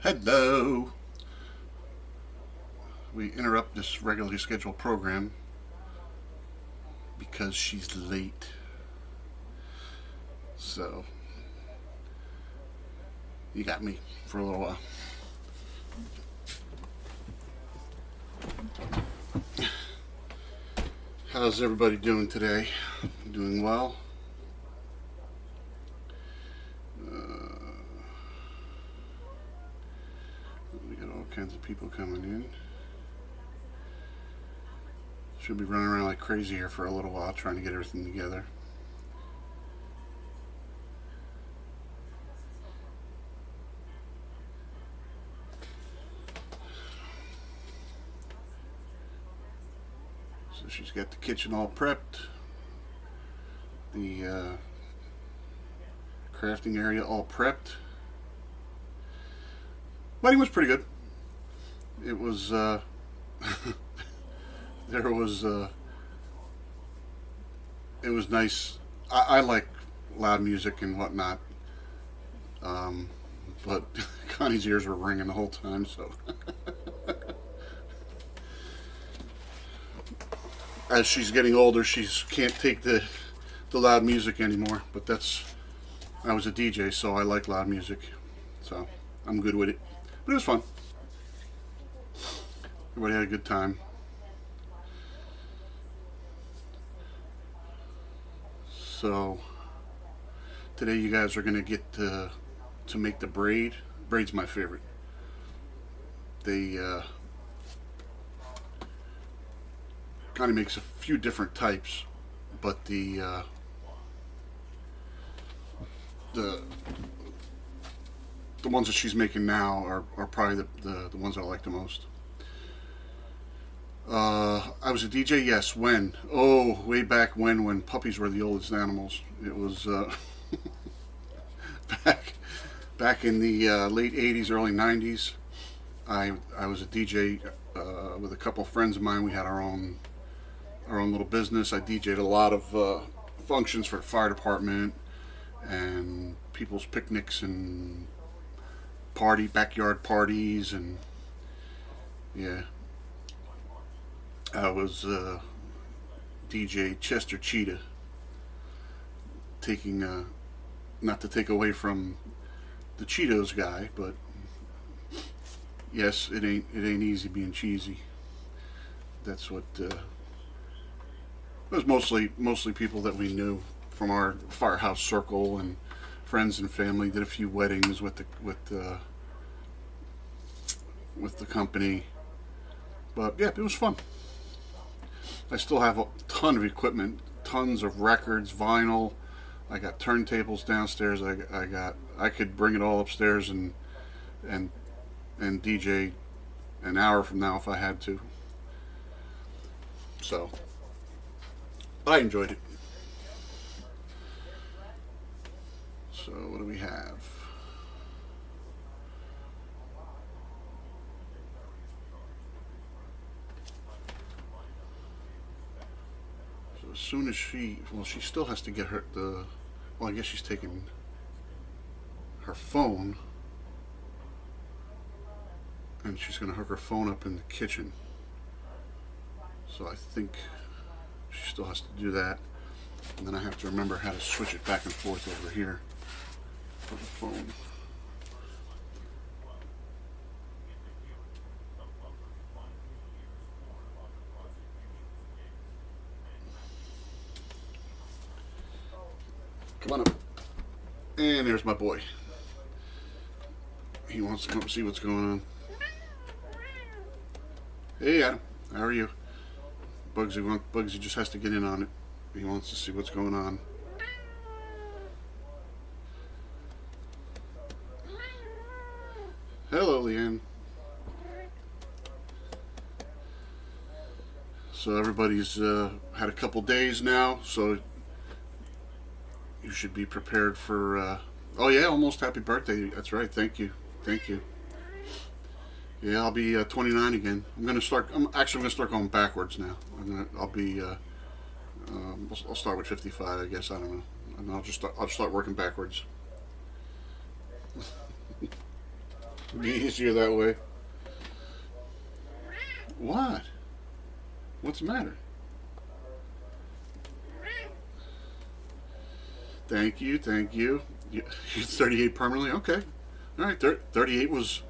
Hello. We interrupt this regularly scheduled program because she's late. So, you got me for a little while. How's everybody doing today? Doing well? We got all kinds of people coming in. Should be running around like crazy here for a little while trying to get everything together. So she's got the kitchen all prepped, the crafting area all prepped. Wedding was pretty good. It was there was it was nice. I like loud music and whatnot, but Connie's ears were ringing the whole time. So as she's getting older, she can't take the loud music anymore. But I was a DJ, so I like loud music, so I'm good with it. But it was fun. Everybody had a good time. So today you guys are going to get to make the braid. Braid's my favorite. They kind of makes a few different types, but the ones that she's making now are probably the ones I like the most. I was a DJ, yes. When? Oh, way back when puppies were the oldest animals. It was back in the late 80s, early 90s. I was a DJ with a couple friends of mine. We had our own little business. I DJ'd a lot of functions for the fire department and people's picnics and backyard parties, and yeah. I was DJ Chester Cheetah, taking not to take away from the Cheetos guy, but yes, it ain't easy being cheesy. That's what it was mostly people that we knew from our firehouse circle and friends and family. Did a few weddings with the company, but yeah, it was fun. I still have a ton of equipment, tons of records, vinyl. I got turntables downstairs. I could bring it all upstairs and DJ an hour from now if I had to. So I enjoyed it. So what do we have? As soon as she still has to get I guess she's taking her phone, and she's going to hook her phone up in the kitchen. So I think she still has to do that, and then I have to remember how to switch it back and forth over here for the phone. Come on up. And there's my boy. He wants to come see what's going on. Hey Adam, how are you? Bugsy just has to get in on it. He wants to see what's going on. Hello, Leanne. So everybody's had a couple days now, so you should be prepared for oh yeah, almost happy birthday. That's right. Thank you. Yeah, I'll be 29 again. I'm actually gonna start going backwards now. I'll start with 55, I guess. I don't know. And I'll just start working backwards. Be easier that way. What? What's the matter? Thank you, thank you. You're 38 permanently. Okay, all right. 38 was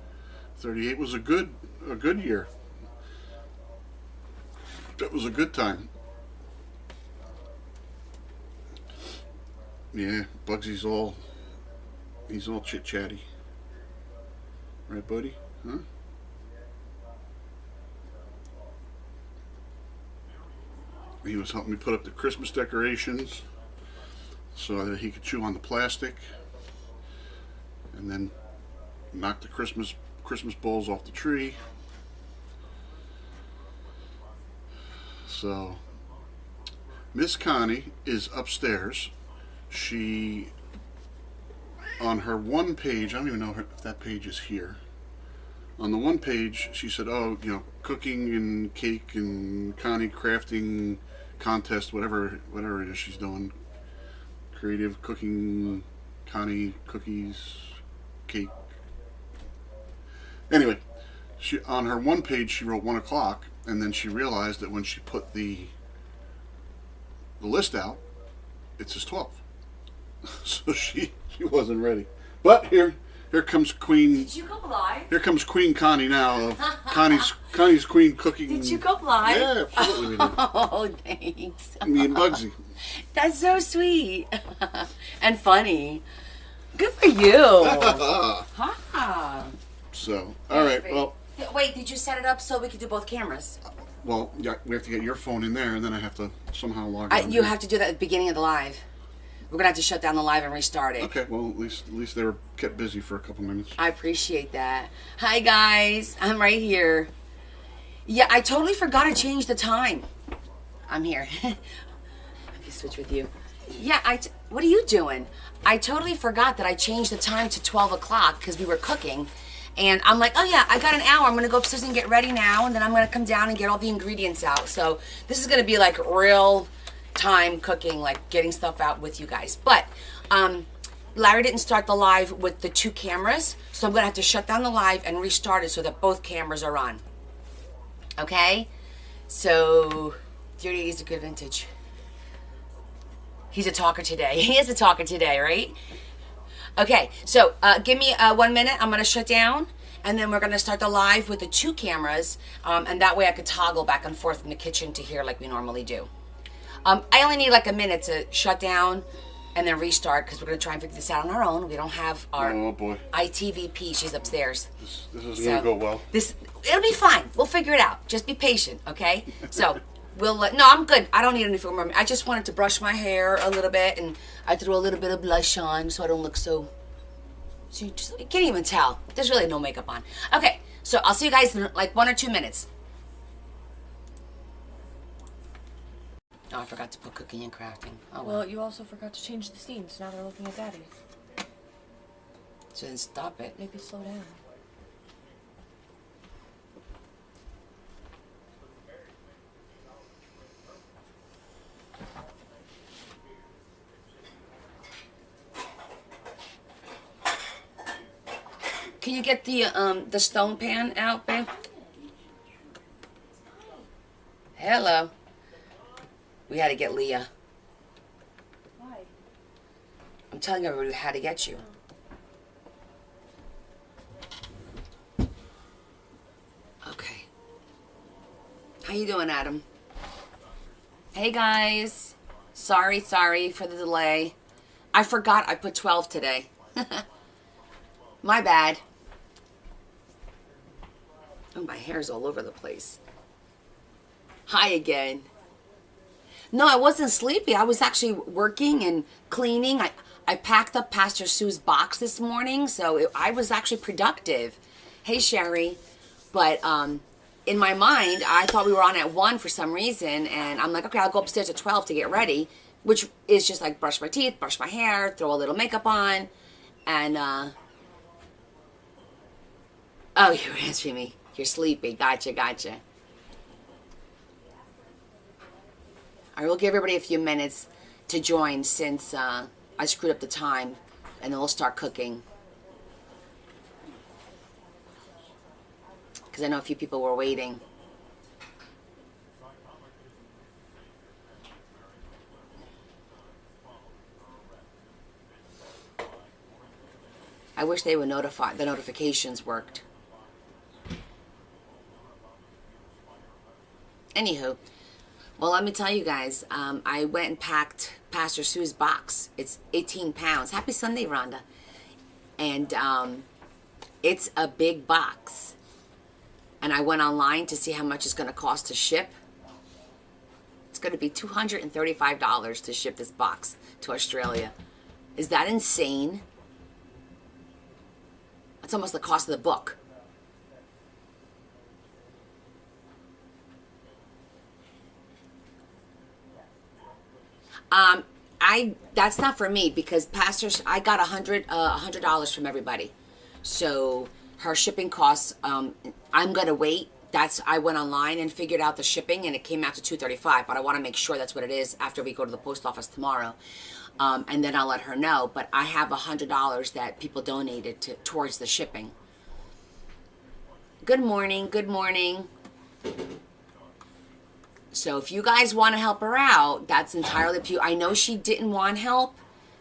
a good year. That was a good time. Yeah, Bugsy's he's all chit chatty, right, buddy? Huh? He was helping me put up the Christmas decorations so that he could chew on the plastic and then knock the Christmas balls off the tree. So Miss Connie is upstairs. She, on her one page, I don't even know if that page is here. On the one page, she said, "Oh, cooking and cake and Connie crafting contest, whatever it is she's doing. Creative cooking, Connie cookies, cake." Anyway, she on her one page she wrote 1 o'clock, and then she realized that when she put the list out, it says 12. So she wasn't ready. But here comes Queen. Did you go live? Here comes Queen Connie now. Of Connie's Queen Cooking. Did you go live? Yeah, absolutely we did. Oh, thanks. Me and Bugsy. That's so sweet and funny. Good for you. Ha. So, all right. Well. Wait, did you set it up so we could do both cameras? Well, yeah, we have to get your phone in there, and then I have to somehow log in. You have to do that at the beginning of the live. We're gonna have to shut down the live and restart it. Okay. Well, at least they were kept busy for a couple minutes. I appreciate that. Hi guys, I'm right here. Yeah, I totally forgot to change the time. I'm here. Let me switch with you. Yeah, what are you doing? I totally forgot that I changed the time to 12 o'clock because we were cooking. And I'm like, oh yeah, I got an hour. I'm going to go upstairs and get ready now. And then I'm going to come down and get all the ingredients out. So this is going to be like real time cooking, like getting stuff out with you guys. But Larry didn't start the live with the 2 cameras. So I'm going to have to shut down the live and restart it so that both cameras are on. Okay? So 38 is a good vintage. He's a talker today. He is a talker today, right? Okay, so give me 1 minute. I'm going to shut down, and then we're going to start the live with the 2 cameras, and that way I could toggle back and forth from the kitchen to here like we normally do. I only need like a minute to shut down and then restart because we're going to try and figure this out on our own. We don't have our ITVP. She's upstairs. This isn't going to go well. It'll be fine. We'll figure it out. Just be patient, okay? So... no, I'm good. I don't need any food. I just wanted to brush my hair a little bit, and I threw a little bit of blush on so I don't look so you can't even tell. There's really no makeup on. Okay, so I'll see you guys in like 1 or 2 minutes. Oh, I forgot to put cooking and crafting. Oh, well, you also forgot to change the scene, so now they're looking at Daddy. So then stop it. Maybe slow down. Can you get the stone pan out, babe? Hello. We had to get Leah. Why? I'm telling everybody we had to get you. Okay. How you doing, Adam? Hey, guys. Sorry for the delay. I forgot I put 12 today. My bad. Oh, my hair's all over the place. Hi again. No, I wasn't sleepy. I was actually working and cleaning. I packed up Pastor Sue's box this morning, so I was actually productive. Hey, Sherry. But in my mind, I thought we were on at 1 for some reason, and I'm like, okay, I'll go upstairs at 12 to get ready, which is just like brush my teeth, brush my hair, throw a little makeup on, and, oh, you're answering me. You're sleepy. Gotcha. I will give everybody a few minutes to join since I screwed up the time, and then we'll start cooking. because I know a few people were waiting. I wish they would notify, the notifications worked. Anywho, well, let me tell you guys, I went and packed Pastor Sue's box. It's 18 pounds. Happy Sunday, Rhonda. And it's a big box. And I went online to see how much it's going to cost to ship. It's going to be $235 to ship this box to Australia. Is that insane? That's almost the cost of the book. That's not for me because I got $100 from everybody. So her shipping costs, I'm gonna wait. I went online and figured out the shipping and it came out to $235, but I want to make sure that's what it is after we go to the post office tomorrow. And then I'll let her know. But I have $100 that people donated towards the shipping. Good morning. Good morning. So if you guys want to help her out, that's entirely up to you. I know she didn't want help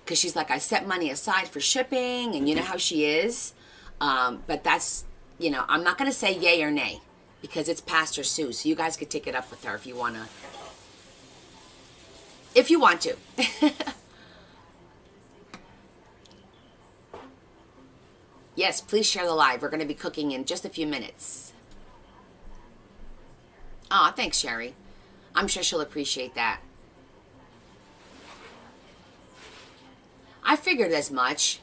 because she's like, I set money aside for shipping, and you know how she is. But that's, you know, I'm not going to say yay or nay because it's Pastor Sue. So you guys could take it up with her if you want to. If you want to. Yes, please share the live. We're going to be cooking in just a few minutes. Aw, thanks, Sherry. I'm sure she'll appreciate that. I figured as much.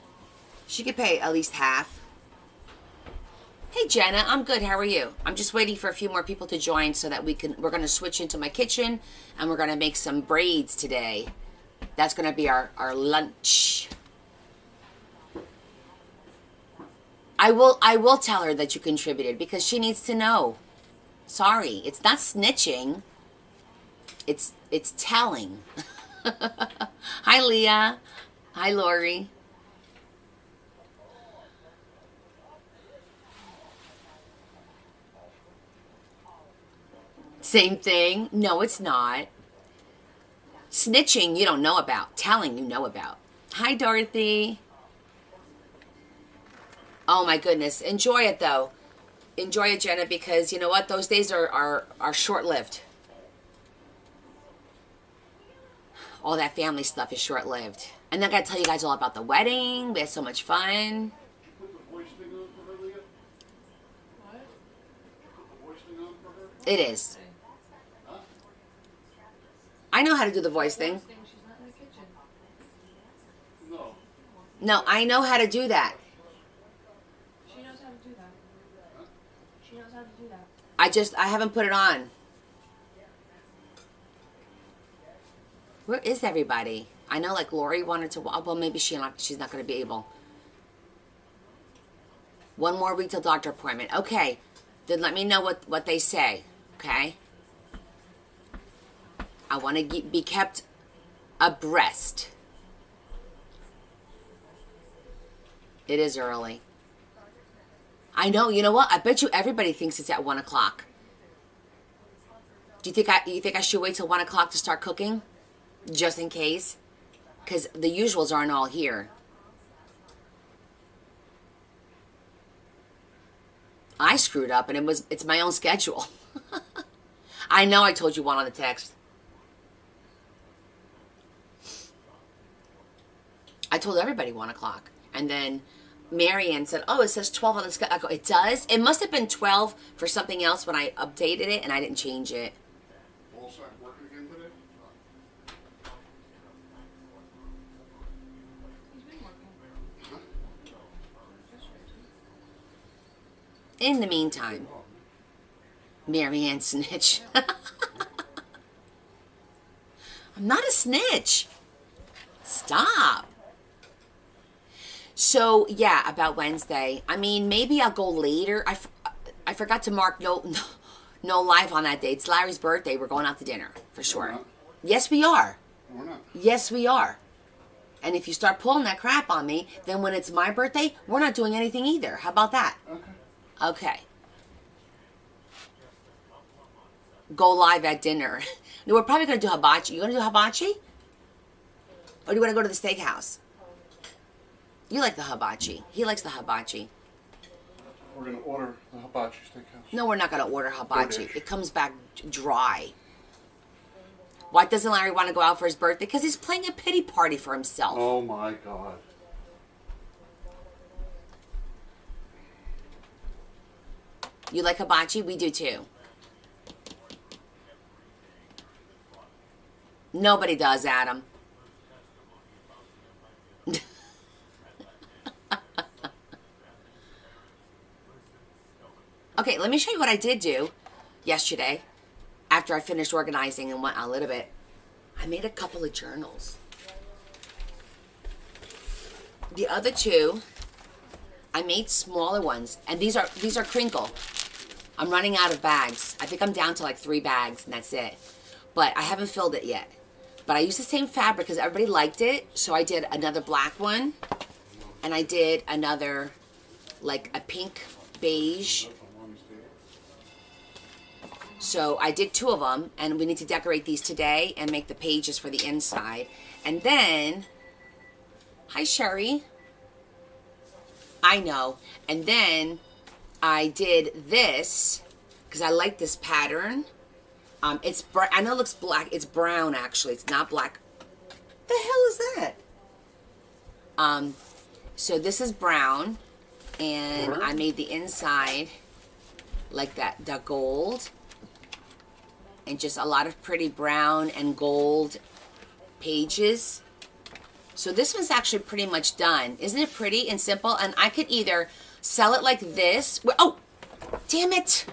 She could pay at least half. Hey, Jenna, I'm good. How are you? I'm just waiting for a few more people to join so that we're going to switch into my kitchen and we're going to make some braids today. That's going to be our lunch. I will tell her that you contributed because she needs to know. Sorry, it's not snitching. It's telling. Hi, Leah. Hi, Lori. Same thing. No, it's not. Snitching you don't know about. Telling you know about. Hi, Dorothy. Oh my goodness. Enjoy it though. Enjoy it, Jenna, because you know what? Those days are short-lived. All that family stuff is short-lived. And then I gotta tell you guys all about the wedding. We had so much fun. Put the voice thing on for her, Leah? What? Put the voice thing on for her? It is. Huh? I know how to do the voice thing. She's not in the kitchen. No. No, I know how to do that. She knows how to do that. Huh? She knows how to do that. I haven't put it on. Where is everybody? I know like Lori wanted to, well maybe she's not going to be able. One more week till doctor appointment. Okay. Then let me know what they say. Okay. I want to be kept abreast. It is early. I know. You know what? I bet you everybody thinks it's at 1 o'clock. Do you think I should wait till 1 o'clock to start cooking? Just in case? Because the usuals aren't all here. I screwed up and it's my own schedule. I know I told you one on the text. I told everybody 1 o'clock. And then Marianne said, oh, it says 12 on the schedule. I go, it does? It must have been 12 for something else when I updated it and I didn't change it. Also, I'm working again today? He's been working. In the meantime, Marianne snitch. I'm not a snitch. Stop. So, yeah, about Wednesday. I mean, maybe I'll go later. I forgot to mark no live on that day. It's Larry's birthday. We're going out to dinner, for sure. not. Yes, we are. We're not. Yes, we are. And if you start pulling that crap on me, then when it's my birthday, we're not doing anything either. How about that? Okay. Okay. go live at dinner. No, we're probably gonna do hibachi. You gonna do hibachi? Or do you wanna go to the steakhouse? You like the hibachi. He likes the hibachi. We're gonna order the hibachi steakhouse. No, we're not gonna order hibachi. DoorDash. It comes back dry. Why doesn't Larry want to go out for his birthday? Because he's playing a pity party for himself. Oh my God. You like hibachi? We do too. Nobody does, Adam. Okay, let me show you what I did do yesterday after I finished organizing and went a little bit. I made a couple of journals. The other two, I made smaller ones, and these are crinkle. I'm running out of bags. I think I'm down to like 3 bags, and that's it. But I haven't filled it yet. But I used the same fabric because everybody liked it, so I did another black one, and I did another, like a pink beige. So I did 2 of them, and we need to decorate these today and make the pages for the inside. And then, hi Sherry. I know. And then I did this because I like this pattern. I know it looks black. It's brown actually. It's not black. The hell is that? So this is brown, and I made the inside like that, the gold. And just a lot of pretty brown and gold pages. So this one's actually pretty much done. Isn't it pretty and simple? And I could either sell it like this. Oh, damn it.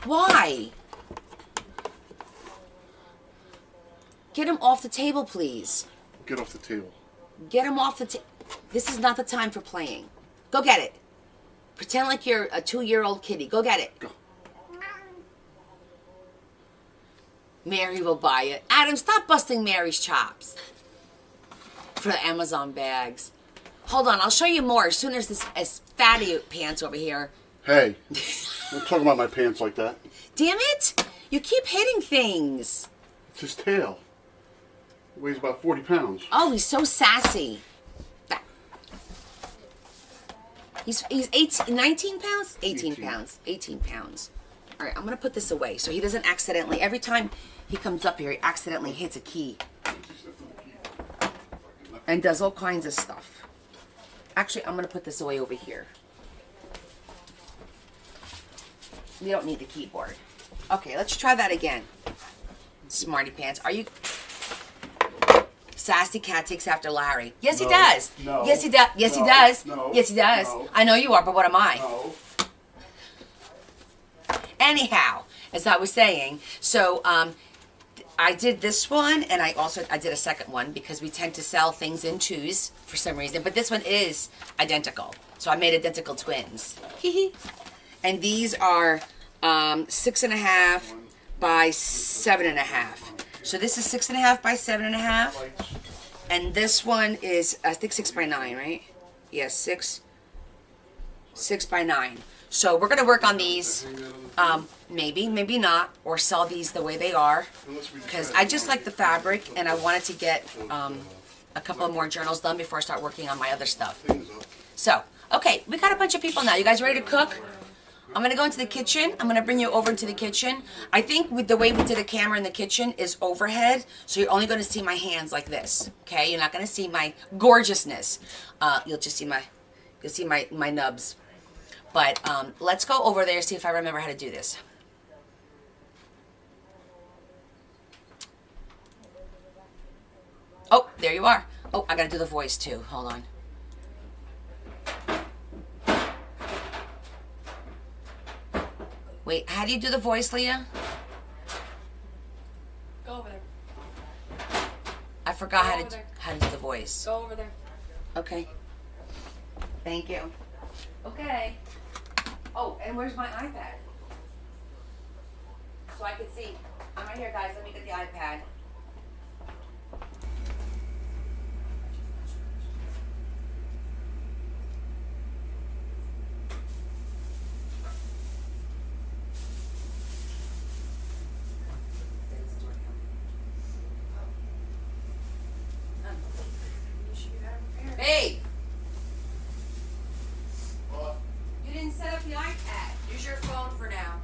Why? Get him off the table, please. Get off the table. Get him off the table. This is not the time for playing. Go get it. Pretend like you're a 2-year-old kitty. Go get it. Go. Mary will buy it. Adam, stop busting Mary's chops for the Amazon bags. Hold on, I'll show you more as soon as this fatty pants over here. Hey, don't talk about my pants like that. Damn it! You keep hitting things. It's his tail. It weighs about 40 pounds. Oh, he's so sassy. He's 19 pounds? 18 pounds. 18 pounds. All right, I'm going to put this away so he doesn't accidentally, every time he comes up here, he accidentally hits a key. And does all kinds of stuff. Actually, I'm going to put this away over here. We don't need the keyboard. Okay, let's try that again. Smarty pants. Are you... Sassy cat takes after Larry. Yes, he does. No. Yes, he does. Yes, he does. Yes, he does. I know you are, but what am I? No. Anyhow, as I was saying, so I did this one, and I did a second one because we tend to sell things in 2s for some reason. But this one is identical, so I made identical twins. And these are 6.5 by 7.5. So this is 6.5 by 7.5, and this one is I think 6 by 9, right? Yes, 6 by 9. So we're gonna work on these, maybe not, or sell these the way they are, because I just like the fabric, and I wanted to get a couple of more journals done before I start working on my other stuff. So, okay, we got a bunch of people now. You guys ready to cook? I'm going to go into the kitchen. I'm going to bring you over into the kitchen. I think with the way we did the camera in the kitchen is overhead, so you're only going to see my hands like this, okay? You're not going to see my gorgeousness. You'll just see my nubs. But let's go over there, see if I remember how to do this. Oh, there you are. Oh, I got to do the voice too. Hold on. Wait, how do you do the voice, Leah? Go over there. I forgot Go how over to there. do the voice. Go over there. Okay. Thank you. Okay. Oh, and where's my iPad? So I can see. I'm right here, guys. Let me get the iPad. iPad. Use your phone for now.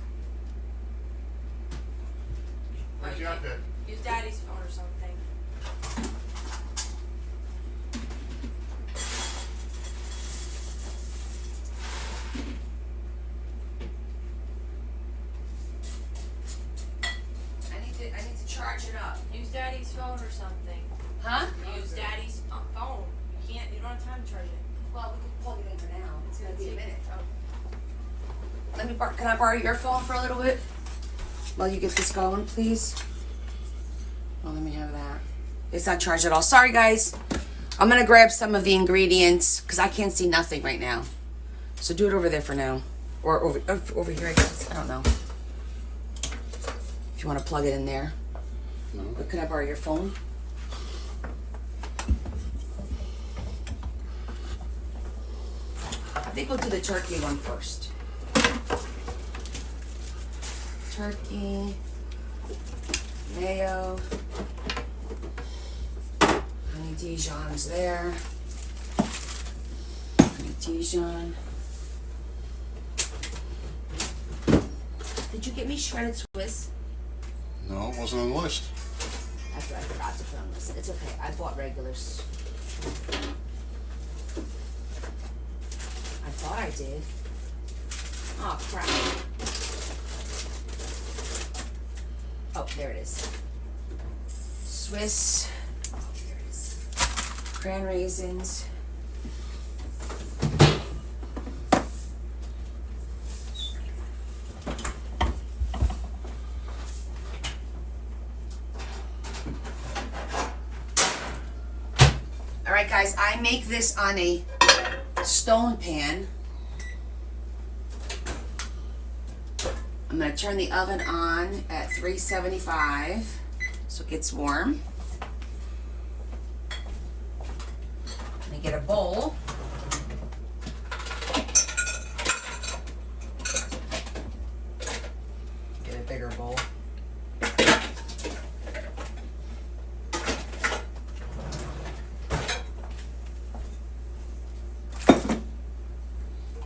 Where's the iPad? Use Daddy's phone or something. I need to charge it up. Use Daddy's phone or something. Huh? Use Daddy's phone. You don't have time to charge it. Well, we can plug it in for now. It's gonna be a Take- minute. Oh. Can I borrow your phone for a little bit? While you get this going, please. Well, let me have that. It's not charged at all. Sorry, guys. I'm gonna grab some of the ingredients because I can't see nothing right now. So do it over there for now. Or over here, I guess. I don't know. If you want to plug it in there. No. But can I borrow your phone? I think we'll do the turkey one first. Turkey, mayo, honey Dijon's there. Honey Dijon. Did you get me shredded Swiss? No, it wasn't on the list. That's what I forgot to put on this. It's okay. I bought regulars. I thought I did. Oh, crap. Oh, there it is. Swiss. Oh, there it is. Cran raisins. All right, guys, I make this on a stone pan. I'm gonna turn the oven on at 375 so it gets warm. Let me get a bowl. Get a bigger bowl.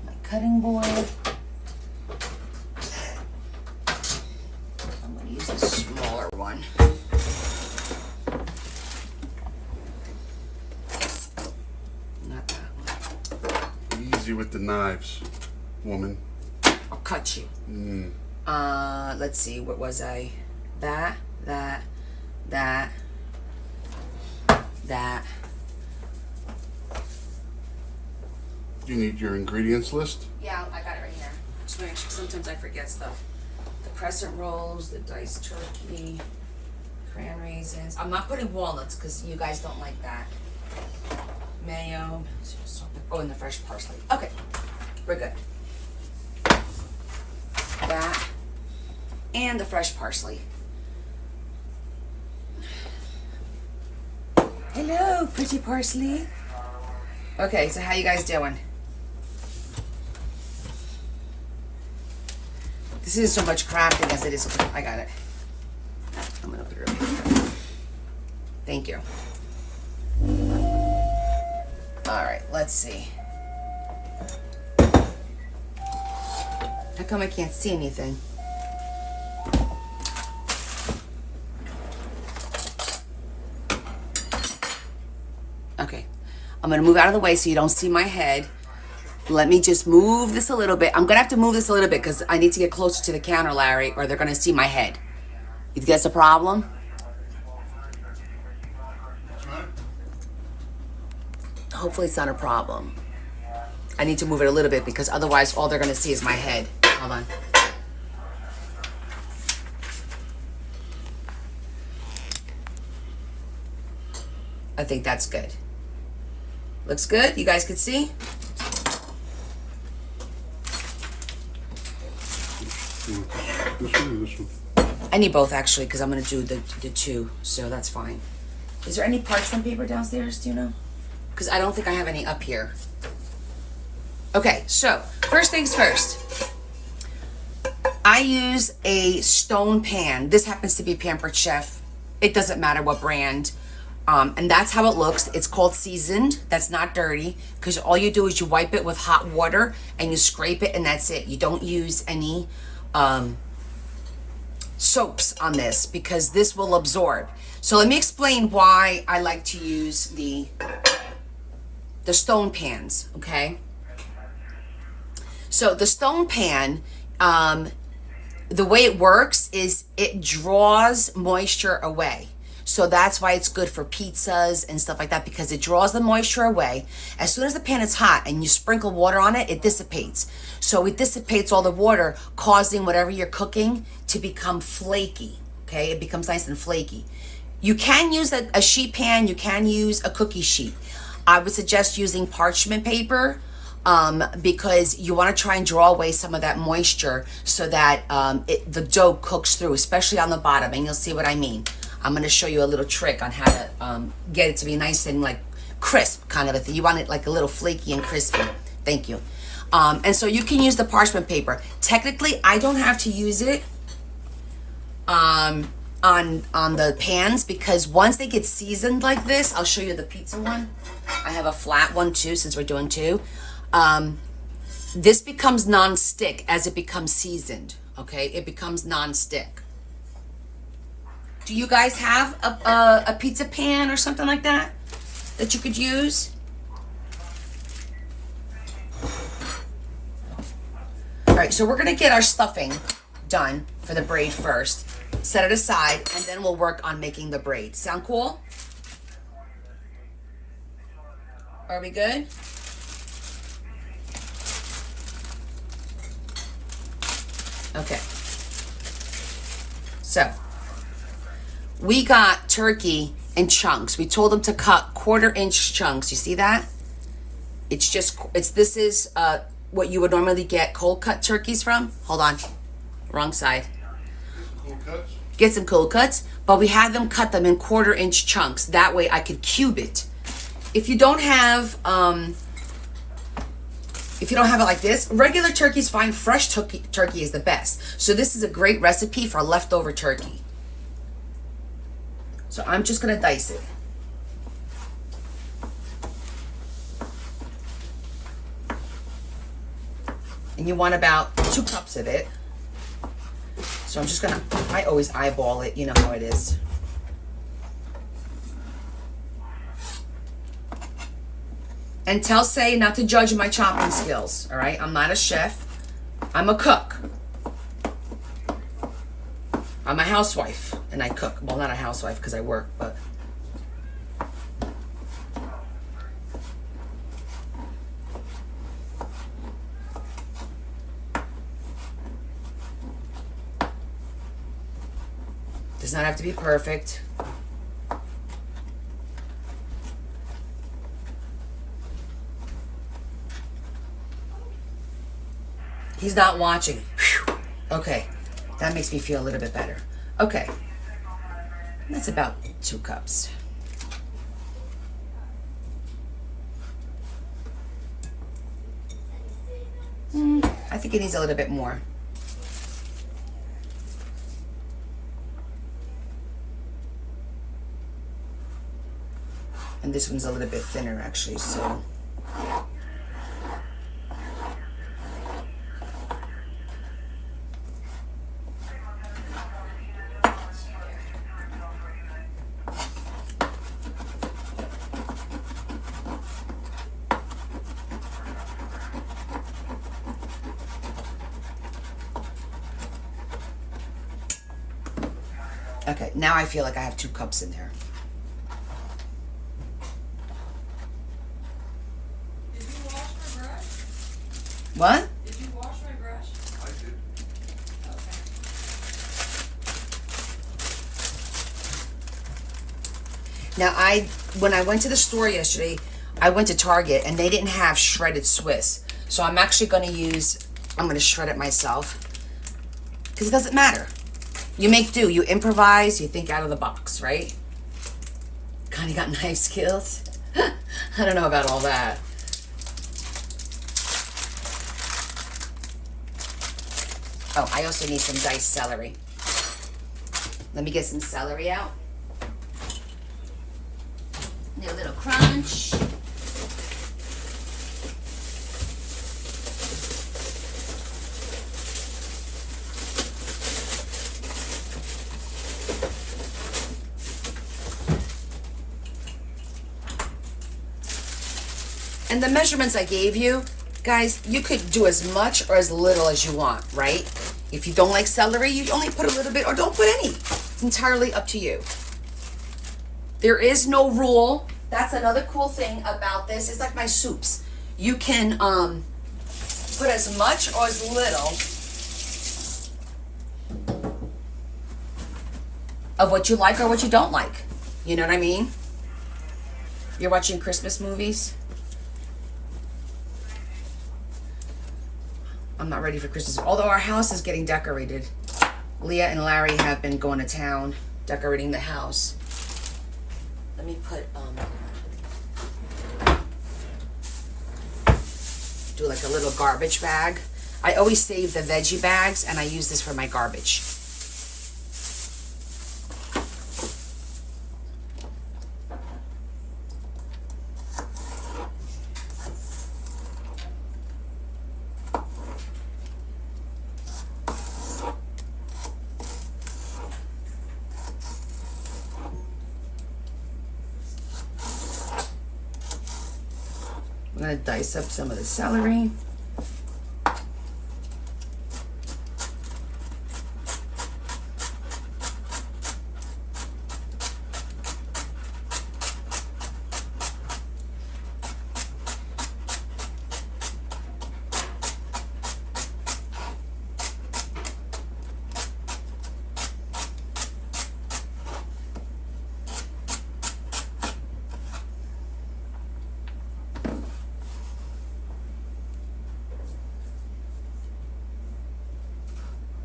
My cutting board. Use the smaller one. Not that one. Easy with the knives, woman. I'll cut you. Mm. Let's see, what was I? That. You need your ingredients list? Yeah, I got it right here. Just make sure, sometimes I forget stuff. The crescent rolls, the diced turkey, cran raisins. I'm not putting walnuts because you guys don't like that. Mayo. Oh, and the fresh parsley. Okay, we're good. That and the fresh parsley. Hello, pretty parsley. Okay, so how you guys doing? This isn't so much crafting as it is. I got it. I'm gonna put it over here. Thank you. All right, let's see. How come I can't see anything? Okay, I'm gonna move out of the way so you don't see my head. Let me just move this a little bit. I'm gonna have to move this a little bit because I need to get closer to the counter, Larry, or they're gonna see my head. You think that's a problem? Hopefully it's not a problem. I need to move it a little bit because otherwise all they're gonna see is my head. Hold on. I think that's good. Looks good? You guys can see? This one or this one? I need both actually because I'm gonna do the two, so that's fine. Is there any parchment paper downstairs, do you know? Because I don't think I have any up here. Okay, so first things first. I use a stone pan. This happens to be Pampered Chef. It doesn't matter what brand. And that's how it looks. It's called seasoned. That's not dirty, because all you do is you wipe it with hot water and you scrape it, and that's it. You don't use any soaps on this, because this will absorb. So let me explain why I like to use the stone pans, okay? So the stone pan, the way it works is it draws moisture away. So that's why it's good for pizzas and stuff like that, because it draws the moisture away. As soon as the pan is hot and you sprinkle water on it, it dissipates. So it dissipates all the water, causing whatever you're cooking to become flaky, okay? It becomes nice and flaky. You can use a sheet pan, you can use a cookie sheet. I would suggest using parchment paper, because you want to try and draw away some of that moisture so that the dough cooks through, especially on the bottom, and you'll see what I mean. I'm going to show you a little trick on how to get it to be nice and like crisp kind of a thing. You want it like a little flaky and crispy. Thank you. And so you can use the parchment paper. Technically, I don't have to use it on the pans, because once they get seasoned like this, I'll show you the pizza one. I have a flat one too, since we're doing two. This becomes non-stick as it becomes seasoned, okay? It becomes non-stick. Do you guys have a pizza pan or something like that you could use? All right, so we're gonna get our stuffing done for the braid first. Set it aside, and then we'll work on making the braid. Sound cool? Are we good? Okay. So, we got turkey in chunks. We told them to cut 1/4-inch chunks. You see that? This is what you would normally get cold cut turkeys from. Hold on. Wrong side. Cold cuts? Get some cold cuts, but we had them cut them in 1/4-inch chunks. That way I could cube it. If you don't have it like this, regular turkey's fine. Fresh turkey is the best. So this is a great recipe for leftover turkey. So I'm just gonna dice it. And you want about 2 cups of it. So I'm just I always eyeball it, you know how it is. And tell Say not to judge my chopping skills, all right? I'm not a chef. I'm a cook. I'm a housewife, and I cook. Well, not a housewife because I work, but... Does not have to be perfect. He's not watching. Whew. Okay, that makes me feel a little bit better. Okay, that's about 2 cups. I think it needs a little bit more. And this one's a little bit thinner actually, so... Okay, now I feel like I have 2 cups in there. Did you wash my brush? What? Did you wash my brush? I did. Okay. Now when I went to the store yesterday, I went to Target and they didn't have shredded Swiss. So I'm actually going to shred it myself. Because it doesn't matter. You make do, you improvise, you think out of the box, right? Kind of got knife skills. I don't know about all that. Oh, I also need some diced celery. Let me get some celery out. crunch. And the measurements I gave you, guys, you could do as much or as little as you want, right? If you don't like celery, you only put a little bit or don't put any. It's entirely up to you. There is no rule. That's another cool thing about this. It's like my soups. You can put as much or as little of what you like or what you don't like. You know what I mean? You're watching Christmas movies? I'm not ready for Christmas. Although our house is getting decorated. Leah and Larry have been going to town decorating the house. Let me put, do like a little garbage bag. I always save the veggie bags and I use this for my garbage. I'm going to dice up some of the celery.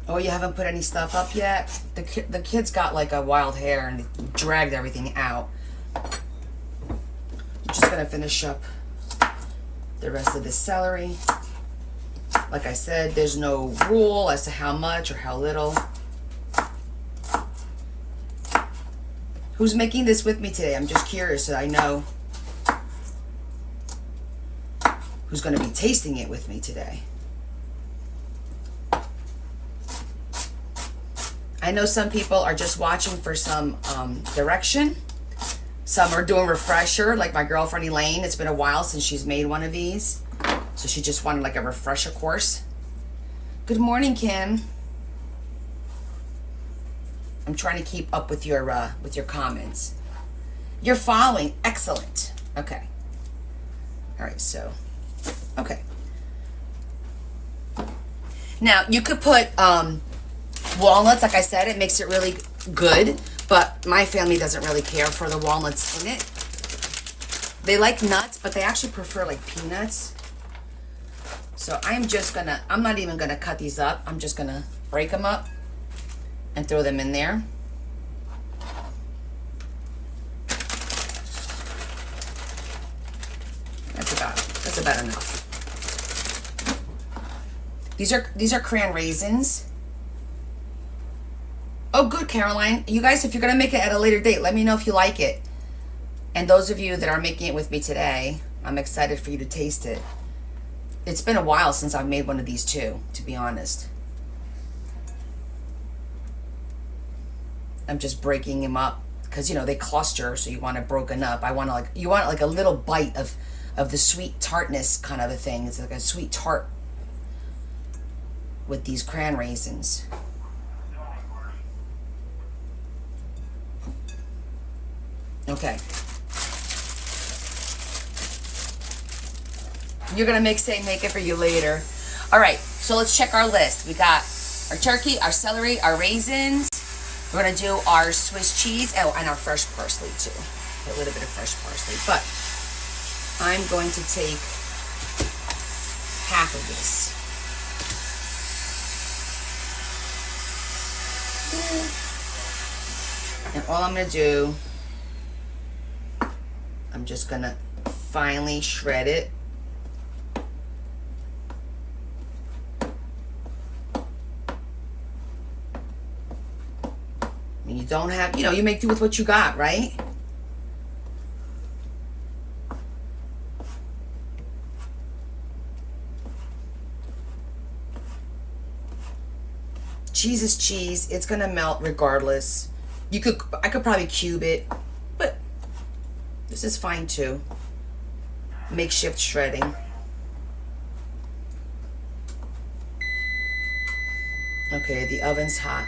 Oh, you haven't put any stuff up yet? The kids got like a wild hair and dragged everything out. I'm just gonna finish up the rest of the celery. Like I said, there's no rule as to how much or how little. Who's making this with me today? I'm just curious so I know who's gonna be tasting it with me today. I know some people are just watching for some direction. Some are doing refresher, like my girlfriend Elaine. It's been a while since she's made one of these. So she just wanted like a refresher course. Good morning, Kim. I'm trying to keep up with your comments. You're following. Excellent. Okay. All right, so, okay. Now, you could put walnuts, like I said, it makes it really good, but my family doesn't really care for the walnuts in it. They like nuts, but they actually prefer like peanuts. So I'm not even gonna cut these up. I'm just gonna break them up and throw them in there. That's about enough. These are cran raisins. Oh, good, Caroline. You guys, if you're going to make it at a later date, let me know if you like it. And those of you that are making it with me today, I'm excited for you to taste it. It's been a while since I've made one of these too, to be honest. I'm just breaking them up because, you know, they cluster, so you want it broken up. You want like a little bite of the sweet tartness kind of a thing. It's like a sweet tart with these cran raisins. Okay. You're gonna make it for you later. All right, so let's check our list. We got our turkey, our celery, our raisins. We're gonna do our Swiss cheese, oh, and our fresh parsley too. A little bit of fresh parsley, but I'm going to take half of this. And all I'm gonna do, I'm just gonna finely shred it. I mean, you don't have, you know, you make do with what you got, right? cheese is cheese. It's gonna melt regardless. I could probably cube it, but this is fine too. Makeshift shredding. Okay, the oven's hot.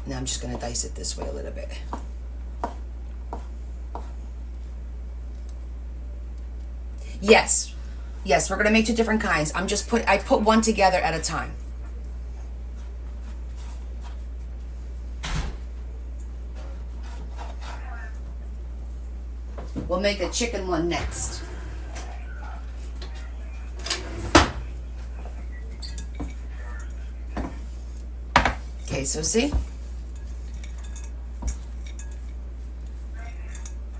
Now I'm just gonna dice it this way a little bit. Yes, we're gonna make two different kinds. I put one together at a time. We'll make the chicken one next. Okay, so see?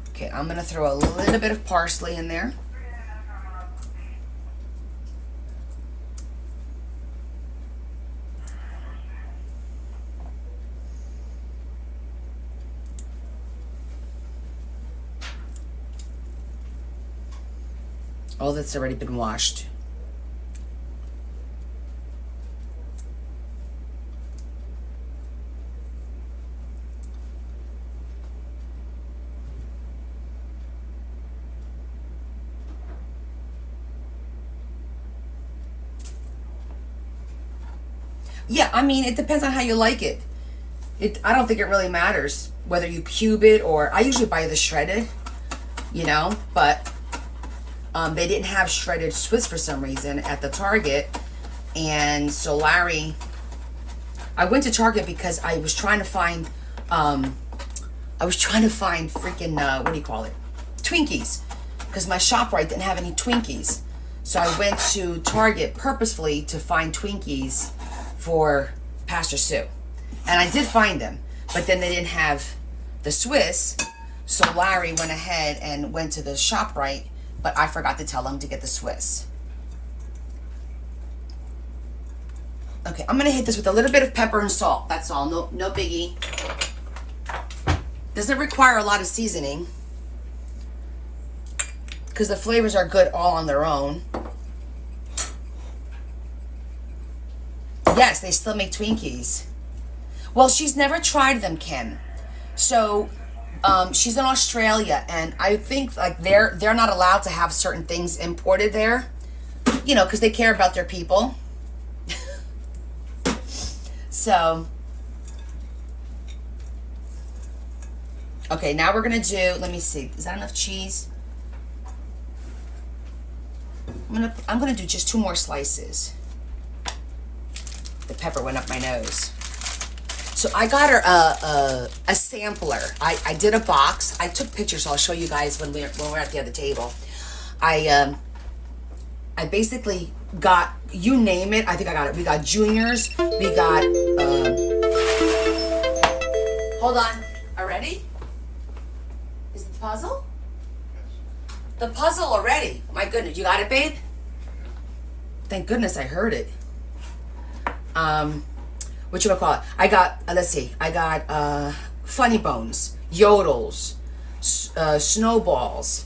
Okay, I'm gonna throw a little bit of parsley in there. All that's already been washed. Yeah, I mean, it depends on how you like it. I don't think it really matters whether you cube it or, I usually buy the shredded, you know, but they didn't have shredded Swiss for some reason at the Target. And so Larry, I went to Target because I was trying to find, freaking, what do you call it? Twinkies. Because my ShopRite didn't have any Twinkies. So I went to Target purposefully to find Twinkies for Pastor Sue. And I did find them, but then they didn't have the Swiss. So Larry went ahead and went to the ShopRite, but I forgot to tell him to get the Swiss. Okay, I'm gonna hit this with a little bit of pepper and salt. That's all, no biggie. Doesn't require a lot of seasoning because the flavors are good all on their own. Yes, they still make Twinkies. Well, she's never tried them, Ken. So she's in Australia, and I think like they're not allowed to have certain things imported there, you know, because they care about their people. So, okay, now we're gonna do. Let me see. Is that enough cheese? I'm gonna do just 2 more slices. The pepper went up my nose. So I got her a sampler. I did a box. I took pictures, so I'll show you guys when we're at the other table. I basically got, you name it, I think I got it. We got juniors. We got, hold on. Are ready? Is it the puzzle? The puzzle already. My goodness, you got it, babe? Thank goodness I heard it. What you call it? I got, let's see, I got funny bones, yodels, snowballs,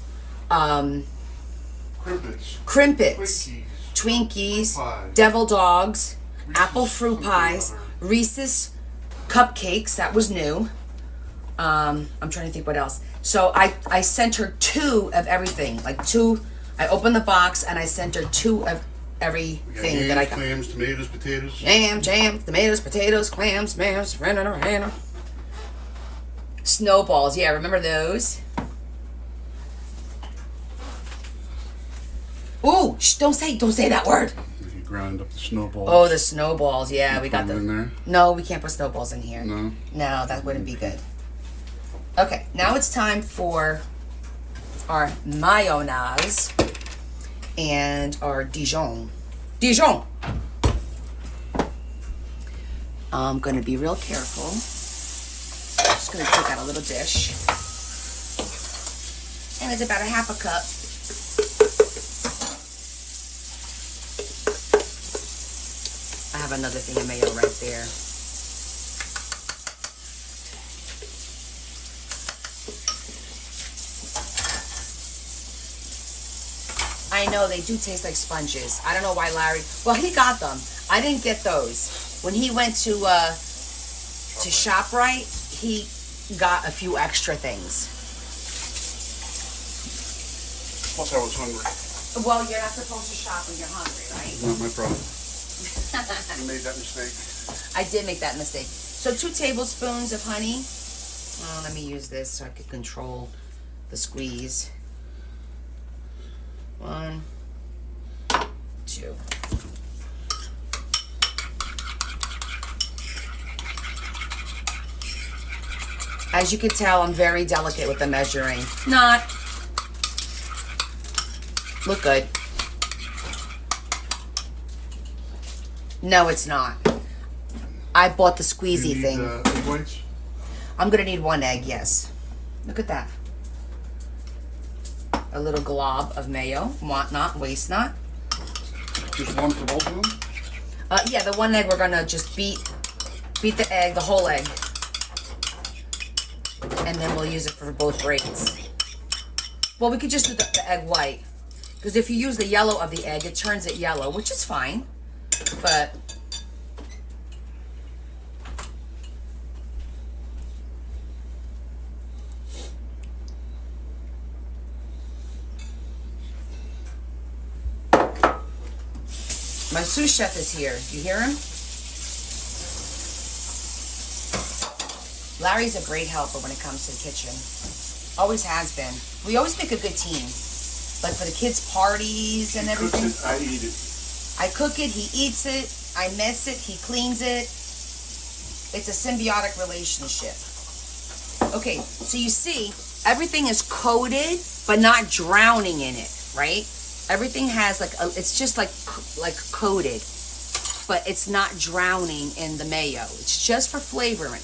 crimpets, Twinkies, devil dogs, Reese's apple fruit pies, Reese's cupcakes, that was new. I'm trying to think what else. So I sent her 2 of everything, like 2. I opened the box and I sent her 2 of everything yams, that I got. Clams, tomatoes, potatoes. Jam, tomatoes, potatoes, clams, snowballs. Yeah, remember those? Ooh, don't say that word. You ground up the snowballs. Oh, the snowballs. Yeah, we got them in there. No, we can't put snowballs in here. No, that wouldn't be good. Okay, now it's time for our mayonnaise and our Dijon. I'm going to be real careful. I'm just going to take out a little dish. And it's about a half a cup. I have another thing of mayo right there. I know, they do taste like sponges. I don't know why Larry... Well, he got them. I didn't get those. When he went to ShopRite, he got a few extra things. Plus, I was hungry. Well, you're not supposed to shop when you're hungry, right? Not my problem. You made that mistake. I did make that mistake. So 2 tablespoons of honey. Oh, let me use this so I can control the squeeze. 1, 2. As you can tell, I'm very delicate with the measuring. Not. Look good. No, it's not. I bought the squeezy thing. Egg whites? I'm gonna need 1 egg, yes. Look at that. A little glob of mayo. Want not, waste not. Just one for both of them? Yeah, the 1 egg we're gonna just beat the egg, the whole egg. And then we'll use it for both braids. Well, we could just do the egg white. Because if you use the yellow of the egg, it turns it yellow, which is fine. But... my sous chef is here. You hear him? Larry's a great helper when it comes to the kitchen. Always has been. We always make a good team. Like for the kids' parties and everything. Cooks it, I eat it. I cook it, he eats it, I mess it, he cleans it. It's a symbiotic relationship. Okay, so you see, everything is coated, but not drowning in it, right? Everything has like, it's just like coated, but it's not drowning in the mayo. It's just for flavoring.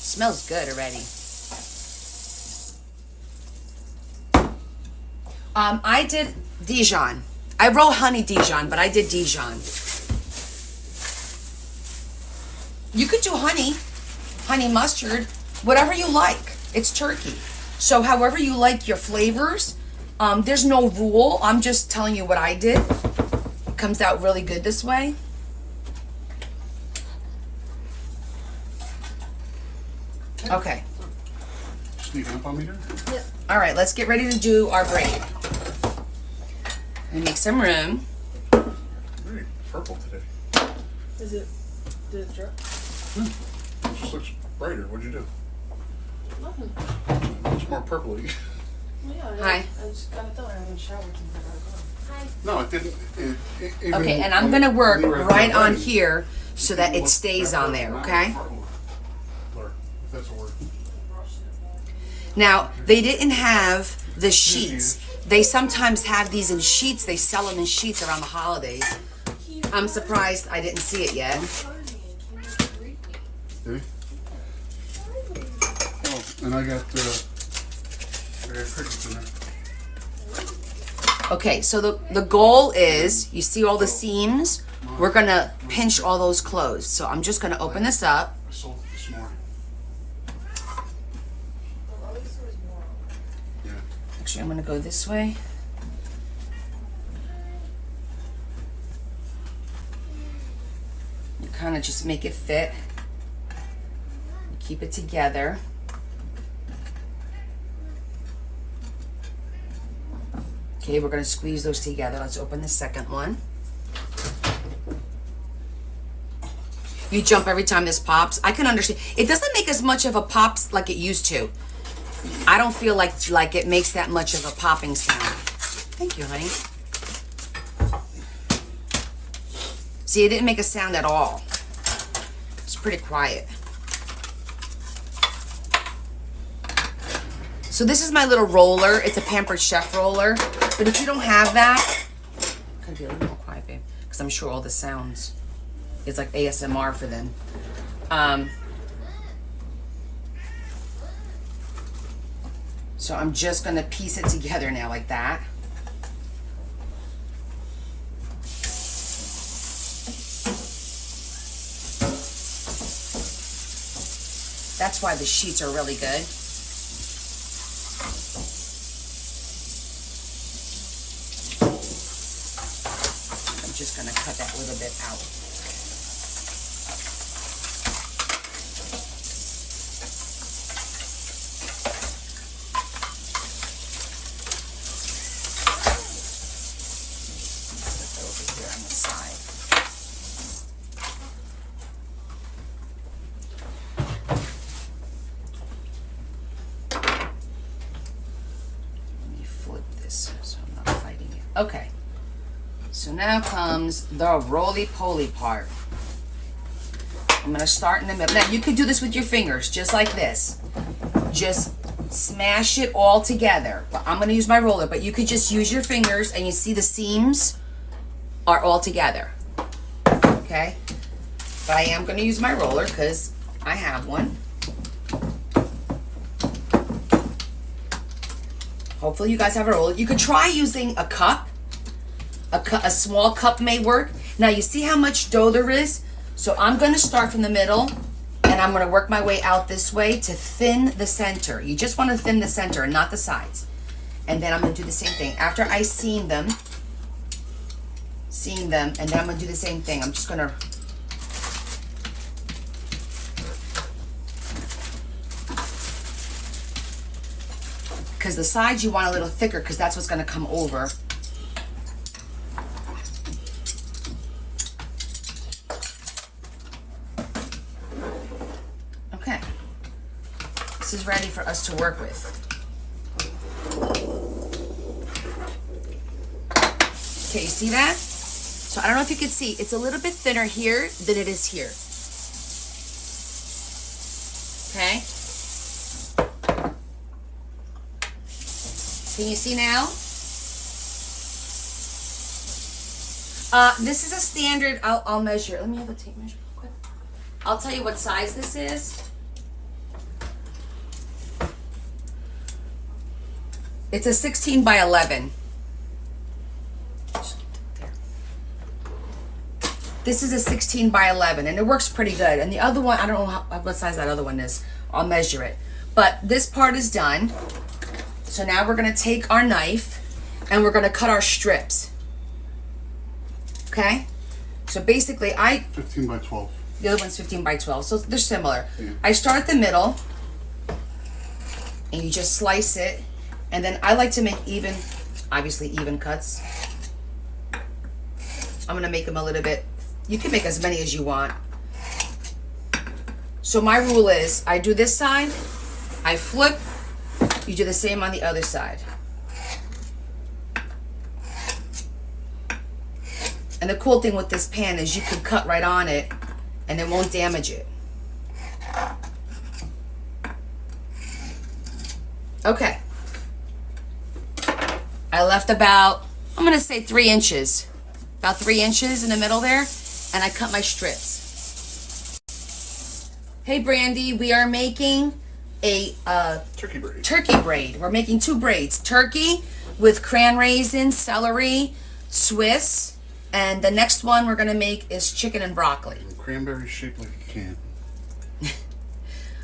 Smells good already. I did Dijon. I roll honey Dijon, but I did Dijon. You could do honey mustard, whatever you like. It's turkey. So however you like your flavors, there's no rule. I'm just telling you what I did. It comes out really good this way. Okay. Sneaking up on me here? Yeah. All right, let's get ready to do our braid. And make some room. Very purple today. Did it drip? It just looks brighter. What'd you do? Nothing. It looks more purpley. Yeah, Hi. I just got it done. I haven't showered since I got it. Hi. No, it didn't. Even Okay, and I'm when gonna work we were at right the on wedding, here so that it stays on there, okay? Blur, if that's a word. Now, they didn't have the sheets. They sometimes have these in sheets. They sell them in sheets around the holidays. I'm surprised I didn't see it yet. Did he? Oh, and I got crickets in there. Okay, so the goal is, you see all the seams? We're gonna pinch all those closed. So I'm just gonna open this up. I sold it this morning. Yeah. Actually, I'm gonna go this way. You kind of just make it fit. Keep it together. Okay, we're gonna squeeze those together. Let's open the second one. You jump every time this pops. I can understand. It doesn't make as much of a pop like it used to. I don't feel like it makes that much of a popping sound. Thank you, honey. See, it didn't make a sound at all. It's pretty quiet. So this is my little roller. It's a Pampered Chef roller. But if you don't have that, gotta be a little more quiet, babe, because I'm sure all the sounds, it's like ASMR for them. So I'm just gonna piece it together now like that. That's why the sheets are really good. just gonna cut that little bit out. Put that over here on the side. Let me flip this so I'm not fighting it. Okay. So now comes the roly-poly part. I'm gonna start in the middle. Now you could do this with your fingers, just like this. Just smash it all together. But I'm gonna use my roller, but you could just use your fingers and you see the seams are all together. Okay? But I am gonna use my roller because I have one. Hopefully you guys have a roller. You could try using a cup. A small cup may work. Now you see how much dough there is? So I'm going to start from the middle and I'm going to work my way out this way to thin the center. You just want to thin the center and not the sides. And then I'm going to do the same thing. After I seam them, and then I'm going to do the same thing. I'm just going to because the sides you want a little thicker because that's what's going to come over. Okay, this is ready for us to work with. Okay, you see that? So I don't know if you can see, it's a little bit thinner here than it is here. Okay? Can you see now? This is a standard, I'll measure. Let me have a tape measure real quick. I'll tell you what size this is. It's a 16 by 11. There. This is a 16 by 11 and it works pretty good. And the other one, I don't know what size that other one is. I'll measure it. But this part is done. So now we're going to take our knife and we're going to cut our strips. Okay? So basically 15 by 12. The other one's 15 by 12. So they're similar. Yeah. I start at the middle and you just slice it. And then I like to make obviously even cuts. I'm going to make them a little bit. You can make as many as you want. So my rule is I do this side, I flip, you do the same on the other side. And the cool thing with this pan is you can cut right on it and it won't damage it. Okay. I left about, I'm going to say 3 inches. About 3 inches in the middle there. And I cut my strips. Hey Brandy, we are making a Turkey braid. turkey braid. We're making 2 braids. Turkey with cran raisins, celery, Swiss, and the next one we're gonna make is chicken and broccoli. Cranberry shaped like a can.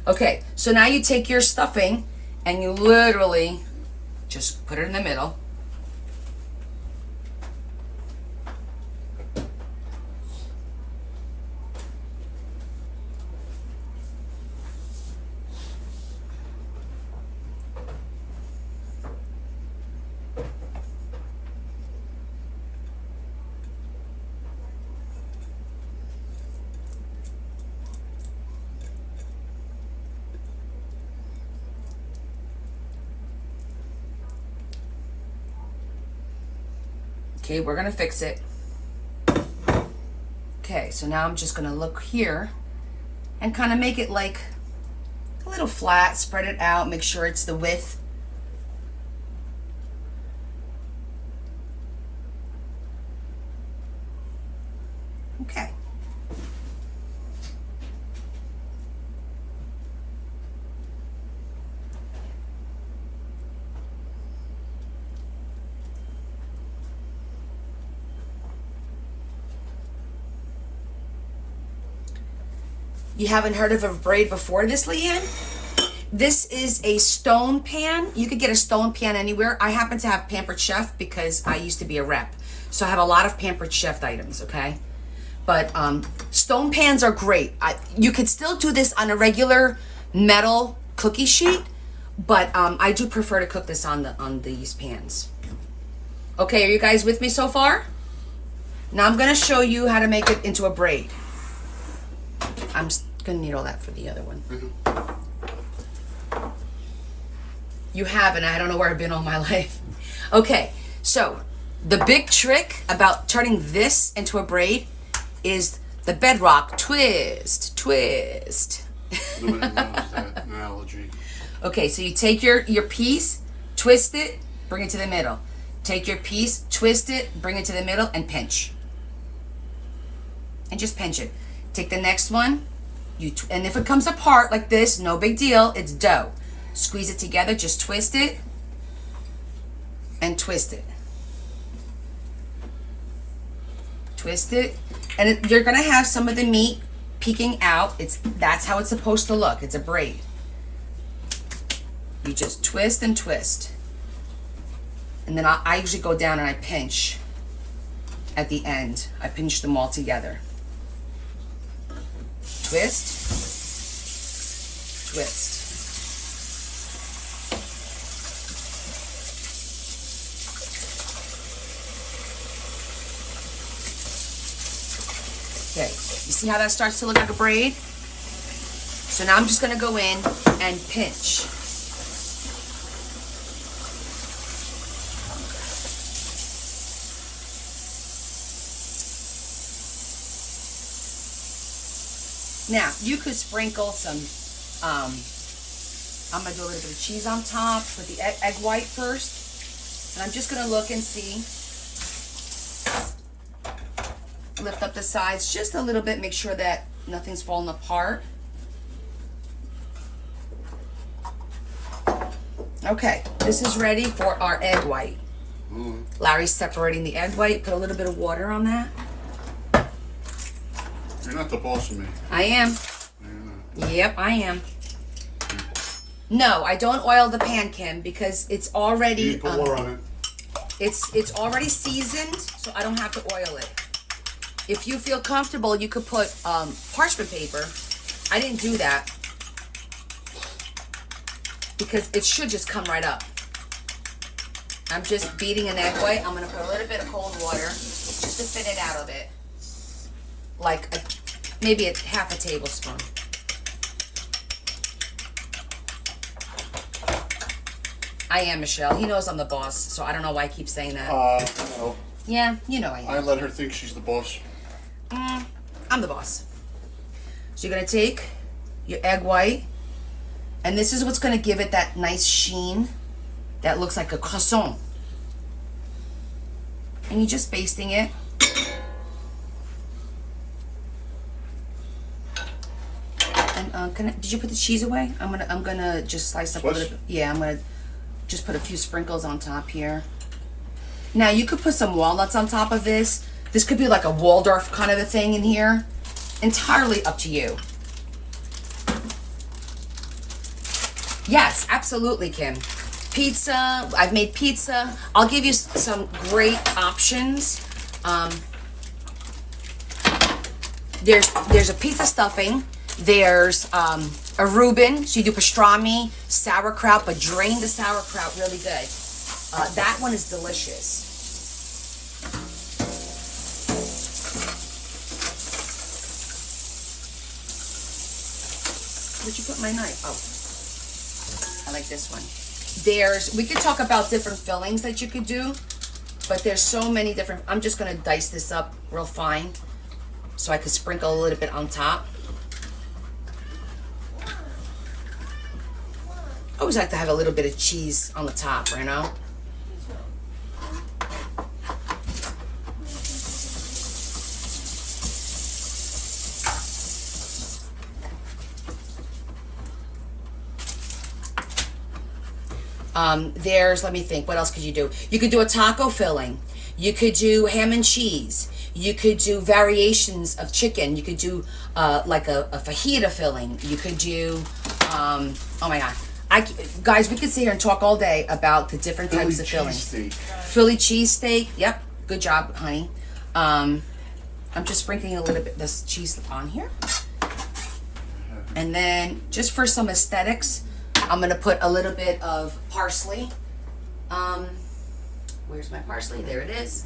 Okay, so now you take your stuffing and you literally just put it in the middle. Okay, we're gonna fix it. Okay, so now I'm just gonna look here and kind of make it like a little flat, spread it out, make sure it's the width. Okay. You haven't heard of a braid before this, Leanne? This is a stone pan. You could get a stone pan anywhere. I happen to have Pampered Chef because I used to be a rep. So I have a lot of Pampered Chef items, okay? But stone pans are great. You could still do this on a regular metal cookie sheet, but I do prefer to cook this on these pans. Okay, are you guys with me so far? Now I'm gonna show you how to make it into a braid. I'm gonna need all that for the other one. You haven't. I don't know where I've been all my life. Okay, so the big trick about turning this into a braid is the bedrock twist. Nobody knows that analogy. Okay, so you take your piece, twist it, bring it to the middle. Take your piece, twist it, bring it to the middle, and pinch. And just pinch it. Take the next one, and if it comes apart like this, no big deal, it's dough. Squeeze it together, just twist it, and twist it. Twist it, and you're gonna have some of the meat peeking out. That's how it's supposed to look. It's a braid. You just twist and twist. And then I usually go down and I pinch at the end. I pinch them all together. Twist, twist. Okay, you see how that starts to look like a braid? So now I'm just gonna go in and pinch. Now, you could sprinkle some, I'm going to do a little bit of cheese on top with the egg white first. And I'm just going to look and see. Lift up the sides just a little bit, make sure that nothing's falling apart. Okay, this is ready for our egg white. Larry's separating the egg white. Put a little bit of water on that. You're not the boss of me. I am. Yep, I am. No, I don't oil the pan, Kim, because it's already You put water on it. it's already seasoned, so I don't have to oil it. If you feel comfortable, you could put parchment paper. I didn't do that because it should just come right up. I'm just beating an egg white. I'm gonna put a little bit of cold water just to thin it out of it. Like maybe a half a tablespoon. I am, Michelle. He knows I'm the boss, so I don't know why I keep saying that. No. Yeah, you know I am. I let her think she's the boss. I'm the boss. So you're gonna take your egg white, and this is what's gonna give it that nice sheen that looks like a croissant. And you're just basting it. And did you put the cheese away? I'm gonna just slice up a little bit. Yeah, I'm gonna just put a few sprinkles on top here. Now you could put some walnuts on top of this. This could be like a Waldorf kind of a thing in here. Entirely up to you. Yes, absolutely, Kim. Pizza. I've made pizza. I'll give you some great options. There's a pizza stuffing. There's a Reuben, so you do pastrami, sauerkraut, but drain the sauerkraut really good. That one is delicious. Where'd you put my knife? Oh, I like this one. We could talk about different fillings that you could do, but there's so many different. I'm just gonna dice this up real fine so I could sprinkle a little bit on top. I always like to have a little bit of cheese on the top, you know? Let me think, what else could you do? You could do a taco filling. You could do ham and cheese. You could do variations of chicken. You could do like a fajita filling. You could do, oh my God. Guys, we could sit here and talk all day about the different types of fillings. Philly cheesesteak, yep. Good job, honey. I'm just sprinkling a little bit of this cheese on here. And then, just for some aesthetics, I'm gonna put a little bit of parsley. Where's my parsley? There it is.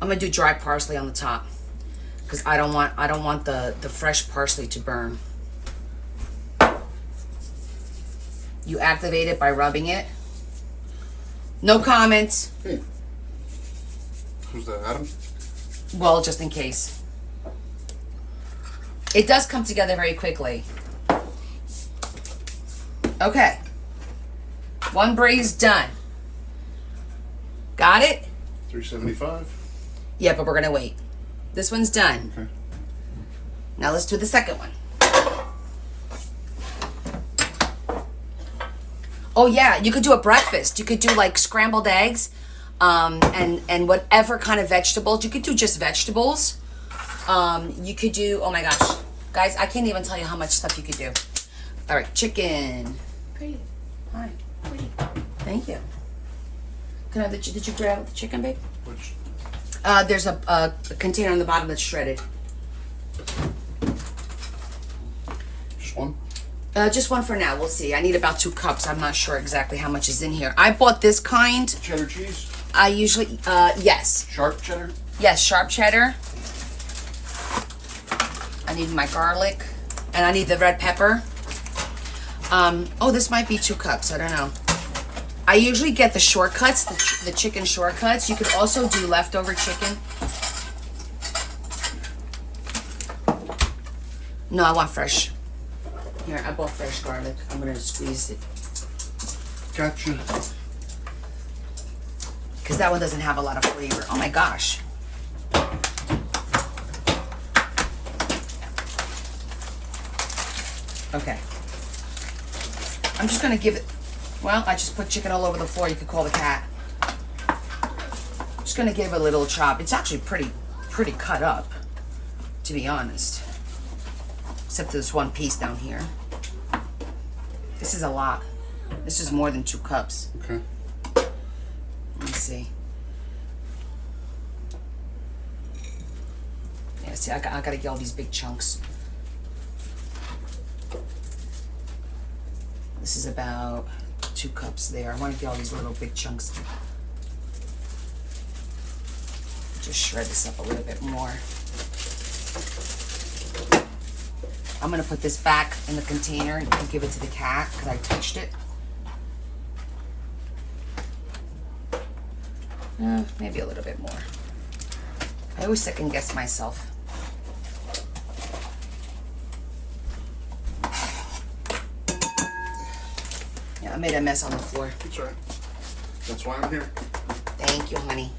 I'm gonna do dry parsley on the top because I don't want the fresh parsley to burn. You activate it by rubbing it. No comments. Hey. Who's that, Adam? Well, just in case. It does come together very quickly. Okay. One braise done. Got it? $3.75. Yeah, but we're gonna wait. This one's done. Okay. Now let's do the second one. Oh yeah, you could do a breakfast. You could do like scrambled eggs, and whatever kind of vegetables. You could do just vegetables. You could do, oh my gosh. Guys, I can't even tell you how much stuff you could do. All right, chicken. Pretty. Hi. Pretty. Thank you. Can I have did you grab the chicken, babe? Which? There's a container on the bottom that's shredded. Just one? Just one for now. We'll see. I need about 2 cups. I'm not sure exactly how much is in here. I bought this kind. Cheddar cheese? I usually, yes. Sharp cheddar? Yes, sharp cheddar. I need my garlic. And I need the red pepper. Oh, this might be 2 cups. I don't know. I usually get the shortcuts, the chicken shortcuts. You could also do leftover chicken. No, I want fresh. Here, I bought fresh garlic. I'm gonna squeeze it. Gotcha. Because that one doesn't have a lot of flavor. Oh my gosh. Okay. I'm just gonna give it, well, I just put chicken all over the floor. You could call the cat. Just gonna give it a little chop. It's actually pretty cut up, to be honest. Except for this one piece down here. This is a lot. This is more than 2 cups. Okay. Let me see. Yeah, see, I gotta get all these big chunks. This is about 2 cups there. I want to get all these little big chunks. Just shred this up a little bit more. I'm gonna put this back in the container and give it to the cat because I touched it. Maybe a little bit more. I always second guess myself. Yeah, I made a mess on the floor. That's right. That's why I'm here. Thank you, honey.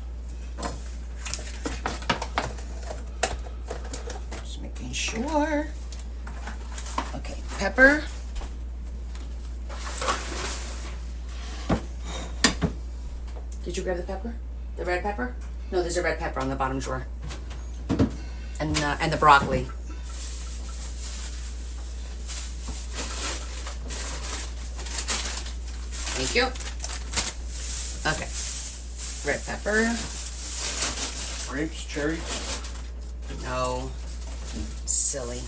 Just making sure. Okay, pepper. Did you grab the pepper? The red pepper? No, there's a red pepper on the bottom drawer. And the broccoli. Thank you. Okay. Red pepper. Grapes, cherries? No. Silly.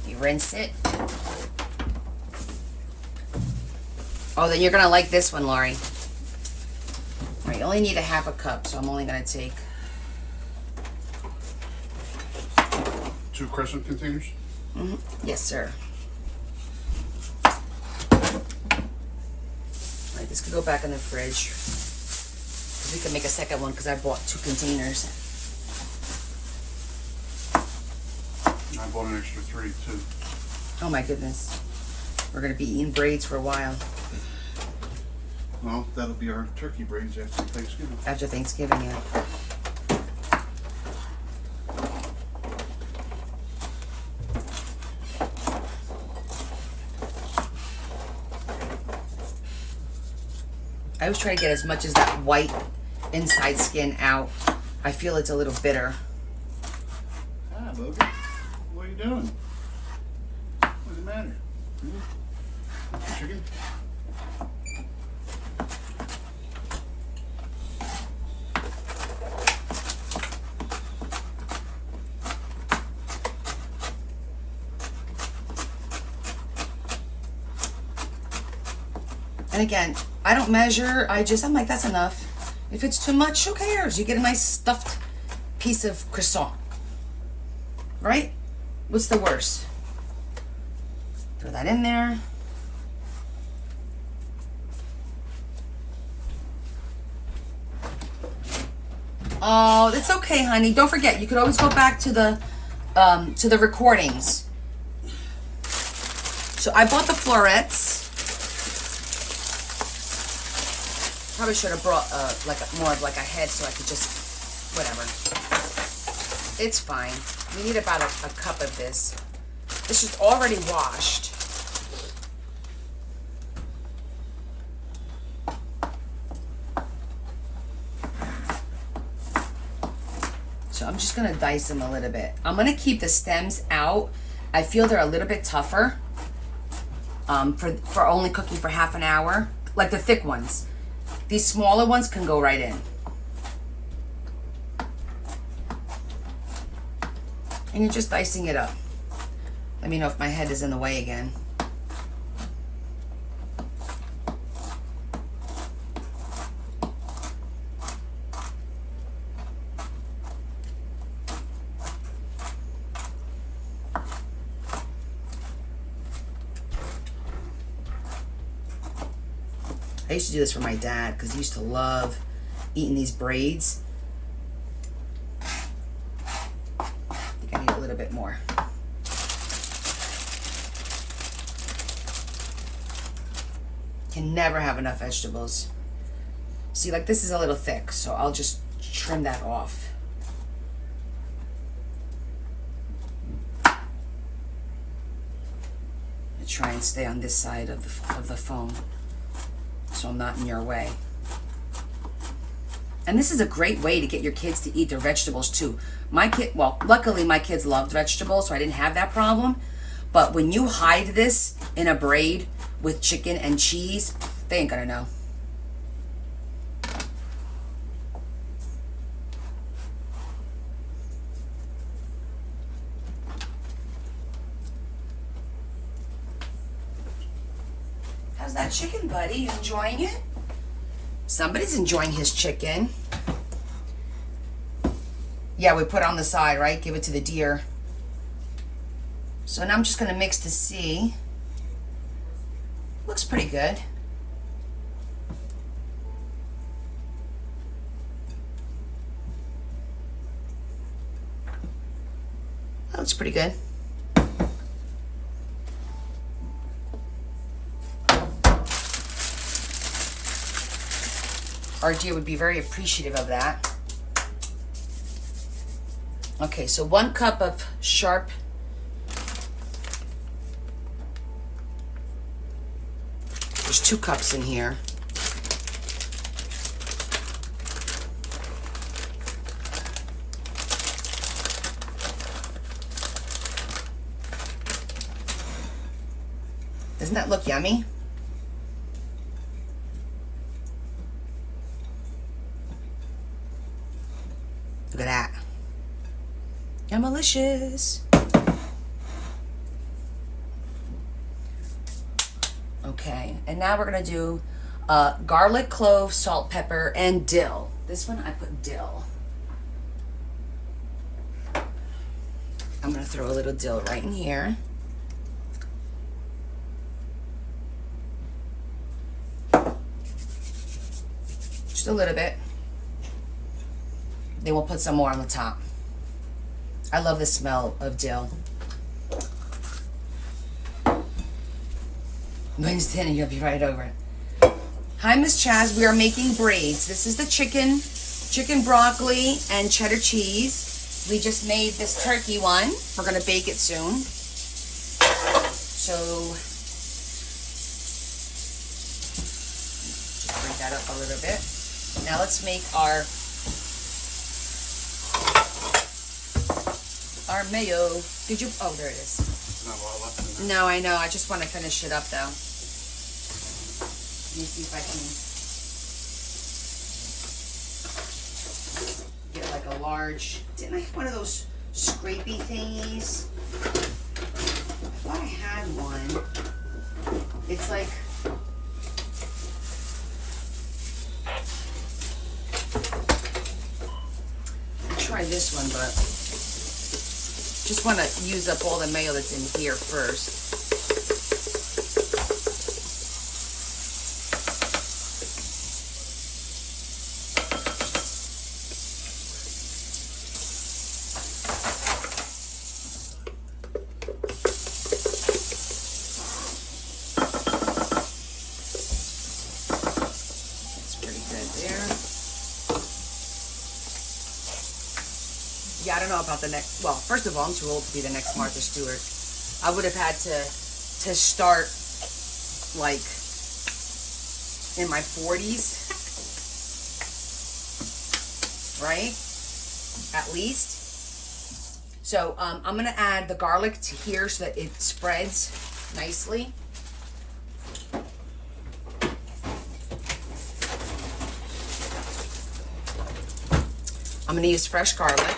You rinse it. Oh, then you're gonna like this one, Laurie. All right, you only need a half a cup, so I'm only gonna take 2 crescent containers? Yes, sir. All right, this could go back in the fridge. We can make a second one because I bought 2 containers. I bought an extra 3 too. Oh my goodness. We're gonna be eating braids for a while. Well, that'll be our turkey braids after Thanksgiving. After Thanksgiving, yeah. I always try to get as much as that white inside skin out. I feel it's a little bitter. Ah, Booger. What are you doing? What's the matter? Chicken? And again, I don't measure. I'm like, that's enough. If it's too much, who cares? You get a nice stuffed piece of croissant. Right? What's the worst? Throw that in there. Oh, it's okay, honey. Don't forget, you could always go back to the recordings. So I bought the florets. Probably should have brought more of like a head so I could just, whatever. It's fine. We need about a cup of this. This is already washed. So I'm just gonna dice them a little bit. I'm gonna keep the stems out. I feel they're a little bit tougher for only cooking for half an hour, like the thick ones. These smaller ones can go right in. And you're just dicing it up. Let me know if my head is in the way again. I used to do this for my dad because he used to love eating these braids. I think I need a little bit more. Can never have enough vegetables. See, like this is a little thick, so I'll just trim that off. I try and stay on this side of the phone, so I'm not in your way. And this is a great way to get your kids to eat their vegetables too. Luckily my kids loved vegetables, so I didn't have that problem. But when you hide this in a braid with chicken and cheese, they ain't gonna know. How's that chicken, buddy? You enjoying it? Somebody's enjoying his chicken. Yeah, we put it on the side, right? Give it to the deer. So now I'm just gonna mix to see. Looks pretty good. That looks pretty good. Our deer would be very appreciative of that. Okay, so 1 cup of sharp there's 2 cups in here. Doesn't that look yummy? Look at that. Yummalicious. Okay, and now we're gonna do garlic, clove, salt, pepper, and dill. This one I put dill. I'm gonna throw a little dill right in here. Just a little bit. Then we'll put some more on the top. I love the smell of dill. Wednesday, and you'll be right over it. Hi, Miss Chaz. We are making braids. This is the chicken broccoli, and cheddar cheese. We just made this turkey one. We're going to bake it soon. So, just bring that up a little bit. Now let's make our mayo. Did you? Oh, there it is. Not a lot left in there. No, I know. I just want to finish it up though. Let me see if I can get like a large. Didn't I have one of those scrapey thingies? I thought I had one. It's like. I'll try this one, but just want to use up all the mayo that's in here first. Yeah, I don't know about the next. Well, first of all, I'm too old to be the next Martha Stewart. I would have had to start like in my 40s, right? At least. So I'm gonna add the garlic to here so that it spreads nicely. I'm gonna use fresh garlic.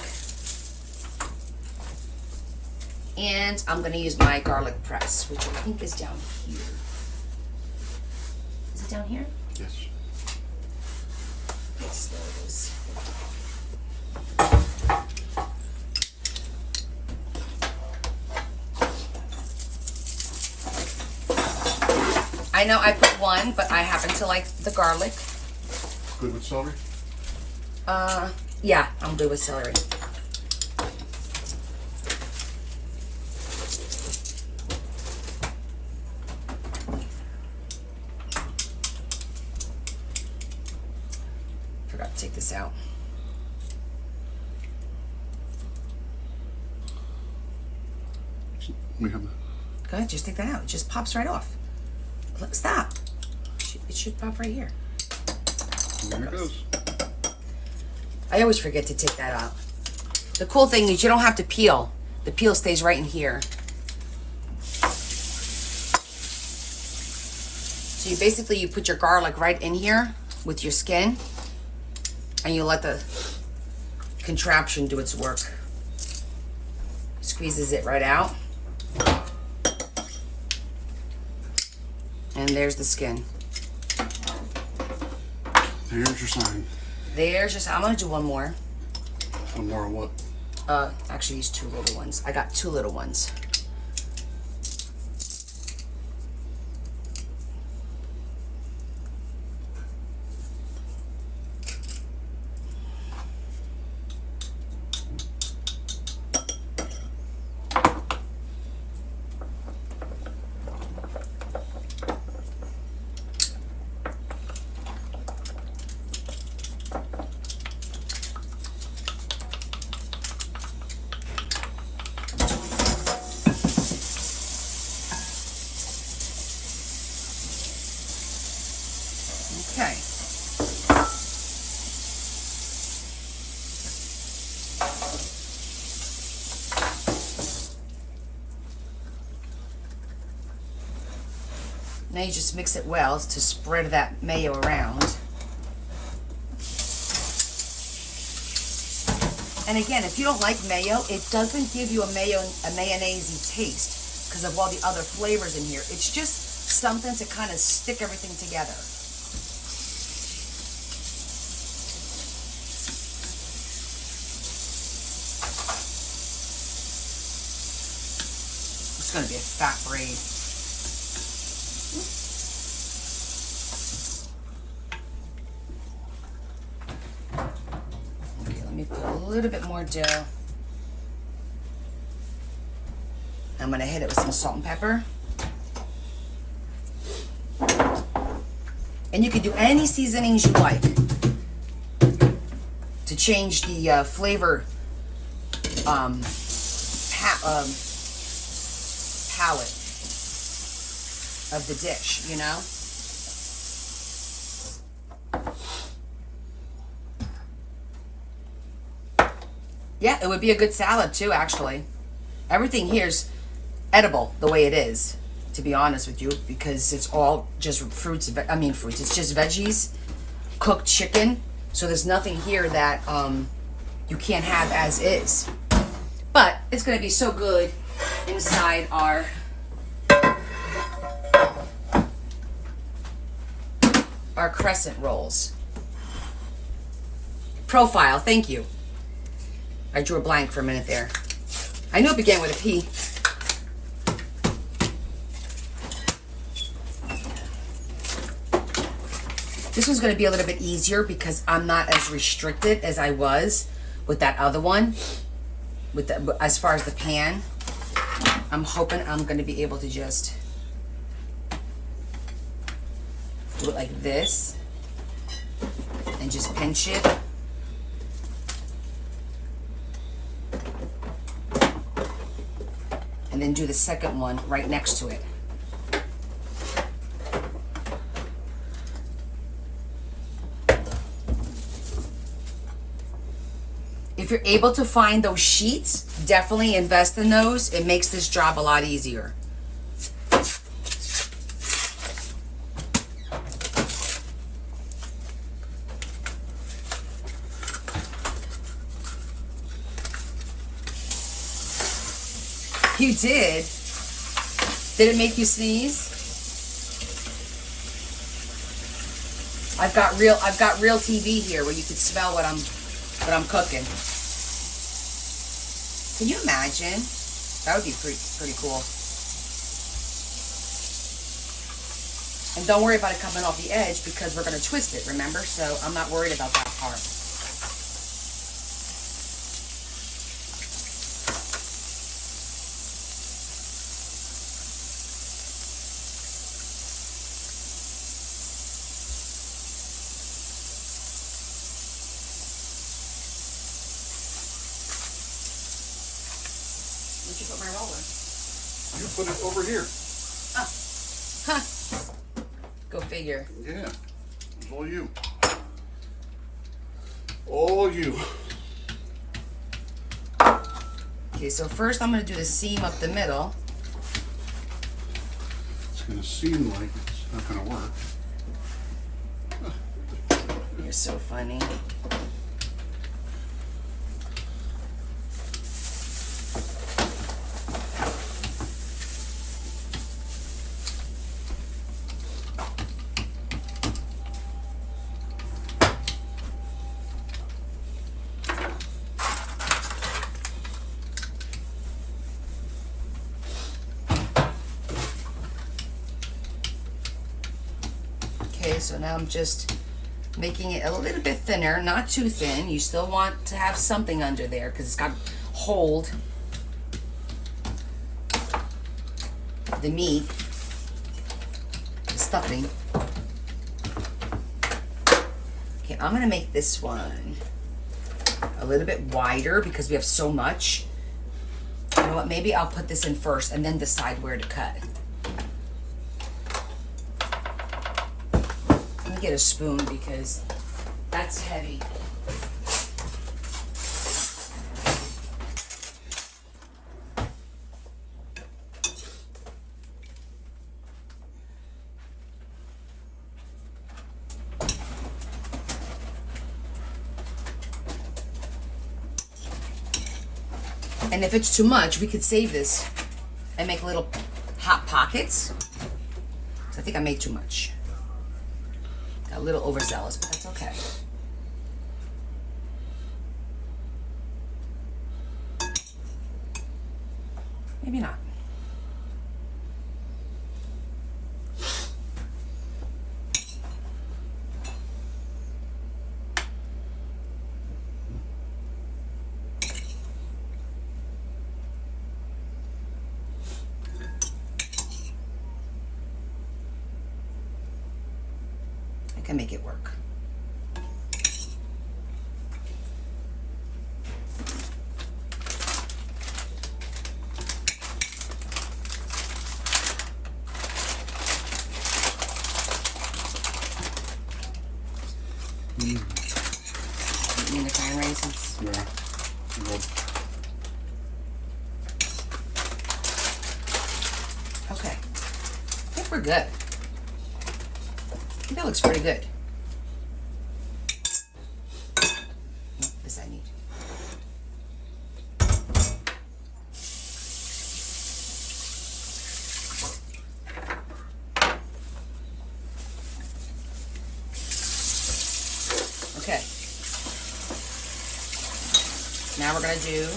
And I'm going to use my garlic press, which I think is down here. Is it down here? Yes. Yes, there it is. I know I put one, but I happen to like the garlic. Good with celery? Yeah, I'm good with celery. Forgot to take this out. We have the. Go ahead, just take that out. It just pops right off. Look, stop. It should pop right here. There it goes. I always forget to take that out. The cool thing is you don't have to peel. The peel stays right in here. So you basically, you put your garlic right in here with your skin, and you let the contraption do its work. Squeezes it right out. And there's the skin. There's your sign. There's just, I'm gonna do one more. One more of what? Actually these two little ones. I got two little ones. Okay. Now you just mix it well to spread that mayo around. And again, if you don't like mayo, it doesn't give you a mayonnaise-y taste because of all the other flavors in here. It's just something to kind of stick everything together. It's going to be a fat braid. Okay, let me put a little bit more dough. I'm going to hit it with some salt and pepper. And you can do any seasonings you like to change the flavor palette of the dish, you know? Yeah, it would be a good salad too, actually. Everything here's edible the way it is, to be honest with you, because it's all just fruits. Fruits. It's just veggies, cooked chicken. So there's nothing here that you can't have as is. But it's gonna be so good inside our crescent rolls. Profile. Thank you. I drew a blank for a minute there. I knew it began with a P. This one's going to be a little bit easier because I'm not as restricted as I was with that other one. As far as the pan, I'm hoping I'm going to be able to just do it like this and just pinch it. And then do the second one right next to it. If you're able to find those sheets, definitely invest in those. It makes this job a lot easier. You did? Did it make you sneeze? I've got real TV here where you can smell what I'm cooking. Can you imagine? That would be pretty cool. And don't worry about it coming off the edge because we're gonna twist it, remember? So I'm not worried about that part. Where'd you put my roller? You put it over here. Oh. Huh. Go figure. Yeah. It's all you. All you. Okay, so first I'm going to do the seam up the middle. It's going to seem like it's not going to work. You're so funny. Okay, so now I'm just making it a little bit thinner, not too thin. You still want to have something under there because it's got to hold the meat, the stuffing. Okay, I'm gonna make this one a little bit wider because we have so much. You know what, maybe I'll put this in first and then decide where to cut. Let me get a spoon because that's heavy. And if it's too much, we could save this and make little hot pockets. So I think I made too much. Got a little overzealous, but that's okay. Maybe not. Can make it work. You mean the cran raisins? Yeah. Good. Okay. think we're good. I think that looks pretty good. This I need. Okay. Now we're going to do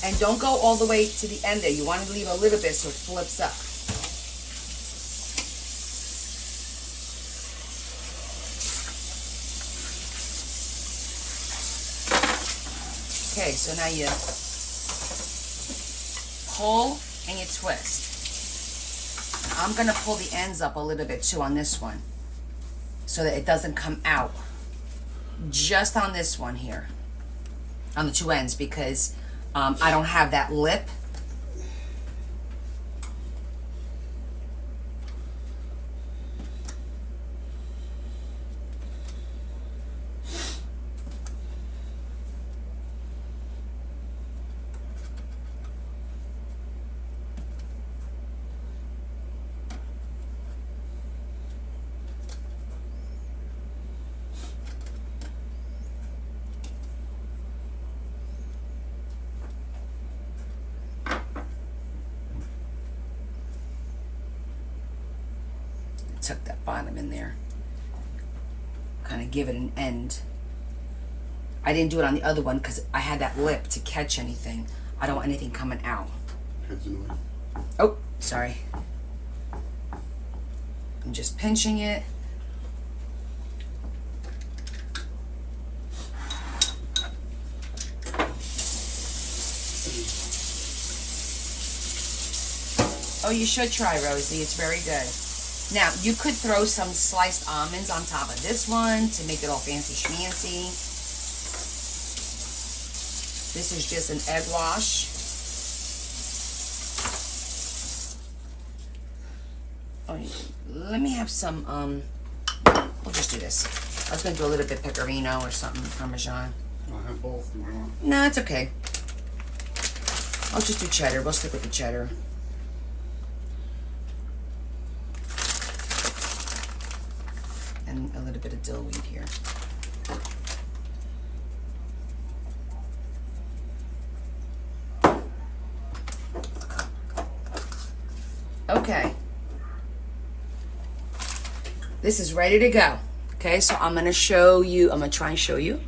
and don't go all the way to the end there. You want to leave a little bit so it flips up. Okay, so now you pull and you twist. I'm going to pull the ends up a little bit too on this one so that it doesn't come out. Just on this one here. On the two ends, because I don't have that lip. Tuck that bottom in there. Kind of give it an end. I didn't do it on the other one because I had that lip to catch anything. I don't want anything coming out. Heads in the way. Oh, sorry. I'm just pinching it. Oh, you should try, Rosie. It's very good. Now, you could throw some sliced almonds on top of this one to make it all fancy schmancy. This is just an egg wash. Oh, let me have some, we'll just do this. I was going to do a little bit pecorino or something, Parmesan. I'll have both. If you want. No, it's okay. I'll just do cheddar. We'll stick with the cheddar. And a little bit of dill weed here. Okay. This is ready to go. Okay, so I'm going to show you. I'm going to try and show you.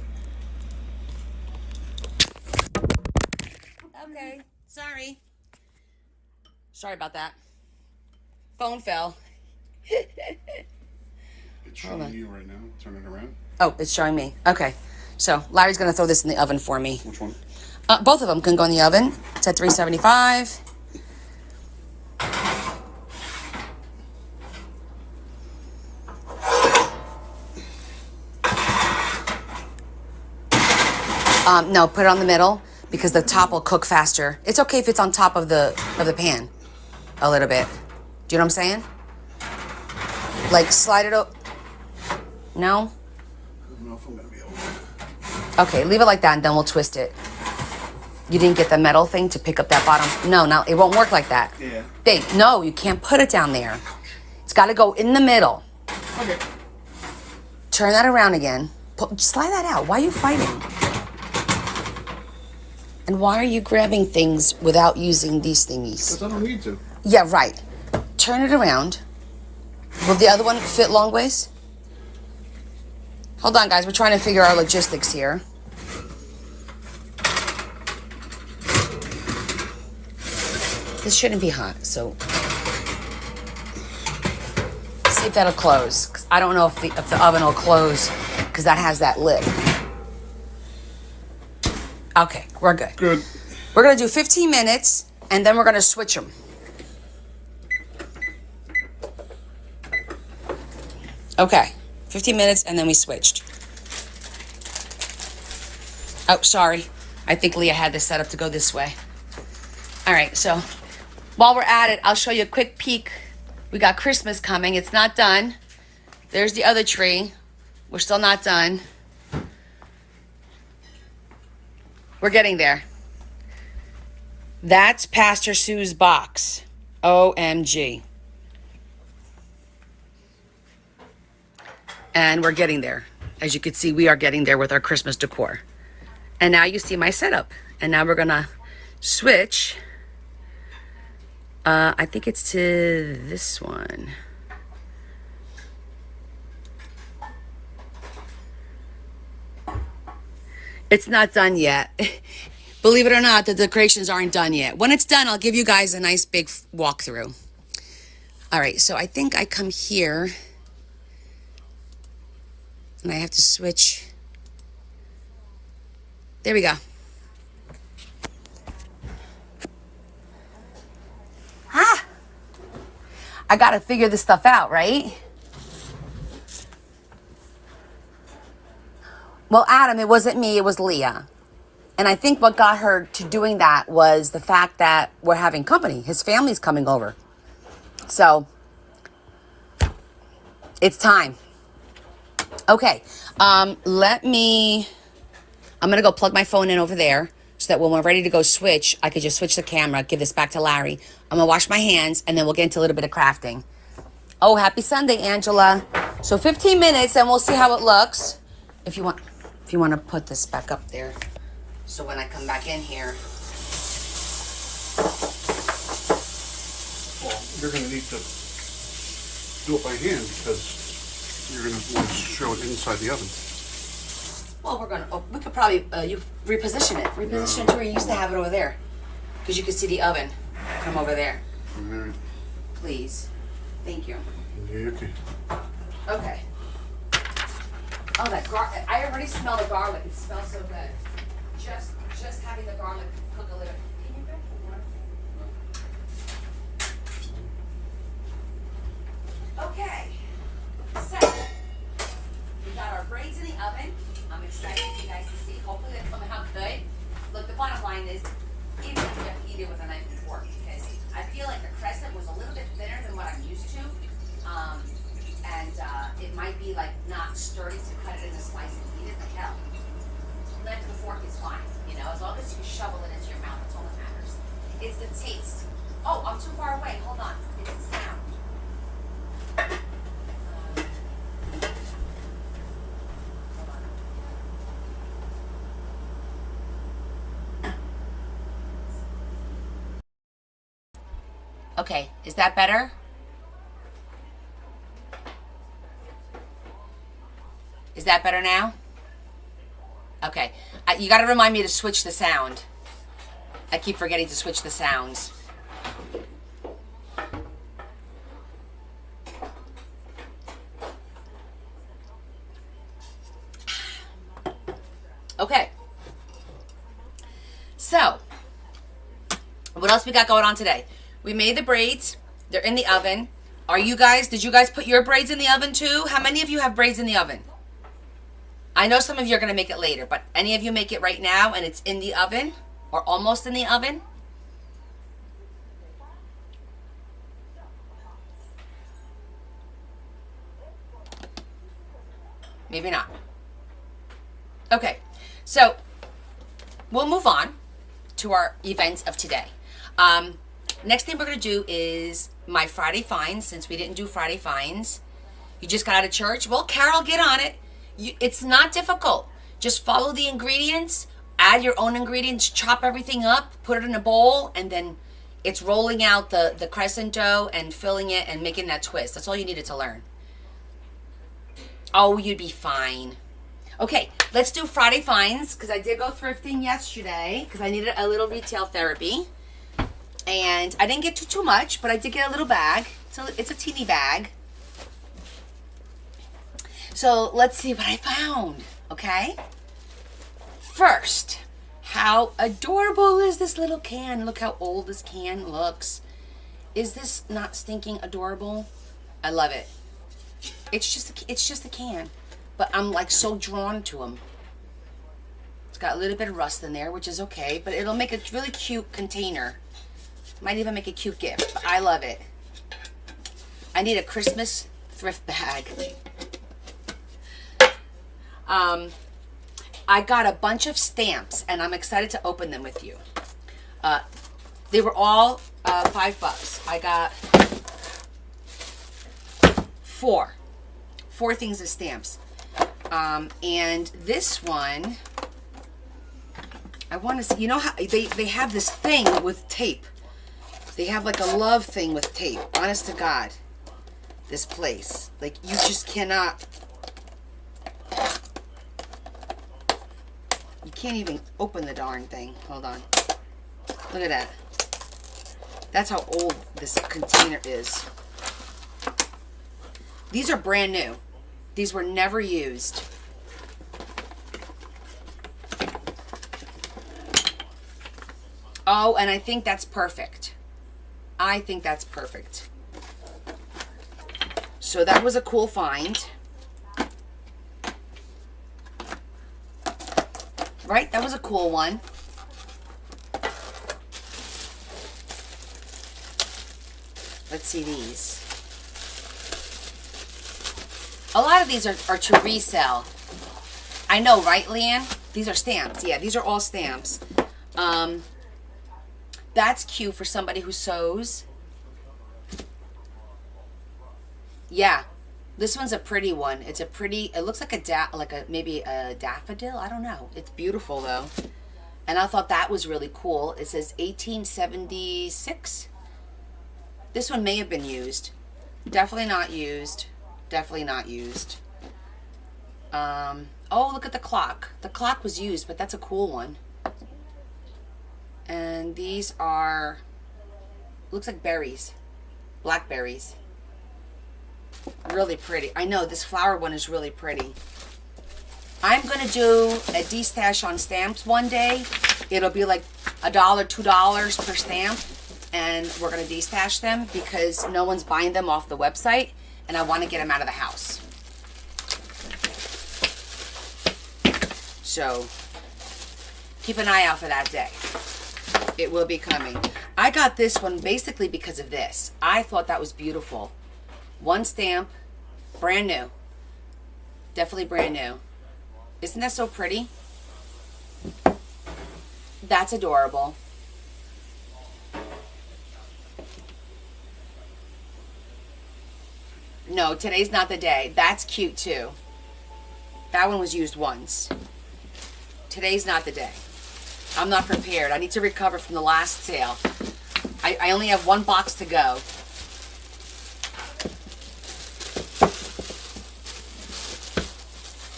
Okay, sorry. Sorry about that. Phone fell. It's showing you right now. Turn it around. Oh, it's showing me. Okay. So Larry's going to throw this in the oven for me. Which one? Both of them can go in the oven. It's at 375. No, put it on the middle because the top will cook faster. It's okay if it's on top of the pan a little bit. Do you know what I'm saying? Like slide it up. No? I don't know if I'm going to be able to. Okay, leave it like that and then we'll twist it. You didn't get the metal thing to pick up that bottom? No, it won't work like that. Yeah. Babe, no, you can't put it down there. It's got to go in the middle. Okay. Turn that around again. Slide that out. Why are you fighting? And why are you grabbing things without using these thingies? Because I don't need to. Yeah, right. Turn it around. Will the other one fit long ways? Hold on, guys. We're trying to figure our logistics here. This shouldn't be hot, so see if that'll close. 'Cause I don't know if the oven will close because that has that lid. Okay, we're good. Good. We're gonna do 15 minutes and then we're gonna switch them. Okay, 15 minutes and then we switched. Oh, sorry. I think Leah had this set up to go this way. All right, so while we're at it, I'll show you a quick peek. We got Christmas coming. It's not done. There's the other tree. We're still not done. We're getting there. That's Pastor Sue's box. OMG. And we're getting there. As you can see, we are getting there with our Christmas decor. And now you see my setup. And now we're gonna switch. I think it's to this one. It's not done yet. Believe it or not, the decorations aren't done yet. When it's done, I'll give you guys a nice big walkthrough. All right, so I think I come here and I have to switch. There we go. I gotta figure this stuff out, right? Well, Adam, it wasn't me, it was Leah. And I think what got her to doing that was the fact that we're having company. His family's coming over. So, it's time. Okay, I'm gonna go plug my phone in over there so that when we're ready to go switch, I could just switch the camera, give this back to Larry. I'm gonna wash my hands and then we'll get into a little bit of crafting. Oh, happy Sunday, Angela. So 15 minutes and we'll see how it looks. If you want to put this back up there. So when I come back in here. Well, you're going to need to do it by hand because you're going to want to show it inside the oven. Well, we could probably, you reposition it. Reposition it to where you used to have it over there. Because you can see the oven from over there. All right. Please. Thank you. Yeah, okay. Okay. Oh, that garlic. I already smell the garlic. It smells so good. Just having the garlic cook a little. Can you grab the water? Okay. So, we got our braids in the oven. I'm excited for you guys to see. Hopefully they're coming out good. Look, the bottom line is, even if you have to eat it with a knife and fork, because I feel like the crescent was a little bit thinner than what I'm used to. It might be like not sturdy to cut it in a slice and eat it. Like hell, knife and fork is fine, you know, as long as you shovel it into your mouth. That's all that matters. It's the taste. Oh, I'm too far away. Hold on. It's the sound. Hold on. Okay, is that better? Is that better now? Okay. You got to remind me to switch the sound. I keep forgetting to switch the sounds. Okay. So, what else we got going on today? We made the braids. They're in the oven. Did you guys put your braids in the oven too? How many of you have braids in the oven? I know some of you are going to make it later, but any of you make it right now and it's in the oven or almost in the oven? Maybe not. Okay, so we'll move on to our events of today. Next thing we're going to do is my Friday finds, since we didn't do Friday finds. You just got out of church? Well, Carol, get on it. It's not difficult. Just follow the ingredients, add your own ingredients, chop everything up, put it in a bowl, and then it's rolling out the crescent dough and filling it and making that twist. That's all you needed to learn. Oh, you'd be fine. Okay, let's do Friday finds, because I did go thrifting yesterday, because I needed a little retail therapy. And I didn't get too much, but I did get a little bag. So it's a teeny bag. So let's see what I found, okay? First, how adorable is this little can? Look how old this can looks. Is this not stinking adorable? I love it. It's just a can, but I'm like so drawn to them. It's got a little bit of rust in there, which is okay, but it'll make a really cute container. Might even make a cute gift, but I love it. I need a Christmas thrift bag. I got a bunch of stamps, and I'm excited to open them with you. They were all $5. I got four things of stamps. And this one, I want to see, you know how they have this thing with tape. They have like a love thing with tape. Honest to God, this place. Like, you just cannot, you can't even open the darn thing. Hold on. Look at that. That's how old this container is. These are brand new. These were never used. Oh, and I think that's perfect. I think that's perfect. So that was a cool find. Right? That was a cool one. Let's see these. A lot of these are to resell. I know, right, Leanne? These are stamps. Yeah, these are all stamps. That's cute for somebody who sews. Yeah, this one's a pretty one. It's a pretty. It looks like maybe a daffodil. I don't know. It's beautiful though, and I thought that was really cool. It says 1876. This one may have been used. Definitely not used. Definitely not used. Oh, look at the clock. The clock was used, but that's a cool one. And these are, looks like berries. Blackberries. Really pretty. I know, this flower one is really pretty. I'm going to do a de-stash on stamps one day. It'll be like $1, $2 per stamp. And we're going to de-stash them because no one's buying them off the website. And I want to get them out of the house. So, keep an eye out for that day. It will be coming. I got this one basically because of this. I thought that was beautiful. One stamp, brand new. Definitely brand new. Isn't that so pretty? That's adorable. No, today's not the day. That's cute too. That one was used once. Today's not the day. I'm not prepared. I need to recover from the last sale. I only have one box to go.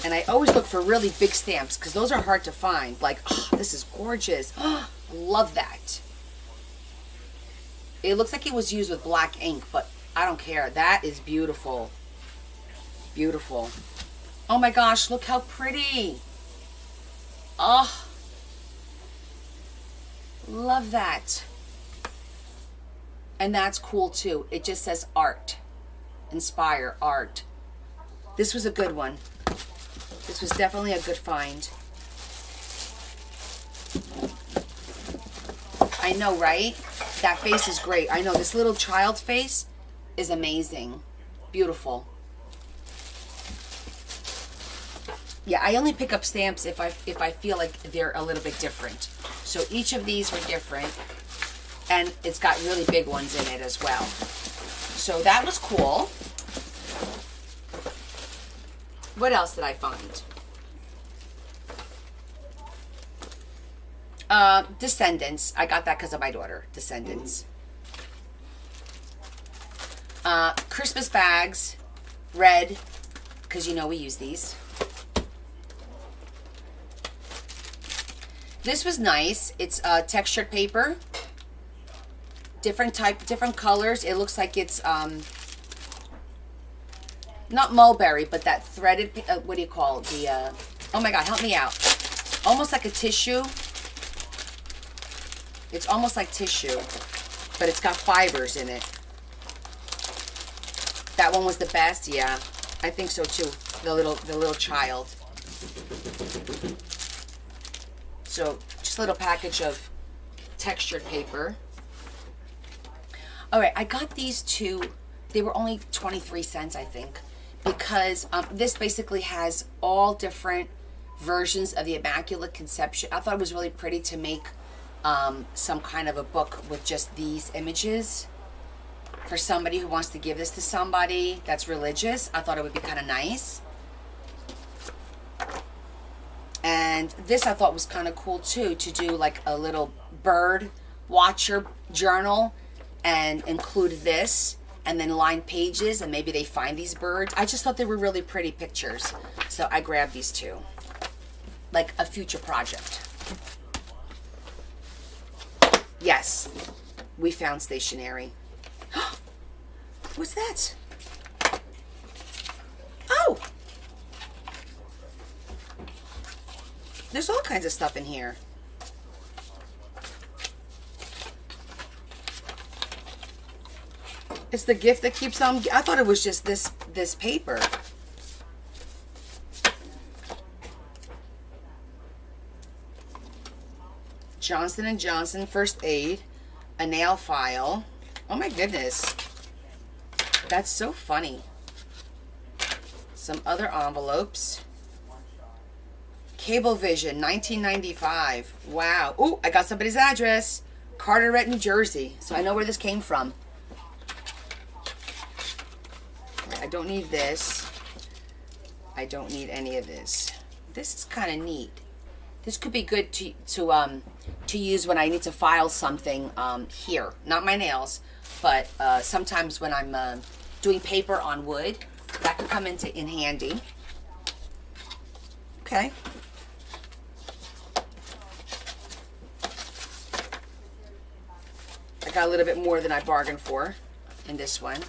And I always look for really big stamps because those are hard to find. Like, oh, this is gorgeous. Oh, I love that. It looks like it was used with black ink, but I don't care. That is beautiful. Beautiful. Oh my gosh, look how pretty. Oh. Love that. And that's cool too. It just says art. Inspire, art. This was a good one. This was definitely a good find. I know, right? That face is great. I know, this little child face is amazing. Beautiful. Yeah, I only pick up stamps if I feel like they're a little bit different. So each of these were different, and it's got really big ones in it as well. So that was cool. What else did I find? Descendants. I got that because of my daughter. Descendants. Christmas bags. Red. Because you know we use these. This was nice. It's textured paper. Different type, different colors. It looks like it's not mulberry, but that threaded, what do you call it? The, oh my God, help me out. Almost like a tissue. It's almost like tissue, but it's got fibers in it. That one was the best, yeah. I think so too. The little child. So just a little package of textured paper. All right, I got these two. They were only 23 cents, I think, because this basically has all different versions of the Immaculate Conception. I thought it was really pretty to make some kind of a book with just these images for somebody who wants to give this to somebody that's religious. I thought it would be kind of nice. And this I thought was kind of cool too, to do like a little bird watcher journal and include this and then line pages, and maybe they find these birds. I just thought they were really pretty pictures. So I grabbed these two. Like a future project. Yes, we found stationery. What's that? Oh! There's all kinds of stuff in here. It's the gift that keeps on. I thought it was just this paper. Johnson & Johnson First Aid, a nail file. Oh my goodness. That's so funny. Some other envelopes. Cablevision, 1995. Wow. Ooh, I got somebody's address. Carteret, New Jersey. So I know where this came from. I don't need this. I don't need any of this. This is kind of neat. This could be good to use when I need to file something here. Not my nails, but sometimes when I'm doing paper on wood, that could come in handy. Okay. I got a little bit more than I bargained for in this one.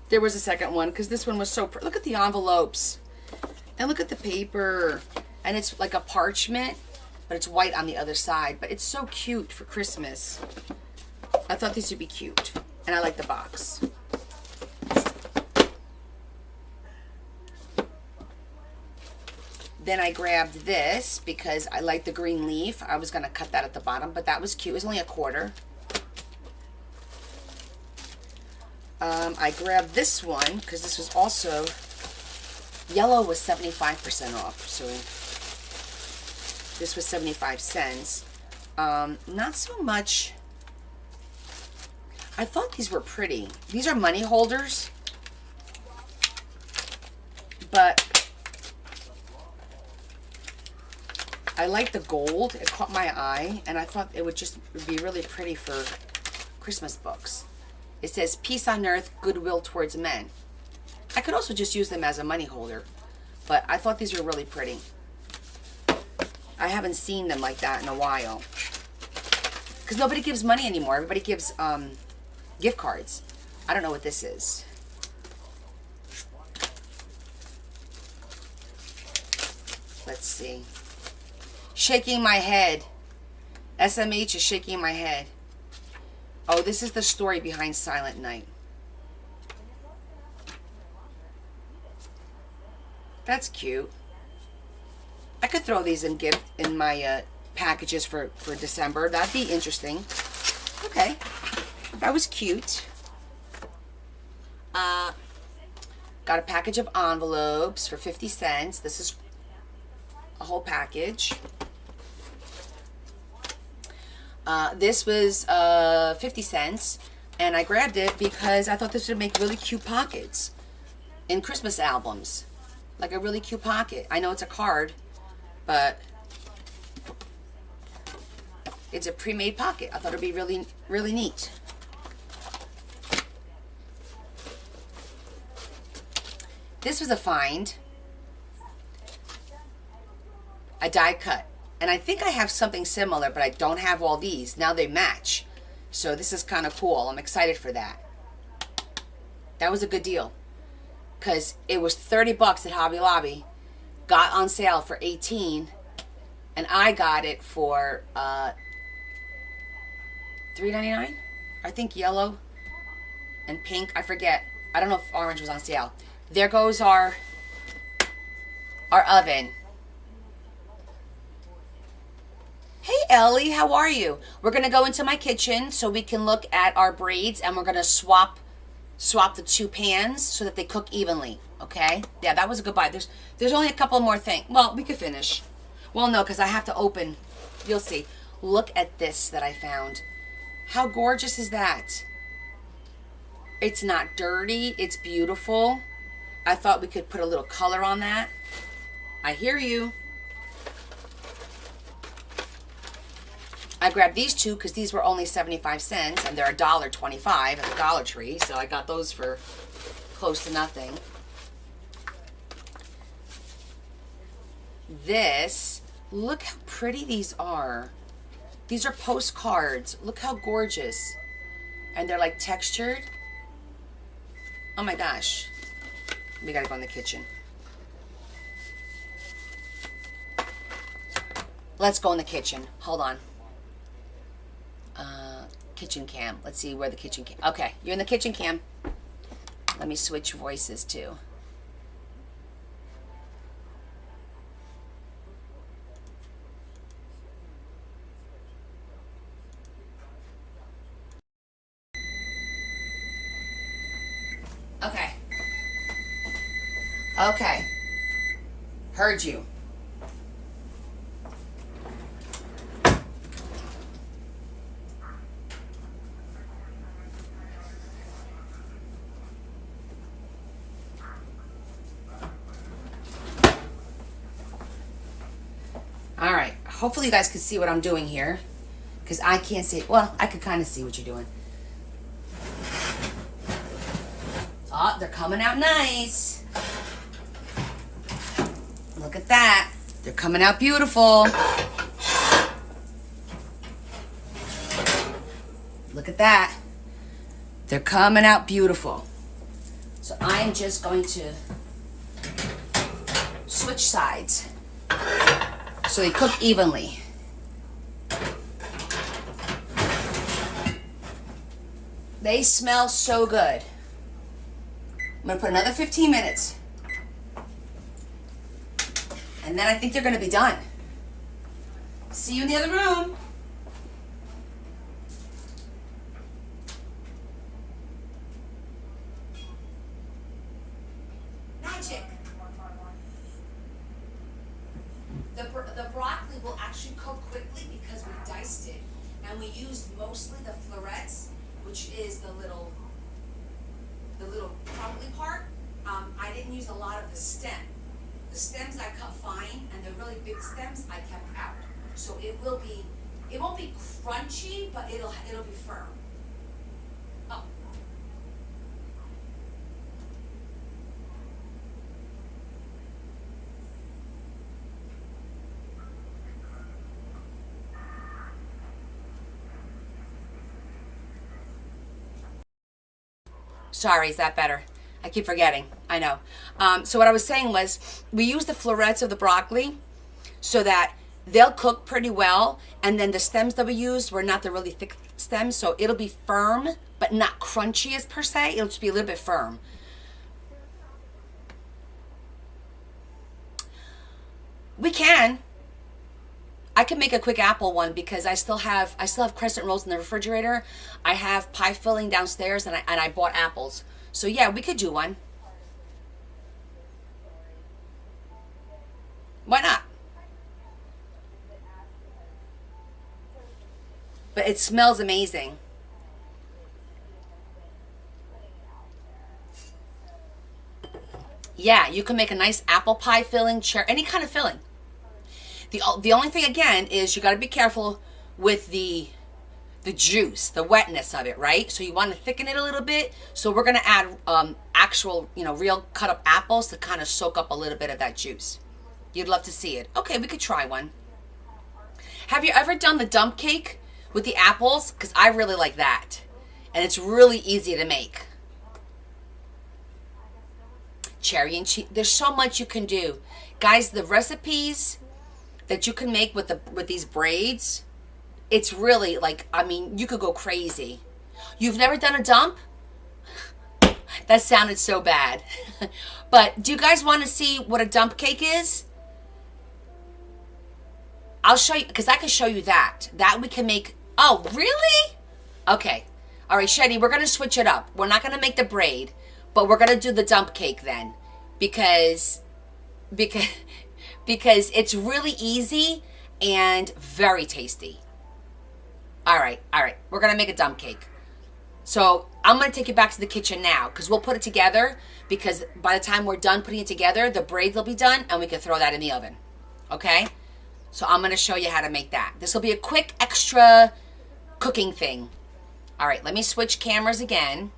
There was a second one because this one was so look at the envelopes and look at the paper, and it's like a parchment, but it's white on the other side, but it's so cute for Christmas. I thought these would be cute, and I like the box. Then I grabbed this because I like the green leaf. I was gonna cut that at the bottom, but that was cute. It was only a quarter. I grabbed this one because this was also, yellow was 75% off, so this was 75 cents. Not so much, I thought these were pretty. These are money holders, but I like the gold. It caught my eye, and I thought it would just be really pretty for Christmas books. It says, peace on earth, goodwill towards men. I could also just use them as a money holder, but I thought these were really pretty. I haven't seen them like that in a while. Because nobody gives money anymore. Everybody gives gift cards. I don't know what this is. Let's see. Shaking my head. SMH is shaking my head. Oh, this is the story behind Silent Night. That's cute. I could throw these in my packages for December. That'd be interesting. Okay. That was cute. Got a package of envelopes for 50 cents. This is a whole package. This was 50 cents, and I grabbed it because I thought this would make really cute pockets in Christmas albums. Like a really cute pocket. I know it's a card, but it's a pre-made pocket. I thought it would be really, really neat. This was a find. A die cut. And I think I have something similar, but I don't have all these. Now they match. So this is kind of cool. I'm excited for that. That was a good deal. Because it was 30 bucks at Hobby Lobby. Got on sale for 18. And I got it for $3.99. I think yellow and pink. I forget. I don't know if orange was on sale. There goes our oven. Hey Ellie, how are you? We're gonna go into my kitchen so we can look at our braids, and we're gonna swap the two pans so that they cook evenly. Okay? Yeah, that was a good buy. There's only a couple more things. Well, we could finish. Well, no, because I have to open. You'll see. Look at this that I found. How gorgeous is that? It's not dirty. It's beautiful. I thought we could put a little color on that. I hear you. I grabbed these two because these were only 75 cents and they're $1.25 at the Dollar Tree. So I got those for close to nothing. This, look how pretty these are. These are postcards. Look how gorgeous. And they're like textured. Oh my gosh. We gotta go in the kitchen. Let's go in the kitchen. Hold on. Kitchen cam. Let's see where the kitchen cam. Okay, you're in the kitchen cam. Let me switch voices too. Okay. Okay. Heard you. All right. Hopefully you guys can see what I'm doing here, because I can't see. Well, I could kind of see what you're doing. Oh, they're coming out nice. Look at that. They're coming out beautiful. Look at that. They're coming out beautiful. So I'm just going to switch sides so they cook evenly. They smell so good. I'm gonna put another 15 minutes. And then I think they're gonna be done. See you in the other room. Magic. The broccoli will actually cook quickly because we diced it. And we used mostly the florets, which is the little broccoli part. I didn't use a lot of the stem. The stems I cut fine, and the really big stems I kept out. So it won't be crunchy, but it'll be firm. Oh. Sorry, is that better? I keep forgetting. I know. So what I was saying was we use the florets of the broccoli so that they'll cook pretty well. And then the stems that we used were not the really thick stems. So it'll be firm, but not crunchy as per se. It'll just be a little bit firm. We can. I can make a quick apple one because I still have crescent rolls in the refrigerator. I have pie filling downstairs, and I bought apples. So yeah, we could do one. Why not? But it smells amazing. Yeah, you can make a nice apple pie filling, any kind of filling. The only thing again is you got to be careful with the juice, the wetness of it, right? So you want to thicken it a little bit. So we're going to add actual, real cut up apples to kind of soak up a little bit of that juice. You'd love to see it. Okay, we could try one. Have you ever done the dump cake with the apples? Because I really like that. And it's really easy to make. Cherry and cheese. There's so much you can do. Guys, the recipes that you can make with these braids, it's really like, I mean, you could go crazy. You've never done a dump? That sounded so bad. But do you guys want to see what a dump cake is? I'll show you, because I can show you that. That we can make. Oh, really? Okay. All right, Shetty, we're going to switch it up. We're not going to make the braid, but we're going to do the dump cake then. Because it's really easy and very tasty. All right. We're going to make a dump cake. So I'm going to take you back to the kitchen now because we'll put it together, because by the time we're done putting it together, the braids will be done and we can throw that in the oven. Okay? So I'm going to show you how to make that. This will be a quick extra cooking thing. All right, let me switch cameras again.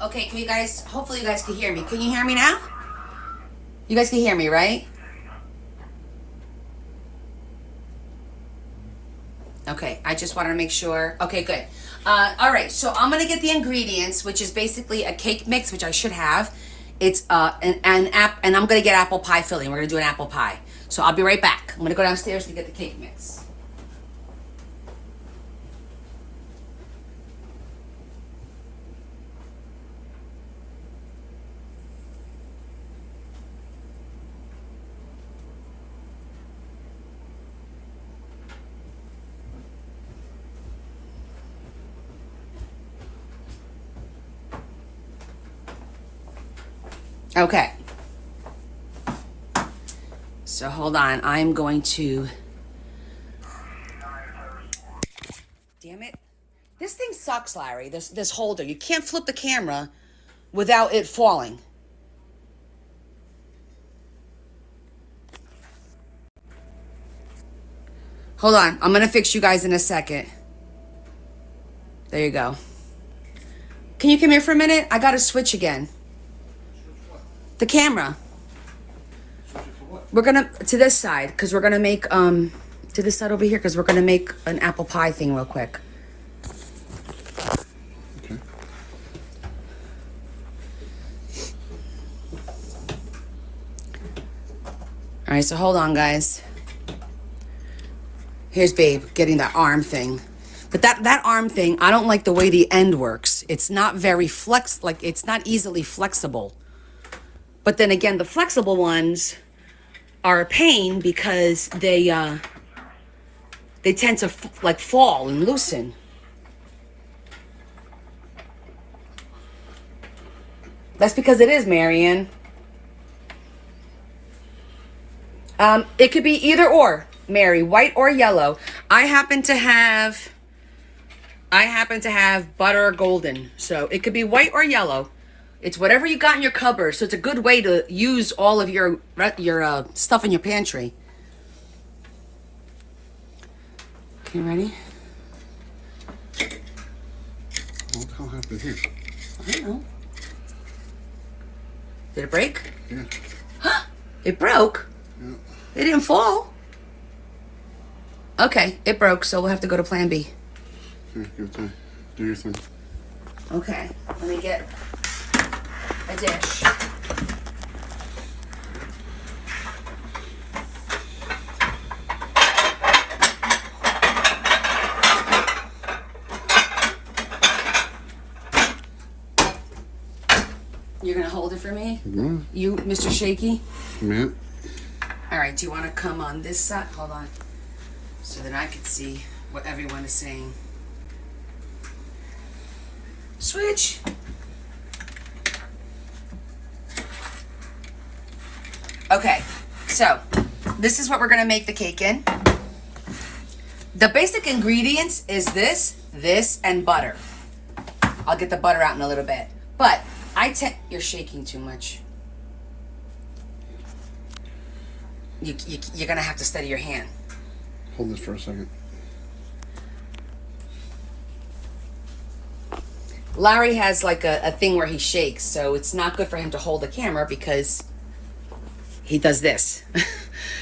Okay, can you guys, hopefully you guys can hear me. Can you hear me now? You guys can hear me, right? Okay, I just wanted to make sure. Okay, good. All right, so I'm gonna get the ingredients, which is basically a cake mix, which I should have. It's and I'm gonna get apple pie filling. We're gonna do an apple pie. So I'll be right back. I'm gonna go downstairs to get the cake mix. Okay. So hold on. I'm going to. Damn it. This thing sucks, Larry. This holder. You can't flip the camera without it falling. Hold on. I'm going to fix you guys in a second. There you go. Can you come here for a minute? I got to switch again. The camera. We're gonna to this side because we're gonna make to this side over here because we're gonna make an apple pie thing real quick. Okay. All right, so hold on, guys. Here's Babe getting that arm thing, but that arm thing, I don't like the way the end works. It's not very it's not easily flexible. But then again, the flexible ones are a pain because they tend to fall and loosen. That's because it is, Marianne. It could be either or, Mary, white or yellow. I happen to have butter golden, so it could be white or yellow. It's whatever you got in your cupboard, so it's a good way to use all of your stuff in your pantry. Okay, ready? What the hell happened here? I don't know. Did it break? Yeah. It broke? Yeah. It didn't fall. Okay, it broke, so we'll have to go to plan B. Here, give it time. Do your thing. Okay, let me get a dish. You're gonna hold it for me? Yeah. You, Mr. Shaky? Yeah. All right, do you want to come on this side? Hold on. So that I can see what everyone is saying. Switch. Okay, so this is what we're gonna make the cake in. The basic ingredients is this, and butter. I'll get the butter out in a little bit. But you're shaking too much. You're gonna have to steady your hand. Hold this for a second. Larry has like a thing where he shakes, so it's not good for him to hold the camera because he does this.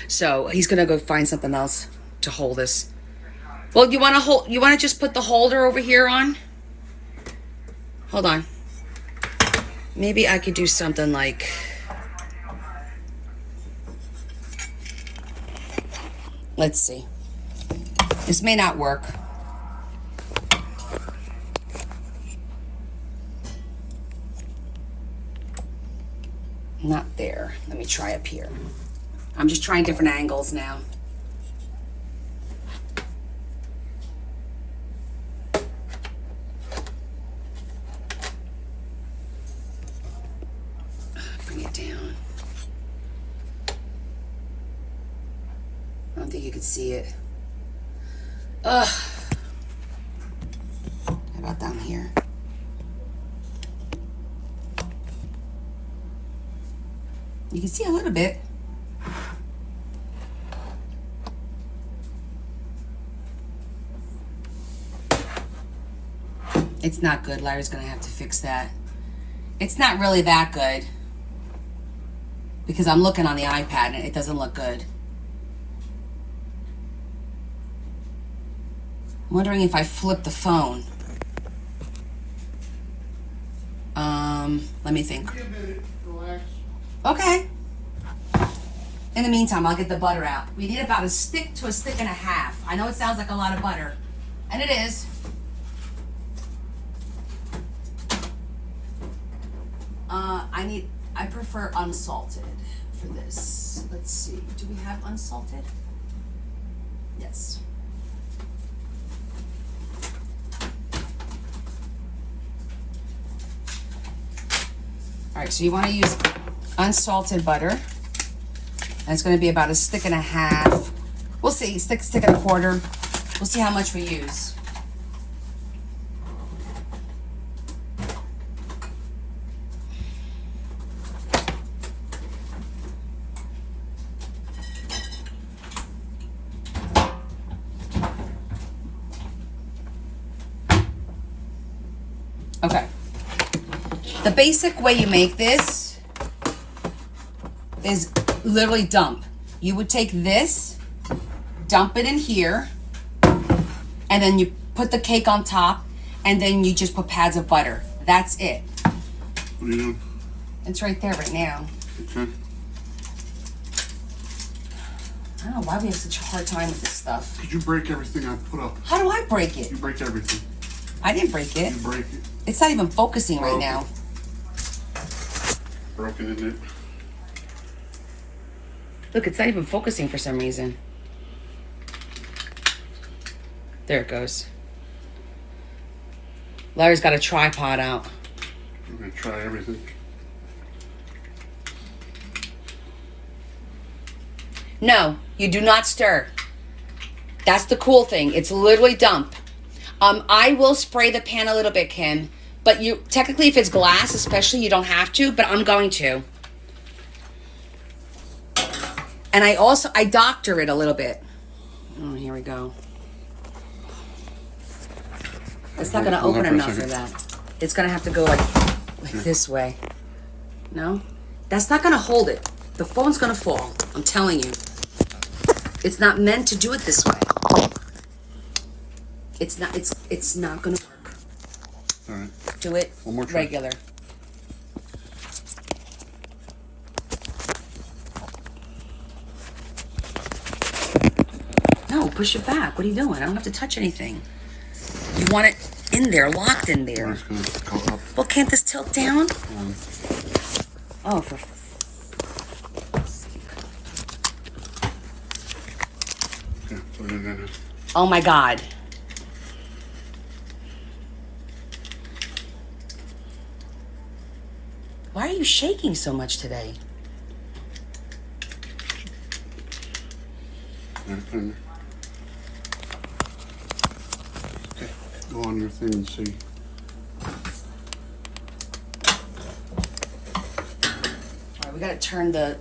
So he's gonna go find something else to hold this. Well, you wanna just put the holder over here on? Hold on. Maybe I could do something like, let's see. This may not work. Not there. Let me try up here. I'm just trying different angles now. Bring it down. I don't think you can see it. Ugh. How about down here? You can see a little bit. It's not good. Larry's gonna have to fix that. It's not really that good because I'm looking on the iPad and it doesn't look good. I'm wondering if I flip the phone. Let me think. Give me a minute. Relax. Okay. In the meantime, I'll get the butter out. We need about a stick to a stick and a half. I know it sounds like a lot of butter, and it is. I prefer unsalted for this. Let's see. Do we have unsalted? Yes. All right, so you want to use unsalted butter. And it's going to be about a stick and a half. We'll see, stick and a quarter. We'll see how much we use. Okay. The basic way you make this is literally dump. You would take this, dump it in here, and then you put the cake on top, and then you just put pads of butter. That's it. What are you doing? It's right there right now. Okay. I don't know why we have such a hard time with this stuff. Did you break everything I put up? How do I break it? You break everything. I didn't break it. You break it. It's not even focusing right Broken. now. Broken in it. Look, it's not even focusing for some reason. There it goes. Larry's got a tripod out. I'm gonna try everything. No, you do not stir. That's the cool thing. It's literally dump. I will spray the pan a little bit, Kim, but you technically, if it's glass, especially, you don't have to, but I'm going to. And I doctor it a little bit. Oh, here we go. It's not going to open enough for that. It's going to have to go like this way. No? That's not going to hold it. The phone's going to fall. I'm telling you. It's not meant to do it this way. It's not going to work. All right. Do it One more try. regular. No, push it back. What are you doing? I don't have to touch anything. You want it in there, locked in there. I'm just gonna go up. Well, can't this tilt down? One. Oh, for... Okay, put it in there now. Oh my God. Why are you shaking so much today? All right, put it in there. go on your thing and see. Alright, we gotta turn the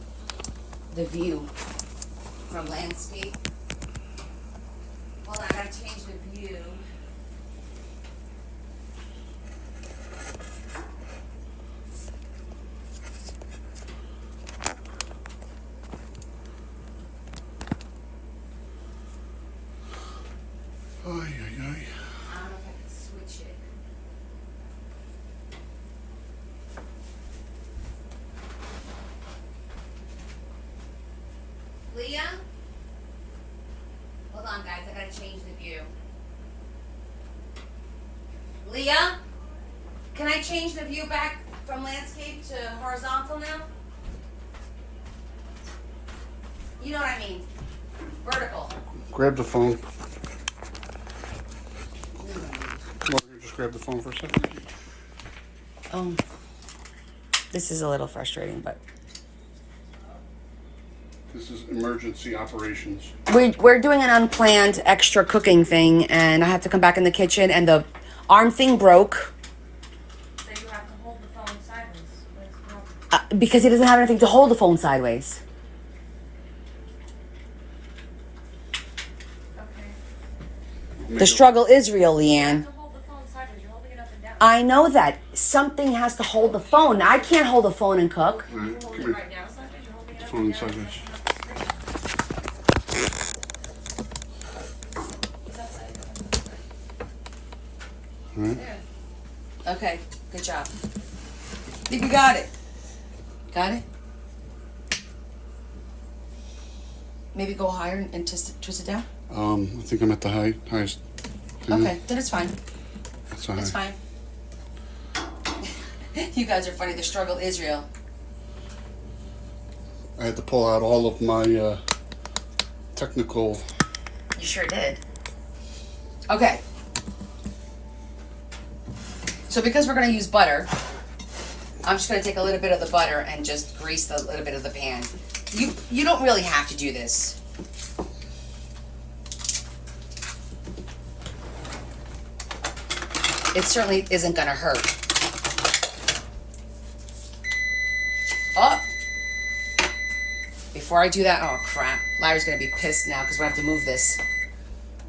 view from landscape. Hold on, I gotta change the view. Ay, ay, ay. I don't know if I can switch it. Leah? Hold on, guys. I gotta change the view. Leah? Can I change the view back from landscape to horizontal now? You know what I mean. Vertical. Grab the phone. Well, just grab the phone for a second. This is a little frustrating, but This is emergency operations. we're doing an unplanned extra cooking thing, and I have to come back in the kitchen, and the arm thing broke So you have to hold the phone sideways. What's the problem? because he doesn't have anything to hold the phone sideways. Okay. The struggle is real, You Leanne. have to hold the phone sideways. You're holding it up and down. I know that. Something has to hold the phone. I can't hold the phone and cook. All right, You're come holding it here. right now sideways. You're holding it up Phone and down. sideways. It's outside. All right. Yeah. Okay, good job. Think we got it. Got it? Maybe go higher and twist it down? I think I'm at the highest. Okay, then it's fine. That's all It's right. fine. You guys are funny. The struggle is real. I had to pull out all of my technical. You sure did. Okay. So because we're going to use butter, I'm just going to take a little bit of the butter and just grease a little bit of the pan. You don't really have to do this. It certainly isn't going to hurt. Oh! Before I do that, oh crap. Larry's going to be pissed now because we have to move this.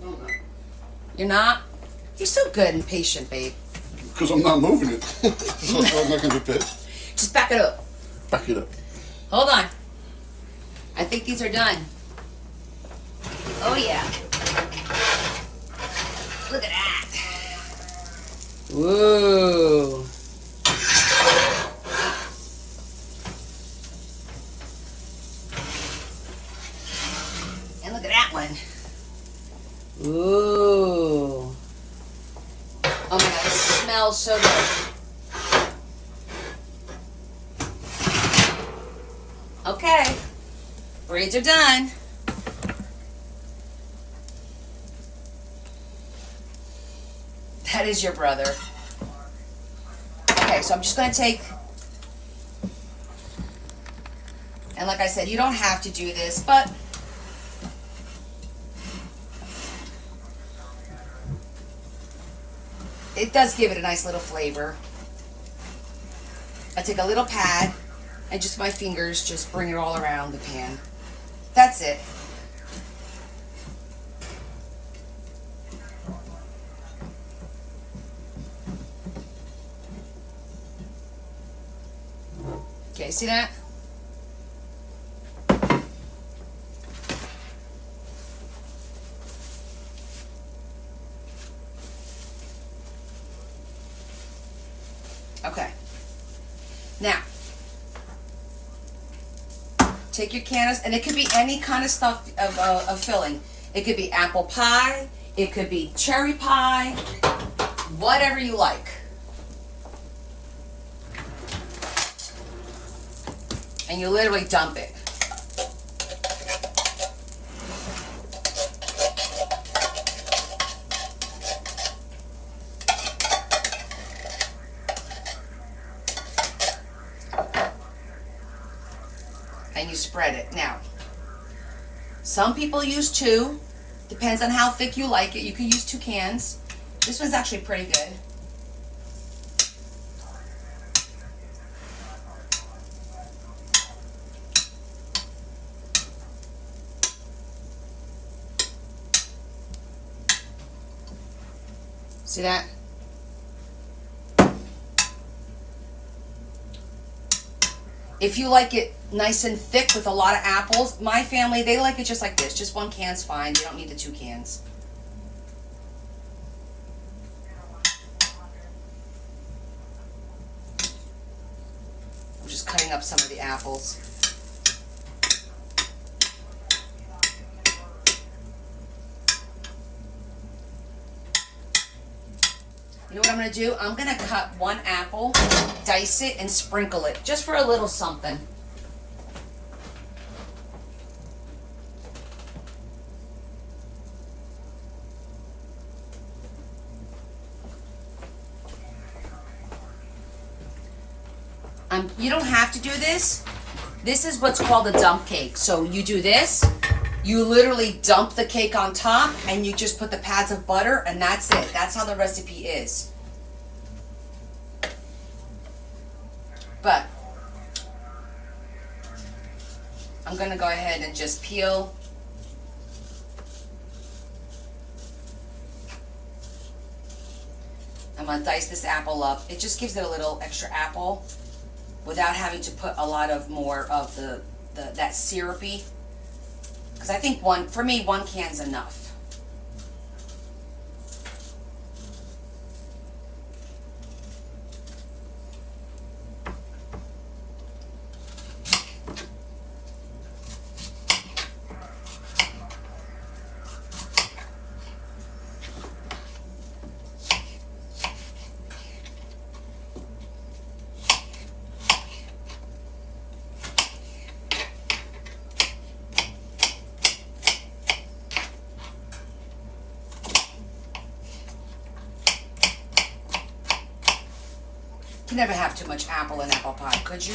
No, no. You're not? You're so good and patient, babe. Because I'm not moving it. So I'm not going to be pissed. Just back it up. Back it up. Hold on. I think these are done. Oh yeah. Look at that. Woo. And look at that one. Ooh. Oh my god, this smells so good. Okay. Braids are done. That is your brother. Okay, so I'm just going to take... And like I said, you don't have to do this, but... It does give it a nice little flavor. I take a little pad and just my fingers just bring it all around the pan. That's it. Okay, see that? Okay. Now, take your cannas, and it could be any kind of stuff of filling. It could be apple pie, it could be cherry pie, whatever you like. And you literally dump it. And you spread it. Now, some people use two. Depends on how thick you like it. You can use 2 cans. This one's actually pretty good. See that? If you like it nice and thick with a lot of apples, my family, they like it just like this. Just one can's fine. They don't need the 2 cans. I'm just cutting up some of the apples. You know what I'm going to do? I'm going to cut 1 apple, dice it, and sprinkle it, just for a little something. You don't have to do this. This is what's called a dump cake. So you do this, you literally dump the cake on top, and you just put the pads of butter, and that's it. That's how the recipe is. But I'm gonna go ahead and just peel. I'm gonna dice this apple up. It just gives it a little extra apple without having to put a lot of more of that syrupy. Because I think for me, 1 can's enough. You never have too much apple in apple pie, could you?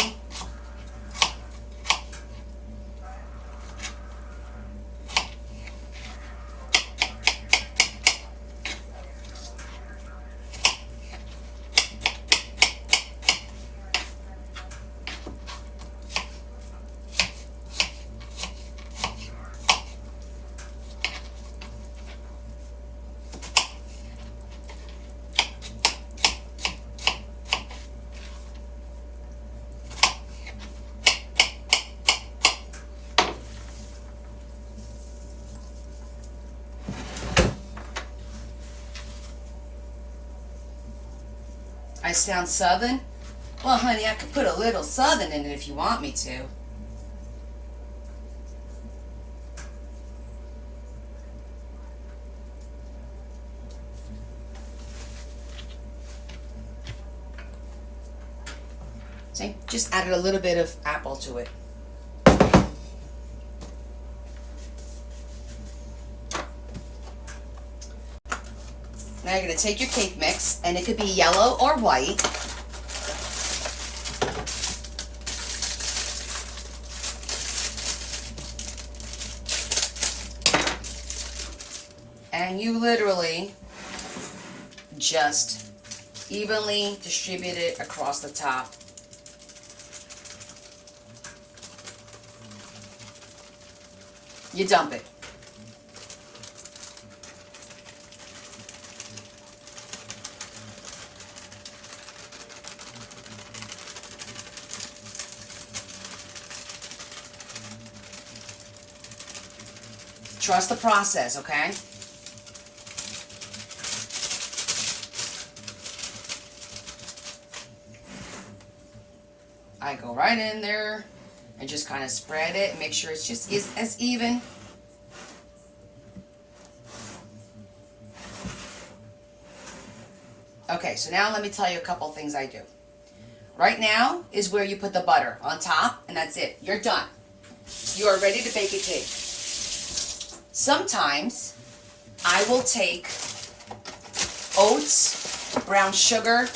I sound Southern? Well, honey, I could put a little Southern in it if you want me to. See, just added a little bit of apple to it. Now you're going to take your cake mix, and it could be yellow or white. And you literally just evenly distribute it across the top. You dump it. Trust the process, okay? I go right in there and just kind of spread it and make sure it's just as even. Okay, so now let me tell you a couple things I do. Right now is where you put the butter on top, and that's it. You're done. You are ready to bake a cake. Sometimes I will take oats, brown sugar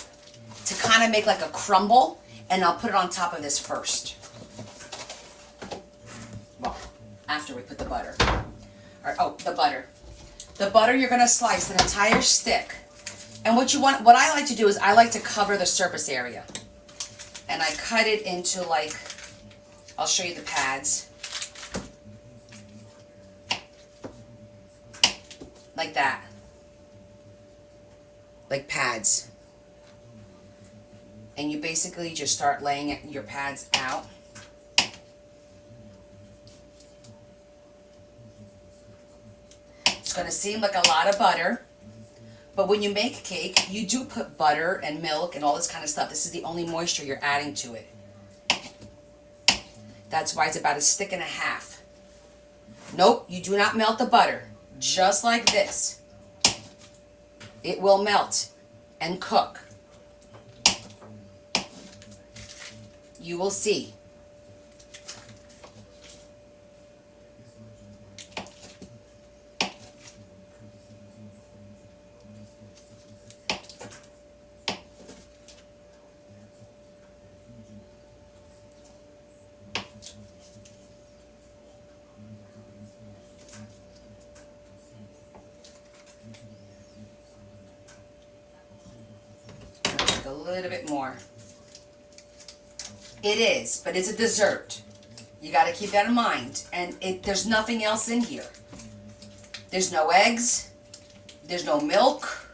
to kind of make like a crumble, and I'll put it on top of this first. Well, after we put the butter. The butter. The butter, you're going to slice an entire stick And what I like to do is I like to cover the surface area. And I cut it into like, I'll show you the pads. Like that. Like pads. And you basically just start laying your pads out. It's going to seem like a lot of butter, but when you make cake, you do put butter and milk and all this kind of stuff. This is the only moisture you're adding to it. That's why it's about a stick and a half. Nope, you do not melt the butter. Just like this. It will melt and cook. You will see. A little bit more. It is, but it's a dessert. You got to keep that in mind. And there's nothing else in here. There's no eggs. There's no milk.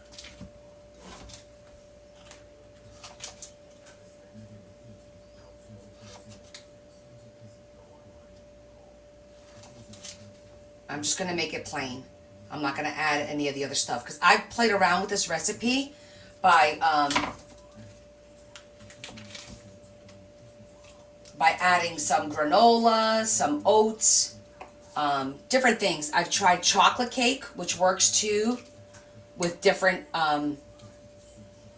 I'm just going to make it plain. I'm not going to add any of the other stuff because I've played around with this recipe by adding some granola, some oats, different things. I've tried chocolate cake, which works too, with different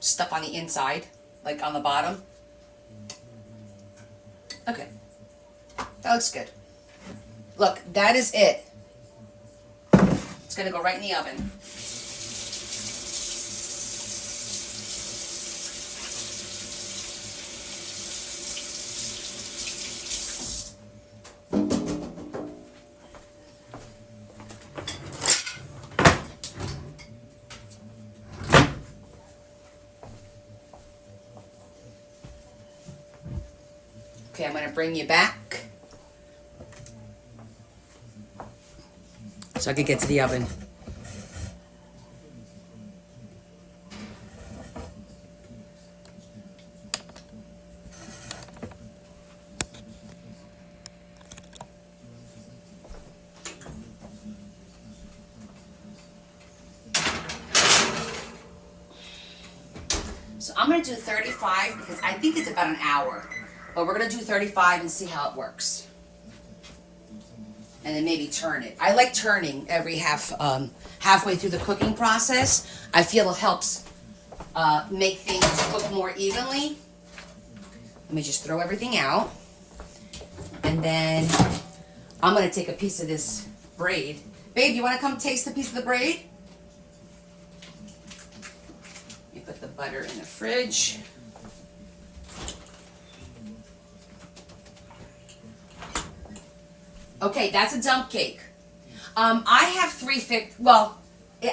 stuff on the inside, like on the bottom. Okay, that looks good. Look, that is it. It's gonna go right in the oven. Okay, I'm going to bring you back so I can get to the oven. So I'm going to do 35 because I think it's about an hour. But we're going to do 35 and see how it works. And then maybe turn it. I like turning every halfway through the cooking process. I feel it helps make things cook more evenly. Let me just throw everything out. And then I'm going to take a piece of this braid. Babe, you want to come taste a piece of the braid? Let me put the butter in the fridge. Okay, that's a dump cake. I have 350. Well,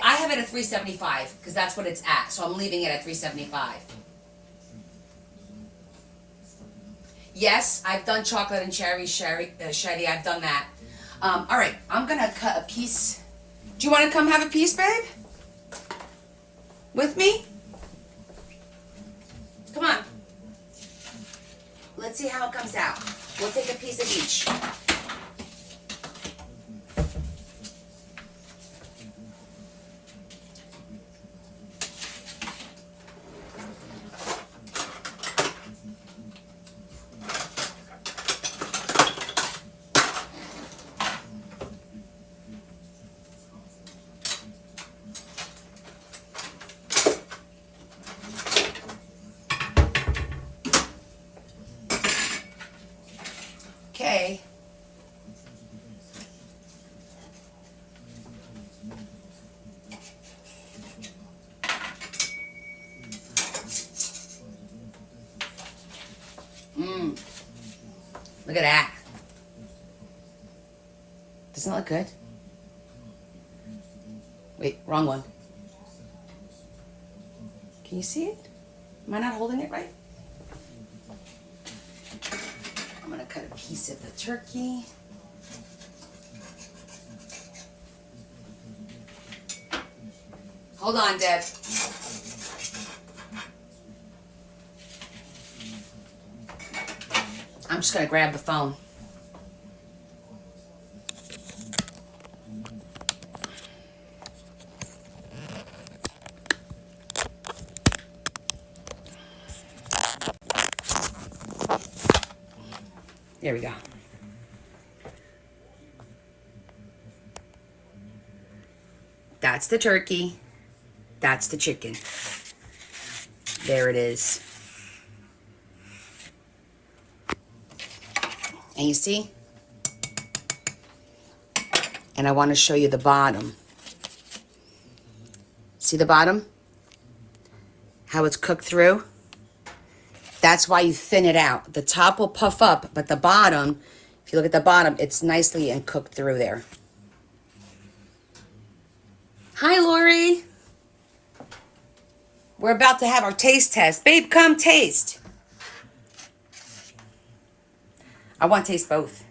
I have it at 375 because that's what it's at. So I'm leaving it at 375. Yes, I've done chocolate and cherry shetty. I've done that. All right, I'm gonna cut a piece. Do you want to come have a piece, babe? With me? Come on. Let's see how it comes out. We'll take a piece of each. Okay. Look at that. Doesn't that look good? Wait, wrong one. Can you see it? Am I not holding it right? I'm gonna cut a piece of the turkey. Hold on, Deb. I'm just gonna grab the phone. There we go. That's the turkey. That's the chicken. There it is. And you see? And I want to show you the bottom. See the bottom? How it's cooked through? That's why you thin it out. The top will puff up, but the bottom, if you look at the bottom, it's nicely and cooked through there. Hi, Lori. We're about to have our taste test. Babe, come taste. I want to taste both.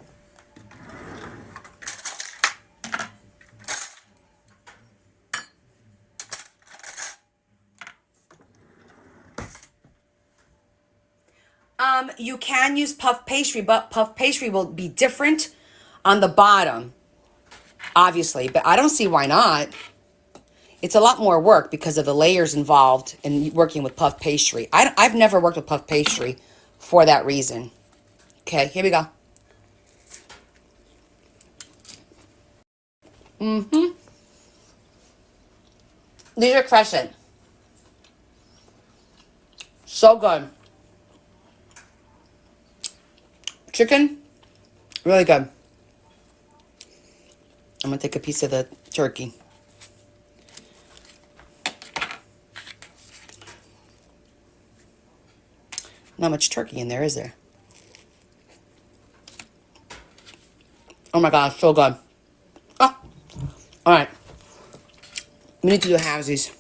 You can use puff pastry, but puff pastry will be different on the bottom, obviously, but I don't see why not. It's a lot more work because of the layers involved in working with puff pastry. I've never worked with puff pastry for that reason. Okay, here we go. These are crescent. So good. Chicken, really good. I'm gonna take a piece of the turkey. Not much turkey in there, is there? Oh my gosh, so good. Oh, all right. We need to do halvesies.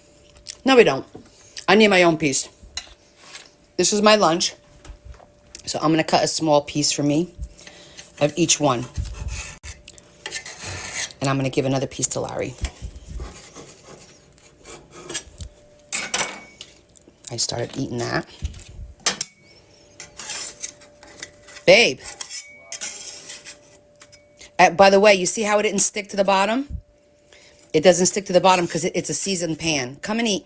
No, we don't. I need my own piece. This is my lunch. So I'm going to cut a small piece for me of each one. And I'm going to give another piece to Larry. I started eating that. Babe. By the way, you see how it didn't stick to the bottom? It doesn't stick to the bottom because it's a seasoned pan. Come and eat.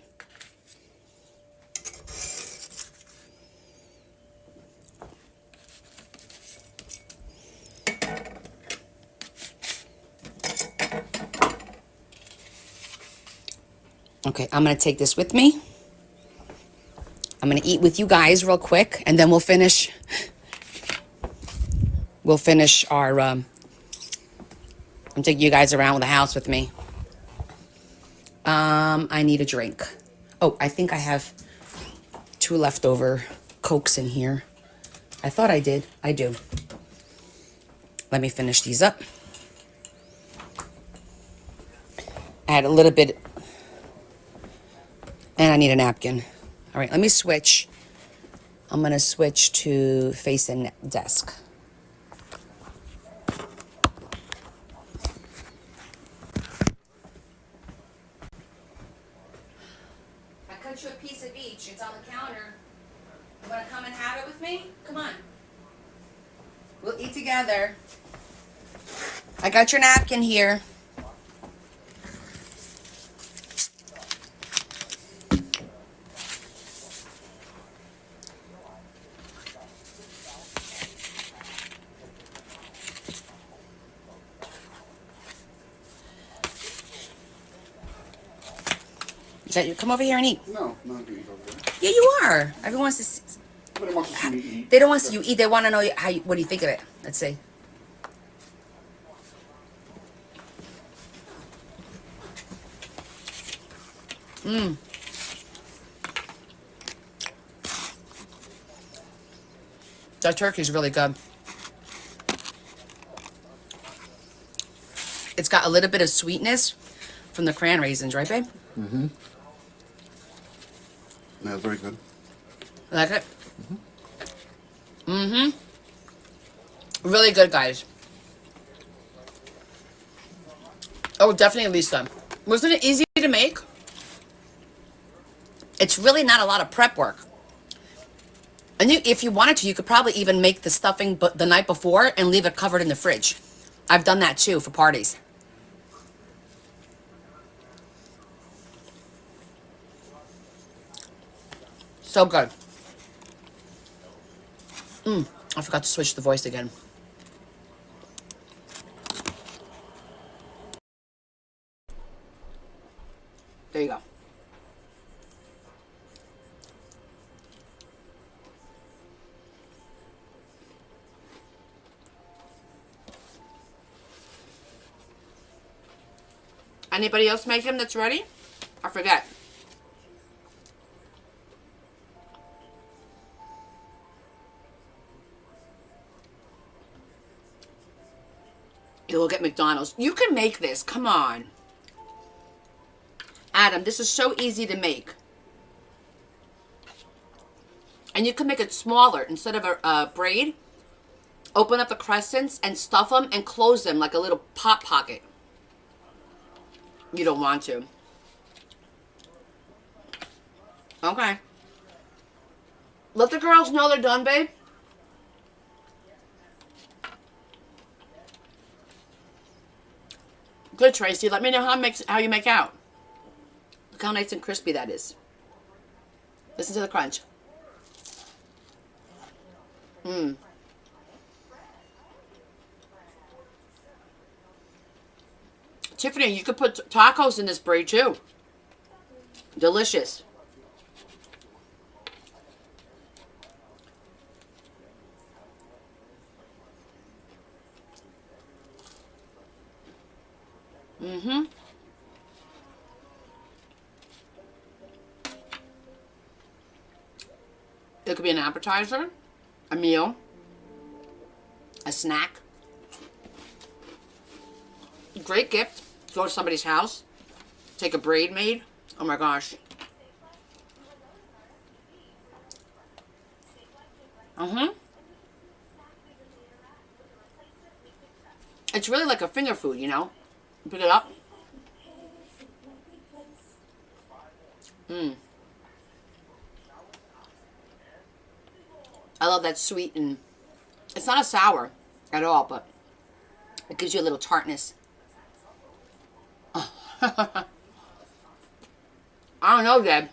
Okay, I'm going to take this with me. I'm going to eat with you guys real quick, and then we'll finish our, I'm taking you guys around the house with me. I need a drink. Oh, I think I have 2 leftover Cokes in here. I thought I did. I do. Let me finish these up. Add a little bit. And I need a napkin. All right, let me switch. I'm going to switch to facing desk. I cut you a piece of each. It's on the counter. You want to come and have it with me? Come on. We'll eat together. I got your napkin here. Come over here and eat. No, not being over there. Yeah, you are. Everyone wants to see. Nobody wants to see me eat. They don't want to see you eat. They want to know what do you think of it. Let's see. That turkey's really good. It's got a little bit of sweetness from the cran raisins, right, babe? Mm-hmm. That's very good. Like it? Mm-hmm. Really good, guys. Oh, definitely Lisa. Wasn't it easy to make? It's really not a lot of prep work. And if you wanted to, you could probably even make the stuffing the night before and leave it covered in the fridge. I've done that too for parties. So good. I forgot to switch the voice again. There you go. Anybody else make them that's ready? I forget. You look at McDonald's. You can make this. Come on. Adam, this is so easy to make. And you can make it smaller. Instead of a braid, open up the crescents and stuff them and close them like a little pop pocket. You don't want to. Okay. Let the girls know they're done, babe. Good, Tracy. Let me know how you make out. Look how nice and crispy that is. Listen to the crunch. Mmm. Tiffany, you could put tacos in this braid too. Delicious. Mm-hmm. It could be an appetizer, a meal, a snack. Great gift. Go to somebody's house. Take a braid made. Oh my gosh. It's really like a finger food, you know? Pick it up. I love that sweet, and it's not a sour at all, but it gives you a little tartness. I don't know, Deb.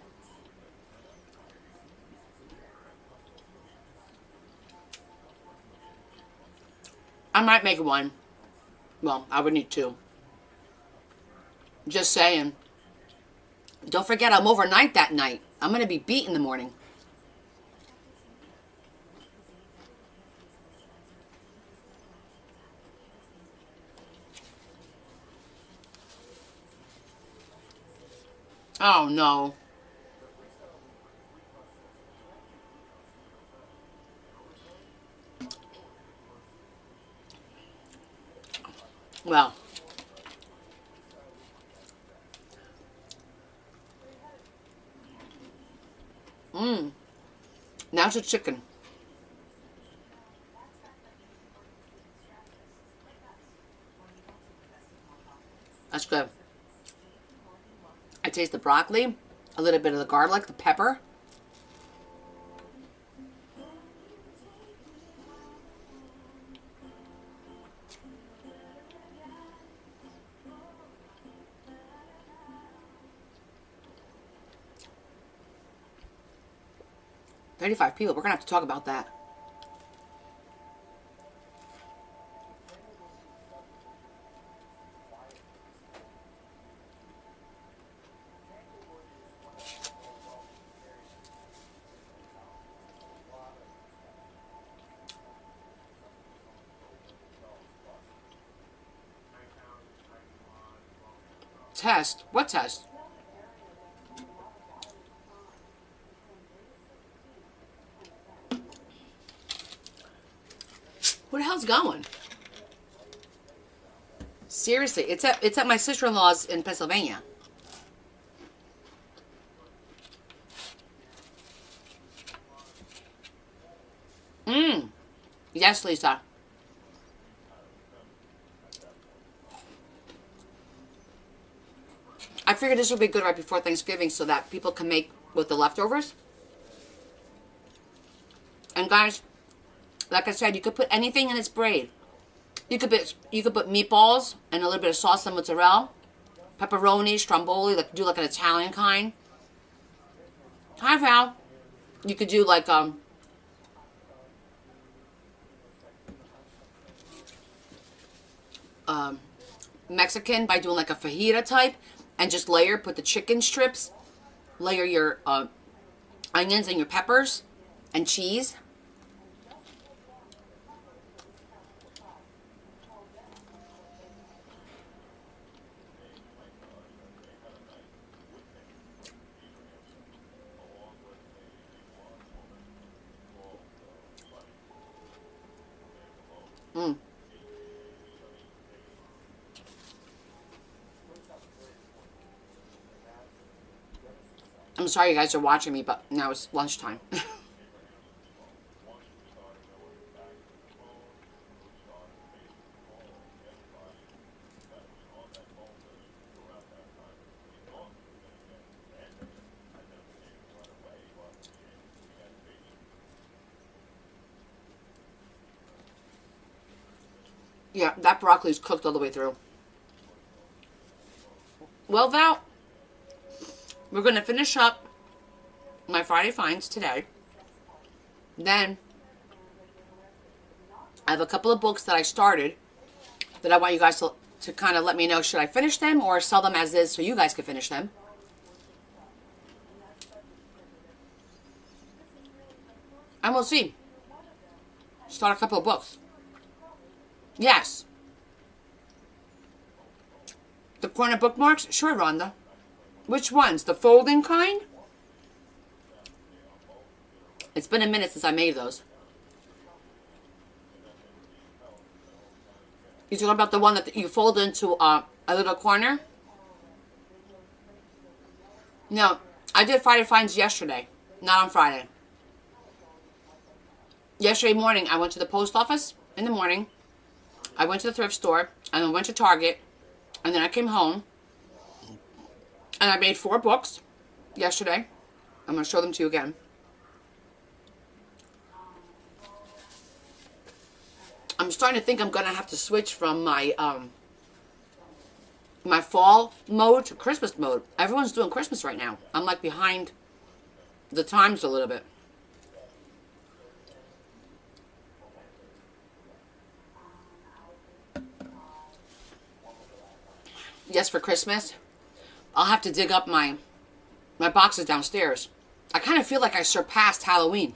I might make one. Well, I would need two. Just saying. Don't forget, I'm overnight that night. I'm going to be beat in the morning. Oh, no. Well. Now it's a chicken. That's good. I taste the broccoli, a little bit of the garlic, the pepper. $35 people. We're going to have to talk about that. Test? What test? Who the hell's going? Seriously, it's at my sister-in-law's in Pennsylvania. Yes, Lisa. I figured this would be good right before Thanksgiving so that people can make with the leftovers. And guys, like I said, you could put anything in its braid. You could put meatballs and a little bit of sauce and mozzarella, pepperoni, stromboli, like do like an Italian kind. Hi Val. You could do like Mexican by doing like a fajita type, and just put the chicken strips, layer your onions and your peppers and cheese. I'm sorry you guys are watching me, but now it's lunchtime. Yeah, that broccoli is cooked all the way through. Well, Val, we're going to finish up my Friday finds today. Then I have a couple of books that I started that I want you guys to kind of let me know, should I finish them or sell them as is so you guys can finish them. And we'll see. Start a couple of books. Yes. The corner bookmarks? Sure, Rhonda. Which ones? The folding kind? It's been a minute since I made those. You talking about the one that you fold into a little corner? No, I did Friday finds yesterday, not on Friday. Yesterday morning, I went to the post office in the morning. I went to the thrift store, and I went to Target, and then I came home, and I made 4 books yesterday. I'm going to show them to you again. I'm starting to think I'm going to have to switch from my my fall mode to Christmas mode. Everyone's doing Christmas right now. I'm like behind the times a little bit. Yes, for Christmas, I'll have to dig up my boxes downstairs. I kind of feel like I surpassed Halloween.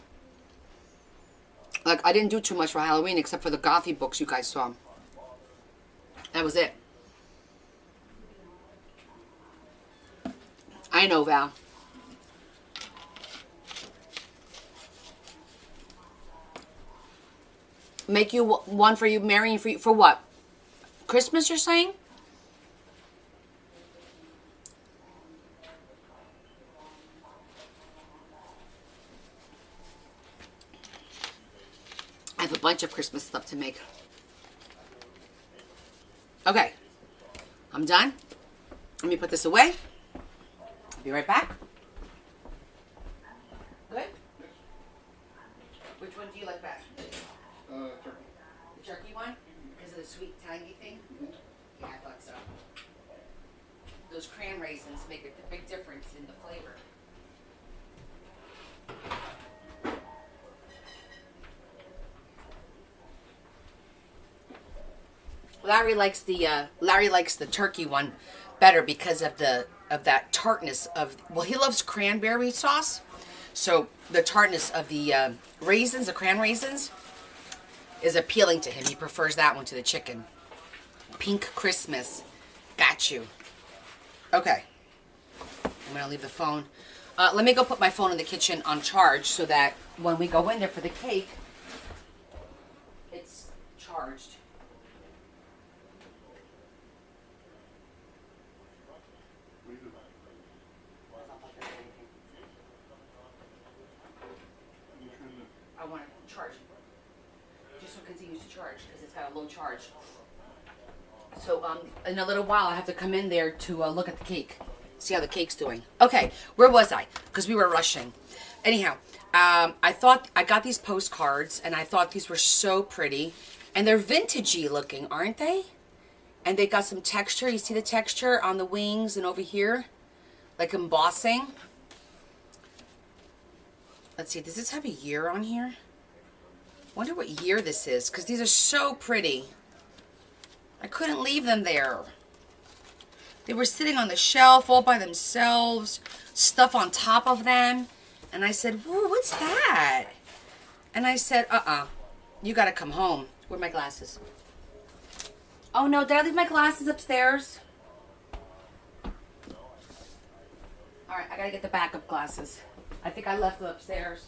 Like, I didn't do too much for Halloween except for the gothy books you guys saw. That was it. I know, Val. Make you one for you, marrying for you, for what? Christmas, you're saying? I have a bunch of Christmas stuff to make. Okay. I'm done. Let me put this away. I'll be right back. Good? Which one do you like best? Turkey. The turkey one? Because of the sweet, tangy thing? Yeah, I thought so. Those cran raisins make a big difference in the flavor. Larry likes the turkey one better because of that tartness of, well, he loves cranberry sauce, so the tartness of the raisins, the cran raisins, is appealing to him. He prefers that one to the chicken. Pink Christmas, got you. Okay, I'm gonna leave the phone. Let me go put my phone in the kitchen on charge so that when we go in there for the cake, it's charged. I want to charge it. Just continues to charge because it's got a low charge. So in a little while, I have to come in there to look at the cake, see how the cake's doing. Okay, where was I? Because we were rushing. Anyhow, I got these postcards, and I thought these were so pretty, and they're vintagey looking, aren't they? And they got some texture. You see the texture on the wings and over here, like embossing. Let's see, does this have a year on here? Wonder what year this is, because these are so pretty. I couldn't leave them there. They were sitting on the shelf all by themselves, stuff on top of them. And I said, whoa, what's that? And I said, you gotta come home. Where are my glasses? Oh no, did I leave my glasses upstairs? All right, I gotta get the backup glasses. I think I left them upstairs.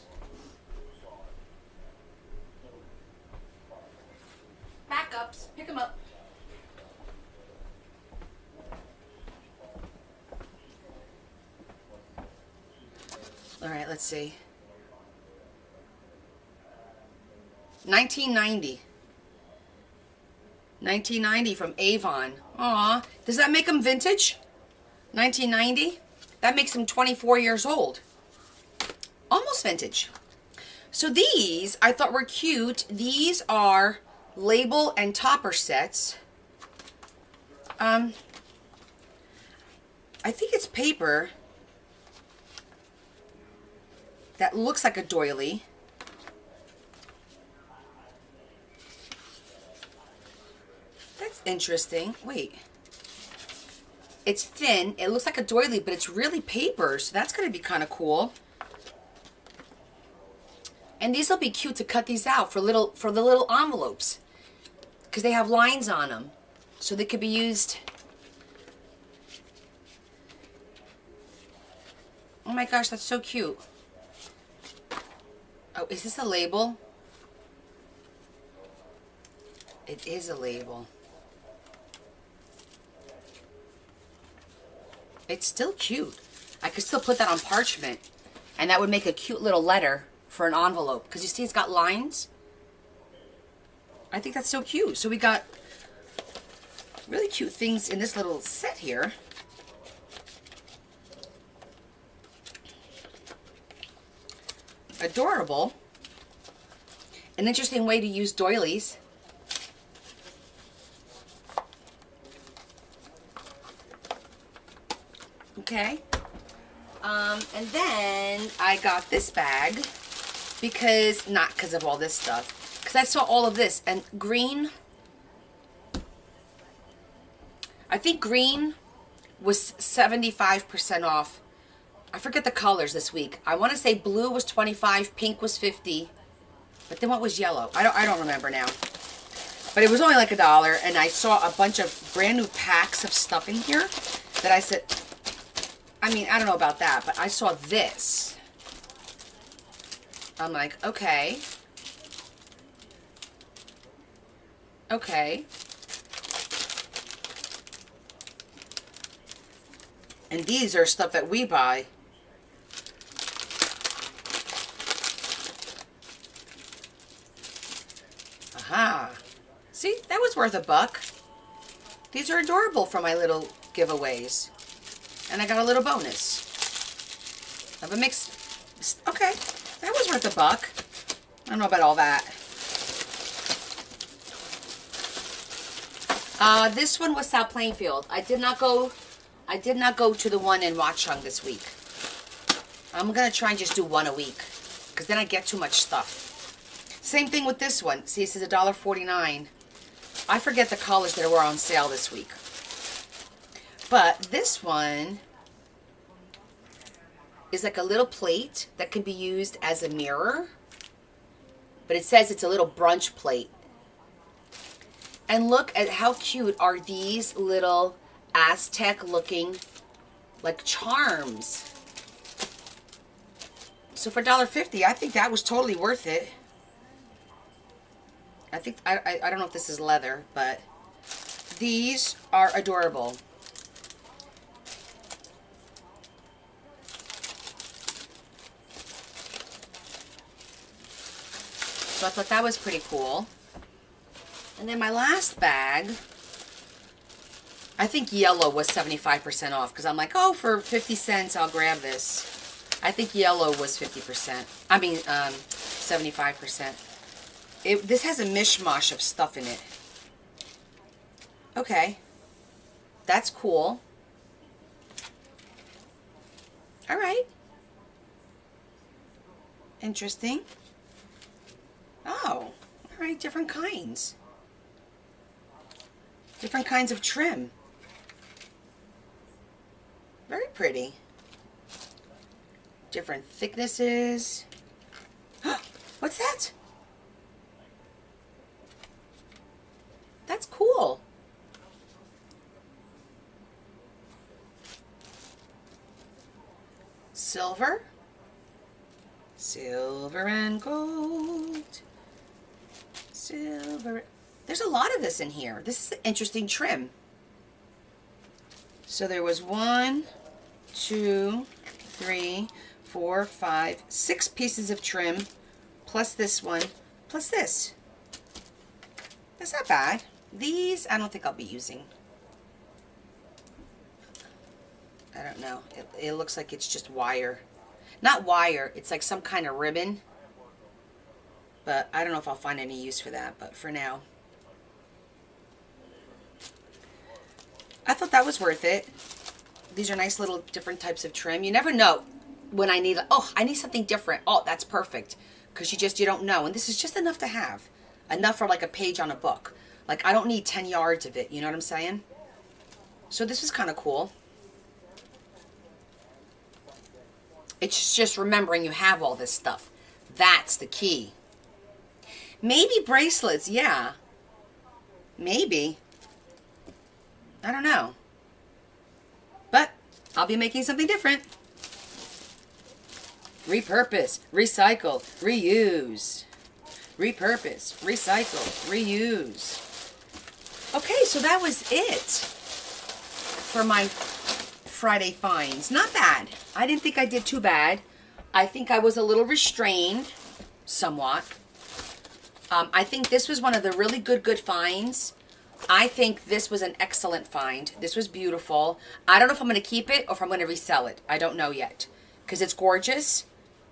Backups, pick them up. All right, let's see. 1990. 1990 from Avon. Aw, does that make them vintage? 1990? That makes them 24 years old. Almost vintage. So these I thought were cute. These are label and topper sets. I think it's paper that looks like a doily. That's interesting. Wait. It's thin. It looks like a doily, but it's really paper, so that's going to be kind of cool. And these will be cute to cut these out for the little envelopes, because they have lines on them, so they could be used. Oh my gosh, that's so cute. Oh, is this a label? It is a label. It's still cute. I could still put that on parchment, and that would make a cute little letter for an envelope, because you see it's got lines. I think that's so cute. So we got really cute things in this little set here. Adorable. An interesting way to use doilies. Okay. And then I got this bag because, not because of all this stuff, because I saw all of this, and green, I think green was 75% off. I forget the colors this week. I want to say blue was 25, pink was 50, but then what was yellow? I don't remember now. But it was only like $1, and I saw a bunch of brand new packs of stuff in here that I said, I mean, I don't know about that, but I saw this. I'm like, okay. Okay. And these are stuff that we buy. Aha. See, that was worth $1. These are adorable for my little giveaways. And I got a little bonus of a mix. Okay, that was worth $1. I don't know about all that. This one was South Plainfield. I did not go to the one in Watchung this week. I'm gonna try and just do one a week, because then I get too much stuff. Same thing with this one. See, it says $1.49. I forget the colors that were on sale this week. But this one is like a little plate that can be used as a mirror. But it says it's a little brunch plate. And look at how cute are these little Aztec-looking, like, charms. So for $1.50, I think that was totally worth it. I think, I don't know if this is leather, but these are adorable. So I thought that was pretty cool. And then my last bag, I think yellow was 75% off because I'm like, oh, for 50 cents, I'll grab this. I think yellow was 50%. I mean, 75%. This has a mishmash of stuff in it. Okay. That's cool. All right. Interesting. Oh, all right, different kinds. Different kinds of trim. Very pretty. Different thicknesses. What's that? That's cool. Silver. Silver and gold. Silver. There's a lot of this in here. This is an interesting trim. So there was 1, 2, 3, 4, 5, 6 pieces of trim, plus this one, plus this. That's not bad. These, I don't think I'll be using. I don't know. It looks like it's just wire. Not wire, it's like some kind of ribbon. But I don't know if I'll find any use for that, but for now. I thought that was worth it. These are nice little different types of trim. You never know when I need, oh, I need something different. Oh, that's perfect. Because you don't know. And this is just enough to have. Enough for like a page on a book. Like I don't need 10 yards of it. You know what I'm saying? So this was kind of cool. It's just remembering you have all this stuff. That's the key. Maybe bracelets, yeah. Maybe. I don't know. But I'll be making something different. Repurpose, recycle, reuse. Repurpose, recycle, reuse. Okay, so that was it for my Friday finds. Not bad. I didn't think I did too bad. I think I was a little restrained, somewhat. I think this was one of the really good finds. I think this was an excellent find. This was beautiful. I don't know if I'm going to keep it or if I'm going to resell it. I don't know yet. Because it's gorgeous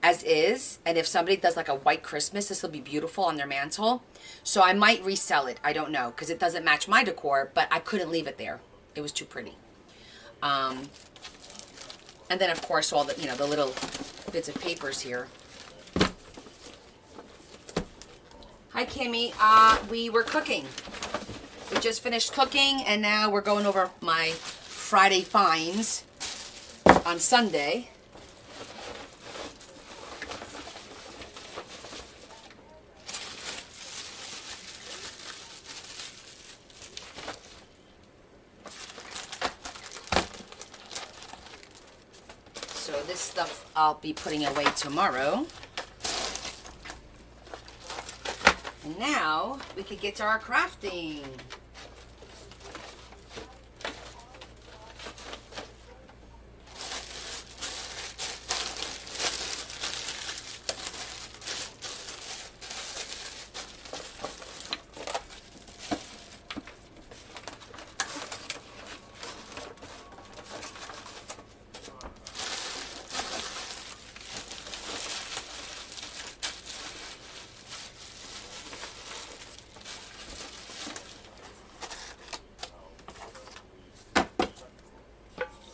as is. And if somebody does like a white Christmas, this will be beautiful on their mantle. So I might resell it. I don't know. Because it doesn't match my decor. But I couldn't leave it there. It was too pretty. And then of course all the, the little bits of papers here. Hi Kimmy, we were cooking. We just finished cooking and now we're going over my Friday finds on Sunday. So this stuff I'll be putting away tomorrow. And now we could get to our crafting.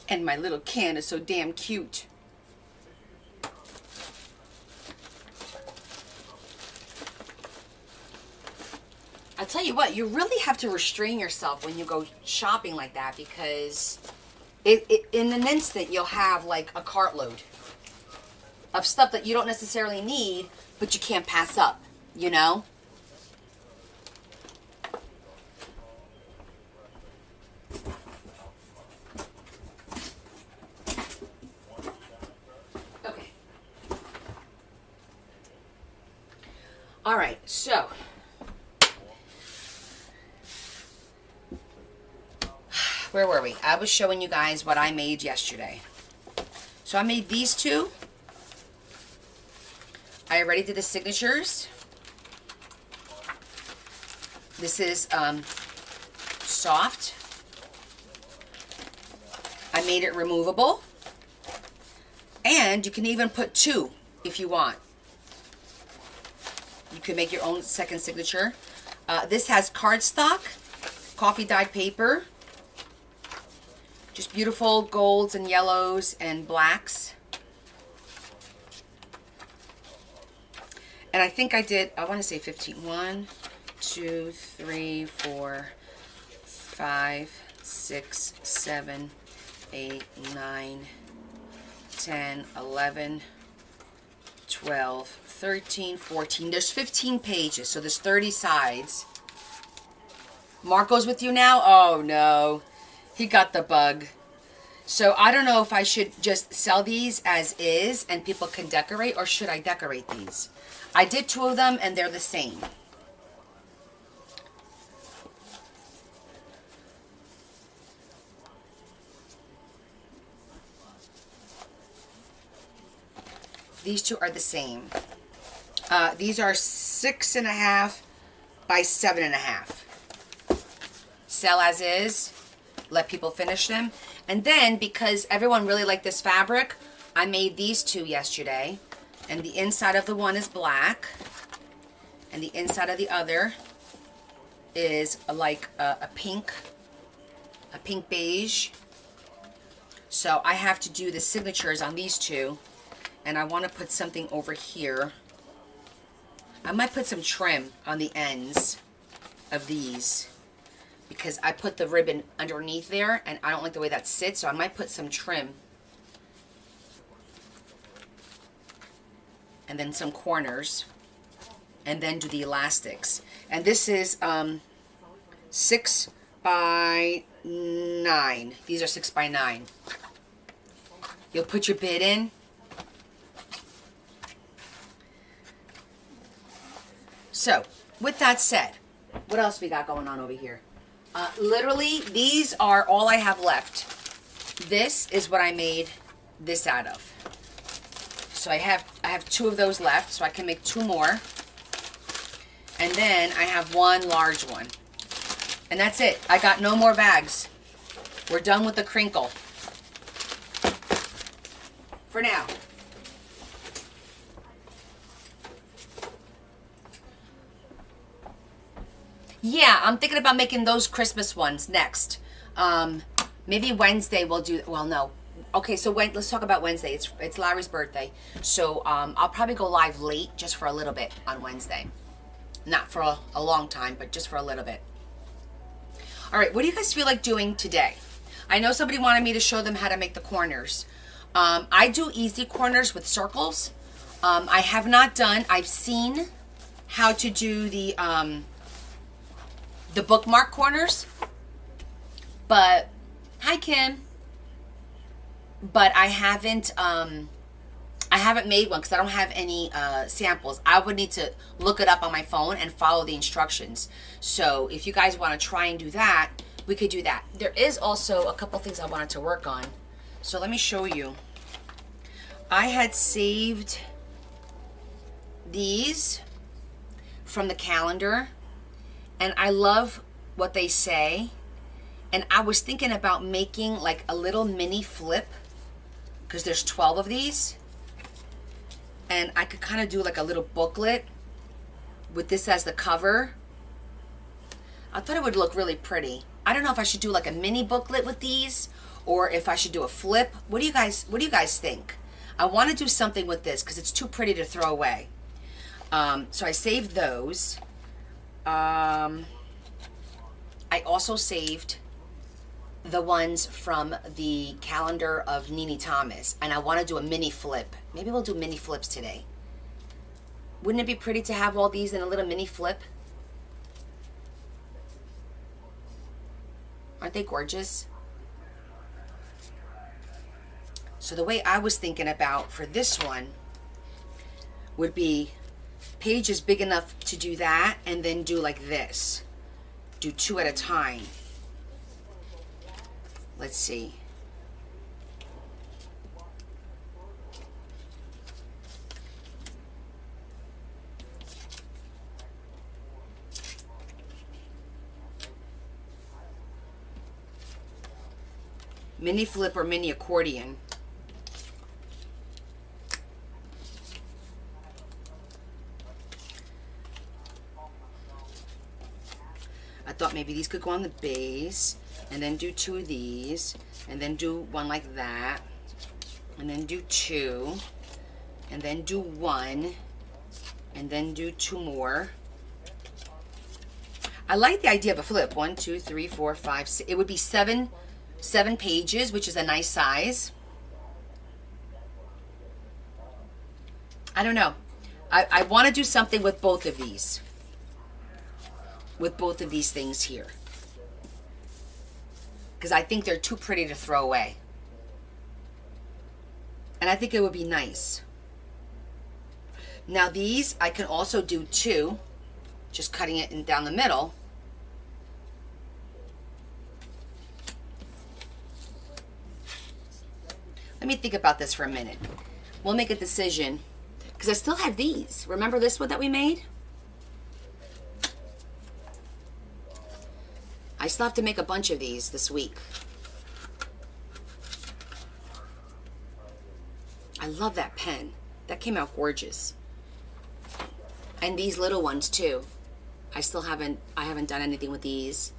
And my little can is so damn cute. I tell you what, you really have to restrain yourself when you go shopping like that because in an instant you'll have like a cartload of stuff that you don't necessarily need, but you can't pass up, you know? All right, so where were we? I was showing you guys what I made yesterday. So I made these two. I already did the signatures. This is soft. I made it removable. And you can even put 2 if you want. You can make your own second signature. This has cardstock, coffee dyed paper, just beautiful golds and yellows and blacks. And I think I did, I want to say 15. 1, 2, 3, 4, 5, 6, 7, 8, 9, 10, 11, 12, 13, 14. There's 15 pages, so there's 30 sides. Marco's with you now? Oh no, he got the bug. So I don't know if I should just sell these as is and people can decorate, or should I decorate these? I did 2 of them and they're the same. These 2 are the same. These are 6.5 by 7.5. Sell as is. Let people finish them. And then, because everyone really liked this fabric, I made these 2 yesterday. And the inside of the one is black. And the inside of the other is like a pink beige. So I have to do the signatures on these 2. And I want to put something over here. I might put some trim on the ends of these, because I put the ribbon underneath there and I don't like the way that sits, so I might put some trim. And then some corners. And then do the elastics. And this is 6 by 9. These are 6 by 9. You'll put your bid in. So, with that said, what else we got going on over here? Literally, these are all I have left. This is what I made this out of. So I have 2 of those left, so I can make 2 more. And then I have 1 large one. And that's it. I got no more bags. We're done with the crinkle. For now. Yeah, I'm thinking about making those Christmas ones next. Maybe Wednesday we'll do, well, no. Okay, so let's talk about Wednesday. It's Larry's birthday. So I'll probably go live late just for a little bit on Wednesday. Not for a long time, but just for a little bit. All right, what do you guys feel like doing today? I know somebody wanted me to show them how to make the corners. I do easy corners with circles. I have not done, I've seen how to do the bookmark corners, but hi Kim, but I haven't made one because I don't have any samples. I would need to look it up on my phone and follow the instructions. So if you guys want to try and do that, we could do that. There is also a couple things I wanted to work on, so let me show you. I had saved these from the calendar, and I love what they say. And I was thinking about making like a little mini flip, because there's 12 of these. And I could kind of do like a little booklet with this as the cover. I thought it would look really pretty. I don't know if I should do like a mini booklet with these, or if I should do a flip. What do you guys think? I want to do something with this because it's too pretty to throw away. So I saved those. I also saved the ones from the calendar of Nene Thomas, and I want to do a mini flip. Maybe we'll do mini flips today. Wouldn't it be pretty to have all these in a little mini flip? Aren't they gorgeous? So the way I was thinking about for this one would be pages big enough to do that, and then do like this. Do 2 at a time. Let's see. Mini flip or mini accordion. I thought maybe these could go on the base, and then do 2 of these, and then do one like that, and then do 2, and then do 1, and then do 2 more. I like the idea of a flip. 1, 2, 3, 4, 5, 6. It would be seven pages, which is a nice size. I don't know. I want to do something with both of these. With both of these things here. Because I think they're too pretty to throw away. And I think it would be nice. Now these, I can also do 2. Just cutting it in down the middle. Let me think about this for a minute. We'll make a decision. Because I still have these. Remember this one that we made? I still have to make a bunch of these this week. I love that pen. That came out gorgeous. And these little ones too. I haven't done anything with these.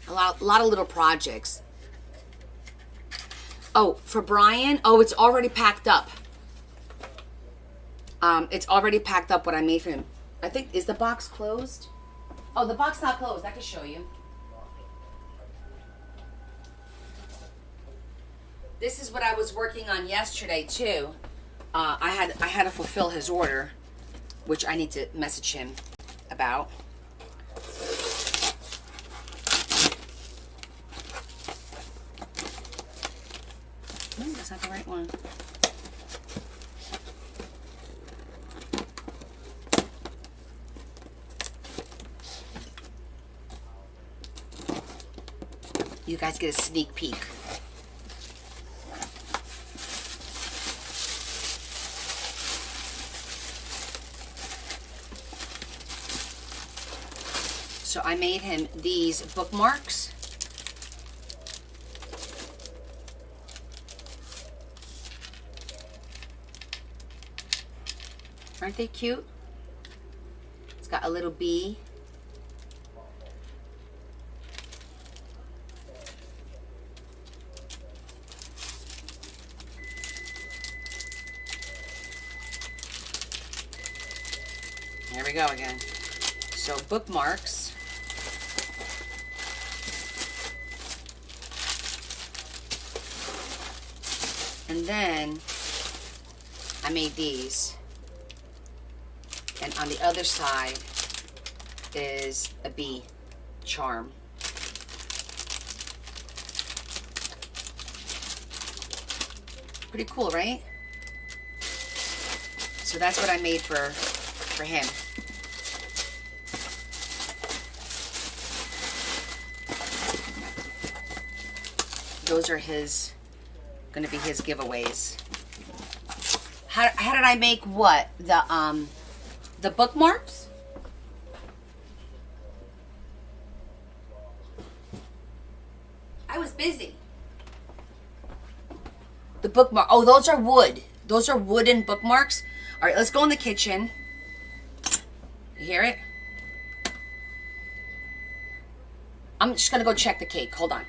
A lot of little projects. Oh, for Brian, oh, it's already packed up. It's already packed up what I made for him. I think, is the box closed? Oh, the box not closed. I can show you. This is what I was working on yesterday too. I had to fulfill his order, which I need to message him about. No, that's not the right one. You guys get a sneak peek. So I made him these bookmarks. Aren't they cute? It's got a little bee. Here we go again. So bookmarks. And then I made these. And on the other side is a bee charm. Pretty cool, right? So that's what I made for him. Those are gonna be his giveaways. How did I make what? The bookmarks? I was busy. The bookmark. Oh, those are wood. Those are wooden bookmarks. All right, let's go in the kitchen. You hear it? I'm just gonna go check the cake. Hold on.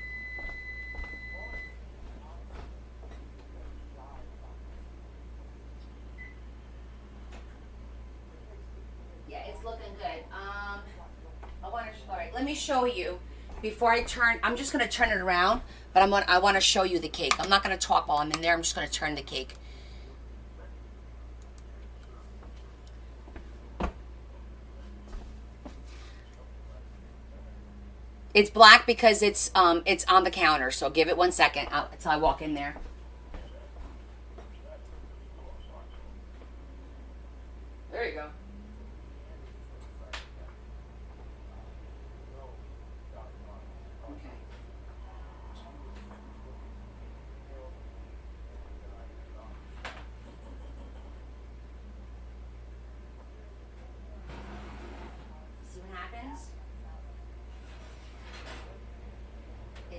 Let me show you before I turn. I'm just going to turn it around, but I want to show you the cake. I'm not going to talk while I'm in there. I'm just going to turn the cake. It's black because it's on the counter. So give it 1 second until I walk in there. There you go.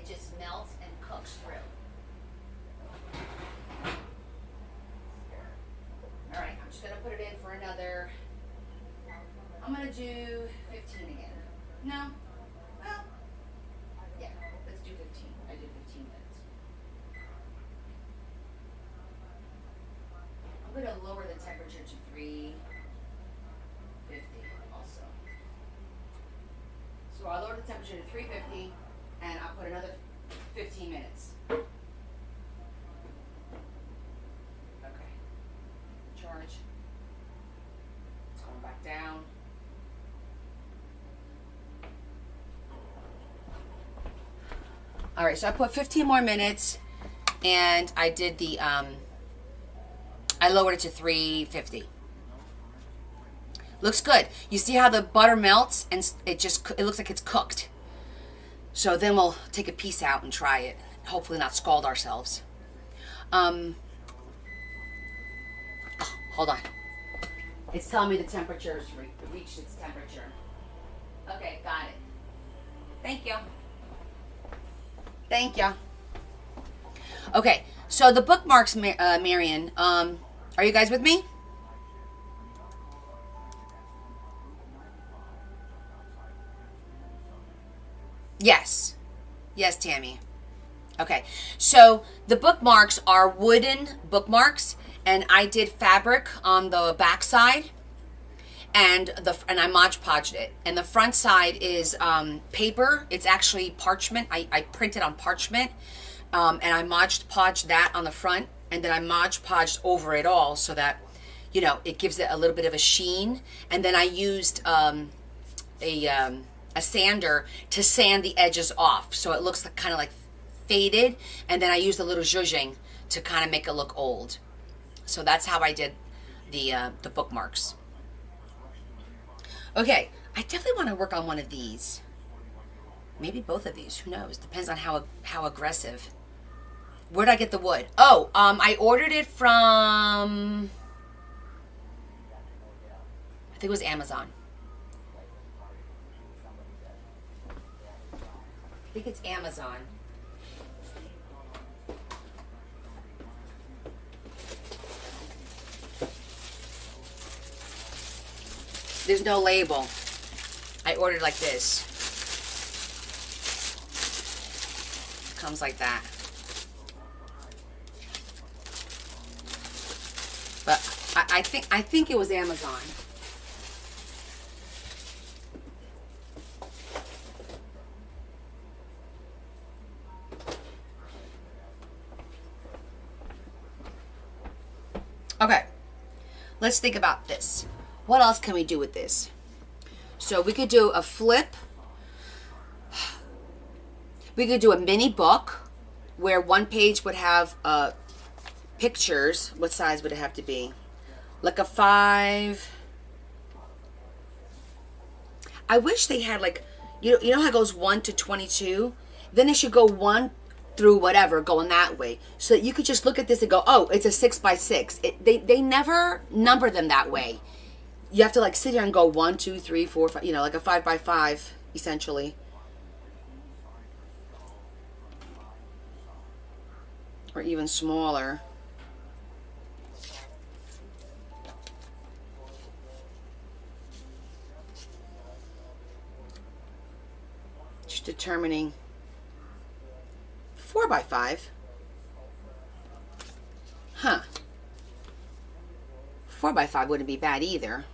just melts and cooks through. All right, I'm just gonna put it in for another, I'm gonna do 15 again. No? Well, yeah, let's do 15. I did 15 minutes. I'm gonna lower the temperature to 350 also. So I'll lower the temperature to 350 and I'll put another 15 minutes. Okay. Charge. It's going back down. All right, so I put 15 more minutes and I did the, I lowered it to 350. Looks good. You see how the butter melts and it looks like it's cooked. So then we'll take a piece out and try it. Hopefully not scald ourselves. Oh, hold on. It's telling me the temperature's reached its temperature. Okay, got it. Thank you. Thank you. Okay, so the bookmarks, Marion, are you guys with me? Yes. Yes, Tammy. Okay, so the bookmarks are wooden bookmarks, and I did fabric on the back side, and I Mod Podged it. And the front side is paper. It's actually parchment. I printed on parchment, and I Mod Podged that on the front, and then I Mod Podged over it all so that, you know, it gives it a little bit of a sheen. And then I used a sander to sand the edges off so it looks like, kind of like faded, and then I used a little zhuzhing to kind of make it look old. So that's how I did the bookmarks. Okay, I definitely want to work on one of these. Maybe both of these, who knows? Depends on how aggressive. Where'd I get the wood? Oh, I ordered it from, I think it was Amazon. I think it's Amazon. There's no label. I ordered like this. Comes like that. But I think it was Amazon. Okay, let's think about this. What else can we do with this? So we could do a flip. We could do a mini book where one page would have pictures. What size would it have to be? Like a 5. I wish they had like, you know how it goes 1 to 22? Then it should go 1 through whatever, going that way, so that you could just look at this and go, oh, it's a 6 by 6. They never number them that way. You have to like sit here and go 1, 2, 3, 4, 5, you know, like a 5 by 5 essentially. Or even smaller. Just determining 4 by 5. Huh. 4 by 5 wouldn't be bad either.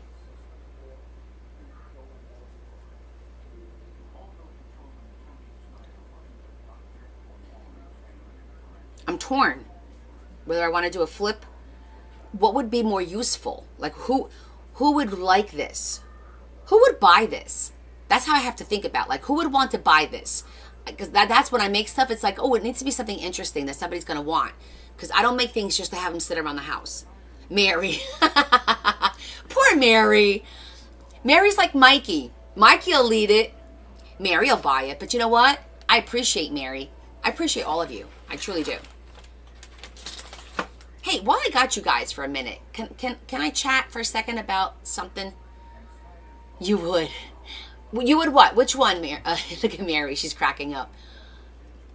I'm torn whether I want to do a flip. What would be more useful? Like who would like this? Who would buy this? That's how I have to think about, like, who would want to buy this? Because that's when I make stuff, it's like, oh, it needs to be something interesting that somebody's going to want. Because I don't make things just to have them sit around the house. Mary. Poor Mary. Mary's like Mikey. Mikey will lead it. Mary will buy it. But you know what? I appreciate Mary. I appreciate all of you. I truly do. Hey, while I got you guys for a minute, can I chat for a second about something? You would. You would what? Which one, Mary? Look at Mary. She's cracking up.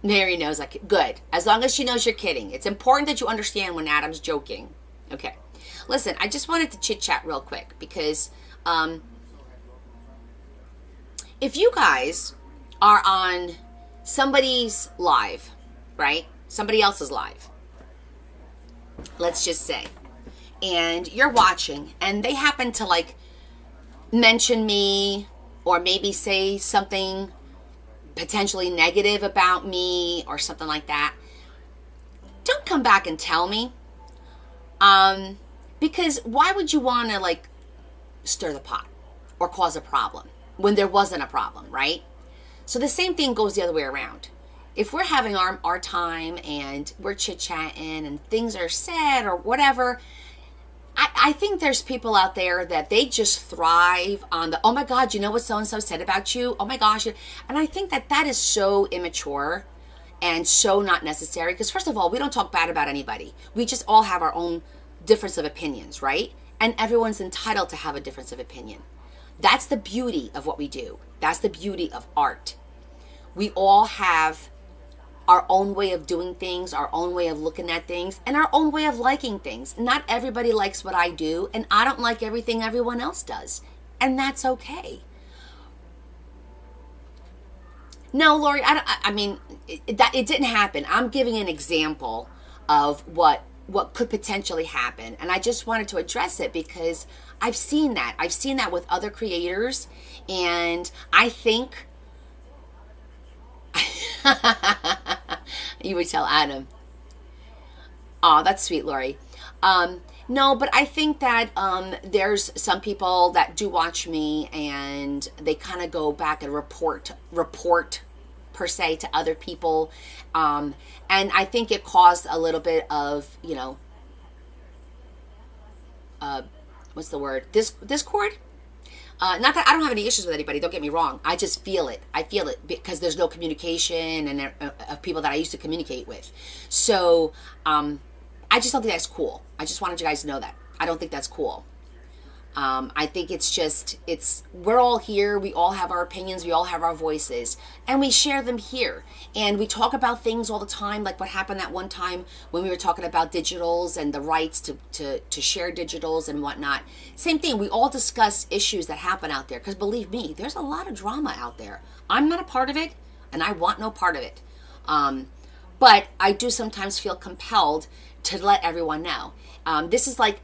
Mary knows good. As long as she knows you're kidding. It's important that you understand when Adam's joking. Okay. Listen, I just wanted to chit chat real quick because if you guys are on somebody's live, right? Somebody else's live, let's just say, and you're watching and they happen to like mention me or maybe say something potentially negative about me or something like that, don't come back and tell me. Because why would you want to like stir the pot or cause a problem when there wasn't a problem, right? So the same thing goes the other way around. If we're having our time and we're chit-chatting and things are said or whatever, I think there's people out there that they just thrive on the, oh my God, you know what so-and-so said about you? Oh my gosh. And I think that is so immature and so not necessary. Because first of all, we don't talk bad about anybody. We just all have our own difference of opinions, right? And everyone's entitled to have a difference of opinion. That's the beauty of what we do. That's the beauty of art. We all have our own way of doing things, our own way of looking at things, and our own way of liking things. Not everybody likes what I do, and I don't like everything everyone else does. And that's okay. No, Lori, I mean, it didn't happen. I'm giving an example of what could potentially happen. And I just wanted to address it because I've seen that. I've seen that with other creators. And I think you would tell Adam. Oh, that's sweet, Lori. No, but I think that there's some people that do watch me and they kind of go back and report per se to other people. And I think it caused a little bit of, what's the word? Discord? Not that I don't have any issues with anybody, don't get me wrong. I just feel it. I feel it because there's no communication and of people that I used to communicate with. So I just don't think that's cool. I just wanted you guys to know that. I don't think that's cool. I think we're all here. We all have our opinions. We all have our voices. And we share them here. And we talk about things all the time, like what happened that one time when we were talking about digitals and the rights to share digitals and whatnot. Same thing. We all discuss issues that happen out there. Because believe me, there's a lot of drama out there. I'm not a part of it, and I want no part of it. But I do sometimes feel compelled to let everyone know. This is like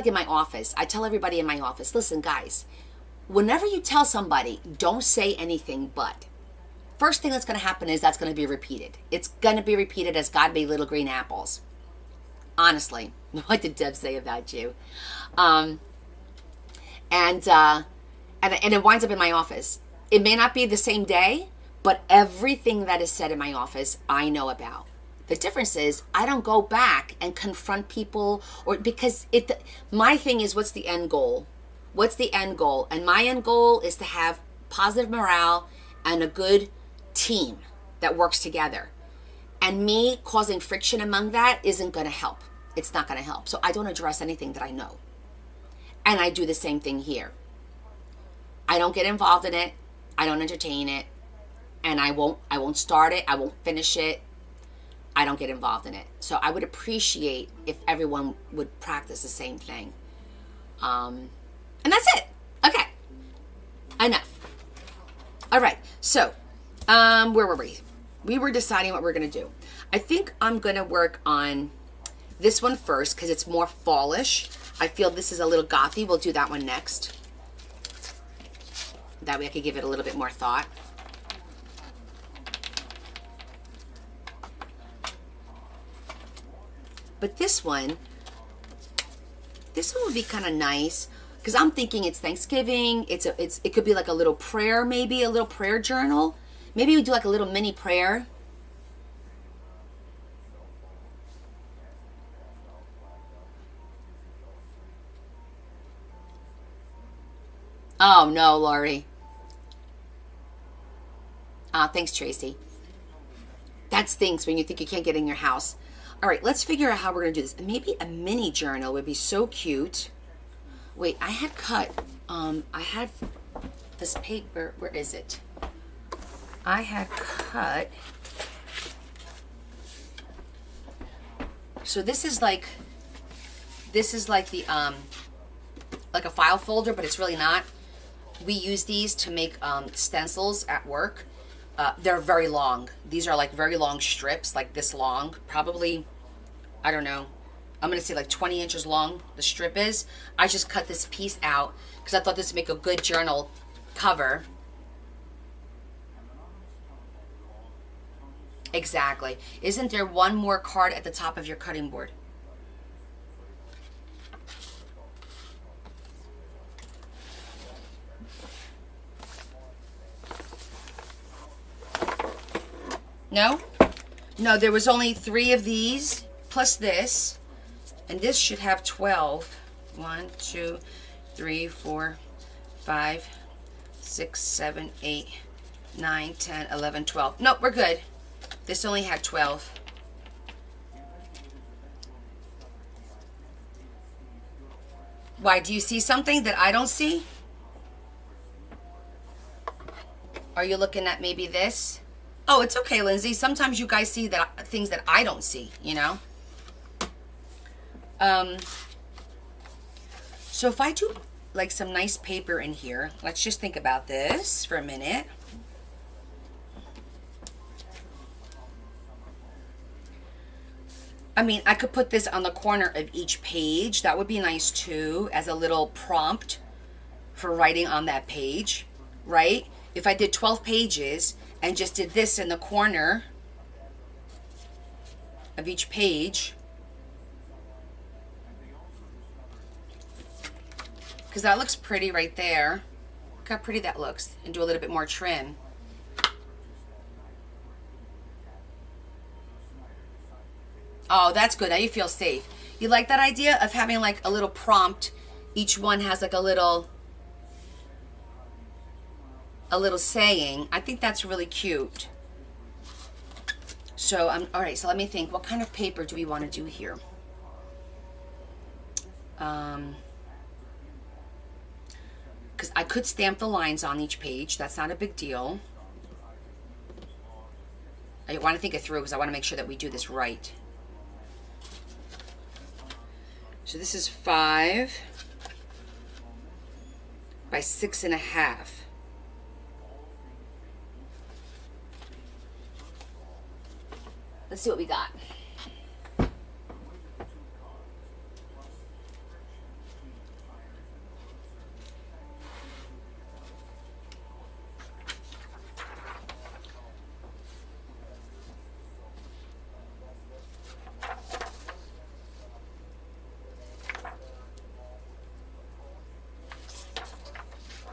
in my office. I tell everybody in my office, listen, guys, whenever you tell somebody, don't say anything but. First thing that's going to happen is that's going to be repeated. It's going to be repeated as God made little green apples. Honestly, what did Deb say about you? And it winds up in my office. It may not be the same day, but everything that is said in my office, I know about. The difference is I don't go back and confront people because my thing is, what's the end goal? What's the end goal? And my end goal is to have positive morale and a good team that works together. And me causing friction among that isn't going to help. It's not going to help. So I don't address anything that I know. And I do the same thing here. I don't get involved in it. I don't entertain it. And I won't start it. I won't finish it. I don't get involved in it. So I would appreciate if everyone would practice the same thing. And that's it. Okay. Enough. All right. So, where were we? We were deciding what we're going to do. I think I'm going to work on this one first because it's more fallish. I feel this is a little gothy. We'll do that one next. That way I could give it a little bit more thought. But this one would be kind of nice because I'm thinking it's Thanksgiving. It could be like a little prayer, maybe a little prayer journal. Maybe we do like a little mini prayer. Oh no, Lori. Thanks, Tracy. That stinks when you think you can't get in your house. All right, let's figure out how we're going to do this. Maybe a mini journal would be so cute. Wait, I had cut, I had this paper, where is it? I had cut So this is like the like a file folder, but it's really not. We use these to make stencils at work. They're very long. These are like very long strips, like this long, probably, I don't know, I'm gonna say like 20 inches long the strip is. I just cut this piece out because I thought this would make a good journal cover. Exactly. Isn't there one more card at the top of your cutting board? No? No, there was only 3 of these plus this, and this should have 12. 1, 2, 3, 4, 5, 6, 7, 8, 9, 10, 11, 12. Nope, we're good. This only had 12. Why, do you see something that I don't see? Are you looking at maybe this? Oh, it's okay, Lindsay. Sometimes you guys see that things that I don't see, you know? So if I do like some nice paper in here, let's just think about this for a minute. I mean, I could put this on the corner of each page. That would be nice too, as a little prompt for writing on that page, right? If I did 12 pages and just did this in the corner of each page, because that looks pretty right there. Look how pretty that looks. And do a little bit more trim. Oh, that's good. Now you feel safe. You like that idea of having like a little prompt? Each one has like a little saying. I think that's really cute. So all right, so let me think. What kind of paper do we want to do here? Because I could stamp the lines on each page. That's not a big deal. I want to think it through because I want to make sure that we do this right. So this is 5 by 6.5. Let's see what we got.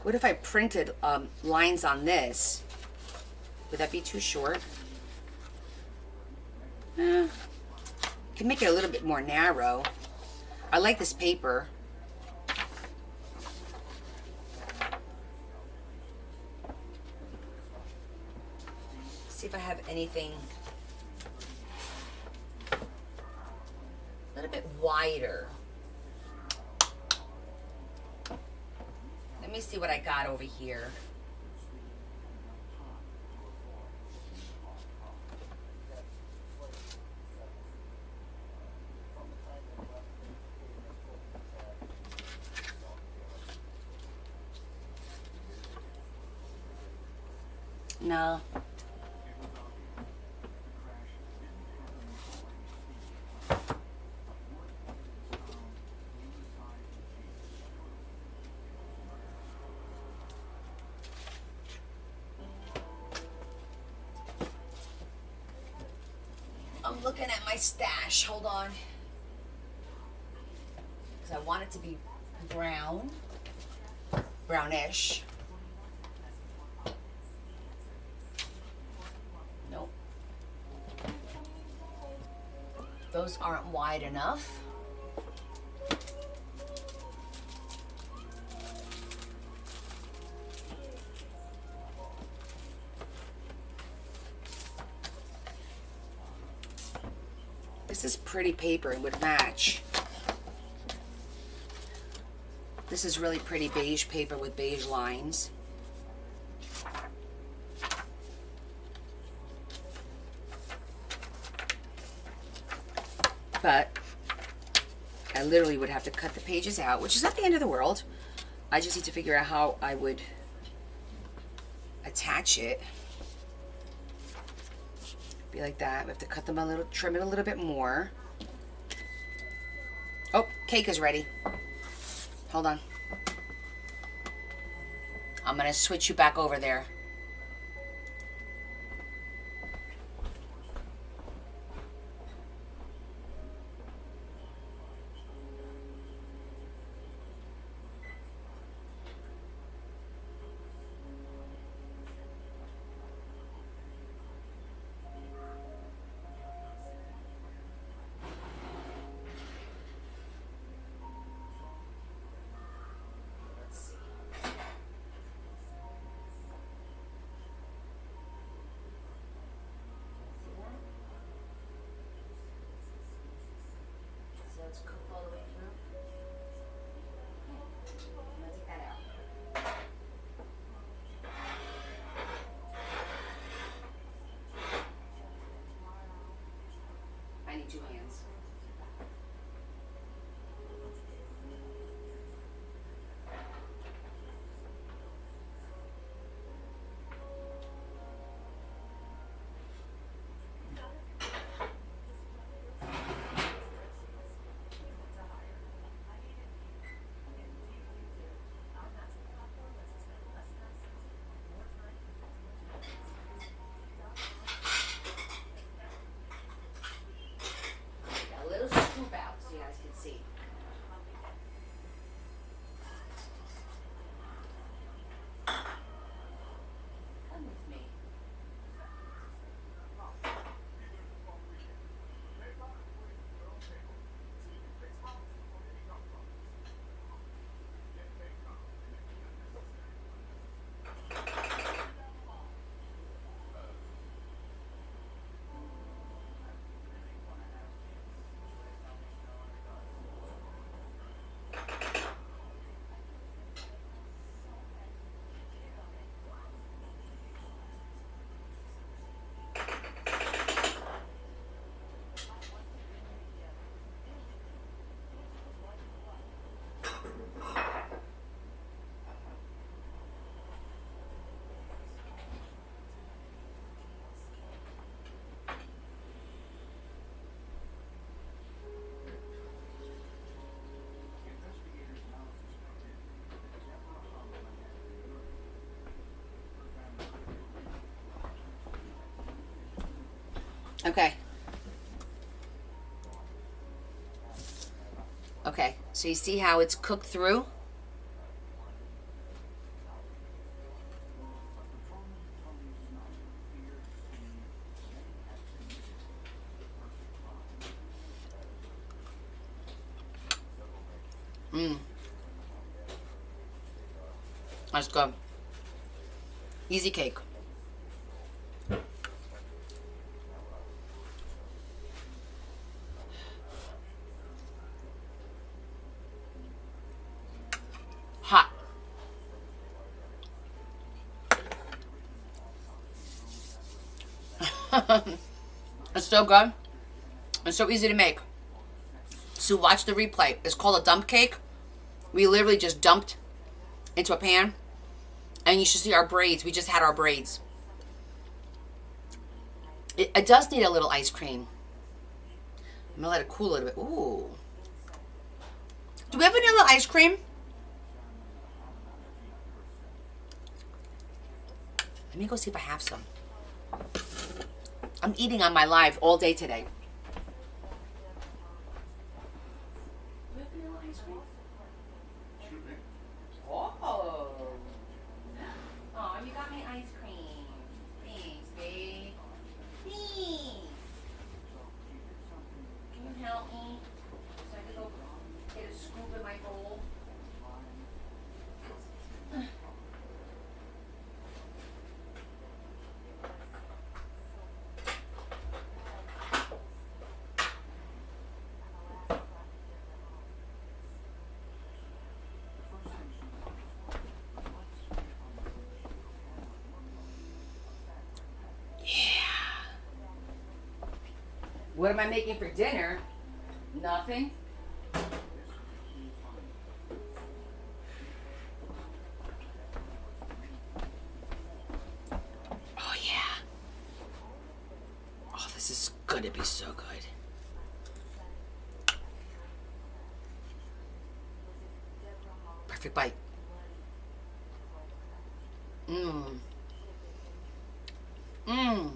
What if I printed lines on this? Would that be too short? Can make it a little bit more narrow. I like this paper. See if I have anything a little bit wider. Let me see what I got over here. No. I'm looking at my stash. Hold on. Because I want it to be brown. Brownish. Nope. Those aren't wide enough. This is pretty paper. It would match. This is really pretty beige paper with beige lines. But I literally would have to cut the pages out, which is not the end of the world. I just need to figure out how I would attach it. Be like that. We have to cut them a little, trim it a little bit more. Oh, cake is ready. Hold on. I'm gonna switch you back over there. It's cooked all the way through. I'm gonna take that out. I need 2 hands. A little scoop out so you guys can see. Come with me. Okay. Okay, so you see how it's cooked through? That's good. Easy cake. Hot. It's so good. It's so easy to make. So watch the replay. It's called a dump cake. We literally just dumped into a pan. And you should see our braids. We just had our braids. It does need a little ice cream. I'm gonna let it cool a little bit. Ooh. Do we have vanilla ice cream? Let me go see if I have some. I'm eating on my live all day today. Do we have vanilla ice cream? Oh. Oh, you got me ice cream. Thanks, babe. Thanks. Can you help me? So I can go get a scoop in my bowl. What am I making for dinner? Nothing? Oh, yeah. Oh, this is gonna be so good. Perfect bite. Mmm. Mmm.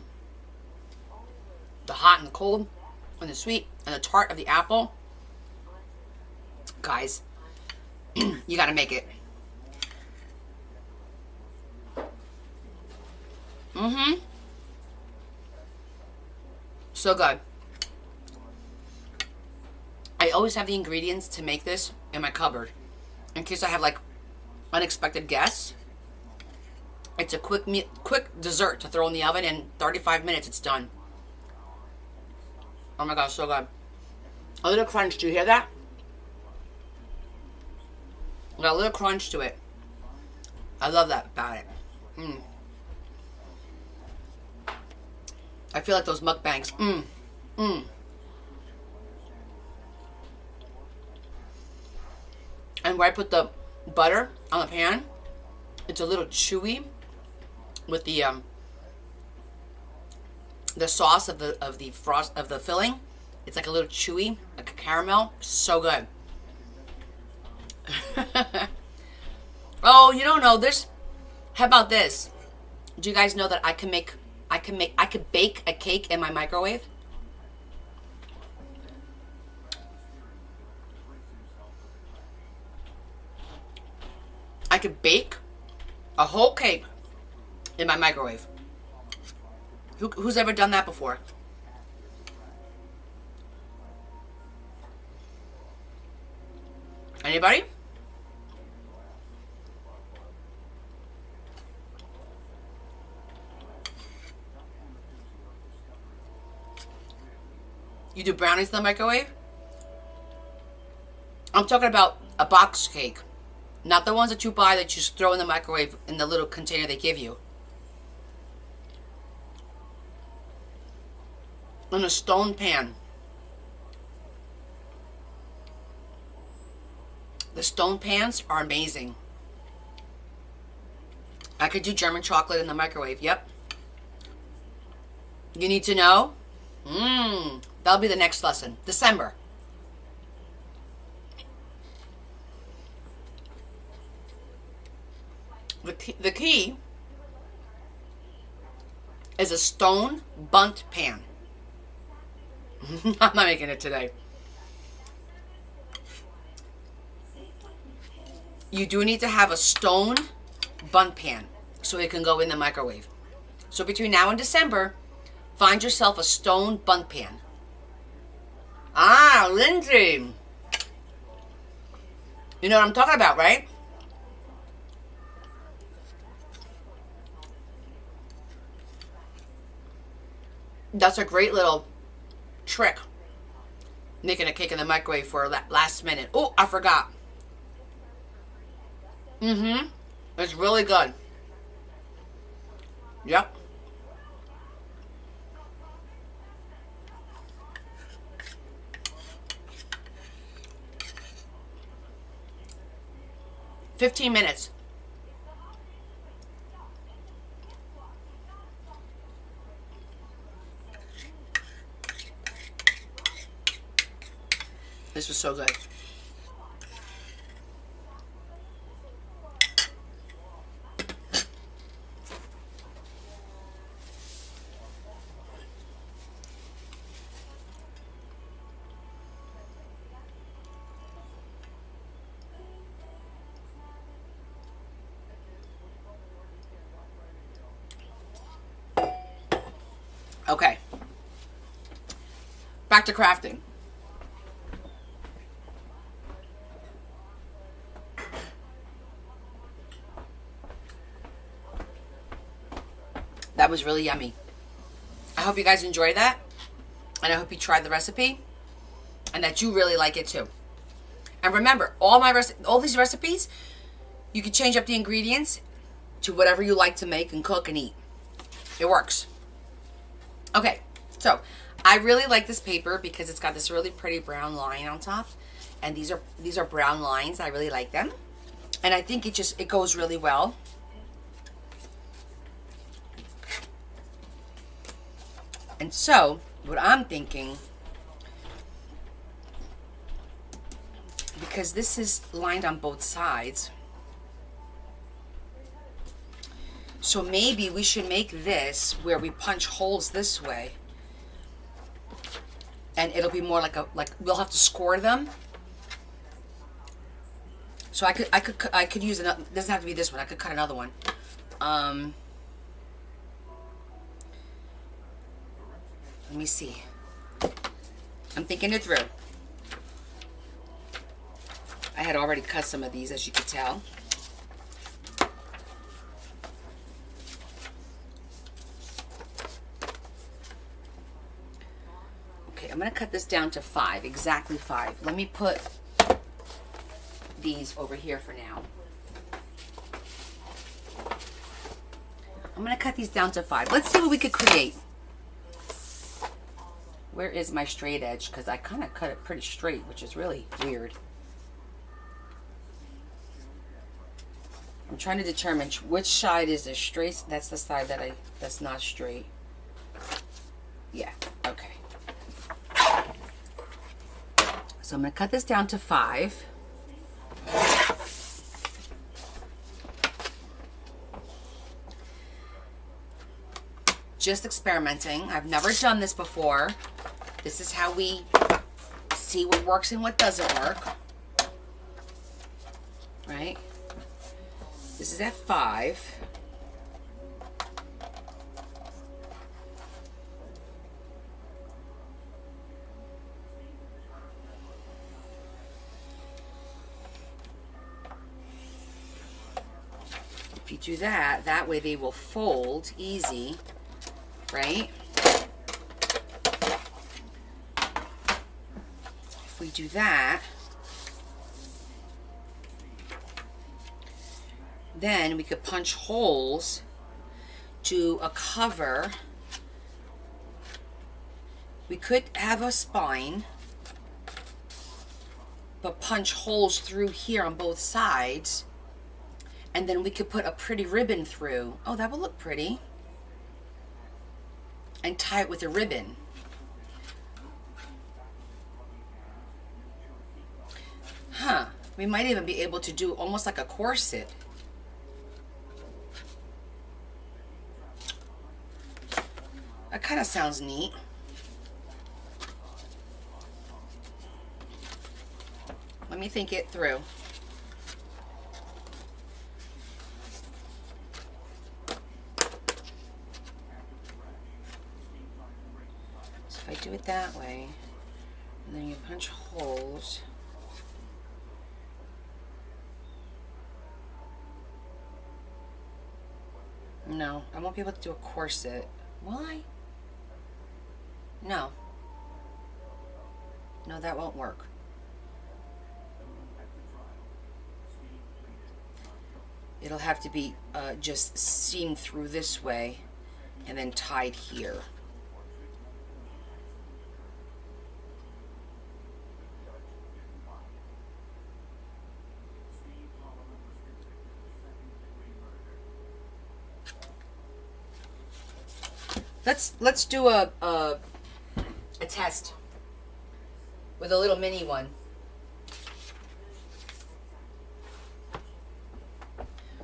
The hot and the cold and the sweet and the tart of the apple. Guys, you gotta make it. Mm-hmm. So good. I always have the ingredients to make this in my cupboard in case I have like unexpected guests. It's a quick dessert to throw in the oven. In 35 minutes it's done. Oh my gosh, so good. A little crunch. Do you hear that? Got a little crunch to it. I love that about it. I feel like those mukbangs. And where I put the butter on the pan, it's a little chewy with the sauce of the filling. It's like a little chewy, like a caramel. So good. Oh, you don't know this? How about this? Do you guys know that I could bake a cake in my microwave? I could bake a whole cake in my microwave. Who's ever done that before? Anybody? You do brownies in the microwave? I'm talking about a box cake. Not the ones that you buy that you just throw in the microwave in the little container they give you. In a stone pan. The stone pans are amazing. I could do German chocolate in the microwave. Yep. You need to know? That'll be the next lesson. December. The key is a stone bundt pan. I'm not making it today. You do need to have a stone bundt pan so it can go in the microwave. So between now and December, find yourself a stone bundt pan. Ah, Lindsay. You know what I'm talking about, right? That's a great little trick. Making a cake in the microwave for last minute. Oh, I forgot. It's really good. Yep. "15 minutes. This was so good. Okay. Back to crafting. That was really yummy. I hope you guys enjoyed that. And I hope you tried the recipe. And that you really like it too. And remember, all these recipes, you can change up the ingredients to whatever you like to make and cook and eat. It works. Okay, so I really like this paper because it's got this really pretty brown line on top, and these are brown lines. I really like them, and I think it goes really well. And so what I'm thinking, because this is lined on both sides, so maybe we should make this where we punch holes this way. And it'll be more like we'll have to score them. So I could use another. Doesn't have to be this one. I could cut another one. Let me see. I'm thinking it through. I had already cut some of these, as you could tell. I'm going to cut this down to 5, exactly 5. Let me put these over here for now. I'm going to cut these down to 5. Let's see what we could create. Where is my straight edge? Because I kind of cut it pretty straight, which is really weird. I'm trying to determine which side is the straight. That's the side that's not straight. Yeah, okay. So I'm going to cut this down to 5. Just experimenting. I've never done this before. This is how we see what works and what doesn't work. Right? This is at 5. If you do that, that way they will fold easy, right? If we do that, then we could punch holes to a cover. We could have a spine, but punch holes through here on both sides. And then we could put a pretty ribbon through. Oh, that will look pretty. And tie it with a ribbon. Huh. We might even be able to do almost like a corset. That kind of sounds neat. Let me think it through. I do it that way, and then you punch holes. No, I won't be able to do a corset. Will I? No. No, that won't work. It'll have to be just seamed through this way and then tied here. Let's do a test with a little mini one.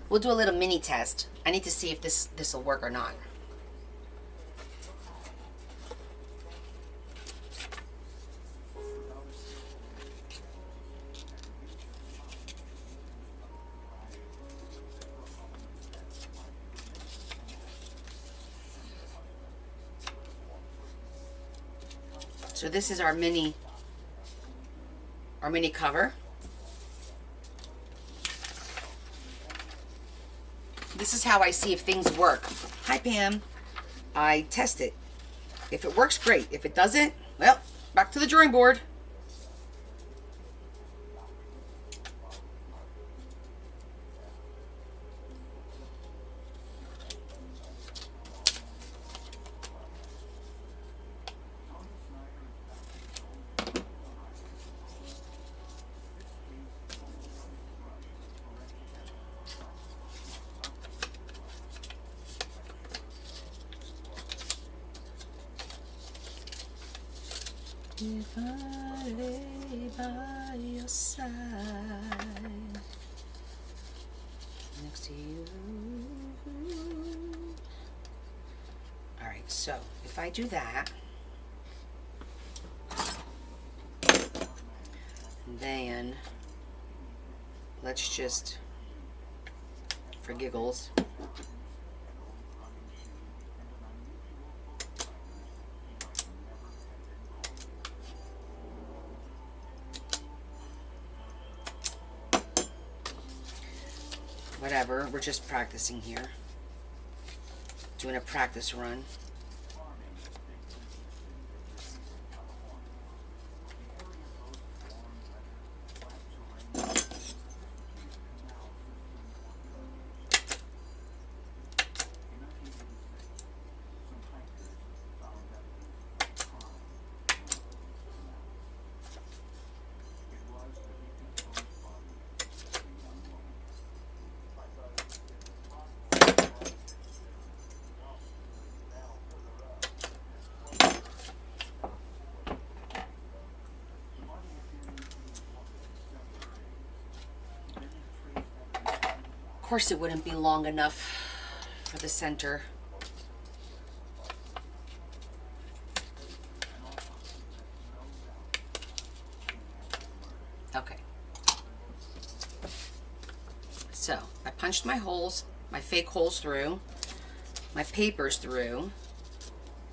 We'll do a little mini test. I need to see if this will work or not. So this is our mini cover. This is how I see if things work. Hi, Pam. I test it. If it works, great. If it doesn't, well, back to the drawing board. If I lay by your side, next to you. Alright, so if I do that, then let's just, for giggles, whatever, we're just practicing here. Doing a practice run. Of course it wouldn't be long enough for the center. Okay. So I punched my holes, my fake holes through, my papers through.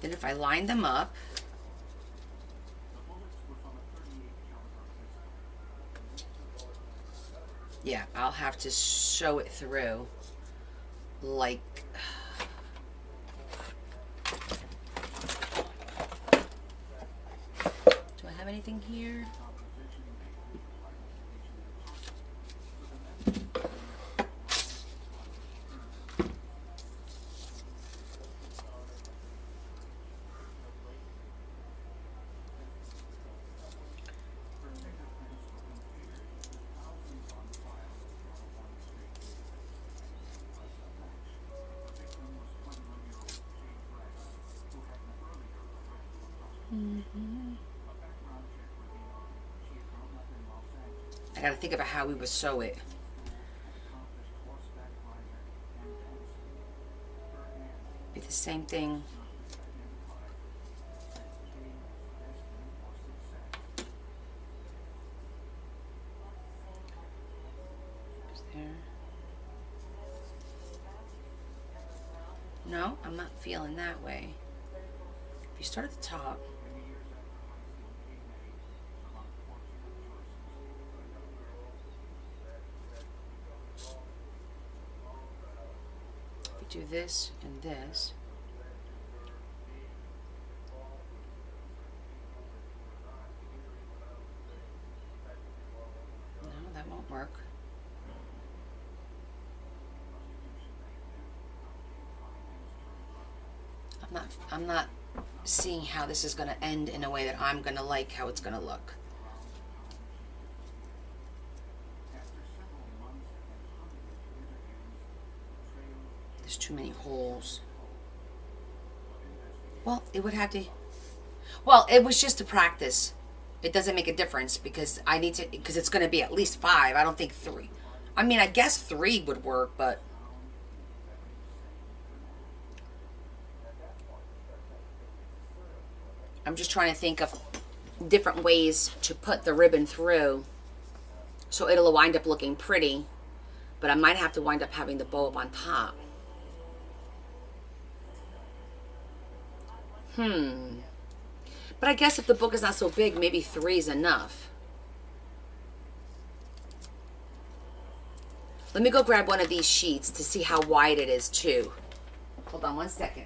Then if I line them up, yeah, I'll have to sew it through like, do I have anything here? I gotta think about how we would sew it. Be the same thing. There. No, I'm not feeling that way. If you start at the top, do this and this. No, that won't work. I'm not seeing how this is going to end in a way that I'm going to like how it's going to look. There's too many holes. Well, it would have to... Well, it was just a practice. It doesn't make a difference because I need to... Because it's going to be at least 5. I don't think 3. I mean, I guess 3 would work, but... I'm just trying to think of different ways to put the ribbon through so it'll wind up looking pretty, but I might have to wind up having the bow up on top. But I guess if the book is not so big, maybe 3 is enough. Let me go grab one of these sheets to see how wide it is too. Hold on one second.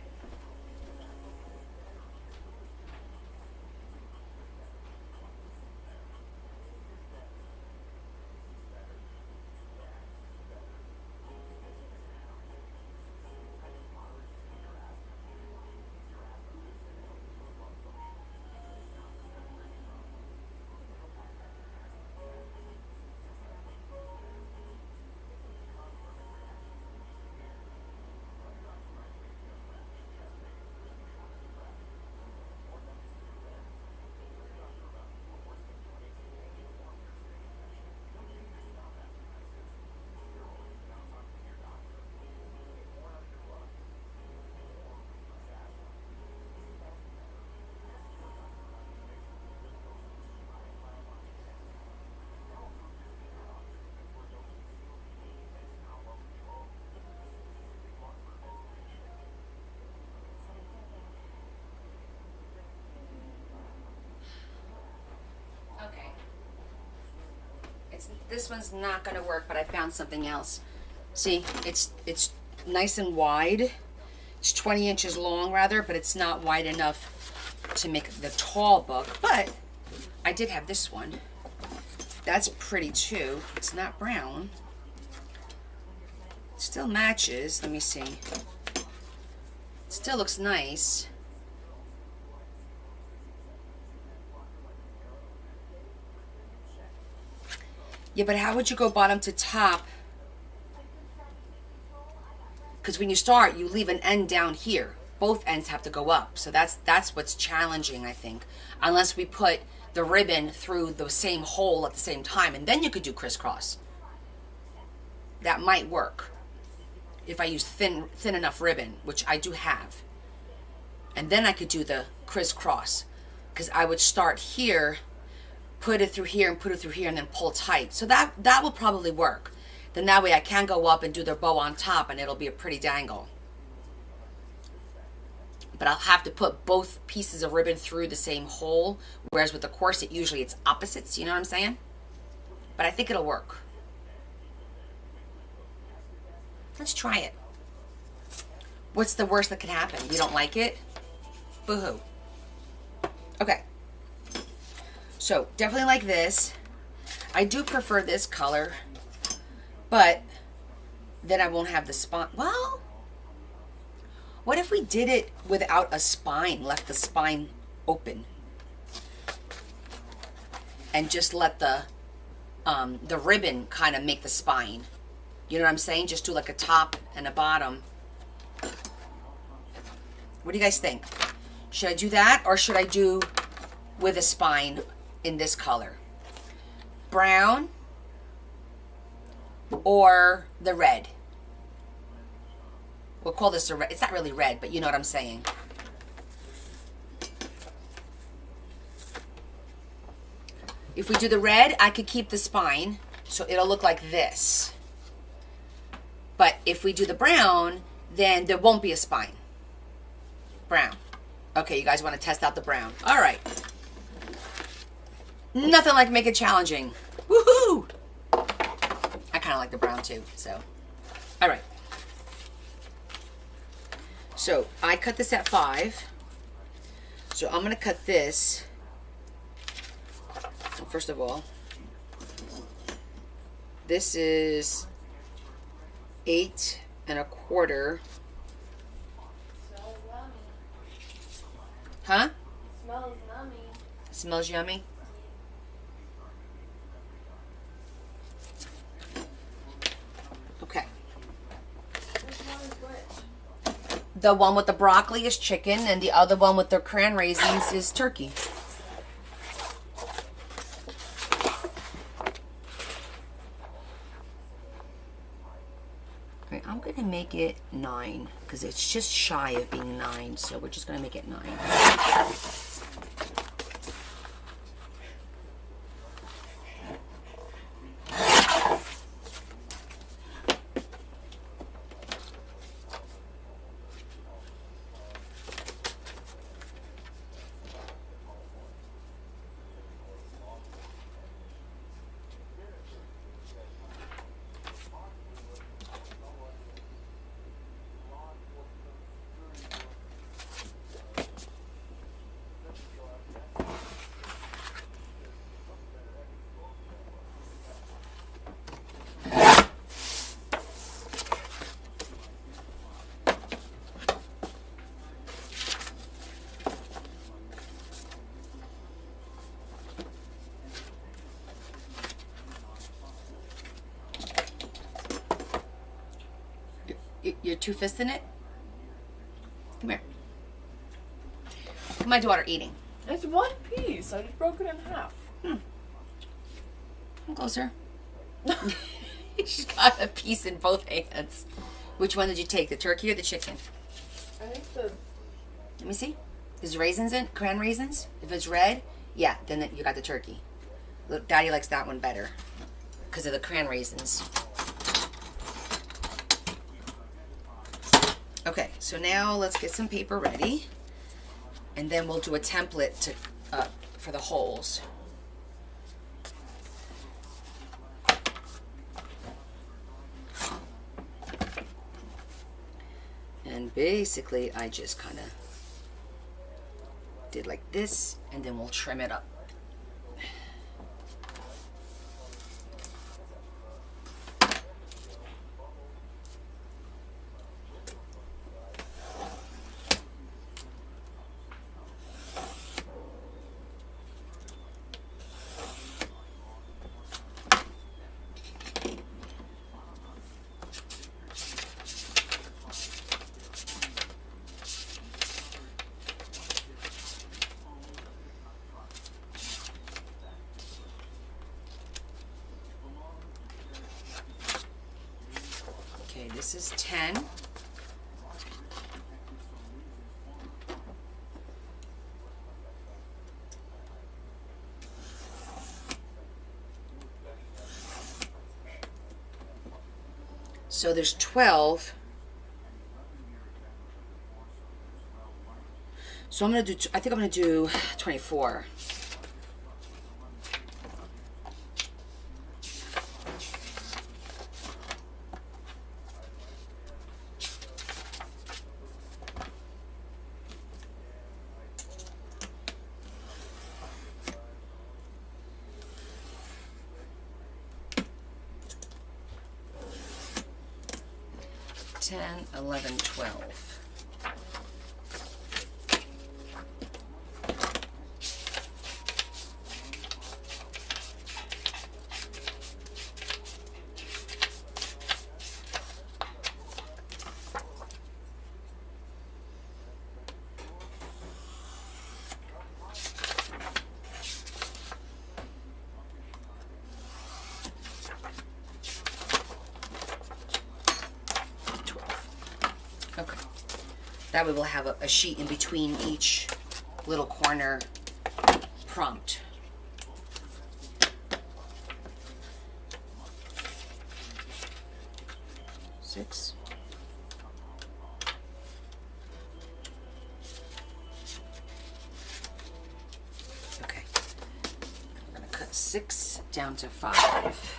This one's not gonna work, but I found something else. See, it's nice and wide. It's 20 inches long rather, but it's not wide enough to make the tall book. But I did have this one. That's pretty too. It's not brown. It still matches. Let me see. It still looks nice. Yeah, but how would you go bottom to top? Because when you start, you leave an end down here. Both ends have to go up. So that's what's challenging, I think. Unless we put the ribbon through the same hole at the same time. And then you could do crisscross. That might work. If I use thin enough ribbon, which I do have. And then I could do the crisscross. Because I would start here, put it through here, and put it through here, and then pull tight. So that will probably work. Then that way I can go up and do the bow on top, and it'll be a pretty dangle. But I'll have to put both pieces of ribbon through the same hole, whereas with the corset, usually it's opposites, you know what I'm saying? But I think it'll work. Let's try it. What's the worst that could happen? You don't like it? Boo-hoo. Okay. So, definitely like this. I do prefer this color, but then I won't have the spine. Well, what if we did it without a spine, left the spine open, and just let the ribbon kind of make the spine? You know what I'm saying? Just do like a top and a bottom. What do you guys think? Should I do that, or should I do with a spine in this color? Brown or the red? We'll call this a red. It's not really red, but you know what I'm saying. If we do the red, I could keep the spine, so it'll look like this. But if we do the brown, then there won't be a spine. Brown. Okay, you guys want to test out the brown. All right. Nothing like make it challenging. Woohoo! I kind of like the brown too, so. All right. So I cut this at 5. So I'm going to cut this. First of all, this is 8 1/4. Huh? Smells yummy. Smells yummy. Okay. Which one is which? The one with the broccoli is chicken, and the other one with the cran raisins is turkey. Okay, I'm gonna make it 9 because it's just shy of being 9, so we're just gonna make it 9. You're two-fisting it? Come here. Look at my daughter eating. It's one piece. I just broke it in half. Come closer. She's got a piece in both hands. Which one did you take, the turkey or the chicken? I think the... Let me see. There's raisins in, cran raisins. If it's red, yeah, then you got the turkey. Look, Daddy likes that one better because of the cran raisins. Okay, so now let's get some paper ready, and then we'll do a template to for the holes. And basically, I just kind of did like this, and then we'll trim it up. Okay, this is 10. So there's 12. So I'm gonna do, I think I'm gonna do 24. Ten, 11, 12. Okay. That way we'll have a sheet in between each little corner prompt. Six. Okay. We're going to cut 6 down to 5.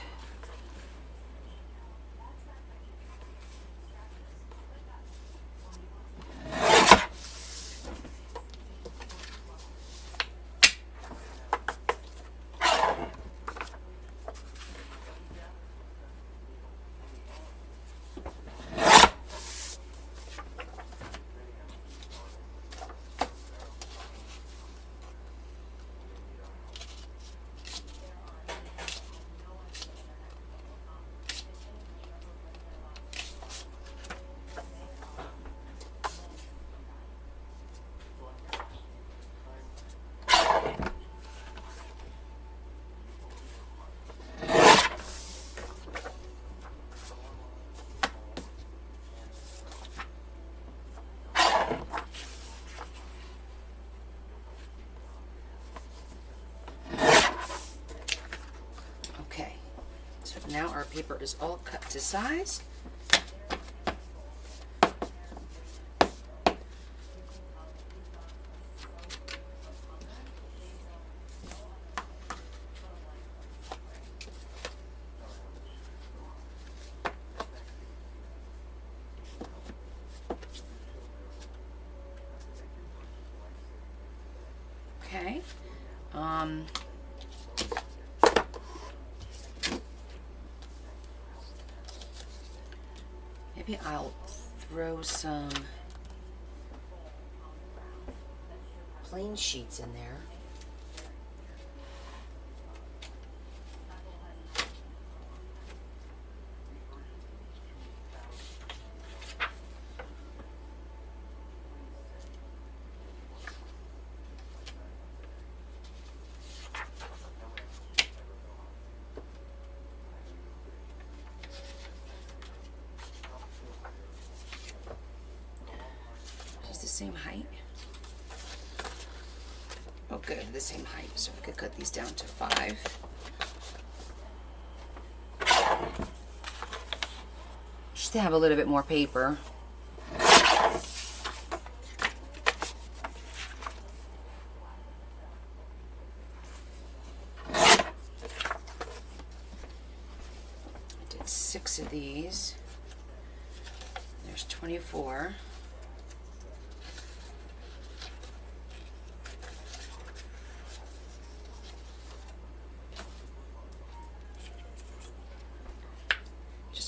Now our paper is all cut to size. Okay. Maybe I'll throw some plain sheets in there. Same height. Oh good, the same height, so we could cut these down to 5. Just to have a little bit more paper. I did 6 of these. There's 24.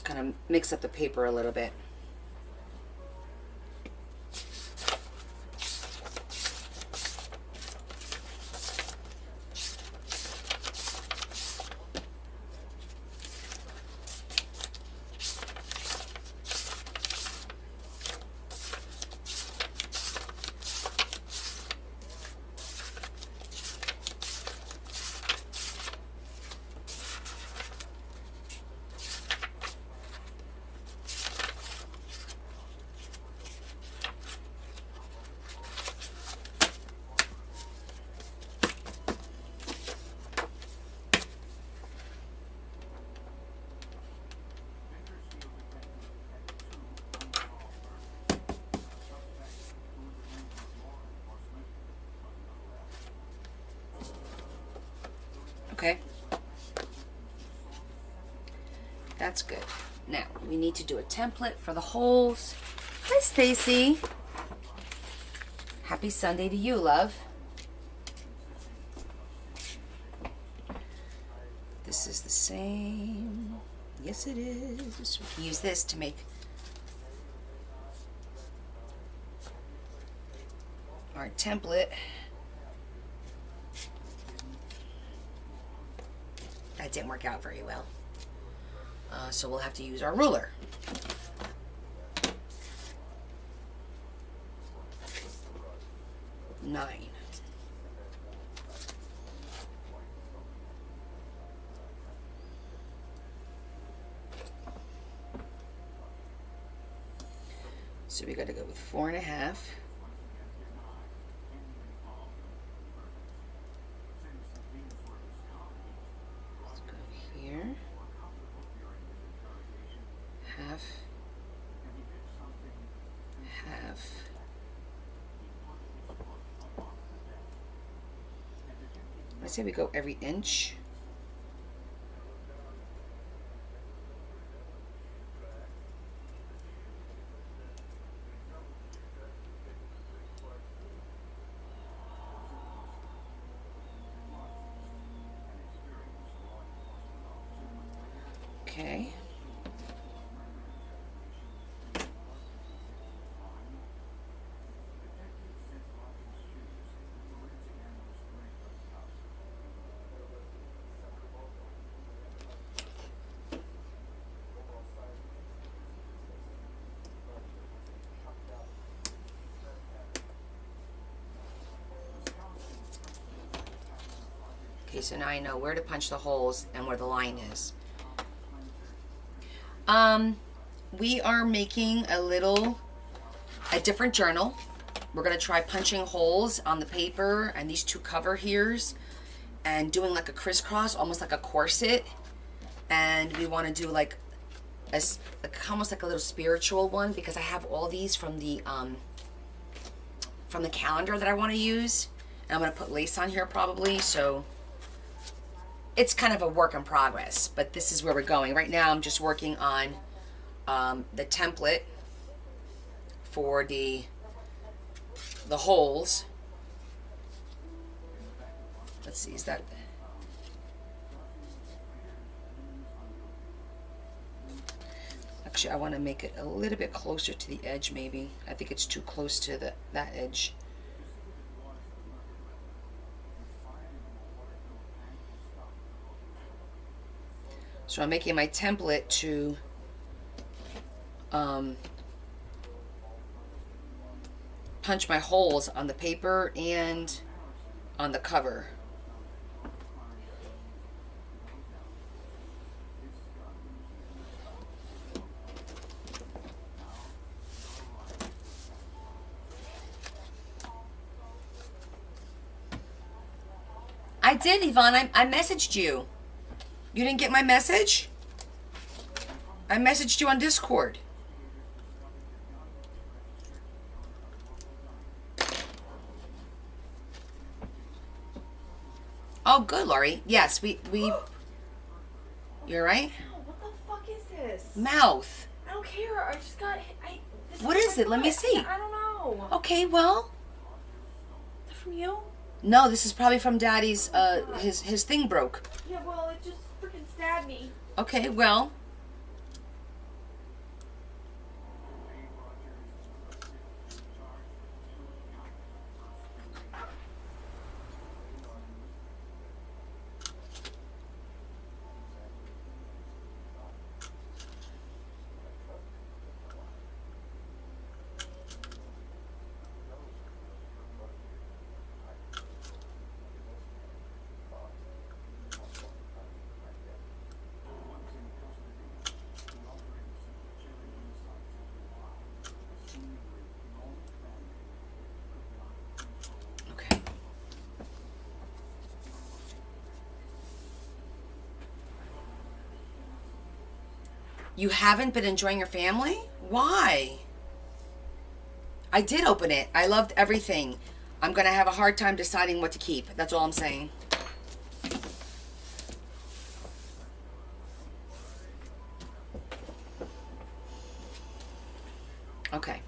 Just kind of mix up the paper a little bit. Okay. That's good. Now, we need to do a template for the holes. Hi, Stacy. Happy Sunday to you, love. This is the same. Yes, it is. We can use this to make our template. That didn't work out very well. So we'll have to use our ruler. Nine. So we got to go with 4.5. Let's go here. Half. Half. I say we go every inch. Okay. Okay, so now I know where to punch the holes and where the line is. We are making a different journal. We're going to try punching holes on the paper and these two cover here's and doing like a crisscross, almost like a corset. And we want to do like almost like a little spiritual one because I have all these from the calendar that I want to use. And I'm going to put lace on here probably, so it's kind of a work in progress, but this is where we're going. Right now I'm just working on the template for the holes. Let's see, is that... Actually, I want to make it a little bit closer to the edge maybe. I think it's too close to that edge. So I'm making my template to punch my holes on the paper and on the cover. I did, Yvonne. I messaged you. You didn't get my message? I messaged you on Discord. Oh, good, Lori. Yes, we. You're right. What the fuck is this? Mouth. I don't care. I just got. What is it? Let me see. I don't know. Okay, well. Is that from you? No, this is probably from Daddy's. His thing broke. Yeah, well, it just freaking stabbed me. Okay, well. You haven't been enjoying your family? Why? I did open it. I loved everything. I'm going to have a hard time deciding what to keep. That's all I'm saying. Okay.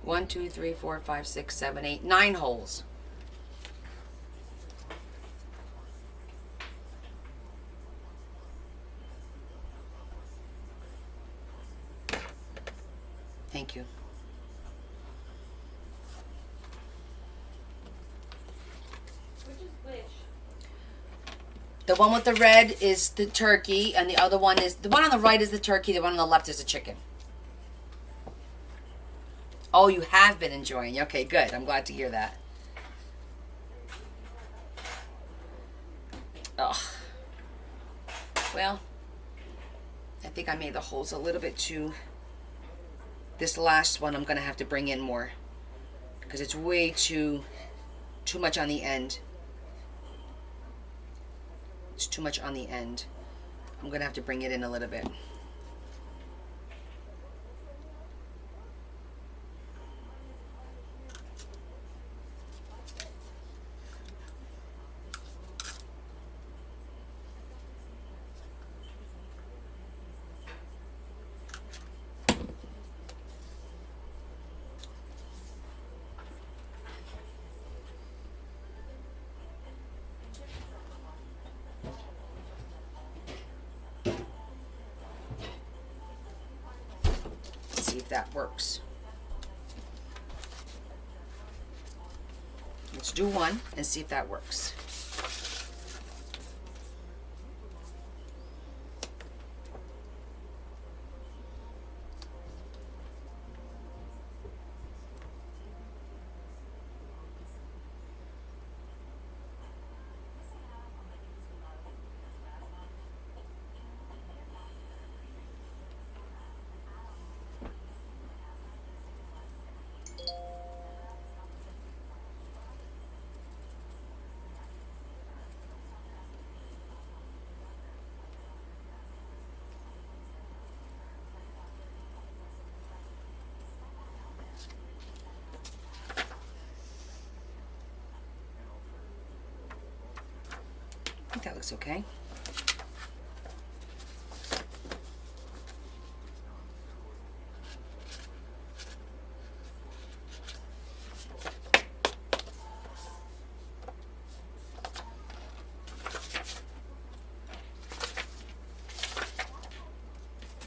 1, 2, 3, 4, 5, 6, 7, 8, 9 holes. Thank you. Which is which? The one with the red is the turkey, and the other one is, the one on the right is the turkey, the one on the left is the chicken. Oh, you have been enjoying. Okay, good. I'm glad to hear that. Ugh. Well, I think I made the holes a little bit too... This last one I'm going to have to bring in more. Because it's way too much on the end. It's too much on the end. I'm going to have to bring it in a little bit. See if that works. Let's do one and see if that works. I think that looks okay.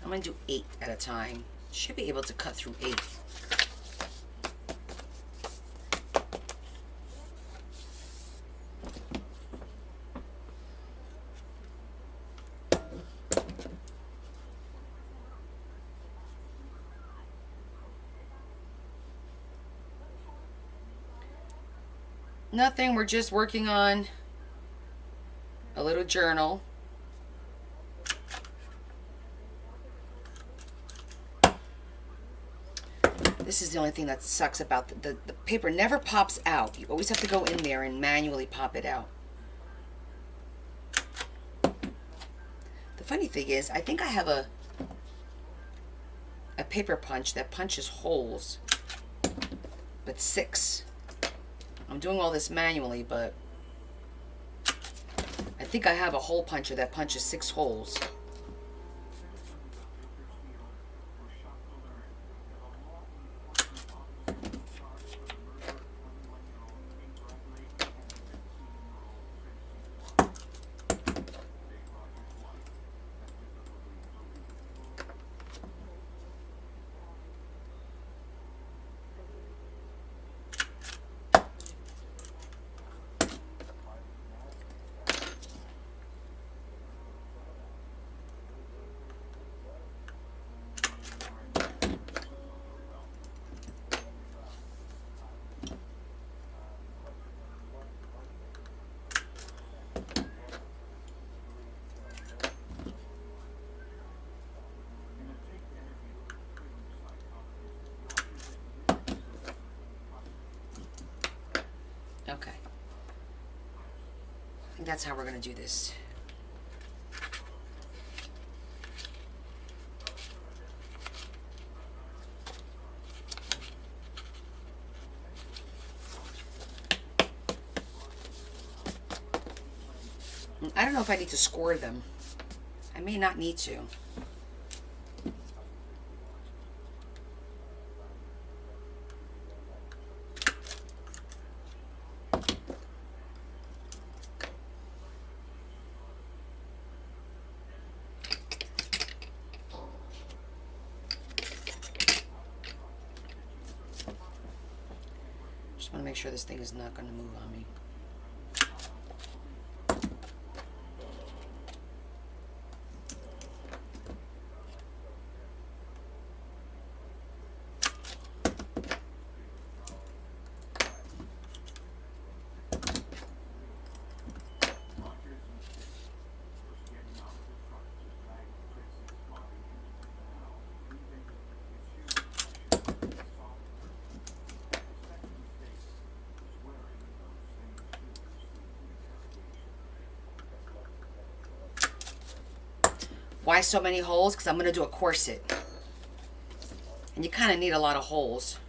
I'm going to do 8 at a time. Should be able to cut through 8. Nothing, we're just working on a little journal. This is the only thing that sucks about the paper never pops out. You always have to go in there and manually pop it out. The funny thing is, I think I have a paper punch that punches holes, but 6. I'm doing all this manually, but I think I have a hole puncher that punches 6 holes. Okay. I think that's how we're going to do this. I don't know if I need to score them. I may not need to. Just want to make sure this thing is not going to move on me. Why so many holes? Because I'm going to do a corset. And you kind of need a lot of holes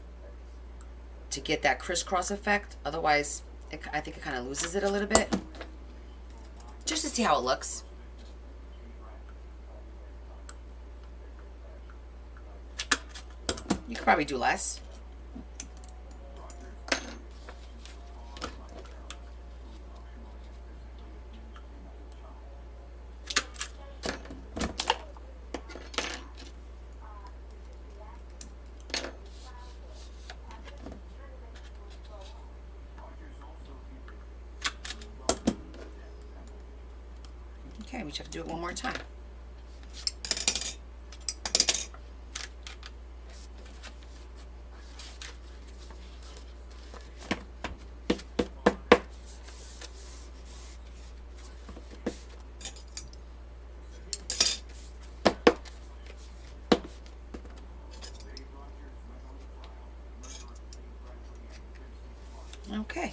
to get that crisscross effect. Otherwise, I think it kind of loses it a little bit. Just to see how it looks. You could probably do less. Okay, we just have to do it one more time. Okay.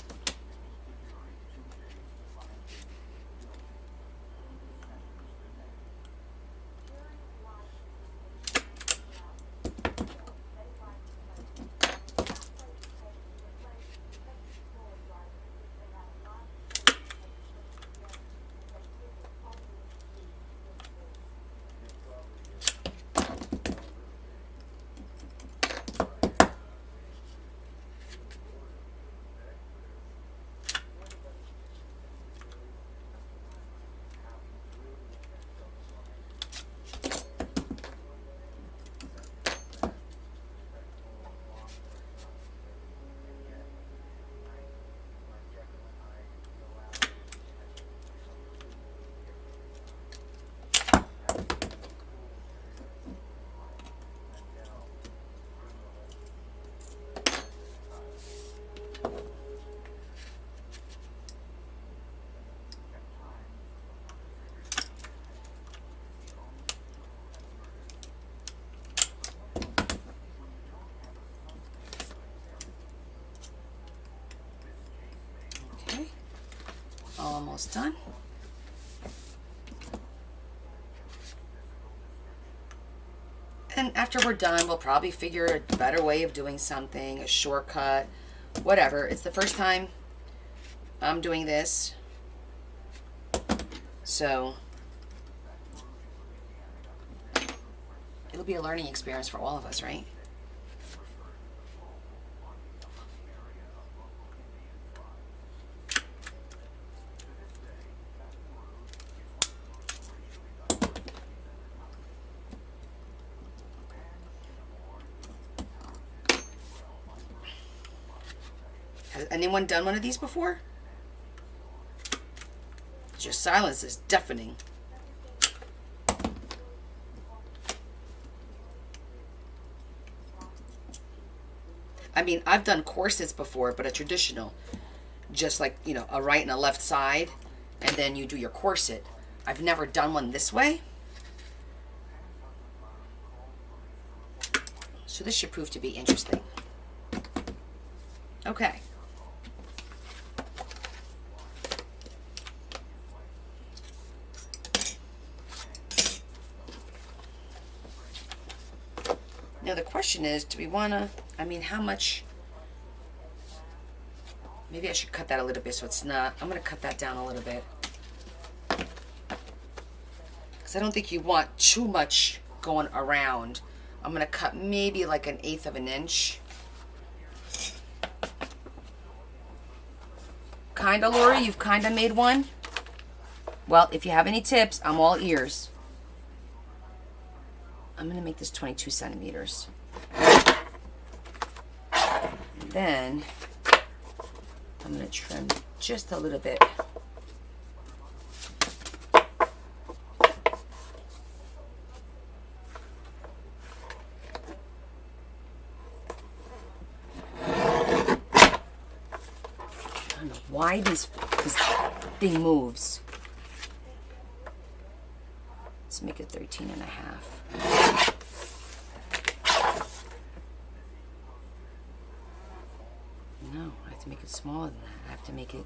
Almost done. And after we're done, we'll probably figure a better way of doing something, a shortcut, whatever. It's the first time I'm doing this. So it'll be a learning experience for all of us, right? Has anyone done one of these before? Your silence is deafening. I mean, I've done corsets before, but a traditional. Just like, you know, a right and a left side, and then you do your corset. I've never done one this way. So this should prove to be interesting. Okay. Now the question is, do we want to, I mean, how much, maybe I should cut that a little bit so it's not, I'm going to cut that down a little bit. because I don't think you want too much going around. I'm going to cut maybe like 1/8 of an inch. Kinda, Lori? You've kinda made one? Well, if you have any tips, I'm all ears. I'm going to make this 22 centimeters. Then I'm going to trim just a little bit. I don't know why this thing moves. Let's make it 13 and a half. No, I have to make it smaller than that. I have to make it...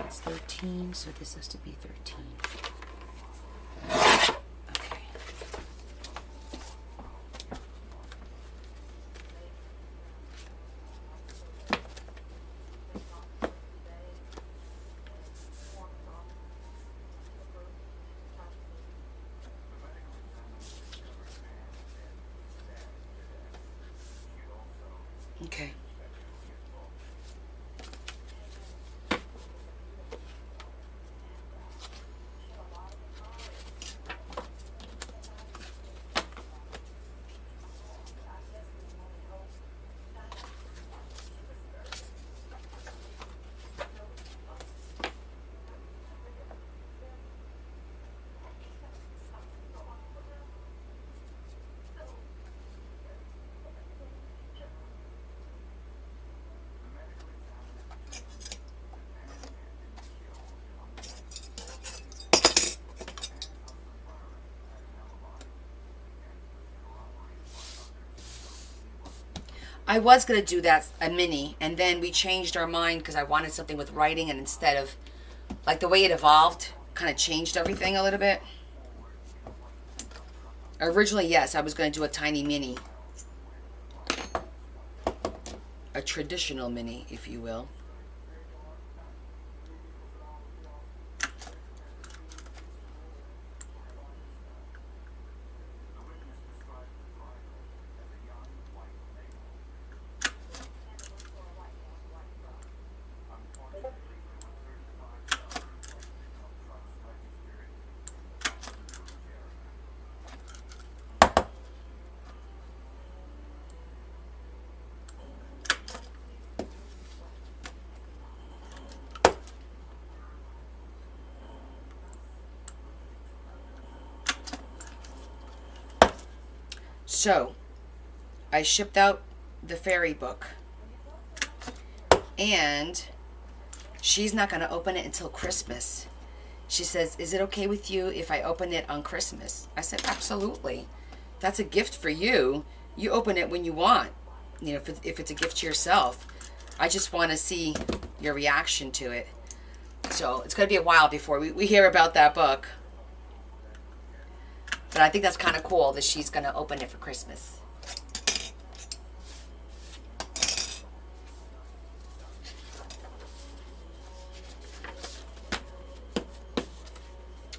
It's 13, so this has to be 13. Okay. Okay. I was going to do that, a mini, and then we changed our mind because I wanted something with writing, and instead of, like the way it evolved, kind of changed everything a little bit. Originally, yes, I was going to do a tiny mini. A traditional mini, if you will. So, I shipped out the fairy book, and she's not going to open it until Christmas. She says, is it okay with you if I open it on Christmas? I said, absolutely. That's a gift for you. You open it when you want, you know, if it's a gift to yourself. I just want to see your reaction to it. So it's going to be a while before we hear about that book. But I think that's kind of cool that she's going to open it for Christmas.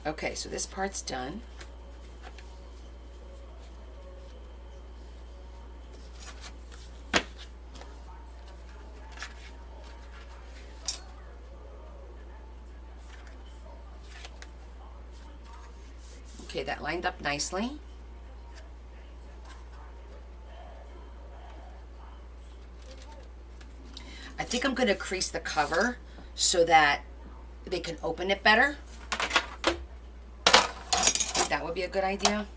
Okay, so this part's done. Okay, that lined up nicely. I think I'm going to crease the cover so that they can open it better. I think that would be a good idea.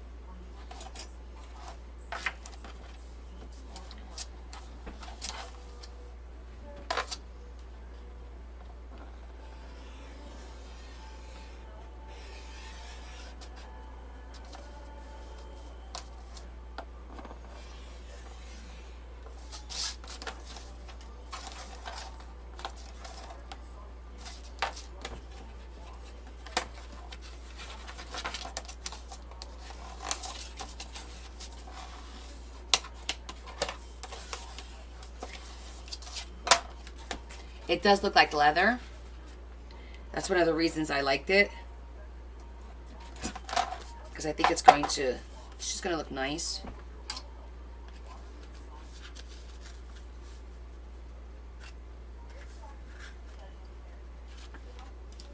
It does look like leather. That's one of the reasons I liked it. Because I think it's just going to look nice.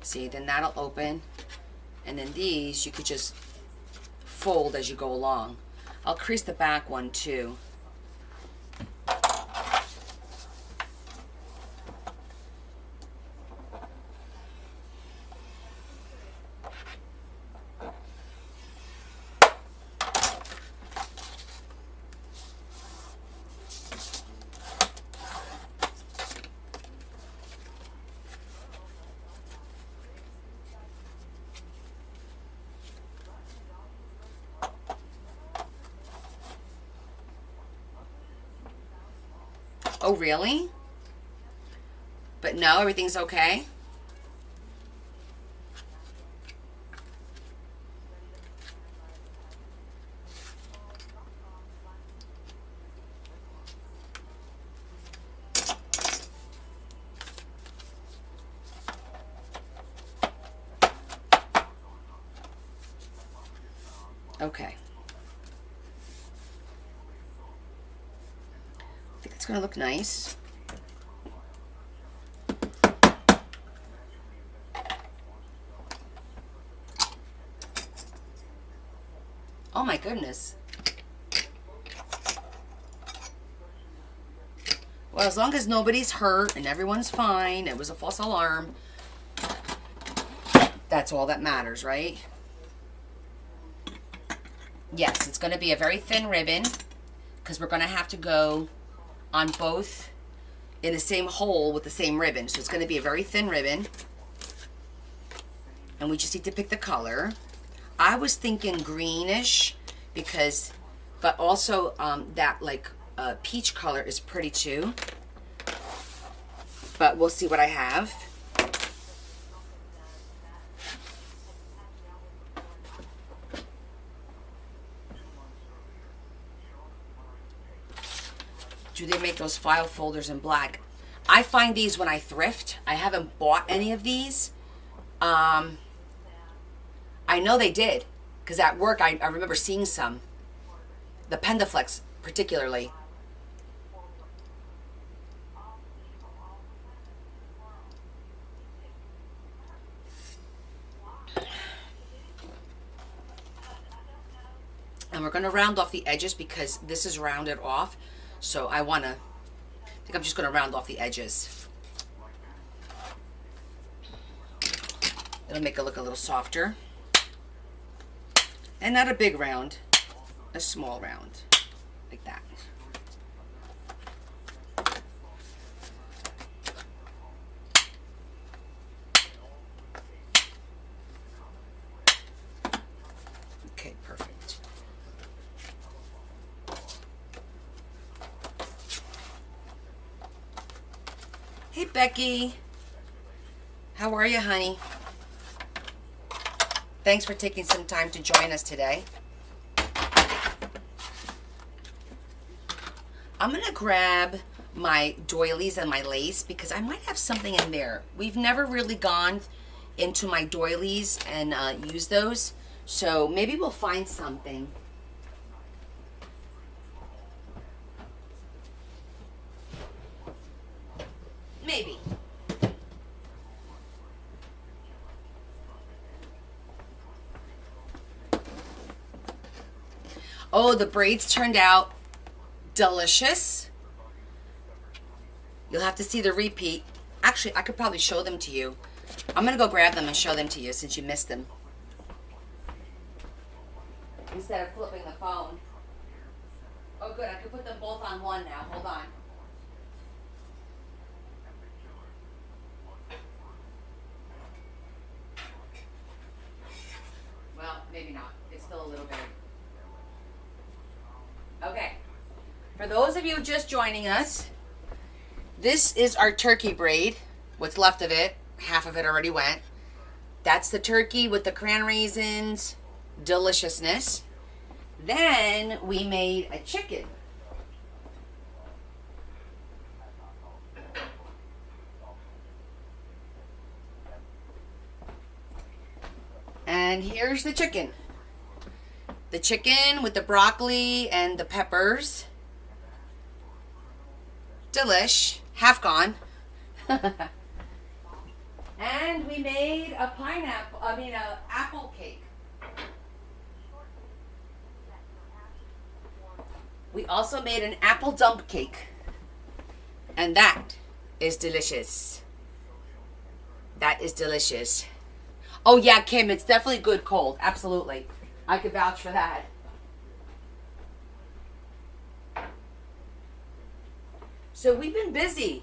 See, then that'll open. And then these, you could just fold as you go along. I'll crease the back one too. Oh, really? But no, everything's okay? Okay. I think it's going to look nice. Oh my goodness. Well, as long as nobody's hurt and everyone's fine, it was a false alarm, that's all that matters, right? Yes, it's going to be a very thin ribbon because we're going to have to go on both in the same hole with the same ribbon. So it's going to be a very thin ribbon. And we just need to pick the color. I was thinking greenish because, but also that like peach color is pretty too. But we'll see what I have. Do they make those file folders in black? I find these when I thrift. I haven't bought any of these. I know they did, because at work I remember seeing some. The Pendaflex particularly. And we're going to round off the edges because this is rounded off. So I think I'm just going to round off the edges. It'll make it look a little softer. And not a big round, a small round, like that. Okay, perfect. Hey, Becky. How are you, honey? Thanks for taking some time to join us today. I'm going to grab my doilies and my lace because I might have something in there. We've never really gone into my doilies and used those. So maybe we'll find something. Maybe. Oh, the braids turned out delicious. You'll have to see the repeat. Actually, I could probably show them to you. I'm going to go grab them and show them to you since you missed them. Instead of flipping the phone. Oh, good. I could put them both on one now. Hold on. Well, maybe not. It's still a little big. Okay, for those of you just joining us, this is our turkey braid. What's left of it, half of it already went. That's the turkey with the cran raisins, deliciousness. Then we made a chicken. And here's the chicken. The chicken with the broccoli and the peppers. Delish. Half gone. And we made a apple cake. We also made an apple dump cake. And that is delicious. That is delicious. Oh yeah, Kim, it's definitely good cold. Absolutely. I could vouch for that. So we've been busy.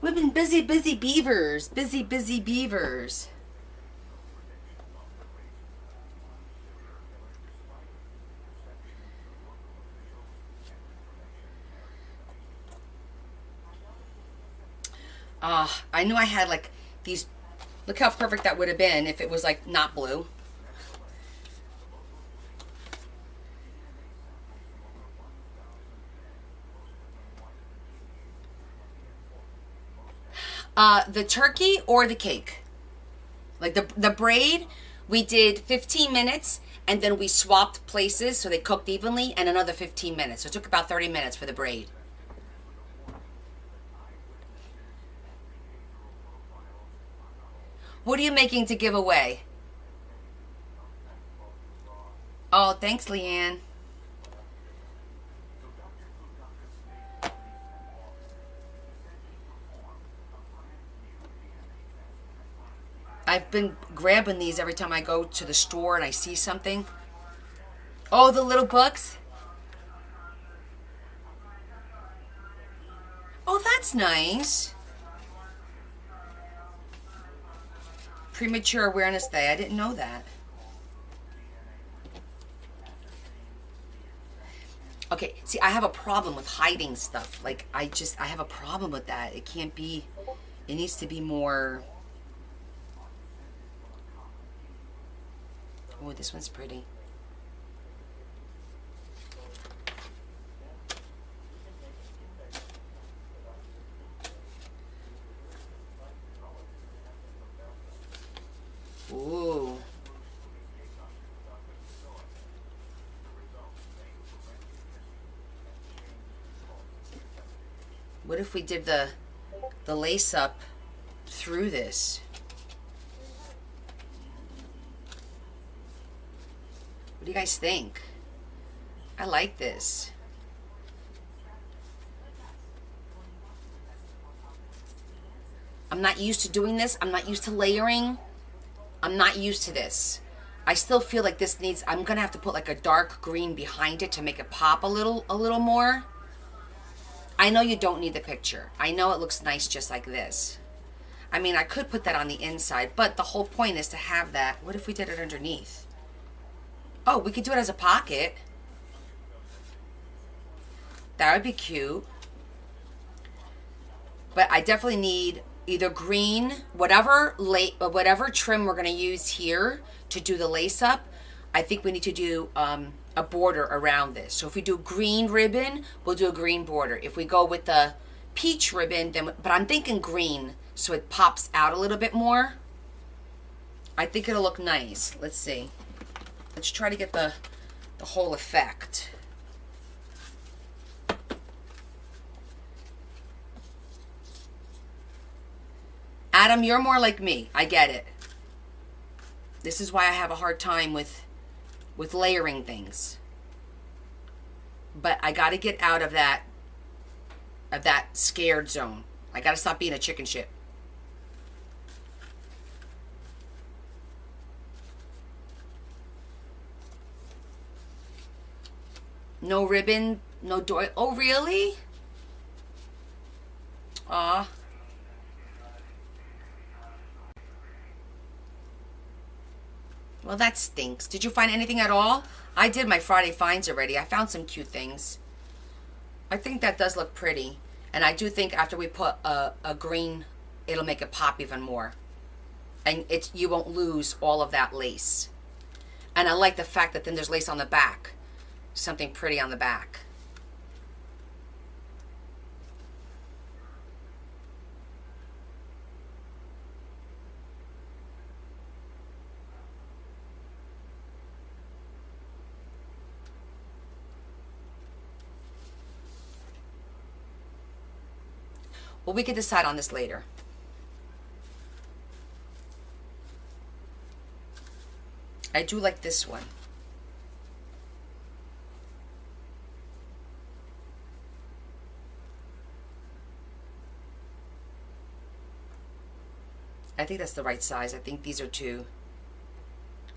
We've been busy beavers. Busy beavers. I knew I had like these. Look how perfect that would have been if it was like not blue. The turkey or the cake. Like the braid, we did 15 minutes and then we swapped places so they cooked evenly and another 15 minutes. So it took about 30 minutes for the braid. What are you making to give away? Oh, thanks, Leanne. I've been grabbing these every time I go to the store and I see something. Oh, the little books. Oh, that's nice. Premature Awareness Day. I didn't know that. Okay, see, I have a problem with hiding stuff. Like, I have a problem with that. It can't be, it needs to be more. Oh, this one's pretty. Ooh. What if we did the lace up through this? What do you guys think? I like this. I'm not used to doing this. I'm not used to layering. I'm not used to this. I still feel like this needs, I'm gonna have to put like a dark green behind it to make it pop a little more. I know you don't need the picture. I know it looks nice just like this. I mean, I could put that on the inside, but the whole point is to have that. What if we did it underneath? Oh, we could do it as a pocket. That would be cute. But I definitely need either green, whatever trim we're going to use here to do the lace up. I think we need to do a border around this. So if we do green ribbon, we'll do a green border. If we go with the peach ribbon, then, but I'm thinking green so it pops out a little bit more. I think it'll look nice. Let's see. Let's try to get the whole effect. Adam, you're more like me. I get it. This is why I have a hard time with layering things. But I got to get out of that scared zone. I got to stop being a chicken shit. No ribbon, no door. Oh, really? Aw. Well, that stinks. Did you find anything at all? I did my Friday finds already. I found some cute things. I think that does look pretty. And I do think after we put a green, it'll make it pop even more. And you won't lose all of that lace. And I like the fact that then there's lace on the back. Something pretty on the back. Well, we could decide on this later. I do like this one. I think that's the right size. I think these are two.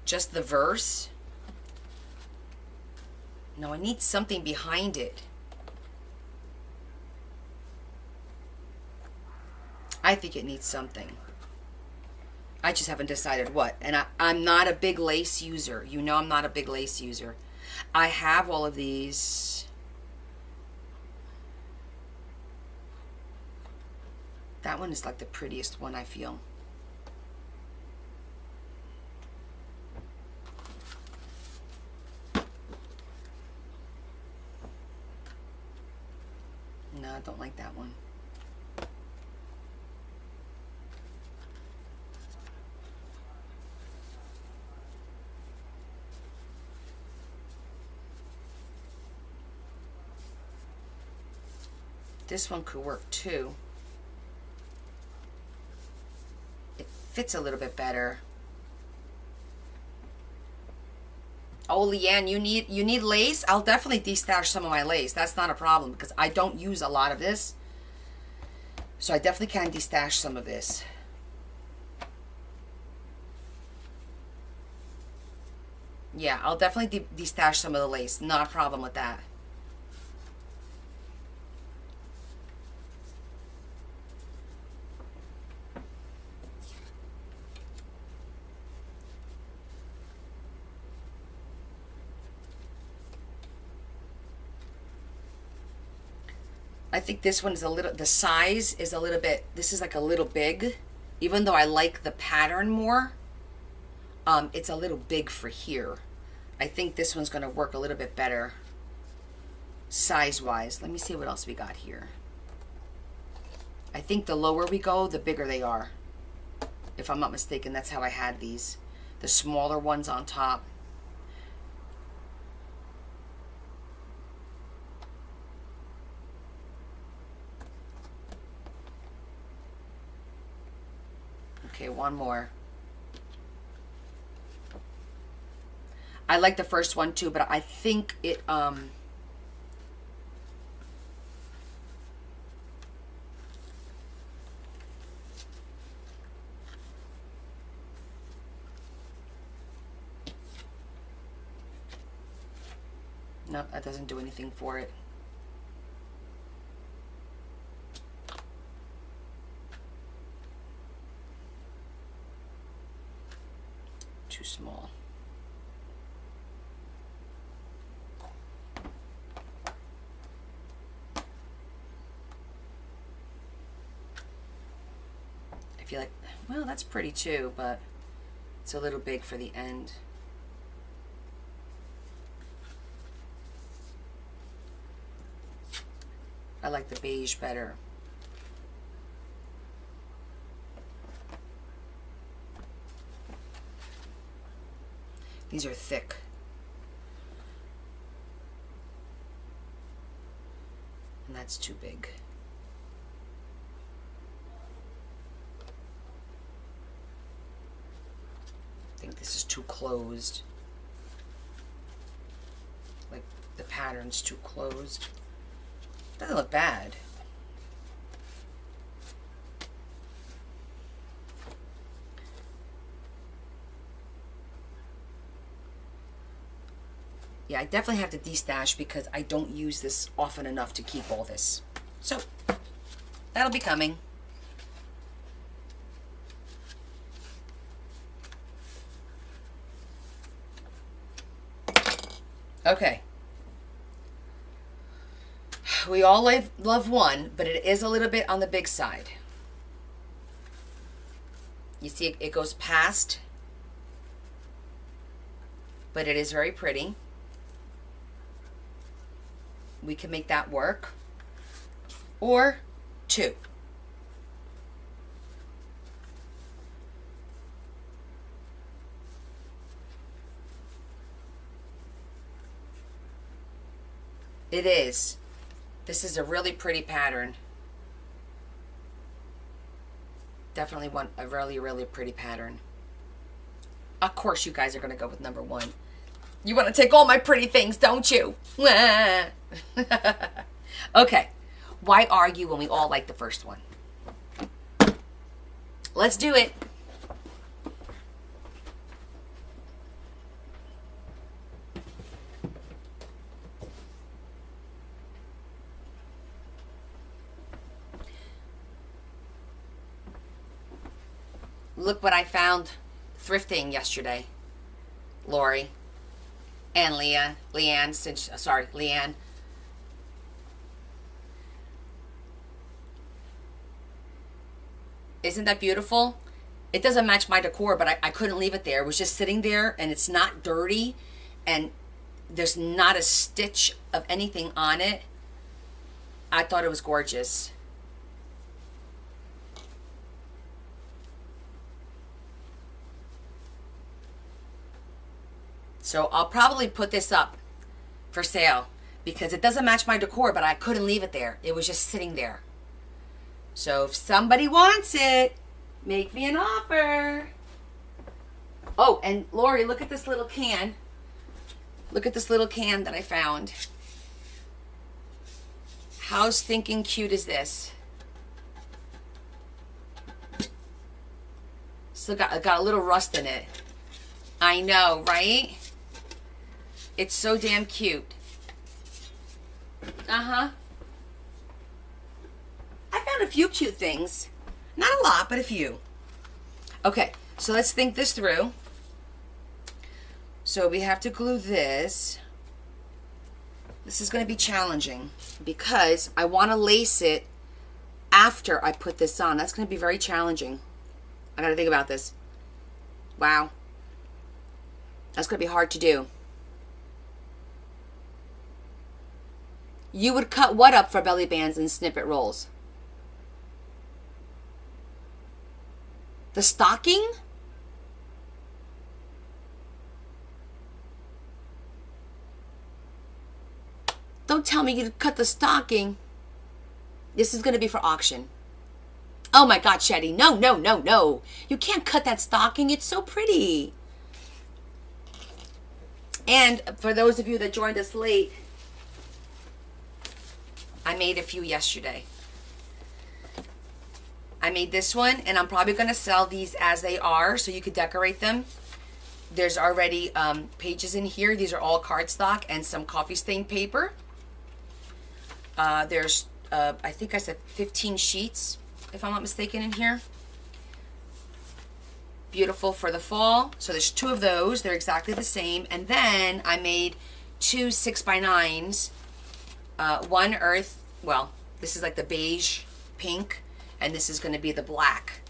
Just the verse. No, I need something behind it. I think it needs something. I just haven't decided what. And I'm not a big lace user. You know I'm not a big lace user. I have all of these. That one is like the prettiest one, I feel. No, I don't like that one. This one could work too. It fits a little bit better. Oh, Leanne, you need lace? I'll definitely destash some of my lace. That's not a problem because I don't use a lot of this. So I definitely can destash some of this. Yeah, I'll definitely destash some of the lace. Not a problem with that. I think this one is a little, the size is a little bit, this is like a little big. Even though I like the pattern more, it's a little big for here. I think this one's going to work a little bit better size-wise. Let me see what else we got here. I think the lower we go, the bigger they are. If I'm not mistaken, that's how I had these. The smaller ones on top. Okay, one more. I like the first one too, but I think it no, that doesn't do anything for it. Too small. I feel like, well, that's pretty too, but it's a little big for the end. I like the beige better. These are thick. And that's too big. I think this is too closed. Like the pattern's too closed. Doesn't look bad. Yeah, I definitely have to destash because I don't use this often enough to keep all this. So, that'll be coming. Okay. We all love one, but it is a little bit on the big side. You see, it goes past, but it is very pretty. We can make that work. Or two. It is. This is a really pretty pattern. Definitely want a really, really pretty pattern. Of course you guys are going to go with number 1. You want to take all my pretty things, don't you? Okay. Why argue when we all like the first one? Let's do it. Look what I found thrifting yesterday. Lori and Leanne. Leanne. Isn't that beautiful? It doesn't match my decor, but I couldn't leave it there. It was just sitting there, and it's not dirty, and there's not a stitch of anything on it. I thought it was gorgeous. So I'll probably put this up for sale because it doesn't match my decor, but I couldn't leave it there. It was just sitting there. So if somebody wants it, make me an offer. Oh, and Lori, look at this little can. Look at this little can that I found. How stinking cute is this? Still got a little rust in it. I know, right? It's so damn cute. Uh-huh. I found a few cute things. Not a lot, but a few. Okay, so let's think this through. So we have to glue this. This is going to be challenging because I want to lace it after I put this on. That's going to be very challenging. I got to think about this. Wow. That's going to be hard to do. You would cut what up for belly bands and snippet rolls? The stocking? Don't tell me you'd cut the stocking. This is going to be for auction. Oh my God, Shetty. No, no, no, no. You can't cut that stocking. It's so pretty. And for those of you that joined us late, I made a few yesterday. I made this one, and I'm probably going to sell these as they are so you could decorate them. There's already pages in here. These are all cardstock and some coffee stain paper. There's, I think I said 15 sheets, if I'm not mistaken, in here. Beautiful for the fall. So there's 2 of those. They're exactly the same. And then I made 2 6x9s. One earth, well, this is like the beige pink, and this is going to be the black.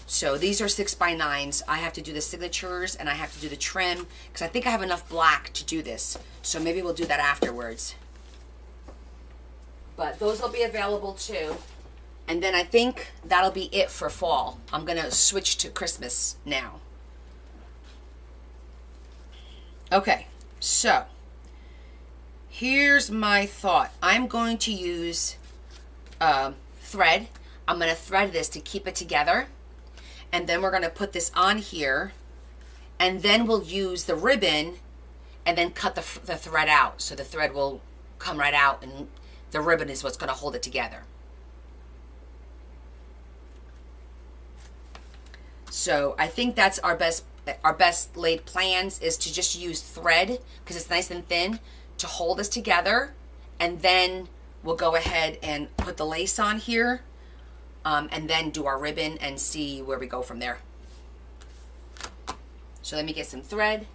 So these are 6x9s. I have to do the signatures and I have to do the trim because I think I have enough black to do this. So maybe we'll do that afterwards. But those will be available too. And then I think that'll be it for fall. I'm going to switch to Christmas now. Okay, so here's my thought. I'm going to use thread. I'm going to thread this to keep it together. And then we're going to put this on here. And then we'll use the ribbon and then cut the thread out. So the thread will come right out and the ribbon is what's going to hold it together. So I think that's our best laid plans is to just use thread because it's nice and thin to hold us together, and then we'll go ahead and put the lace on here, and then do our ribbon and see where we go from there. So let me get some thread.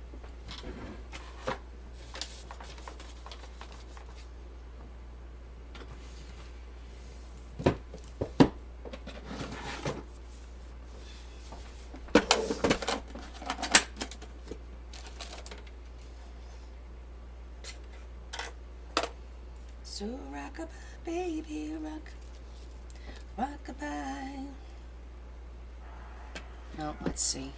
So rock-a-bye, baby, rock-a-bye. No, let's see.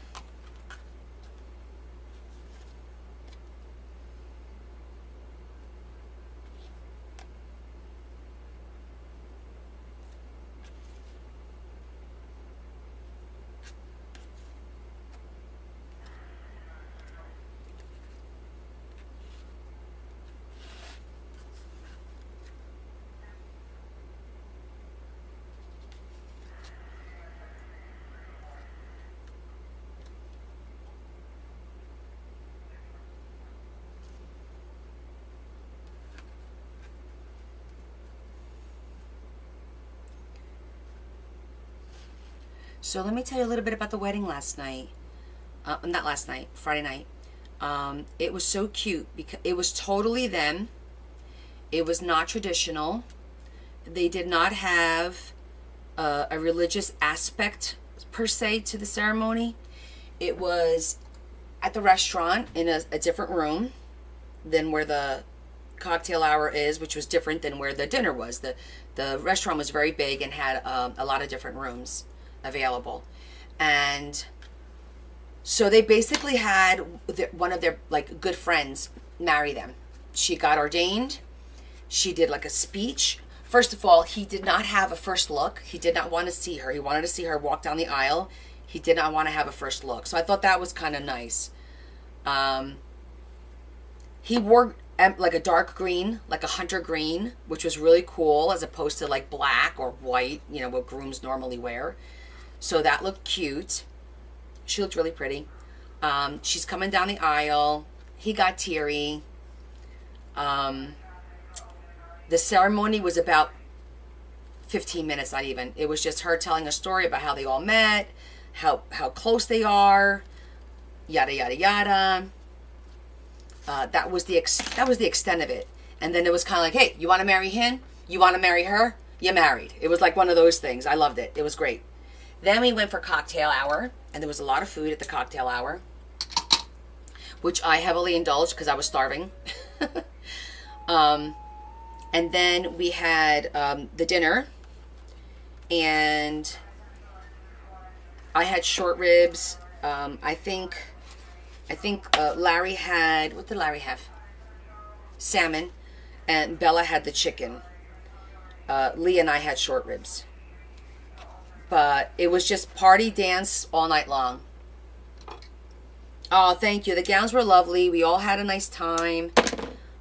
So let me tell you a little bit about the wedding last night. Not last night, Friday night. It was so cute because it was totally them. It was not traditional. They did not have a religious aspect per se to the ceremony. It was at the restaurant in a different room than where the cocktail hour is, which was different than where the dinner was. The restaurant was very big and had a lot of different rooms available. And so they basically had one of their like good friends marry them. She got ordained. She did like a speech. First of all, he did not have a first look. He did not want to see her. He wanted to see her walk down the aisle. He did not want to have a first look. So I thought that was kind of nice. He wore like a dark green, like a hunter green, which was really cool as opposed to like black or white, you know, what grooms normally wear. So that looked cute. She looked really pretty. She's coming down the aisle. He got teary. The ceremony was about 15 minutes, not even. It was just her telling a story about how they all met, how close they are, yada yada yada. That was the extent of it. And then it was kind of like, hey, you want to marry him? You want to marry her? You're married. It was like one of those things. I loved it. It was great. Then we went for cocktail hour, and there was a lot of food at the cocktail hour, which I heavily indulged because I was starving. And then we had the dinner, and I had short ribs. I think Larry had, what did Larry have? Salmon, and Bella had the chicken. Lee and I had short ribs. But it was just party dance all night long. Oh, thank you. The gowns were lovely. We all had a nice time.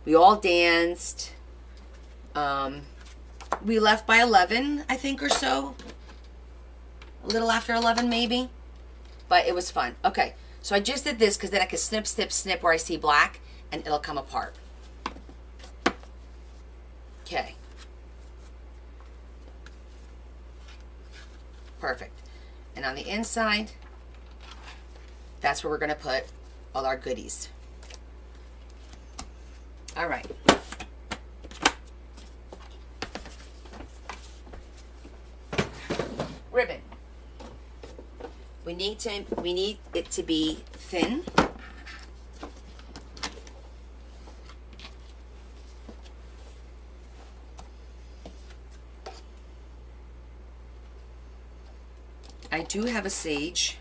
We all danced. We left by 11, I think, or so. A little after 11, maybe. But it was fun. Okay, so I just did this because then I could snip, snip, snip where I see black, and it'll come apart. Okay. Perfect. And on the inside, that's where we're going to put all our goodies. All right. Ribbon. We need it to be thin. I do have a sage.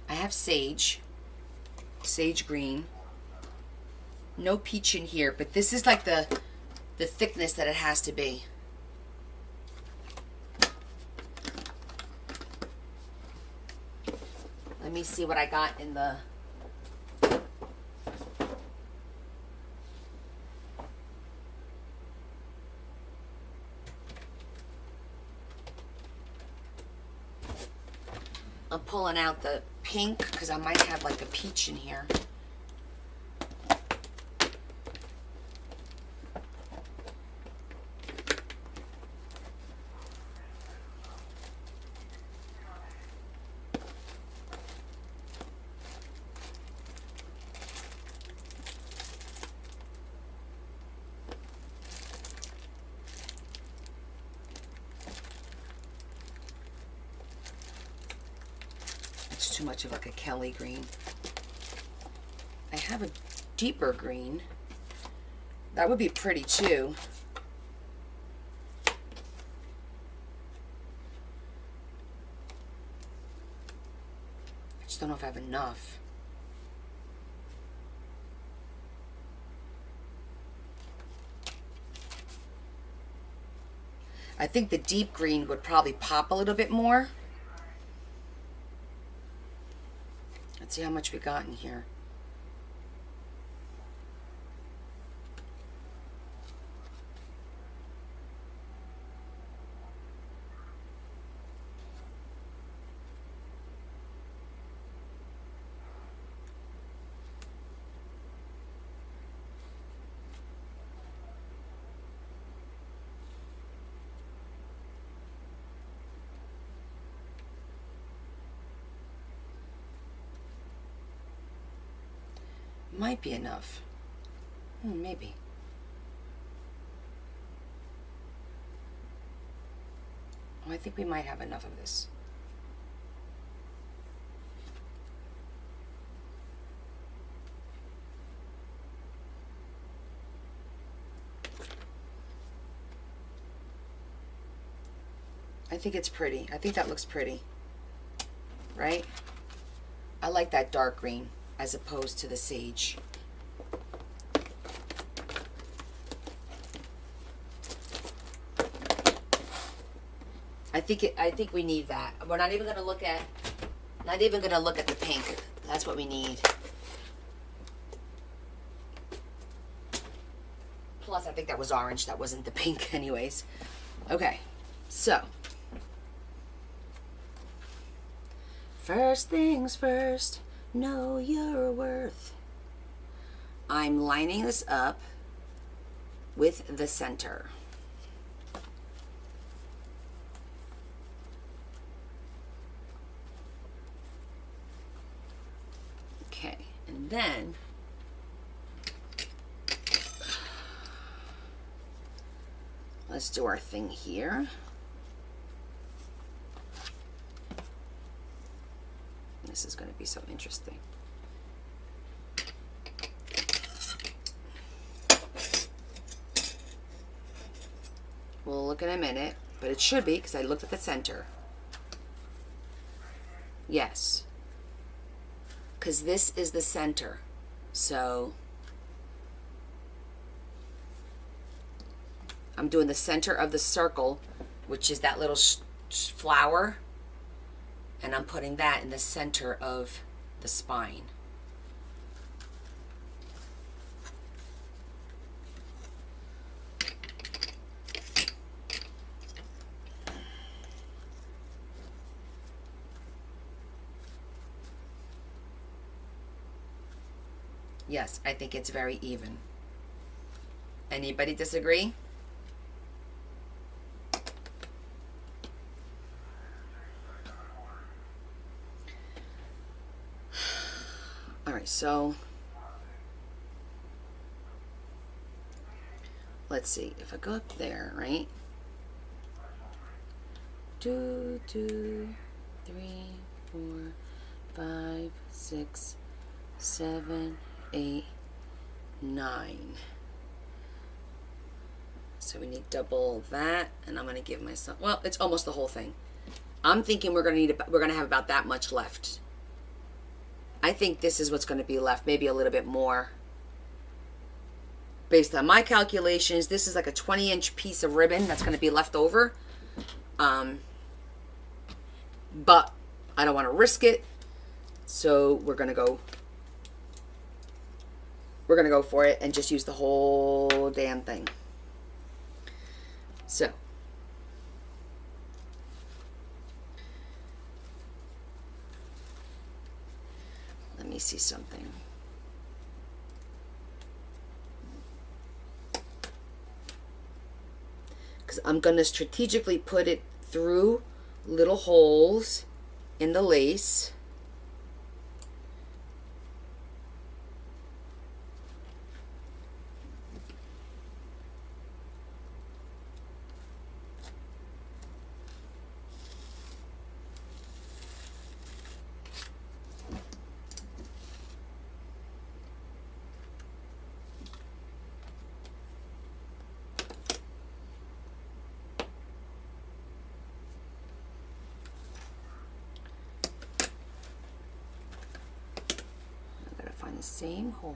I have sage green. No peach in here, but this is like the thickness that it has to be. Let me see what I got in the... I'm pulling out the pink because I might have like a peach in here. Too much of like a Kelly green. I have a deeper green. That would be pretty too. I just don't know if I have enough. I think the deep green would probably pop a little bit more. Let's see how much we got in here. Might be enough. Maybe. Oh, I think we might have enough of this. I think it's pretty. I think that looks pretty. Right? I like that dark green as opposed to the sage. I think we need that. We're not even going to look at the pink. That's what we need. Plus, I think that was orange. That wasn't the pink anyways. Okay. So, first things first, know your worth. I'm lining this up with the center. Okay, and then let's do our thing here. This is going to be so interesting. We'll look in a minute, but it should be because I looked at the center. Yes. Because this is the center. So I'm doing the center of the circle, which is that little flower. And I'm putting that in the center of the spine. Yes, I think it's very even. Anybody disagree? All right, so let's see. If I go up there, right? 2, 2, 3, 4, 5, 6, 7, 8, 9. So we need double that, and I'm going to give myself, well, it's almost the whole thing. I'm thinking we're going to have about that much left. I think this is what's going to be left, maybe a little bit more. Based on my calculations, this is like a 20-inch piece of ribbon that's going to be left over. But I don't want to risk it, so we're going to go for it and just use the whole damn thing. So let me see something. Because I'm going to strategically put it through little holes in the lace. Same hole.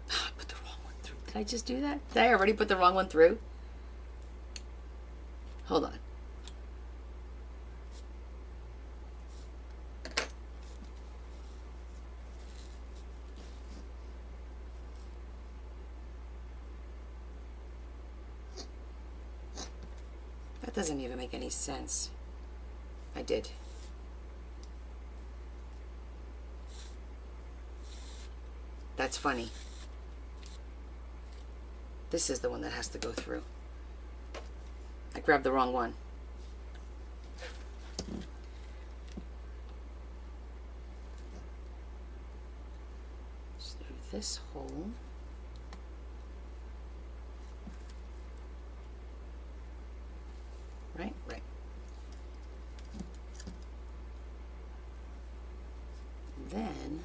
I put the wrong one through. Did I just do that? Did I already put the wrong one through? Hold on. That doesn't even make any sense. I did. That's funny. This is the one that has to go through. I grabbed the wrong one. Just through this hole. Right, right. Then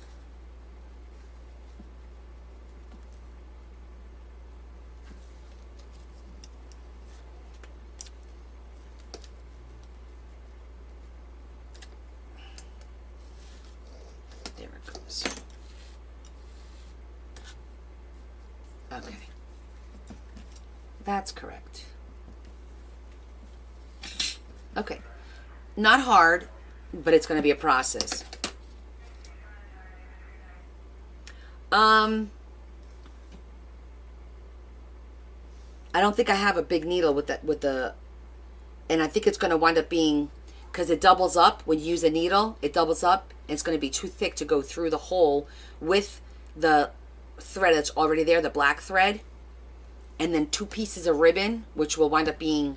there it goes. Okay. That's correct. Okay. Not hard, but it's going to be a process. I don't think I have a big needle with the, and I think it's going to wind up being, because it doubles up when you use a needle, it doubles up, and it's going to be too thick to go through the hole with the thread that's already there, the black thread, and then 2 pieces of ribbon, which will wind up being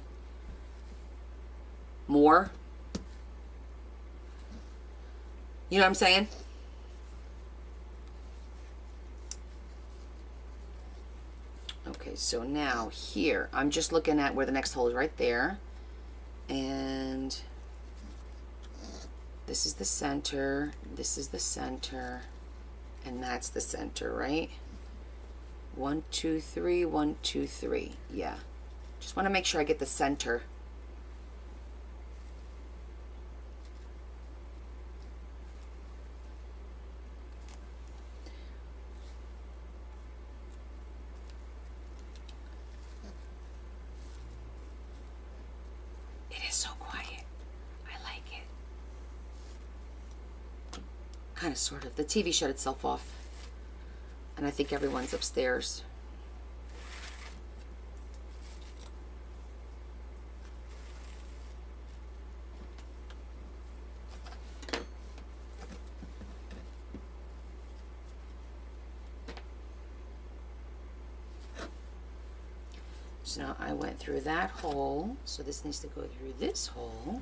more. You know what I'm saying? Okay, so now here, I'm just looking at where the next hole is right there. And this is the center, this is the center, and that's the center, right? 1, 2, 3, 1, 2, 3. Yeah. Just want to make sure I get the center. It is so quiet. I like it. Kind of, sort of. The TV shut itself off. And I think everyone's upstairs. So now I went through that hole, so this needs to go through this hole.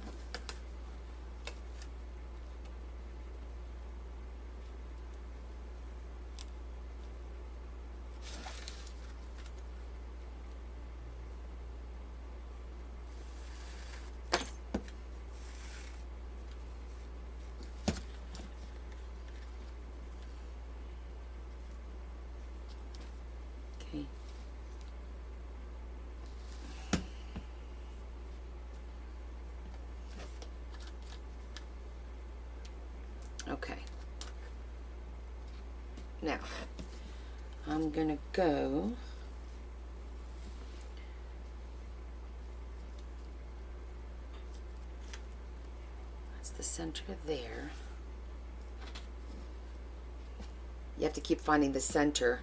Okay. Okay. Now, I'm gonna go that's the center there. You have to keep finding the center.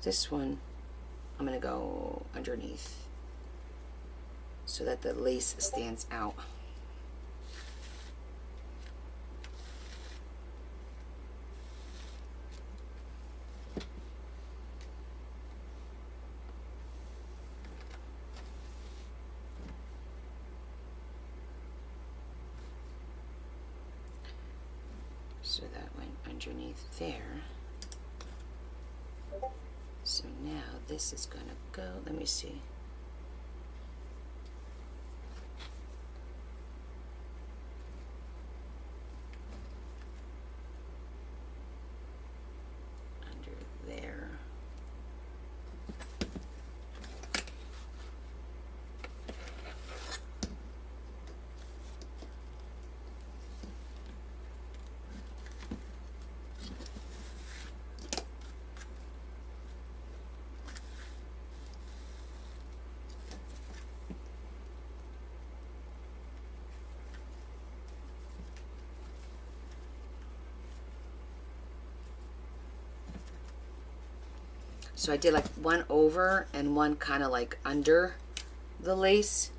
This one I'm going to go underneath so that the lace stands out. So that went underneath there. So now this is gonna go, let me see. Under there. So I did like one over and one kind of like under the lace.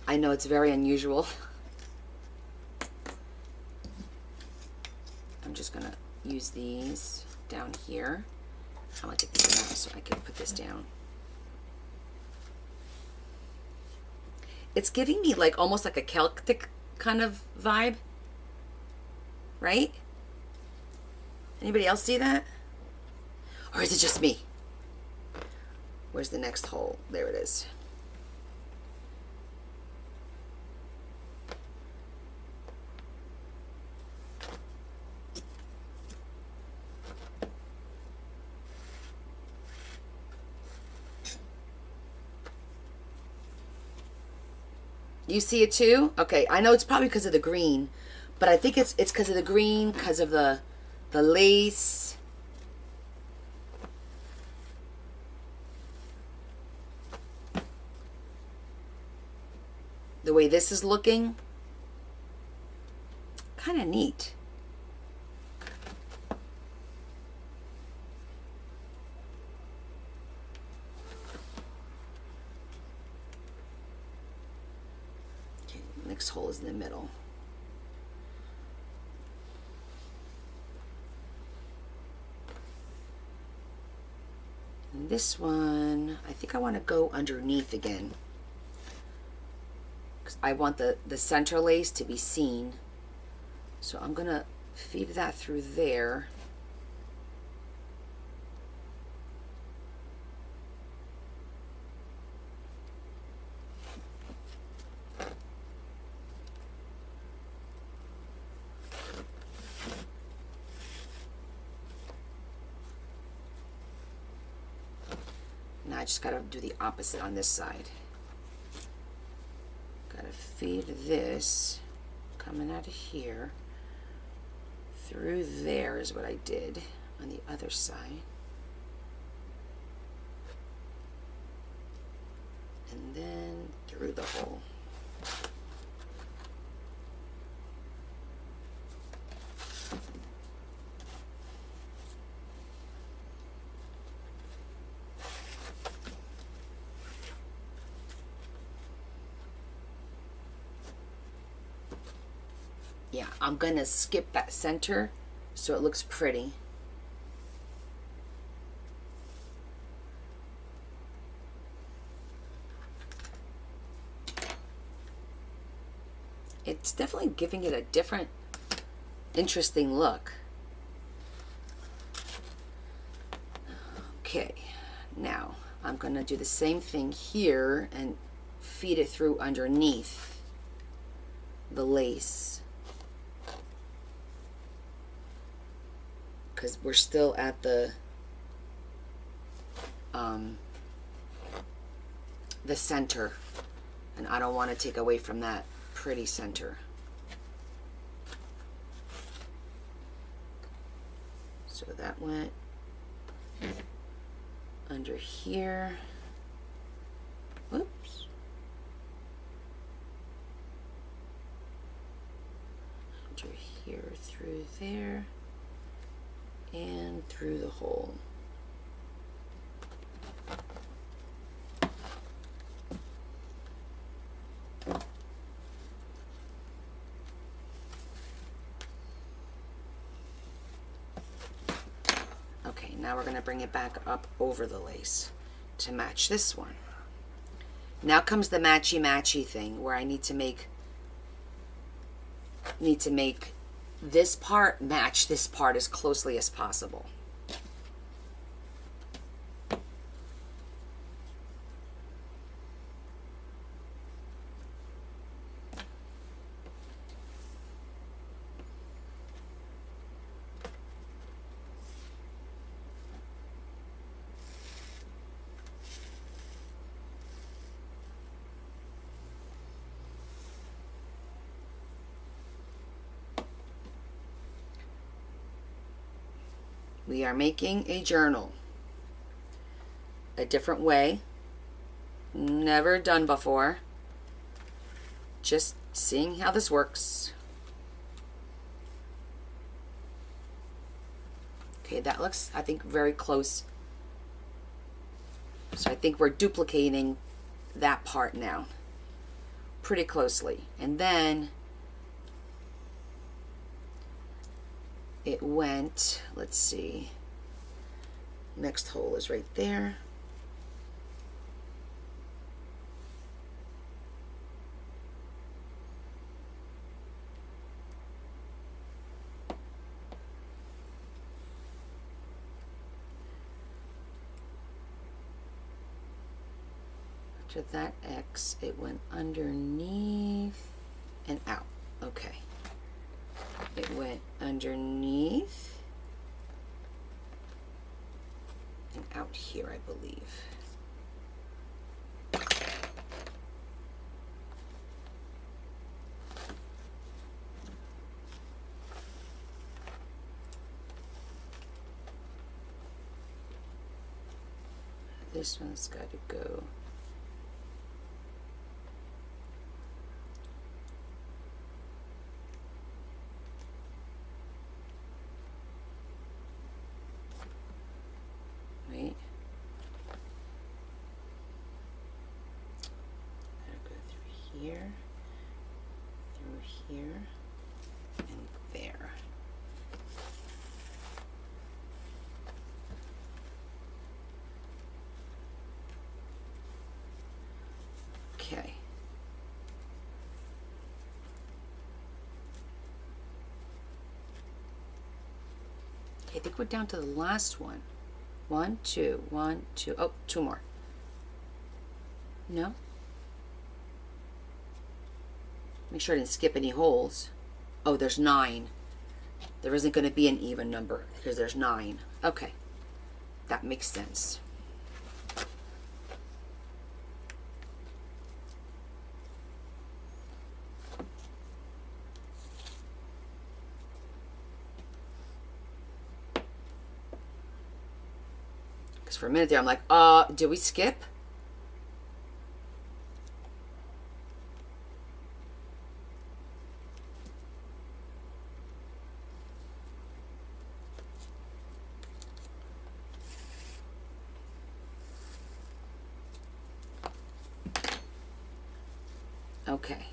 I know it's very unusual. I'm just gonna use these down here. I'm gonna take this out so I can put this down. It's giving me like almost like a Celtic kind of vibe, right? Anybody else see that? Or is it just me? Where's the next hole? There it is. You see it too? Okay, I know it's probably because of the green, but I think it's because of the green, because of the lace. The way this is looking, kind of neat. Next hole is in the middle. And this one, I think I want to go underneath again, because I want the center lace to be seen. So I'm going to feed that through there. Now I just gotta do the opposite on this side. Gotta feed this coming out of here through there is what I did on the other side. And then through the hole. Yeah, I'm gonna skip that center so it looks pretty. It's definitely giving it a different, interesting look. Okay, now I'm gonna do the same thing here and feed it through underneath the lace. Because we're still at the center, and I don't want to take away from that pretty center. So that went under here. Whoops. Under here through there. And through the hole. Okay, now we're going to bring it back up over the lace to match this one. Now comes the matchy-matchy thing where I need to make this part match this part as closely as possible. We are making a journal a different way, never done before, just seeing how this works. Okay, that looks, I think, very close. So I think we're duplicating that part now. pretty closely. And then it went, let's see, next hole is right there. After that X, it went underneath and out. Okay. It went underneath and out here, I believe. This one's got to go. Wait. Gotta go through here, and there. Okay. Okay, I think we're down to the last one. 1, 2, 1, 2. Oh, 2 more. No? Make sure I didn't skip any holes. Oh, there's 9. There isn't going to be an even number because there's 9. Okay. That makes sense. Because for a minute there, I'm like, did we skip? Okay.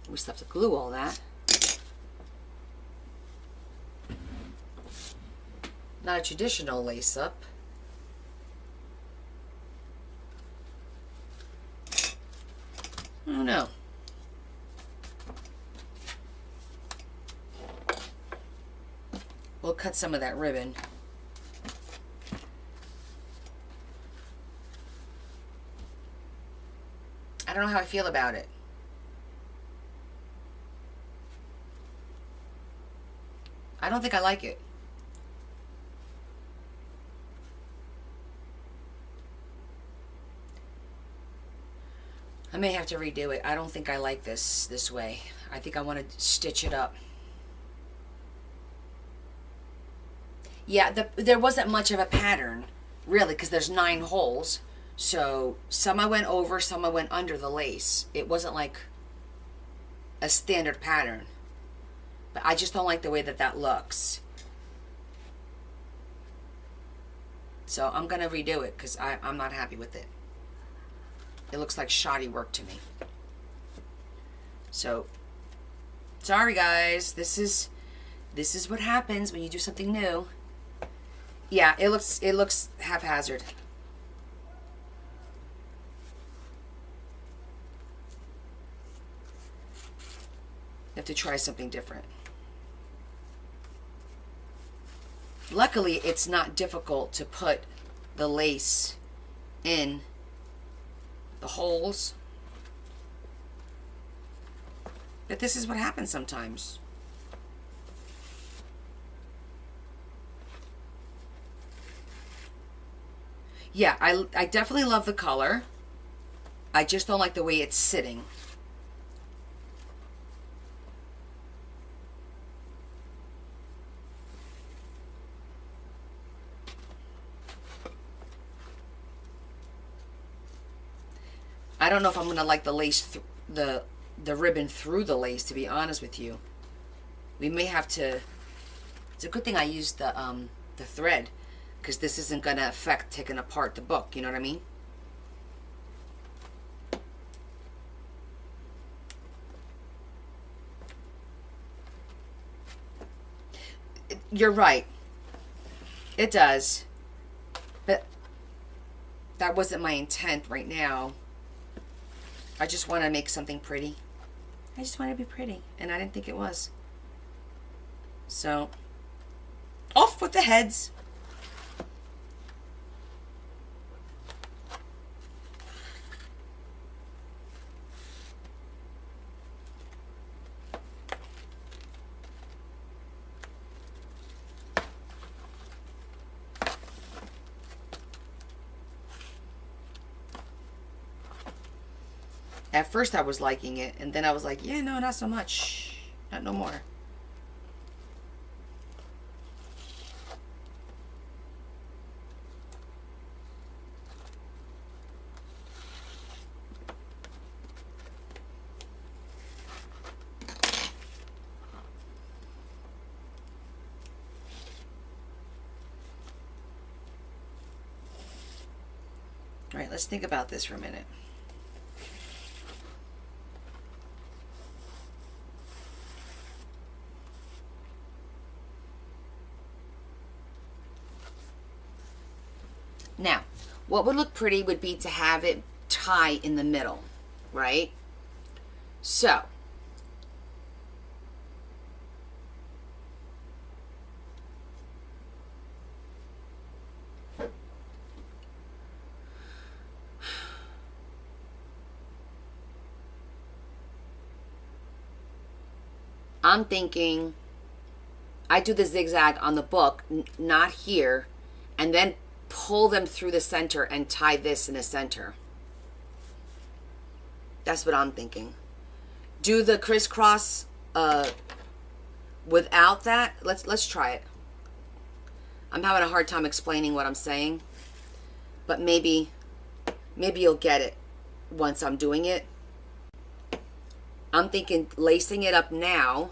We still have to glue all that. Not a traditional lace up. I don't know. We'll cut some of that ribbon. I don't know how I feel about it. I don't think I like it. I may have to redo it. I don't think I like this way. I think I want to stitch it up. Yeah, there wasn't much of a pattern, really, because there's 9 holes. So some I went over, some I went under the lace. It wasn't like a standard pattern. But I just don't like the way that looks. So I'm going to redo it because I'm not happy with it. It looks like shoddy work to me. So, sorry guys. This is what happens when you do something new. Yeah, it looks haphazard. You have to try something different. Luckily, it's not difficult to put the lace in the holes. But this is what happens sometimes. Yeah, I definitely love the color. I just don't like the way it's sitting. I don't know if I'm gonna like the lace, the ribbon through the lace. To be honest with you, we may have to. It's a good thing I used the thread, because this isn't gonna affect taking apart the book. You know what I mean? You're right. It does, but that wasn't my intent right now. I just want to make something pretty. I just want to be pretty, and I didn't think it was. So, off with the heads. At first I was liking it, and then I was like, yeah, no, not so much. Not no more. All right, let's think about this for a minute. Now, what would look pretty would be to have it tie in the middle, right? So, I'm thinking I do the zigzag on the book, not here, and then pull them through the center and tie this in the center. That's what I'm thinking. Do the crisscross without that. Let's try it. I'm having a hard time explaining what I'm saying, but maybe you'll get it once I'm doing it. I'm thinking lacing it up now.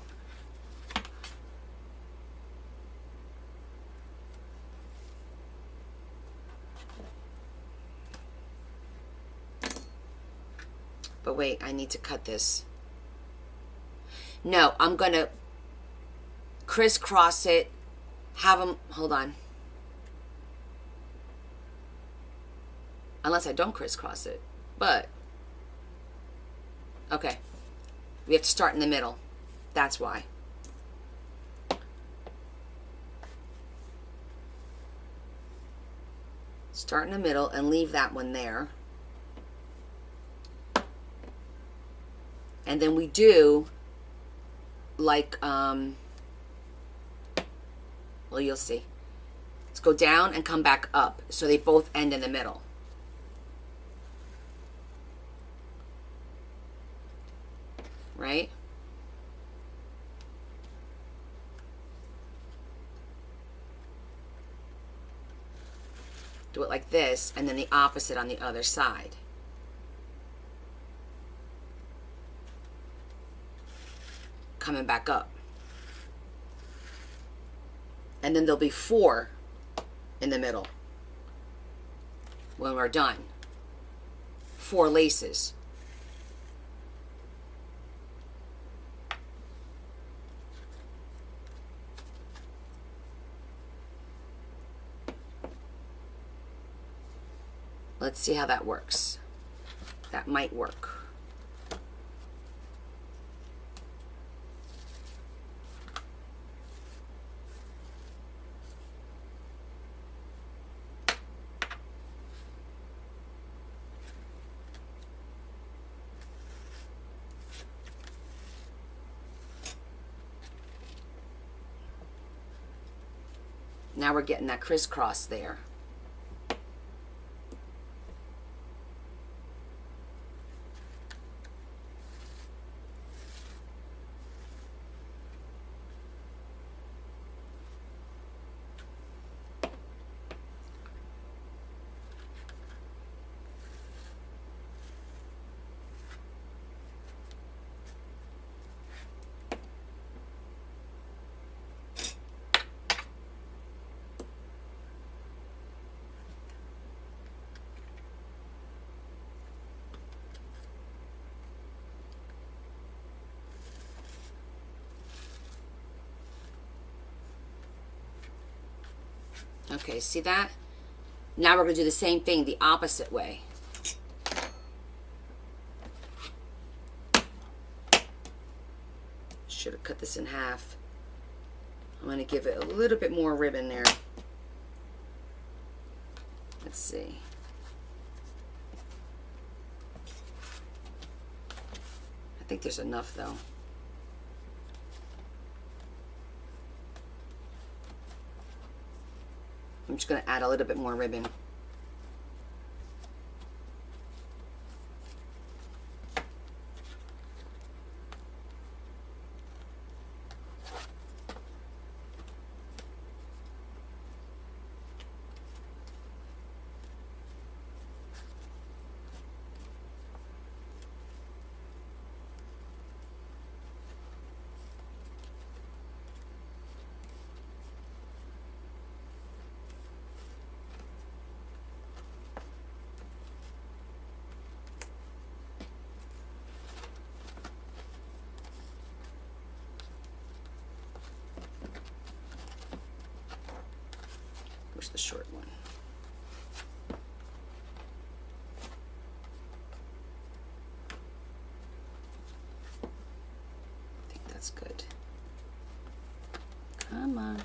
But wait, I need to cut this. No, I'm going to crisscross it. Have them, hold on. Unless I don't crisscross it. But, okay. We have to start in the middle. That's why. Start in the middle and leave that one there. And then we do like, well, you'll see. Let's go down and come back up so they both end in the middle. Right? Do it like this, and then the opposite on the other side. Coming back up. And then there'll be 4 in the middle when we're done. 4 laces. Let's see how that works. That might work. Now we're getting that crisscross there. Okay, see that? Now we're going to do the same thing the opposite way. Should have cut this in half. I'm going to give it a little bit more ribbon there. Let's see. I think there's enough though. I'm just going to add a little bit more ribbon. Where's the short one? I think that's good. Come on.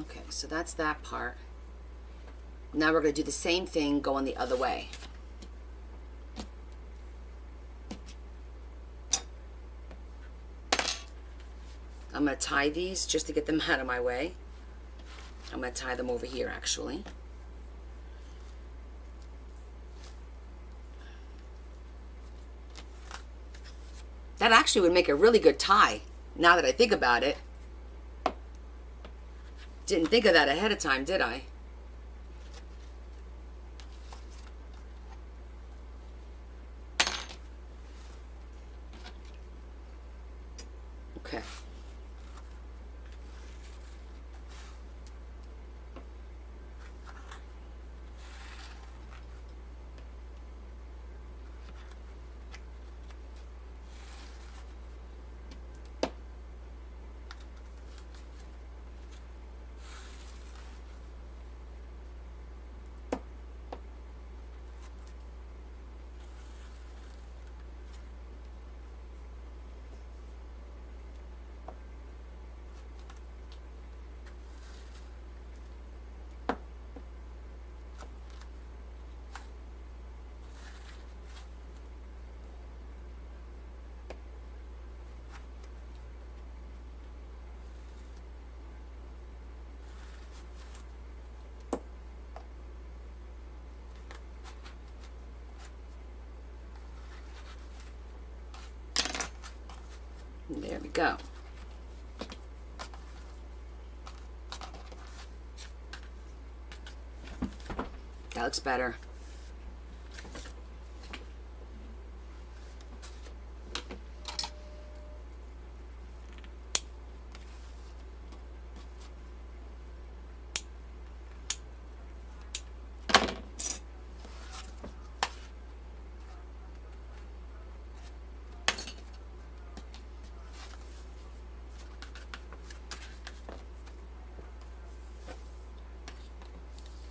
Okay, so that's that part. Now we're going to do the same thing going the other way. I'm going to tie these just to get them out of my way. I'm going to tie them over here actually. That actually would make a really good tie, now that I think about it. Didn't think of that ahead of time, did I? Okay. There we go. That looks better.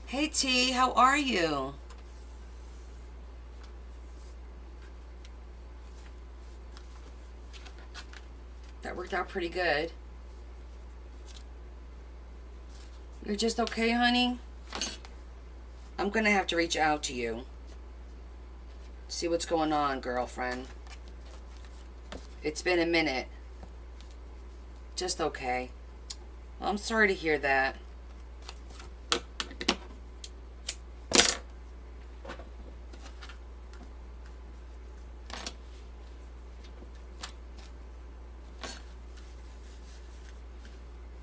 Hey T, how are you? worked out pretty good. You're just okay, honey? I'm gonna have to reach out to you. See what's going on, girlfriend. It's been a minute. Just okay. Well, I'm sorry to hear that.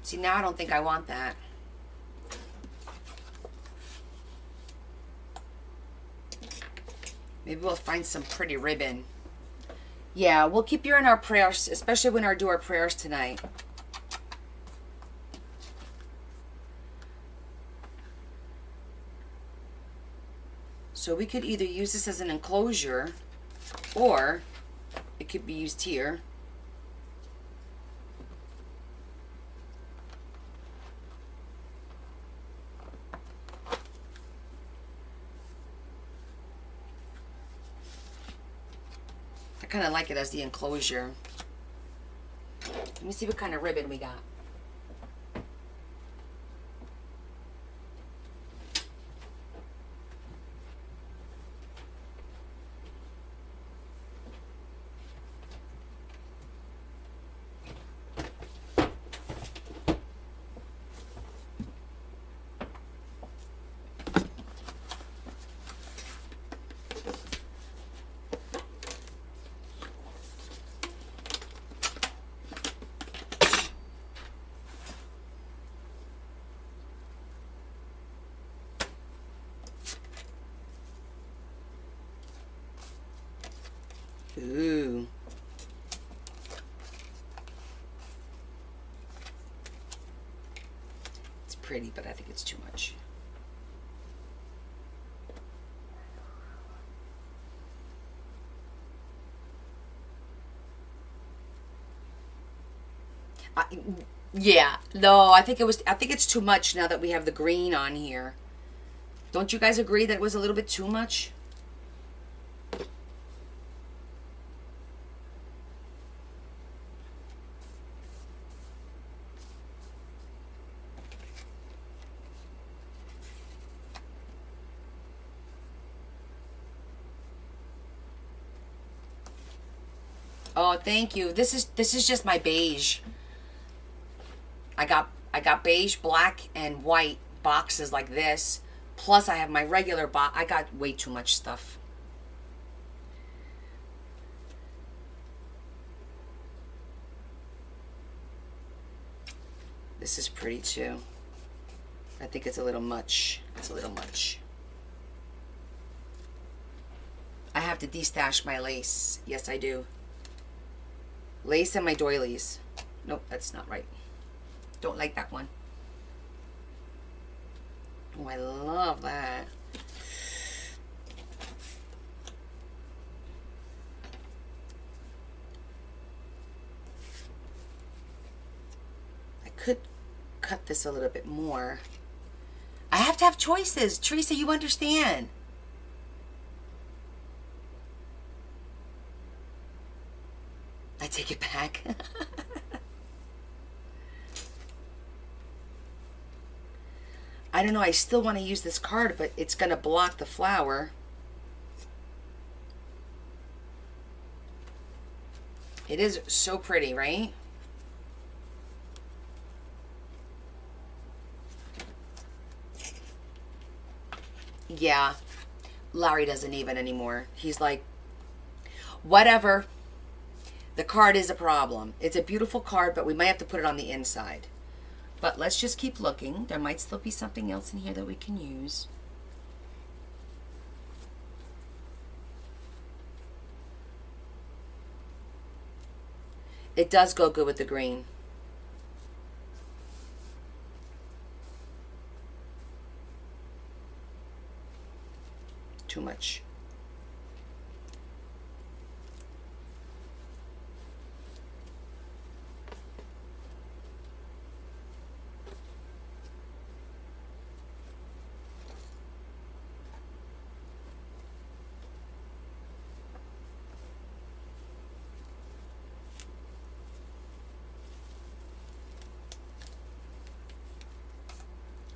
See, now I don't think I want that. Maybe we'll find some pretty ribbon. Yeah, we'll keep you in our prayers, especially when I do our prayers tonight. So we could either use this as an enclosure, or it could be used here. I kind of like it as the enclosure. Let me see what kind of ribbon we got. Ooh. It's pretty, but I think it's too much. Yeah, no, I think it's too much now that we have the green on here. Don't you guys agree that it was a little bit too much? Oh, thank you. This is just my beige. I got beige, black, and white boxes like this. Plus, I have my regular box. I got way too much stuff. This is pretty too. I think it's a little much. It's a little much. I have to destash my lace. Yes, I do. Lace and my doilies. Nope, that's not right. Don't like that one. Oh, I love that. I could cut this a little bit more. I have to have choices. Teresa, you understand. I take it back. I don't know. I still want to use this card, but it's going to block the flower. It is so pretty, right? Yeah. Larry doesn't even anymore. He's like, whatever. The card is a problem. It's a beautiful card, but we might have to put it on the inside. But let's just keep looking. There might still be something else in here that we can use. It does go good with the green. Too much.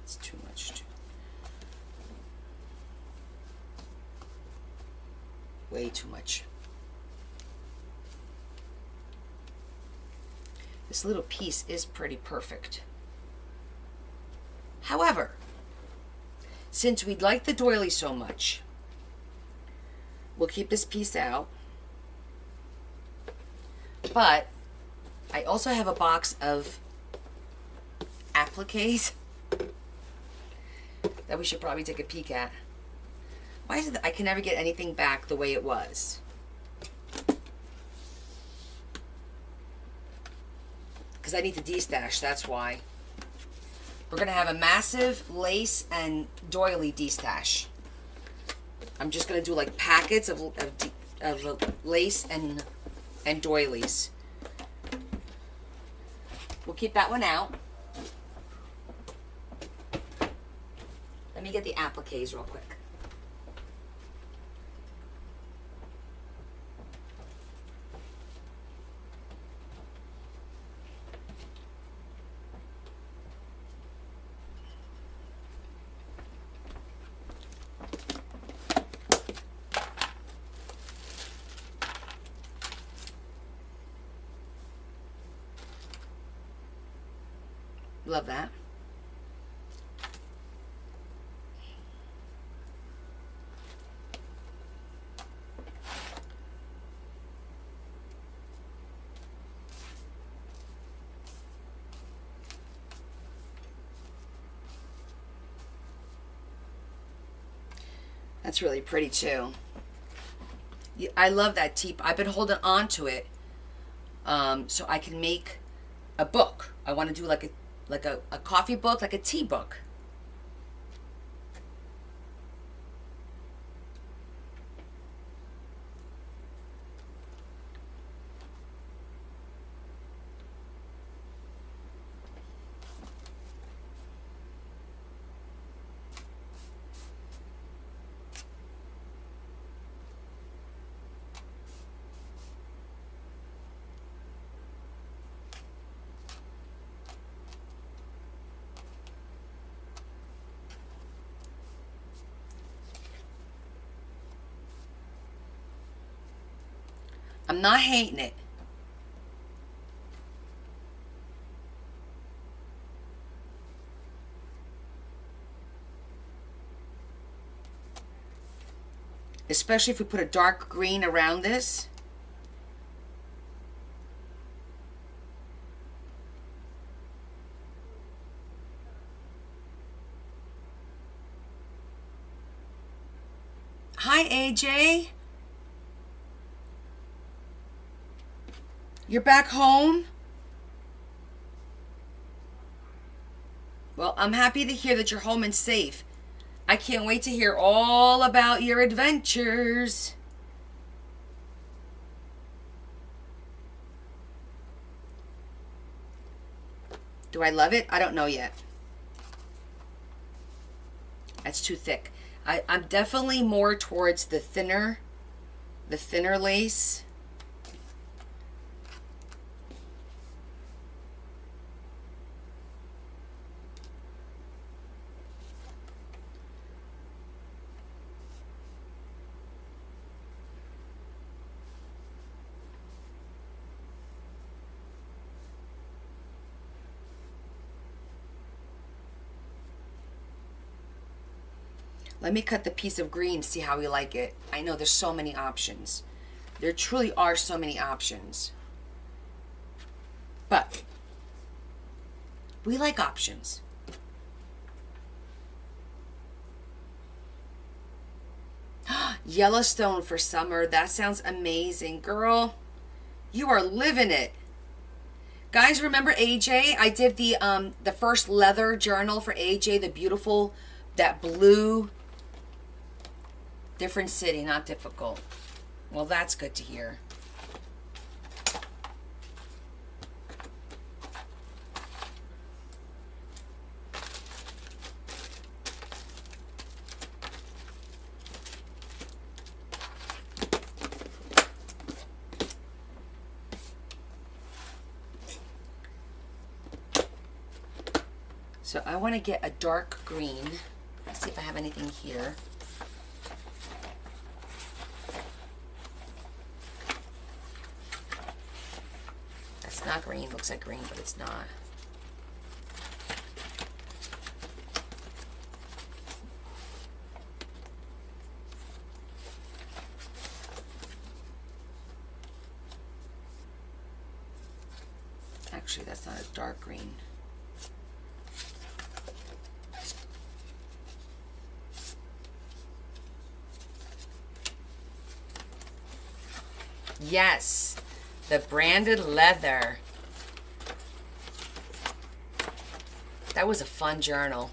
It's too much too. Way too much. This little piece is pretty perfect. However, since we'd like the doily so much, we'll keep this piece out. But I also have a box of appliques that we should probably take a peek at. Why is it that I can never get anything back the way it was? Because I need to destash, that's why. We're going to have a massive lace and doily destash. I'm just going to do like packets of lace and doilies. We'll keep that one out. Let me get the appliques real quick. Love that. That's really pretty too. I love that teep. I've been holding on to it so I can make a book. I want to do like a coffee book, like a tea book. I'm not hating it. Especially if we put a dark green around this. Hi, AJ. You're back home? Well, I'm happy to hear that you're home and safe. I can't wait to hear all about your adventures. Do I love it? I don't know yet. That's too thick. I'm definitely more towards the thinner lace. Let me cut the piece of green, see how we like it. I know there's so many options. There truly are so many options. But we like options. Yellowstone for summer. That sounds amazing. Girl, you are living it. Guys, remember AJ? I did the first leather journal for AJ, the beautiful, that blue. Different city, not difficult. Well, that's good to hear. So I want to get a dark green. Let's see if I have anything here. That's not green. Looks like green, but it's not. Actually, that's not a dark green. Yes, the branded leather. That was a fun journal.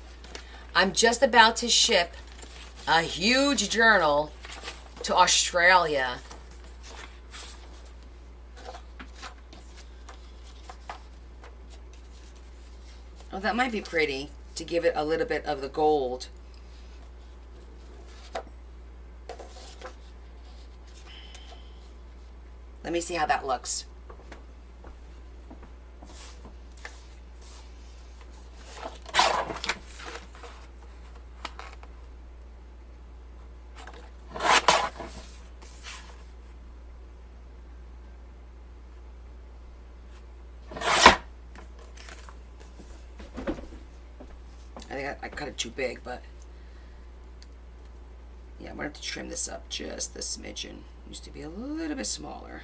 I'm just about to ship a huge journal to Australia. Oh, that might be pretty to give it a little bit of the gold. Let me see how that looks. I think I cut it too big, but yeah, I'm gonna have to trim this up just a smidgen. It used to be a little bit smaller.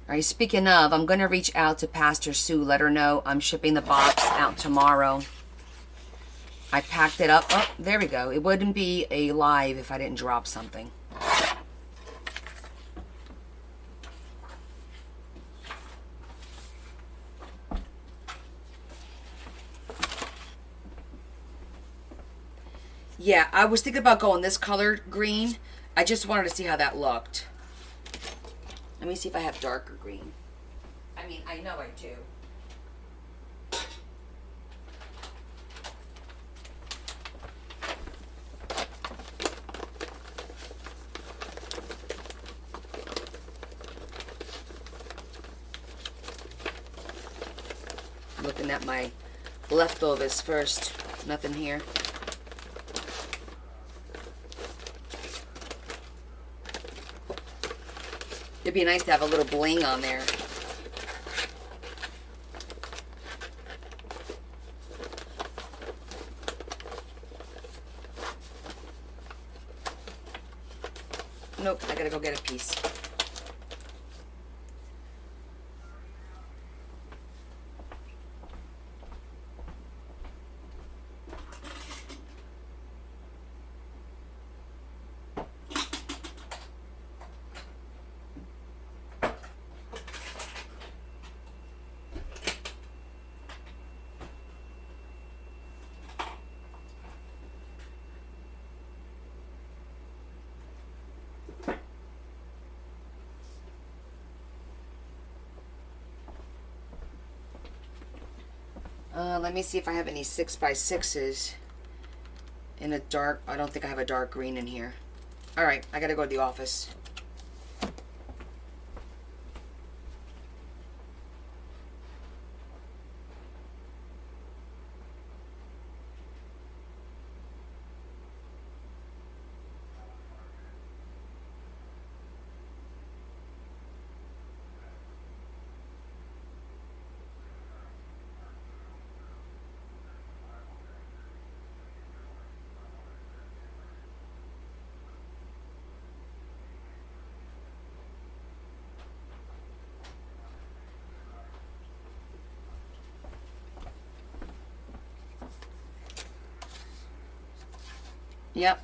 All right, speaking of, I'm gonna reach out to Pastor Sue, let her know I'm shipping the box out tomorrow. I packed it up. Oh, there we go. It wouldn't be a live if I didn't drop something. Yeah, I was thinking about going this color green. I just wanted to see how that looked. Let me see if I have darker green. I mean, I know I do. Looking at my leftovers first. Nothing here. It'd be nice to have a little bling on there. Nope, I gotta go get a piece. Let me see if I have any 6x6s in a dark. I don't think I have a dark green in here. All right, I gotta go to the office. Yep.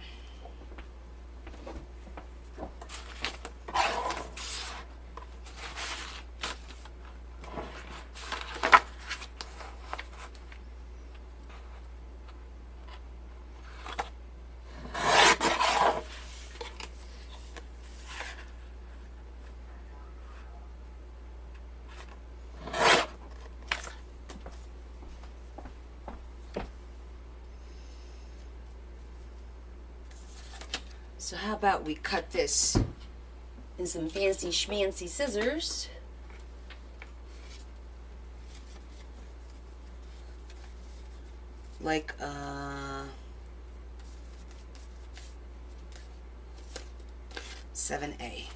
So how about we cut this in some fancy schmancy scissors. like 7A.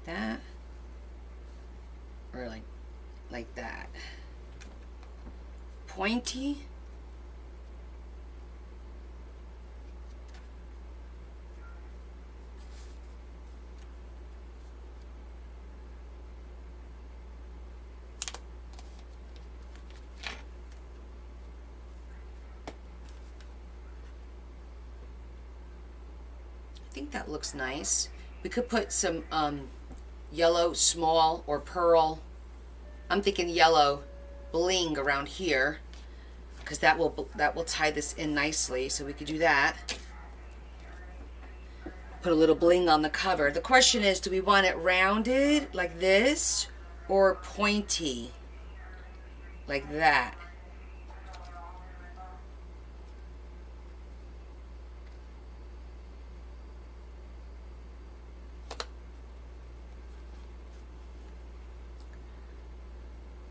That, or like that. Pointy. I think that looks nice. We could put some yellow small or pearl, I'm thinking yellow bling around here, because that will tie this in nicely, so we could do that. Put a little bling on the cover. The question is, do we want it rounded like this or pointy like that?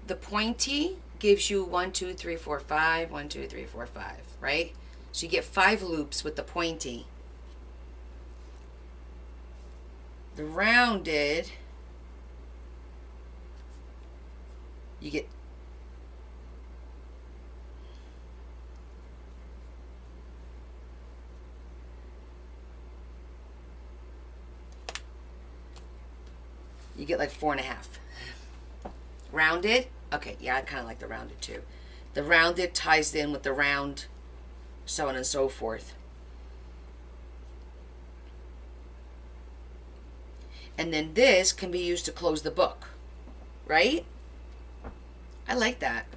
The pointy gives you 1, 2, 3, 4, 5, 1, 2, 3, 4, 5, right? So you get 5 loops with the pointy. The rounded, you get like 4.5. Rounded, okay, yeah, I kind of like the rounded too. The rounded ties in with the round, so on and so forth. And then this can be used to close the book, right? I like that.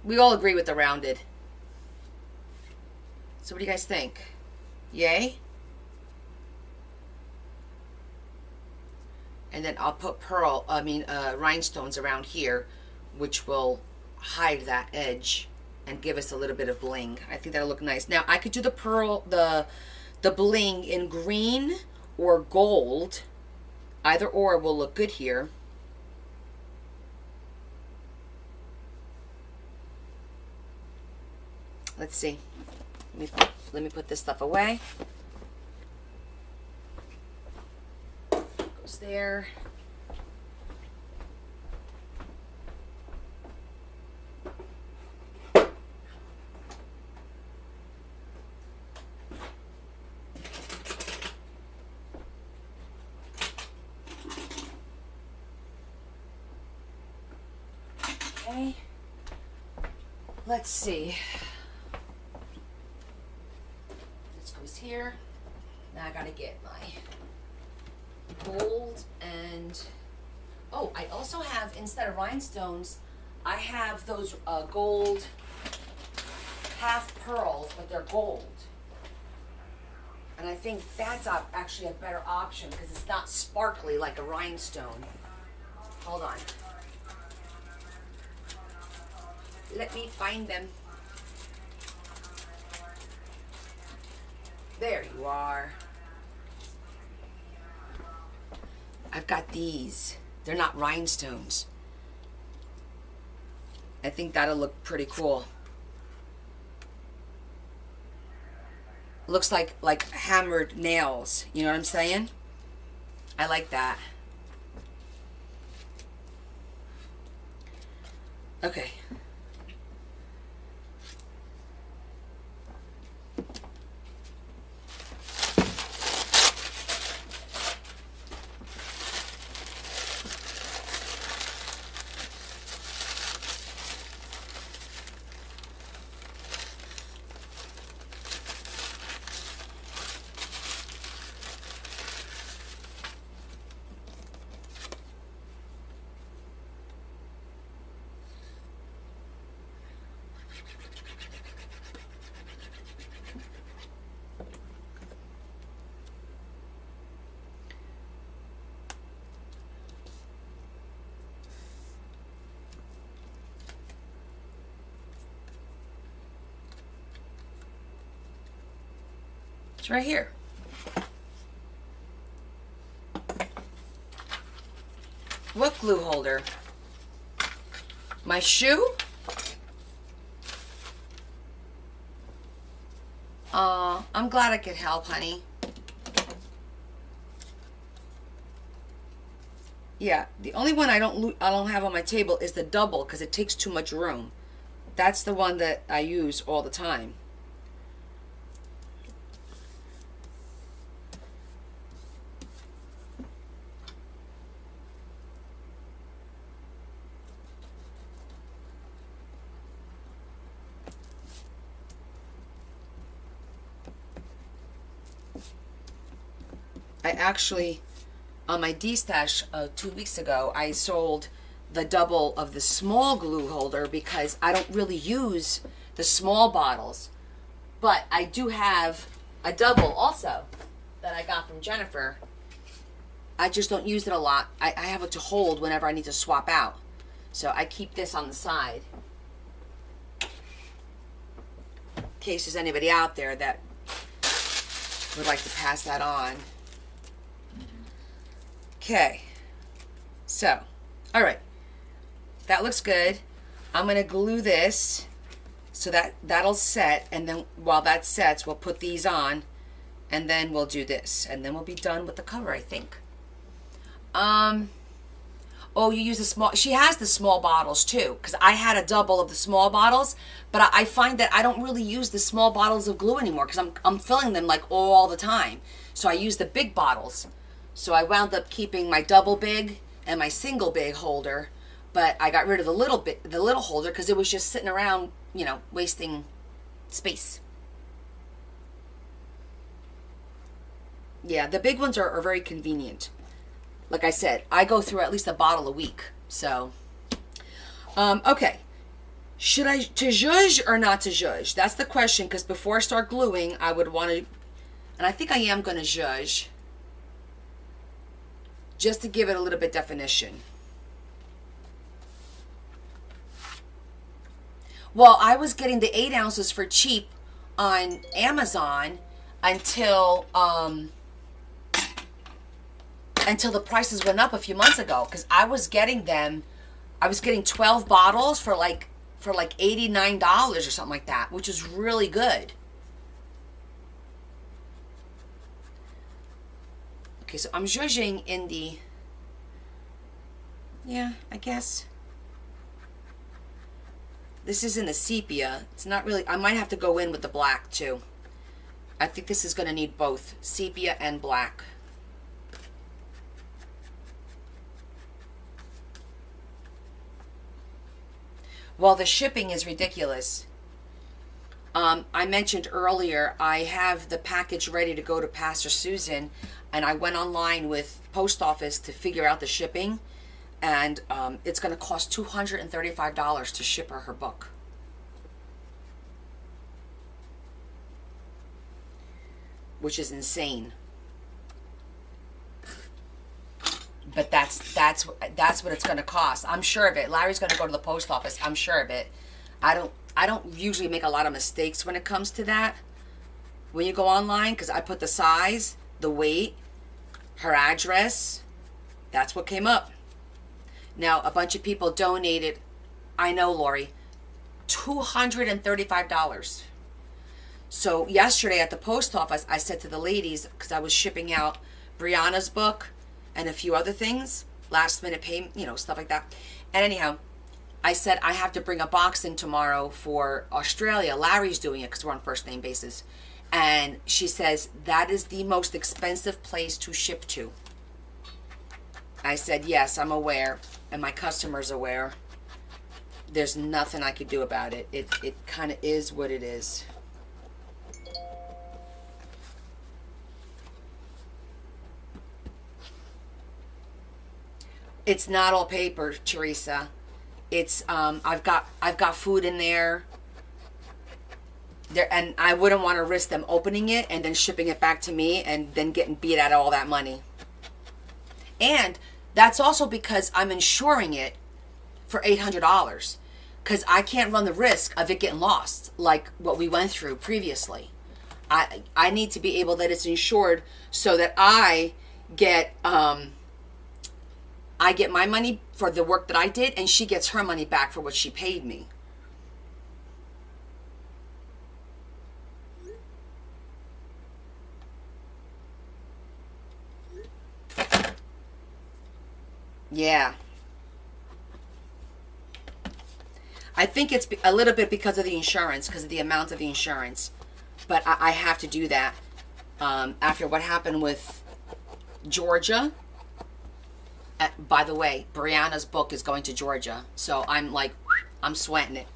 We all agree with the rounded. So what do you guys think? Yay? And then I'll put rhinestones around here, which will hide that edge and give us a little bit of bling. I think that'll look nice. Now I could do the pearl, the bling in green or gold. Either or will look good here. Let's see. Let me put this stuff away. Goes there. Okay. Let's see. This goes here. Now I gotta get my gold and oh, I also have, instead of rhinestones, I have those gold half pearls, but they're gold. And I think that's actually a better option because it's not sparkly like a rhinestone. Hold on. Let me find them. There you are. I've got these. They're not rhinestones. I think that'll look pretty cool. Looks like hammered nails. You know what I'm saying? I like that. Okay. It's right here. What glue holder? My shoe? I'm glad I could help, honey. Yeah, the only one I don't have on my table is the double because it takes too much room. That's the one that I use all the time. I actually, on my D-stash 2 weeks ago, I sold the double of the small glue holder because I don't really use the small bottles. But I do have a double also that I got from Jennifer. I just don't use it a lot. I have it to hold whenever I need to swap out. So I keep this on the side in case there's anybody out there that would like to pass that on. Okay, so, all right, that looks good. I'm gonna glue this so that'll set, and then while that sets, we'll put these on, and then we'll do this, and then we'll be done with the cover, I think. Oh, you use the small, she has the small bottles too, because I had a double of the small bottles, but I find that I don't really use the small bottles of glue anymore, because I'm filling them like all the time, so I use the big bottles. So I wound up keeping my double big and my single big holder, but I got rid of the little holder because it was just sitting around, you know, wasting space. Yeah, the big ones are very convenient. Like I said, I go through at least a bottle a week. So, okay. Should I to zhuzh or not to zhuzh? That's the question, because before I start gluing, I would want to, and I think I am going to zhuzh, just to give it a little bit definition. Well, I was getting the 8 ounces for cheap on Amazon until the prices went up a few months ago, because I was getting 12 bottles for like $89 or something like that, which is really good. Okay, so I'm zhuzhing in the, yeah, I guess. This is in the sepia. It's not really, I might have to go in with the black too. I think this is going to need both sepia and black. Well, the shipping is ridiculous. I mentioned earlier, I have the package ready to go to Pastor Susan, and I went online with post office to figure out the shipping, and it's going to cost $235 to ship her book. Which is insane. But that's what it's going to cost. I'm sure of it. Larry's going to go to the post office. I'm sure of it. I don't usually make a lot of mistakes when it comes to that. When you go online, because I put the size, the weight, her address. That's what came up. Now, a bunch of people donated, I know, Lori, $235. So yesterday at the post office, I said to the ladies, because I was shipping out Brianna's book and a few other things, last minute payment, you know, stuff like that. And anyhow, I said I have to bring a box in tomorrow for Australia. Larry's doing it because we're on first name basis. And she says, that is the most expensive place to ship to. I said, yes, I'm aware. And my customer's aware. There's nothing I could do about it. It kind of is what it is. It's not all paper, Teresa. It's I've got food in there. And I wouldn't want to risk them opening it and then shipping it back to me and then getting beat out of all that money. And that's also because I'm insuring it for $800, because I can't run the risk of it getting lost like what we went through previously. I need to be able that it's insured so that I get my money for the work that I did, and she gets her money back for what she paid me. Yeah. I think it's a little bit because of the insurance, because of the amount of the insurance. But I have to do that. After what happened with Georgia. By the way, Brianna's book is going to Georgia. So I'm like, I'm sweating it.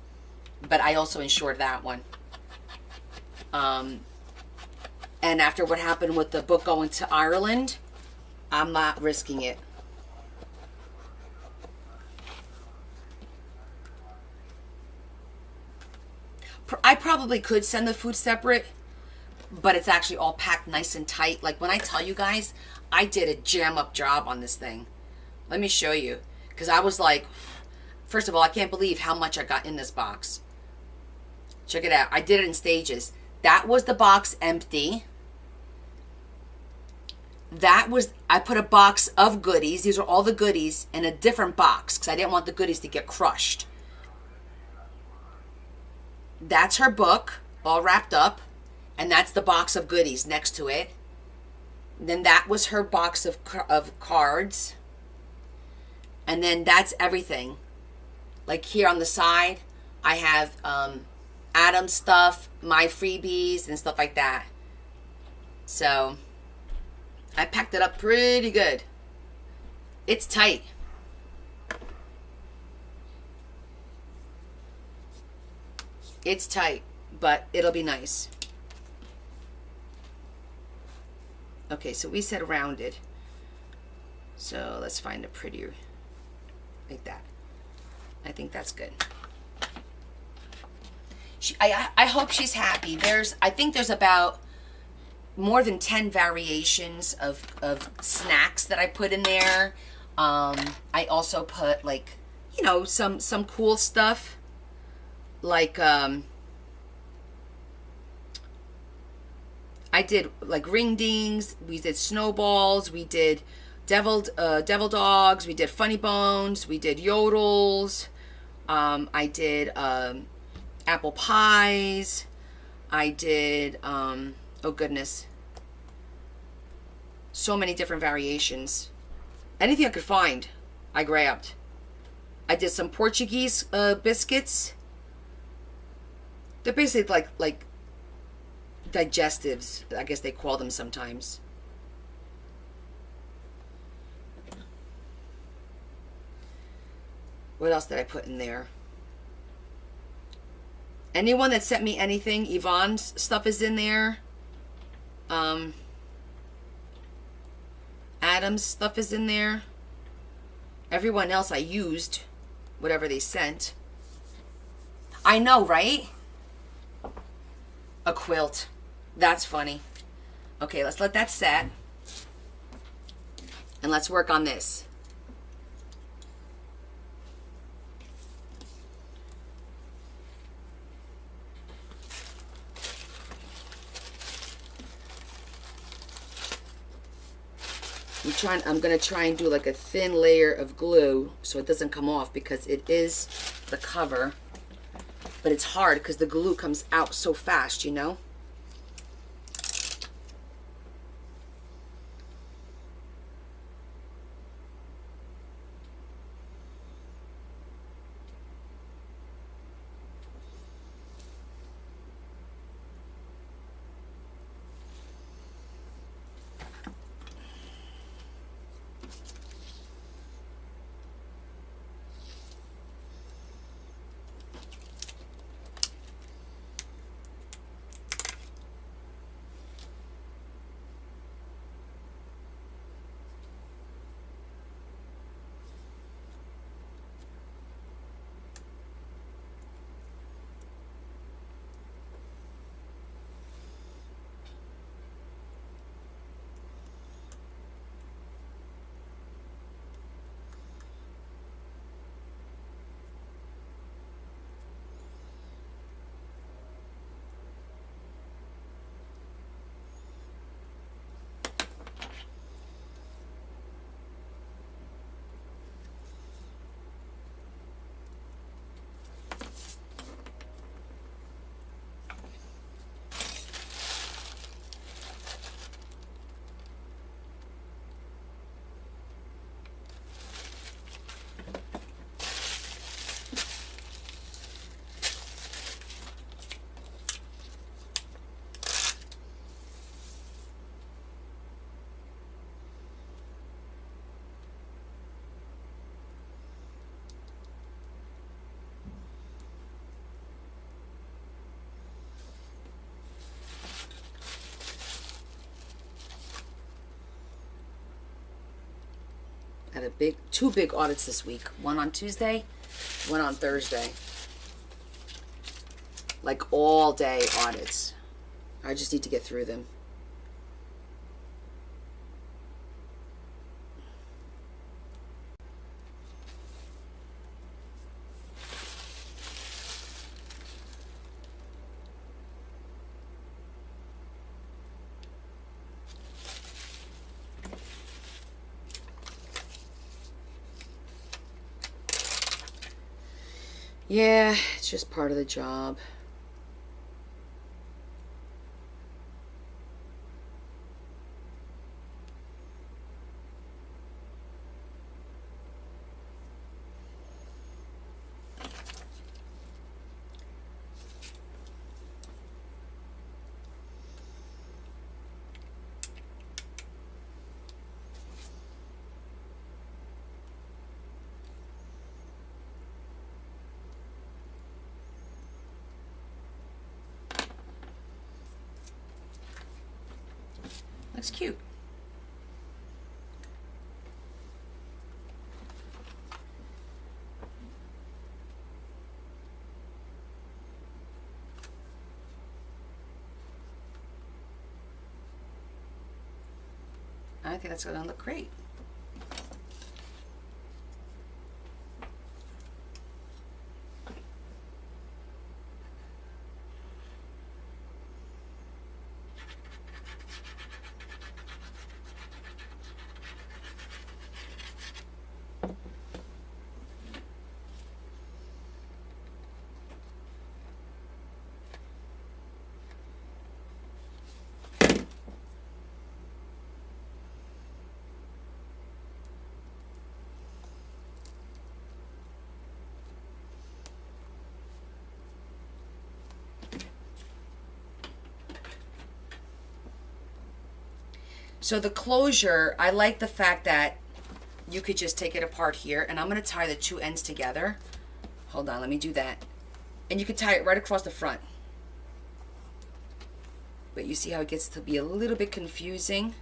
But I also insured that one. And after what happened with the book going to Ireland, I'm not risking it. I probably could send the food separate, but it's actually all packed nice and tight. Like when I tell you guys, I did a jam up job on this thing. Let me show you. Because I was like, first of all, I can't believe how much I got in this box. Check it out. I did it in stages. That was the box empty. That was, I put a box of goodies. These are all the goodies in a different box because I didn't want the goodies to get crushed. That's her book, all wrapped up. And that's the box of goodies next to it. Then that was her box of cards. And then that's everything. Like here on the side, I have Adam's stuff, my freebies, and stuff like that. So, I packed it up pretty good. It's tight. It's tight, but it'll be nice. Okay, so we said rounded. So let's find a prettier, like that. I think that's good. I hope she's happy. I think there's about more than 10 variations of snacks that I put in there. I also put like, you know, some cool stuff. Like, I did like ring dings, we did snowballs, we did devil dogs, we did funny bones, we did yodels, I did apple pies, I did, oh goodness, so many different variations. Anything I could find, I grabbed. I did some Portuguese biscuits. They're basically like digestives, I guess they call them sometimes. What else did I put in there? Anyone that sent me anything, Yvonne's stuff is in there. Adam's stuff is in there. Everyone else I used, whatever they sent. I know, right? A quilt. That's funny. Okay, let's let that set. And let's work on this. I'm going to try and do like a thin layer of glue so it doesn't come off because it is the cover. But it's hard because the glue comes out so fast, you know? I had two big audits this week. One on Tuesday, one on Thursday. Like all day audits. I just need to get through them. Yeah, it's just part of the job. Looks cute. I think that's going to look great. So the closure, I like the fact that you could just take it apart here, and I'm going to tie the two ends together. Hold on, let me do that. And you can tie it right across the front. But you see how it gets to be a little bit confusing?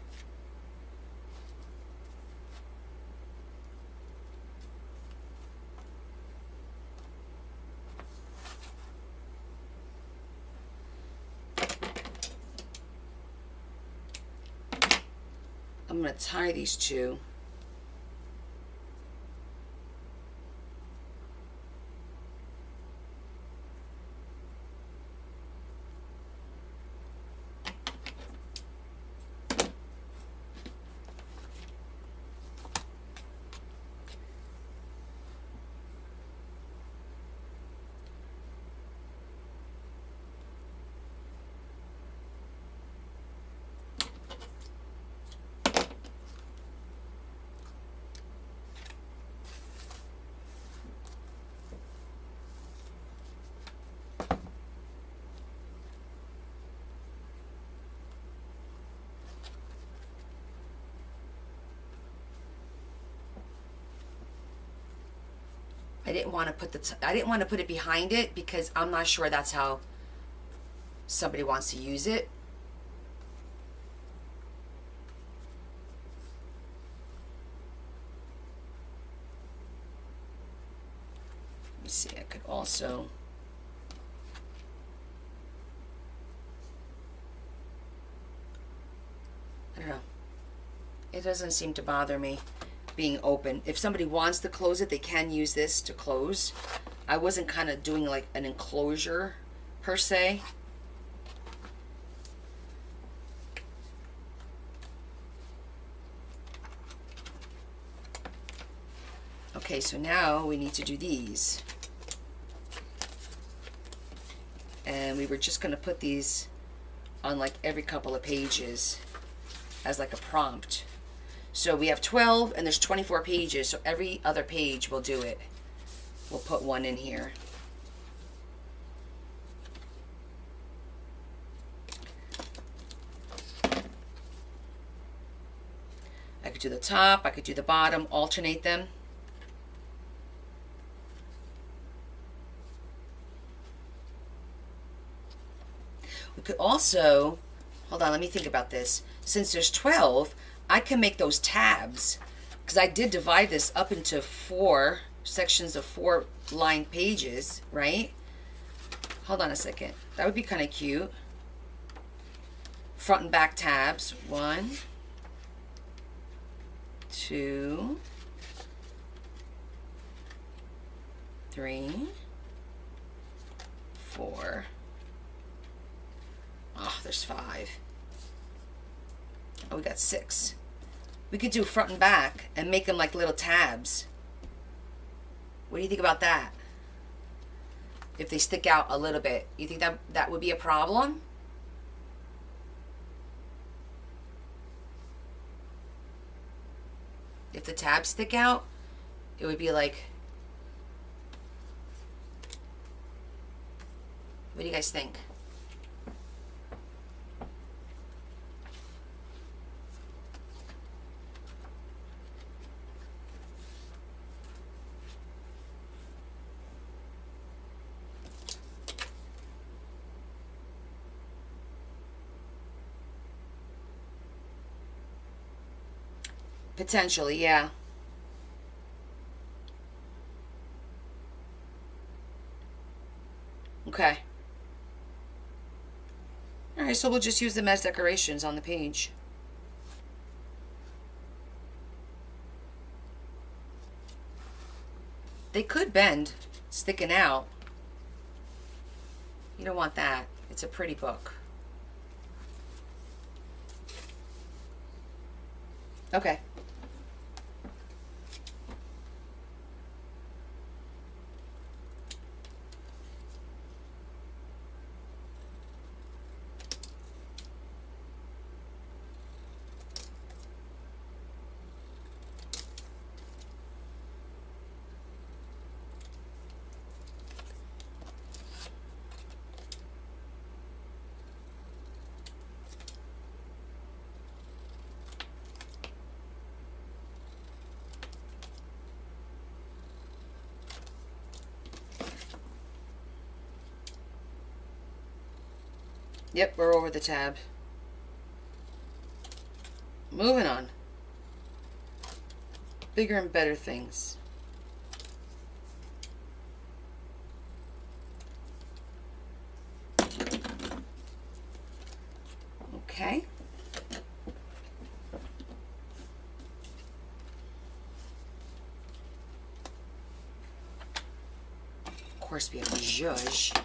I'm going to tie these two. I didn't want to put it behind it because I'm not sure that's how somebody wants to use it. Let me see, I could also I don't know. It doesn't seem to bother me being open. If somebody wants to close it, they can use this to close. I wasn't kind of doing like an enclosure per se. Okay, so now we need to do these. And we were just going to put these on like every couple of pages as like a prompt. So we have 12 and there's 24 pages, so every other page we'll do it. We'll put one in here. I could do the top, I could do the bottom, alternate them. We could also, hold on, let me think about this. Since there's 12, I can make those tabs because I did divide this up into 4 sections of 4 lined pages, right? Hold on a second. That would be kind of cute. Front and back tabs. 1, 2, 3, 4. Oh, there's 5. Oh, we got 6. We could do front and back and make them like little tabs. What do you think about that? If they stick out a little bit, you think that would be a problem? If the tabs stick out, it would be like, what do you guys think? Potentially, yeah. Okay. Alright, so we'll just use them as decorations on the page. They could bend, sticking out. You don't want that. It's a pretty book. Okay. Yep, we're over the tab. Moving on. Bigger and better things. Okay. Of course, we have zhuzh.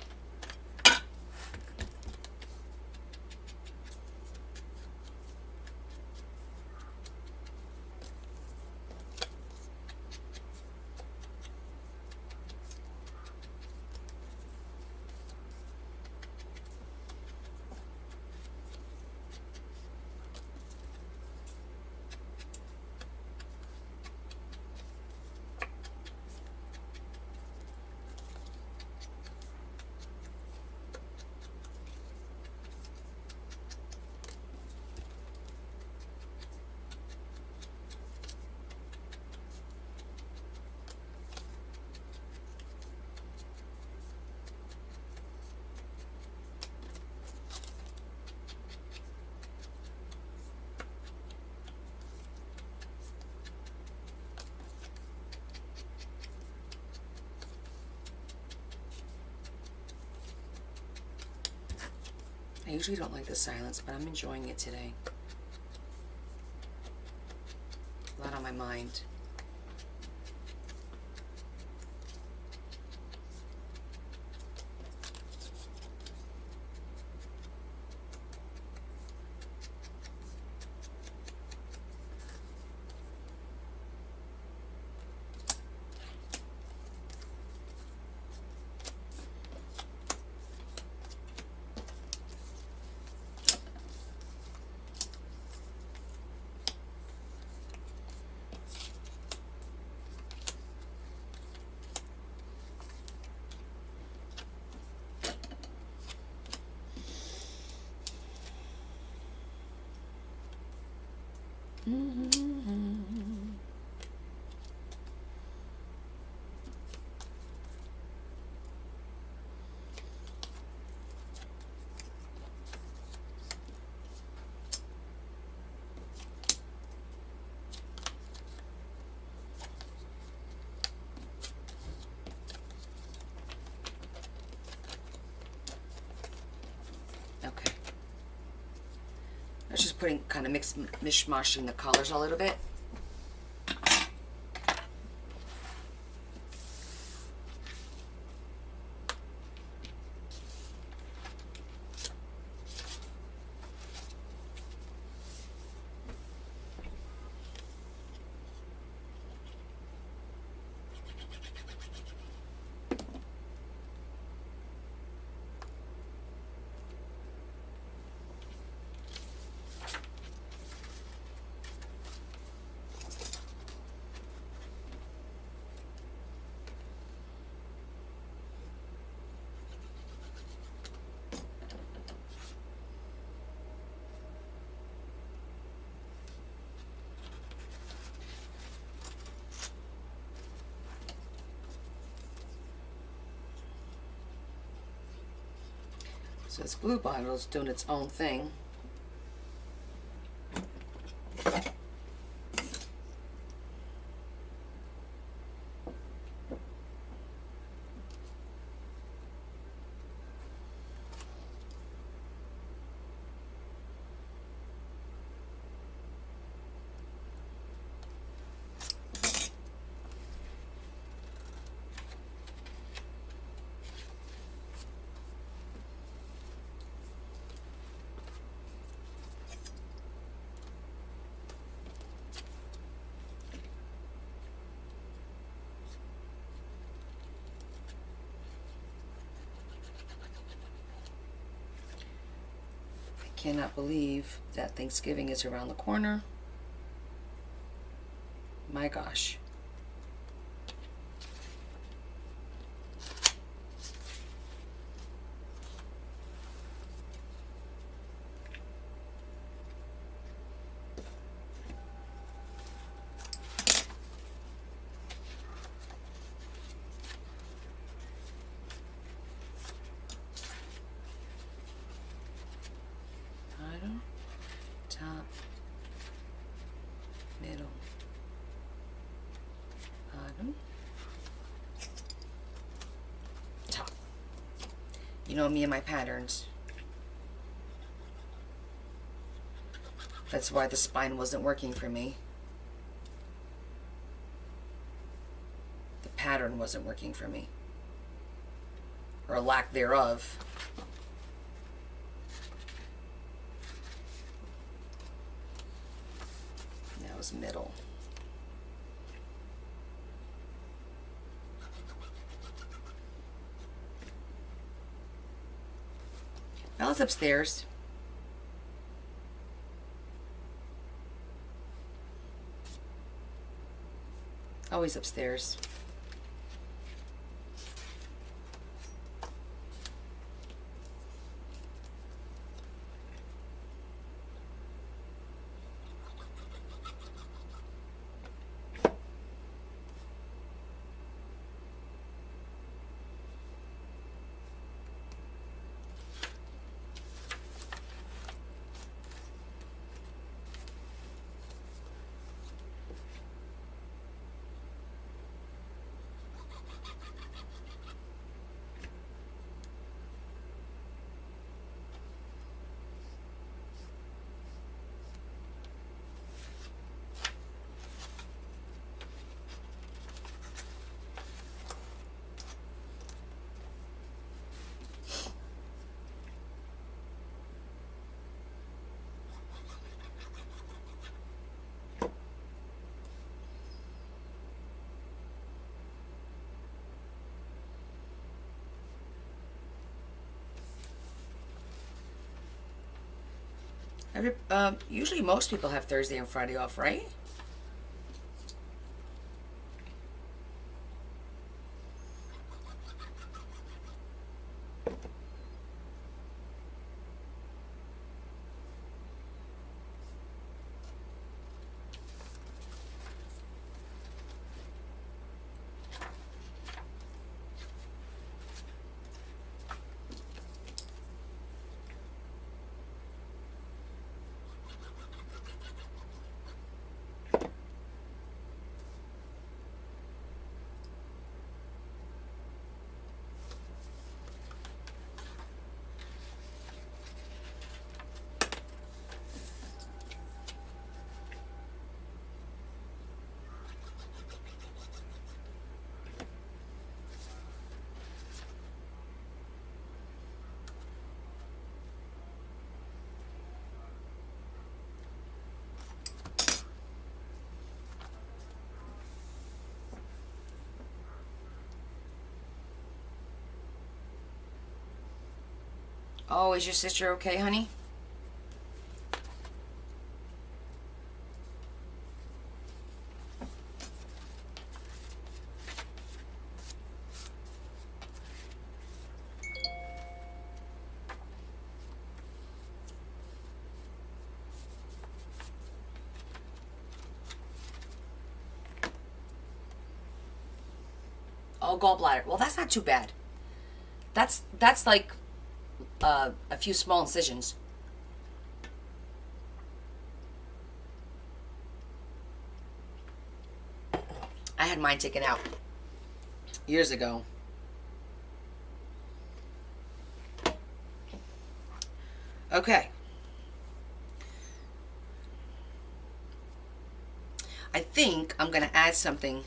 I usually don't like the silence, but I'm enjoying it today. A lot on my mind. just putting, kind of mishmashing the colors a little bit. So this glue bottle is doing its own thing. Cannot believe that Thanksgiving is around the corner. My gosh. Top, middle, bottom, top. You know me and my patterns. That's why the spine wasn't working for me. The pattern wasn't working for me. Or lack thereof. Middle. Bella's upstairs. Always upstairs. Usually most people have Thursday and Friday off, right? Oh, is your sister okay, honey? Oh, gallbladder. Well, that's not too bad. That's like a few small incisions. I had mine taken out years ago. Okay. I think I'm gonna add something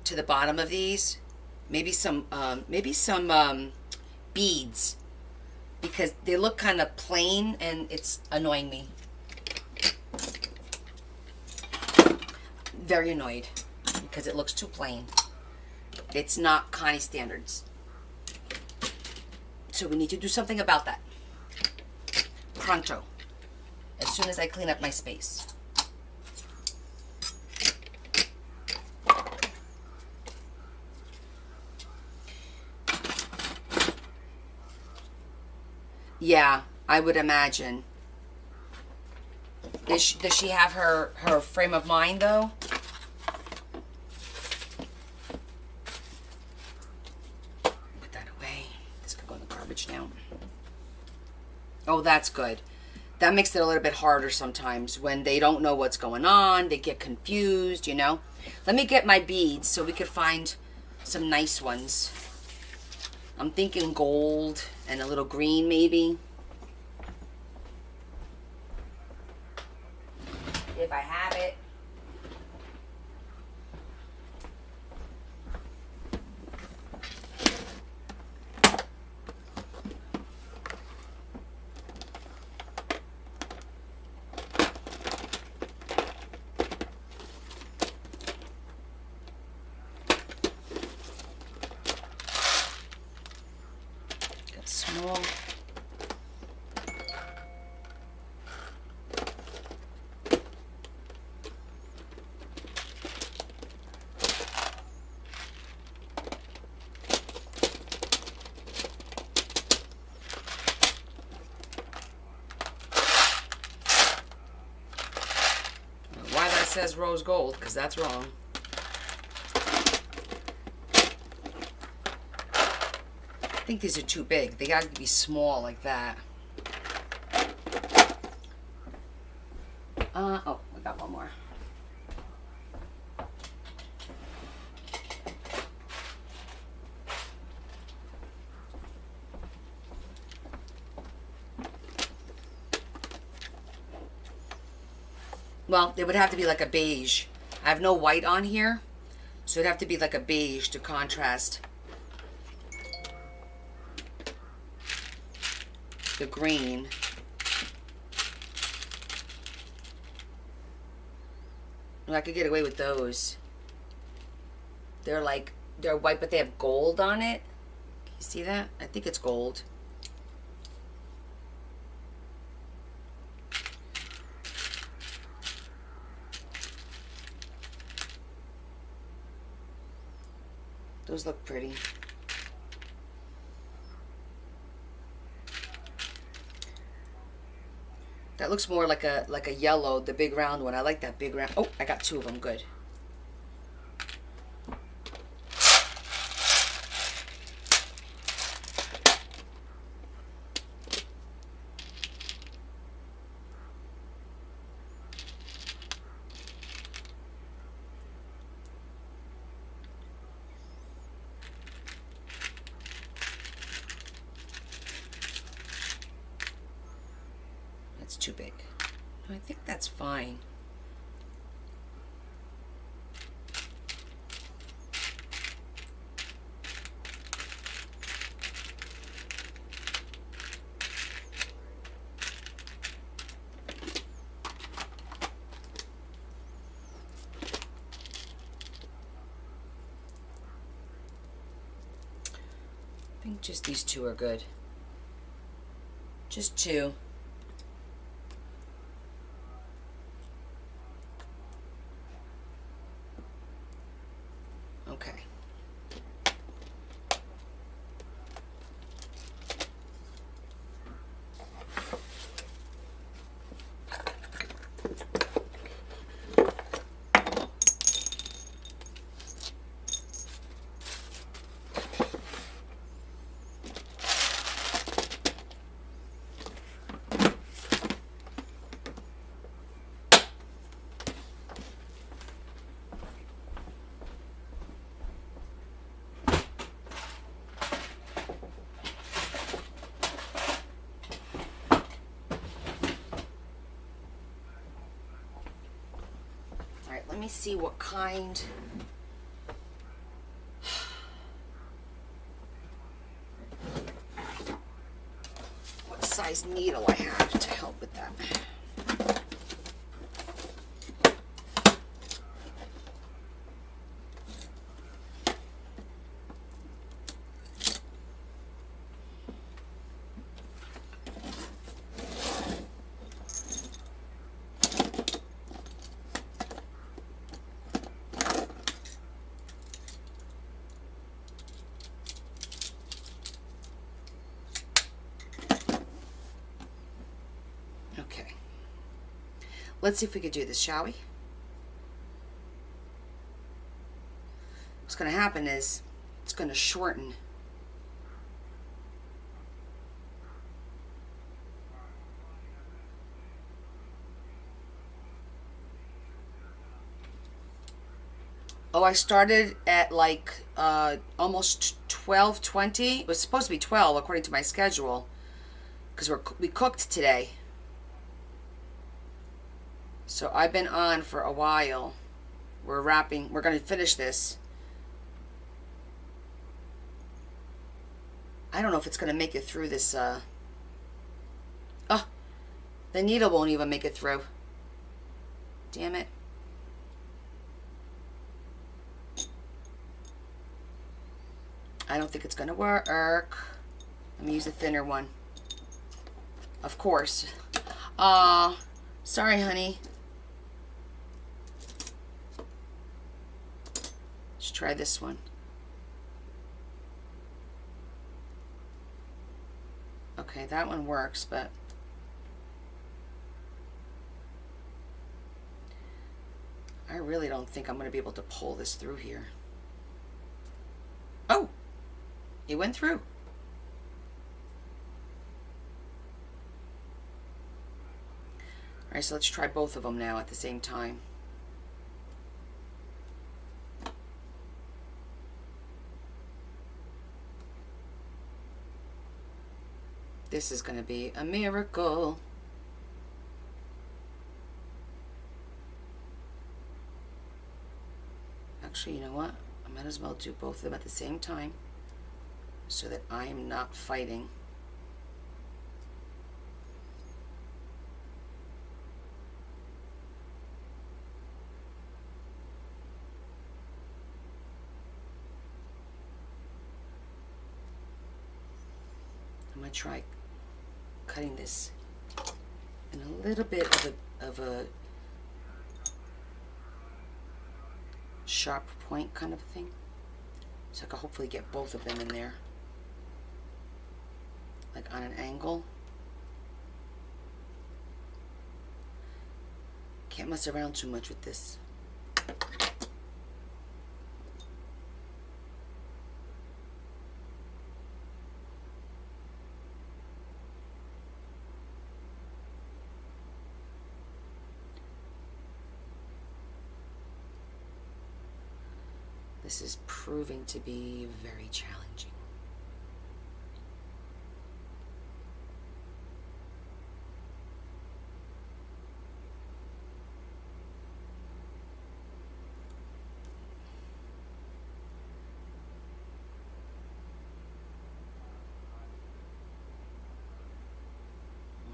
to the bottom of these. Maybe some beads, because they look kind of plain and it's annoying me. Very annoyed because it looks too plain. It's not Connie standards. So we need to do something about that. Pronto. As soon as I clean up my space. Yeah, I would imagine. Does she have her frame of mind, though? Put that away. This could go in the garbage now. Oh, that's good. That makes it a little bit harder sometimes. When they don't know what's going on, they get confused, you know? Let me get my beads so we could find some nice ones. I'm thinking gold and a little green, maybe. If I have it. Got small. Why that says rose gold, because that's wrong. I think these are too big. They gotta be small like that. Oh, I got one more. Well, it would have to be like a beige. I have no white on here, so it'd have to be like a beige to contrast the green. Well, I could get away with those. They're white, but they have gold on it. Can you see that? I think it's gold. Those look pretty. That looks more like a yellow, the big round one. I like that big round. Oh, I got two of them. Good. That's too big. I think that's fine. I think just these two are good. Just 2. Okay. Let me see what kind. What size needle I have to help with that. Okay. Let's see if we could do this, shall we? What's going to happen is it's going to shorten. Oh, I started at like almost 12:20. It was supposed to be 12 according to my schedule because we cooked today. So I've been on for a while. We're wrapping. We're going to finish this. I don't know if it's going to make it through this. Oh, the needle won't even make it through. Damn it. I don't think it's going to work. Let me use a thinner one. Of course. Sorry, honey. Let's try this one. Okay, that one works, but I really don't think I'm going to be able to pull this through here. Oh, it went through. All right, so let's try both of them now at the same time. This is going to be a miracle. Actually, you know what? I might as well do both of them at the same time so that I am not fighting. I'm going to try cutting this in a little bit of a sharp point kind of thing, so I can hopefully get both of them in there, like on an angle. Can't mess around too much with this. This is proving to be very challenging.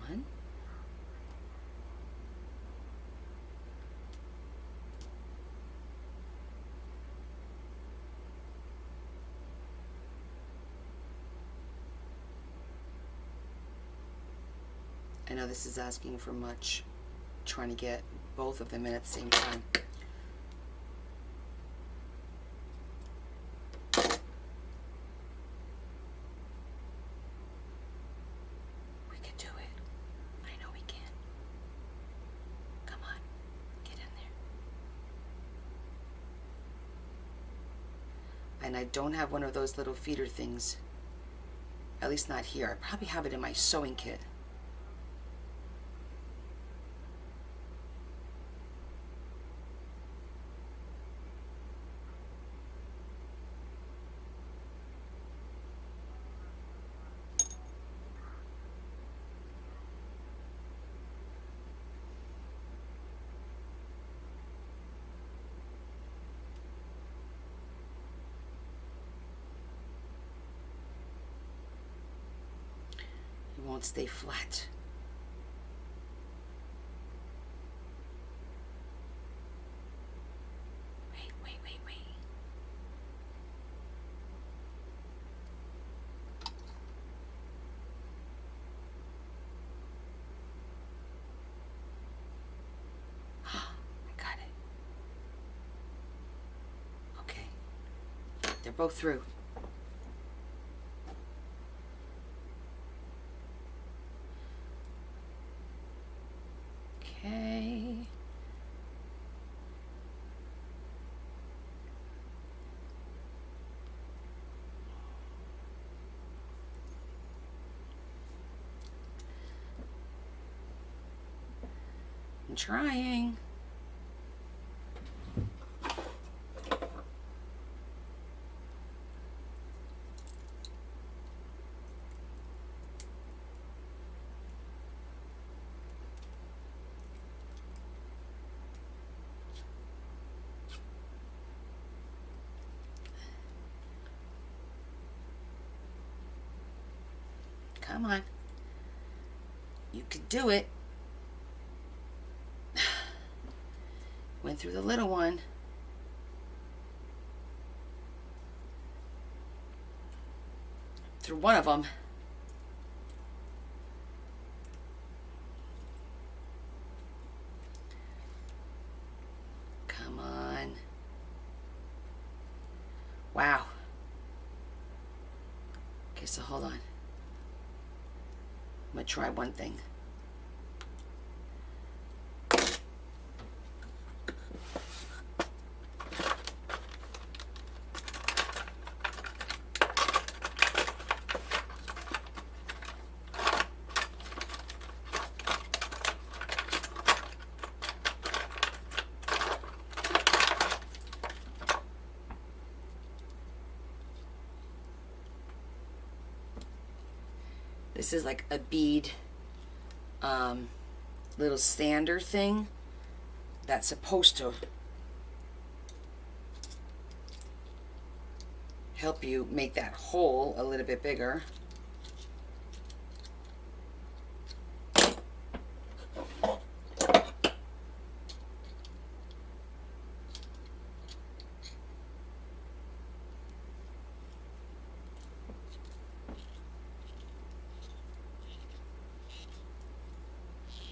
One. I know this is asking for much, trying to get both of them in at the same time. We can do it. I know we can. Come on, get in there. And I don't have one of those little feeder things. At least not here. I probably have it in my sewing kit. Won't stay flat. Wait. I got it. Okay. They're both through. Okay. I'm trying. Come on. You could do it. Went through the little one. Through one of them. Come on. Wow. Okay, so hold on. I'm gonna try one thing. This is like a bead little sander thing that's supposed to help you make that hole a little bit bigger.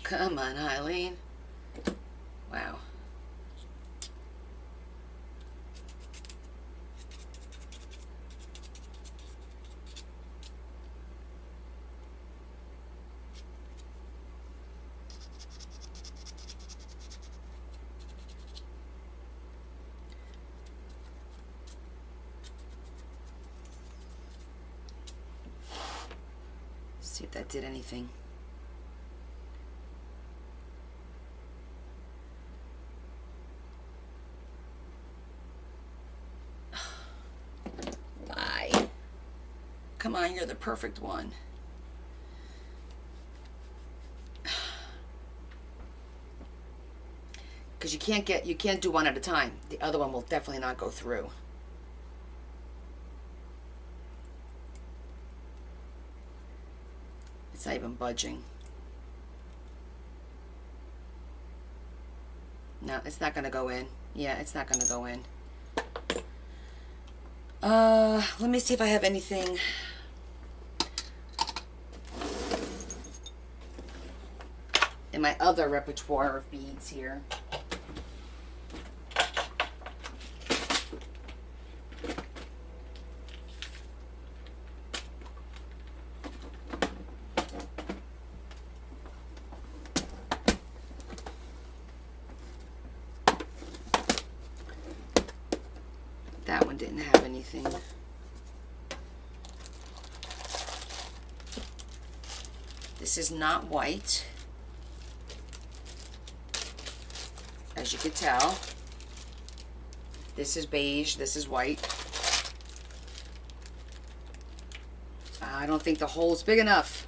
Come on, Eileen. Wow. See if that did anything. Come on, you're the perfect one. Because you can't do one at a time. The other one will definitely not go through. It's not even budging. No, it's not gonna go in. Yeah, it's not gonna go in. Let me see if I have anything. in my other repertoire of beads here. That one didn't have anything. This is not white, as you can tell. This is beige, this is white. I don't think the hole's big enough.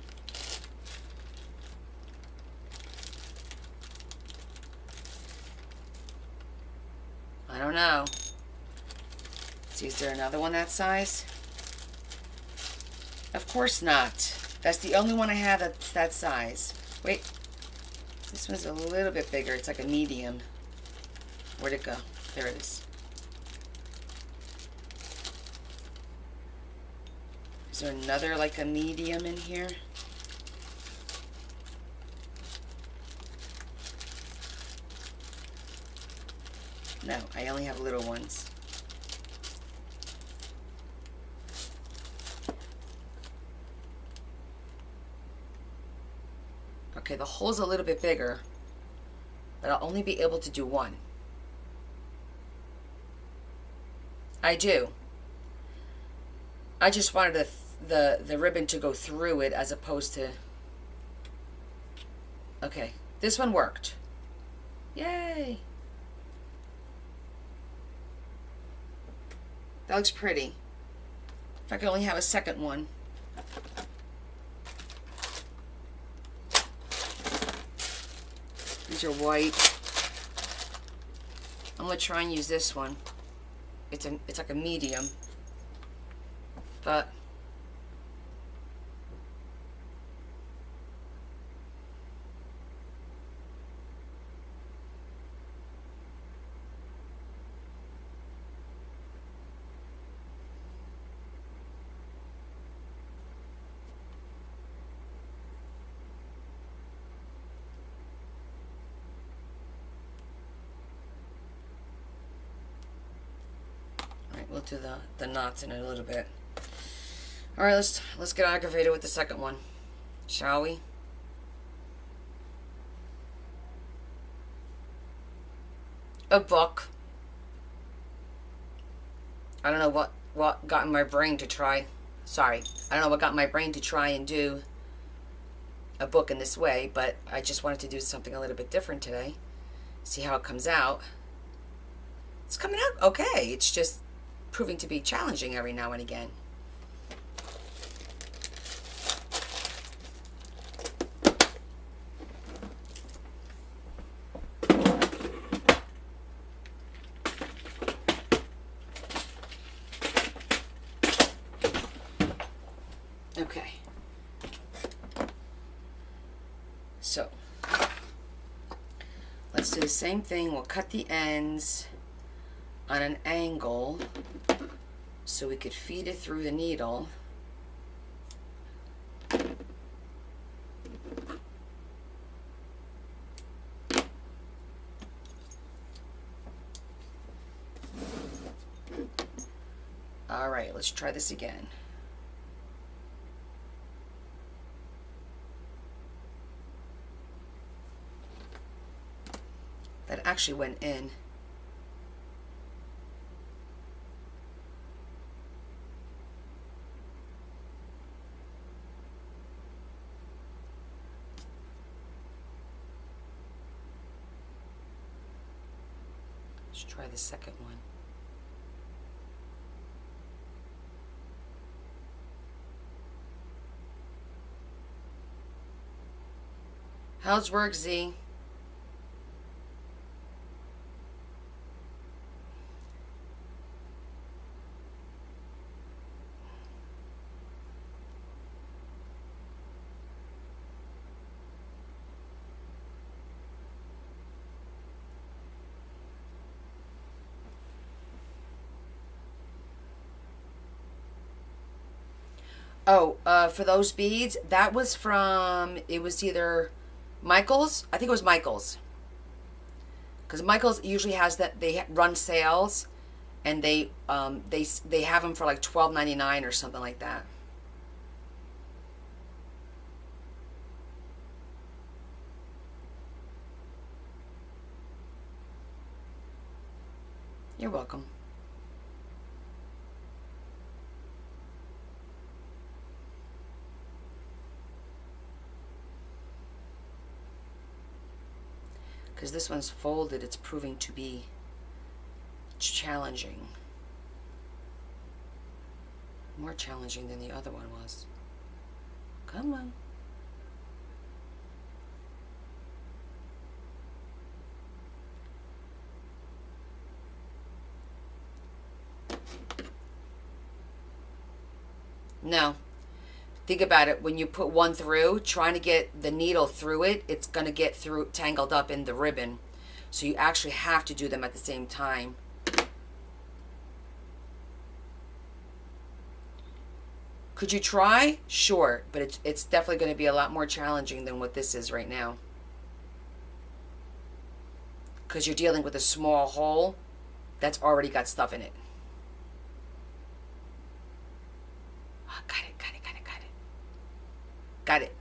I don't know. See, is there another one that size? Of course not. That's the only one I have that's that size. Wait. This one's a little bit bigger. It's like a medium. Where'd it go? There it is. Is there another like a medium in here? No, I only have little ones. Okay, the hole's a little bit bigger, but I'll only be able to do one. I do. I just wanted the ribbon to go through it as opposed to... Okay, this one worked. Yay! That looks pretty. If I could only have a second one. These are white. I'm gonna try and use this one. It's like a medium, but we'll do the knots in a little bit. All right, let's get aggravated with the second one, shall we? A book. I don't know what got in my brain to try. Sorry, I don't know what got in my brain to try and do a book in this way, but I just wanted to do something a little bit different today. See how it comes out. It's coming out okay. It's just proving to be challenging every now and again. Okay. So, let's do the same thing. We'll cut the ends on an angle so we could feed it through the needle. All right, let's try this again. That actually went in. Let's try the second one. How's work, Z? Oh, for those beads, that was from, it was either Michael's? I think it was Michael's. Because Michael's usually has that, they run sales, and they have them for like $12.99 or something like that. You're welcome. Because this one's folded, it's proving to be challenging. More challenging than the other one was. Come on. No. Think about it. When you put one through, trying to get the needle through it, it's going to get through tangled up in the ribbon. So you actually have to do them at the same time. Could you try? Sure, but it's definitely going to be a lot more challenging than what this is right now. Because you're dealing with a small hole that's already got stuff in it. Oh, got it. Got it.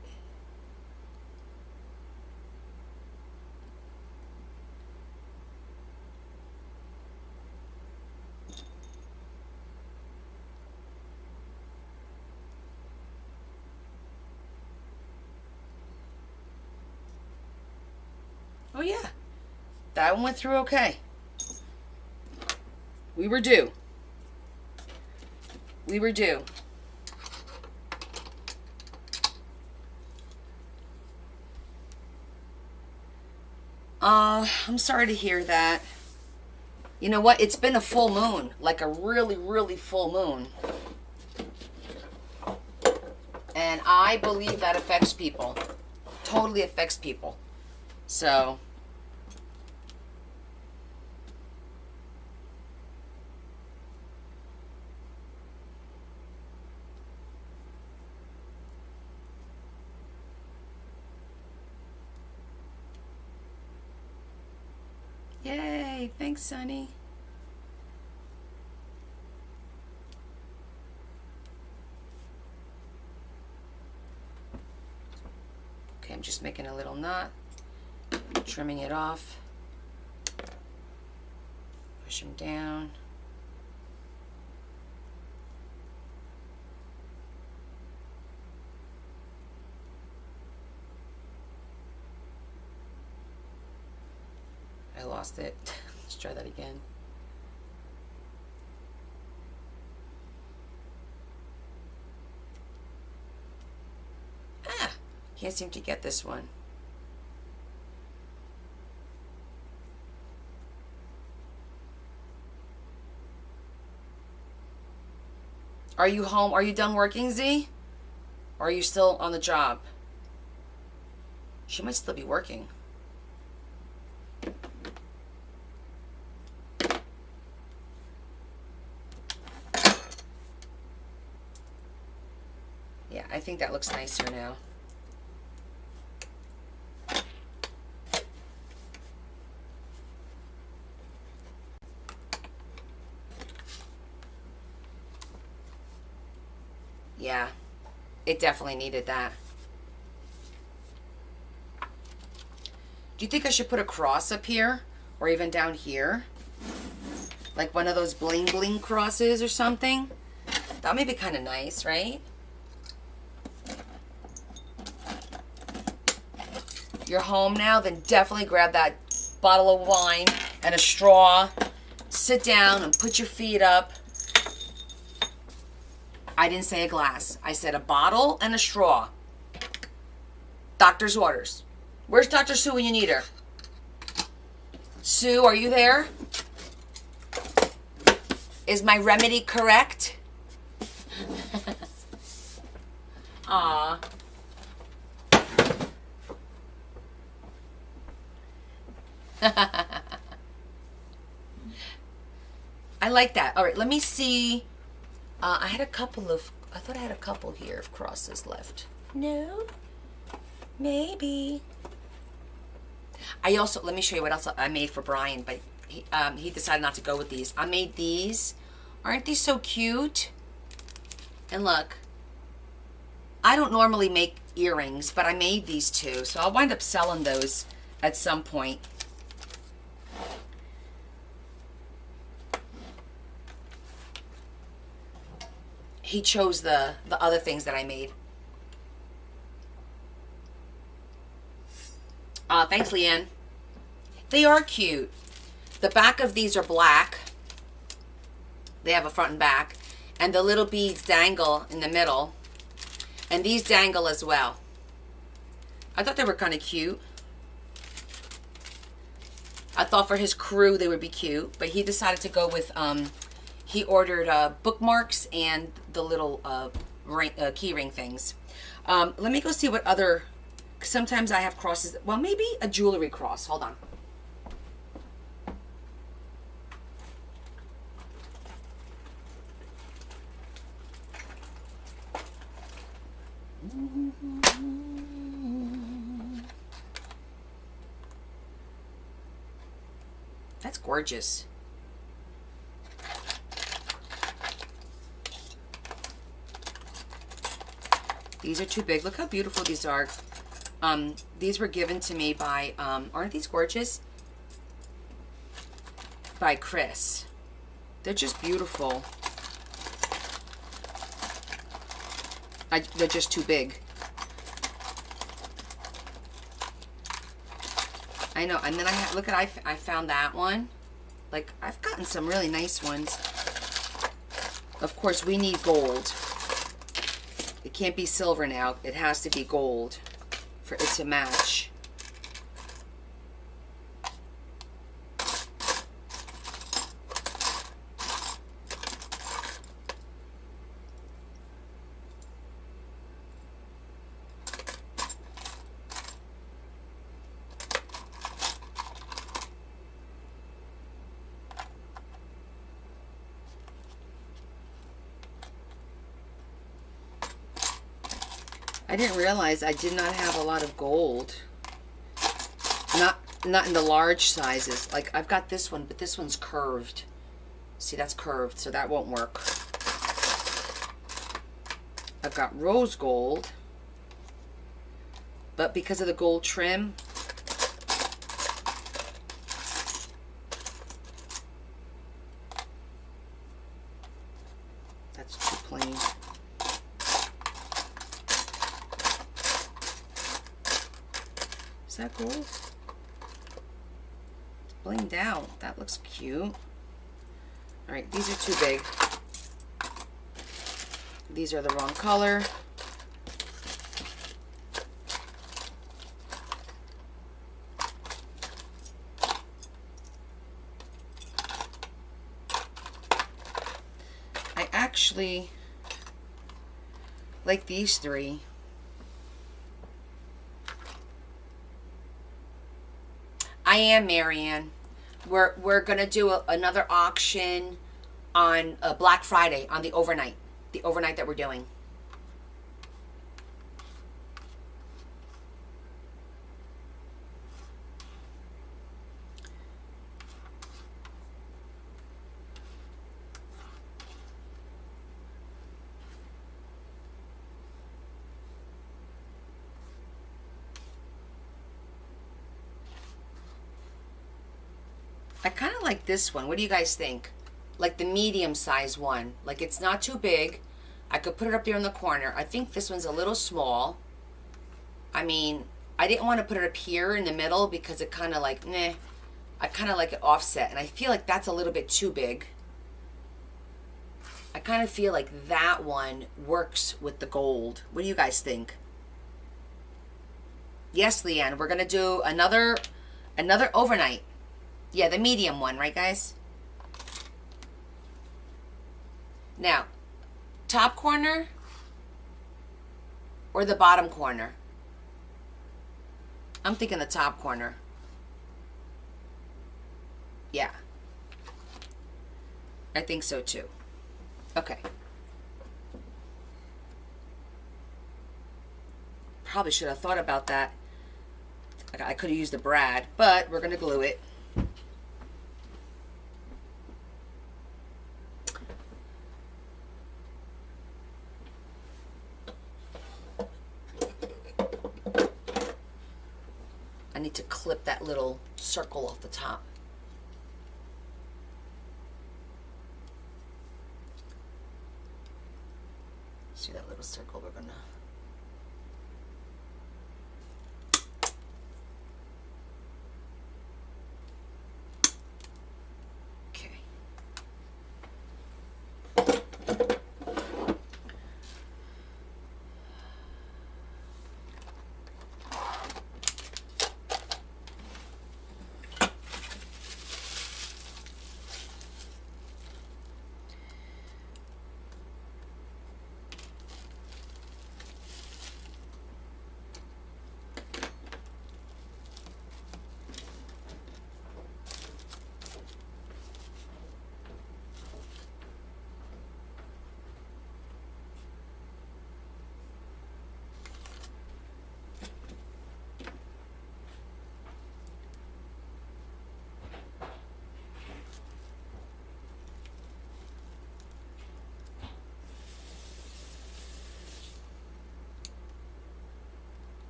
Oh yeah, that one went through okay. We were due. We were due. I'm sorry to hear that. You know what? It's been a full moon, like a really, really full moon. And I believe that affects people. Totally affects people. So. Yay, thanks, Sonny. Okay, I'm just making a little knot, trimming it off, push them down. I lost it. Let's try that again. Ah, can't seem to get this one. Are you home? Are you done working, Z? Or are you still on the job? She might still be working. Yeah, I think that looks nicer now. Yeah, it definitely needed that. Do you think I should put a cross up here or even down here? Like one of those bling bling crosses or something? That may be kind of nice, right? You're home now, then definitely grab that bottle of wine and a straw. Sit down and put your feet up. I didn't say a glass. I said a bottle and a straw. Doctor's orders. Where's Dr. Sue when you need her? Sue, are you there? Is my remedy correct? Aw. I like that. All right, let me see. I had a couple of, I thought I had a couple here of crosses left. No? Maybe. I also, let me show you what else I made for Brian, but he decided not to go with these. I made these. Aren't these so cute? And look, I don't normally make earrings, but I made these two, so I'll wind up selling those at some point. He chose the other things that I made. Thanks, Leanne. They are cute. The back of these are black. They have a front and back. And the little beads dangle in the middle. And these dangle as well. I thought they were kind of cute. I thought for his crew they would be cute. But he decided to go with, he ordered bookmarks and the little key ring things. Let me go see what other... Sometimes I have crosses. Well, maybe a jewelry cross. Hold on. That's gorgeous. These are too big. Look how beautiful these are. These were given to me by, aren't these gorgeous? By Chris. They're just beautiful. They're just too big. I know, and then look at, I found that one. Like, I've gotten some really nice ones. Of course, we need gold. It can't be silver now. It has to be gold for it to match. I didn't realize I did not have a lot of gold. Not in the large sizes. Like, I've got this one, but this one's curved. See, that's curved, so that won't work. I've got rose gold, but because of the gold trim, that's too plain. Is that gold? It's blinged out. That looks cute. Alright, these are too big. These are the wrong color. I actually like these three. I am, Marianne. We're gonna do another auction on Black Friday, on the overnight that we're doing. I kind of like this one. What do you guys think? Like the medium size one. Like, it's not too big. I could put it up there in the corner. I think this one's a little small. I mean, I didn't want to put it up here in the middle because it kind of like, meh. I kind of like it offset. And I feel like that's a little bit too big. I kind of feel like that one works with the gold. What do you guys think? Yes, Leanne. We're going to do another overnight. Yeah, the medium one, right, guys? Now, top corner or the bottom corner? I'm thinking the top corner. Yeah. I think so, too. Okay. Probably should have thought about that. I could have used a brad, but we're going to glue it. I need to clip that little circle off the top. See that little circle? We're gonna. Okay.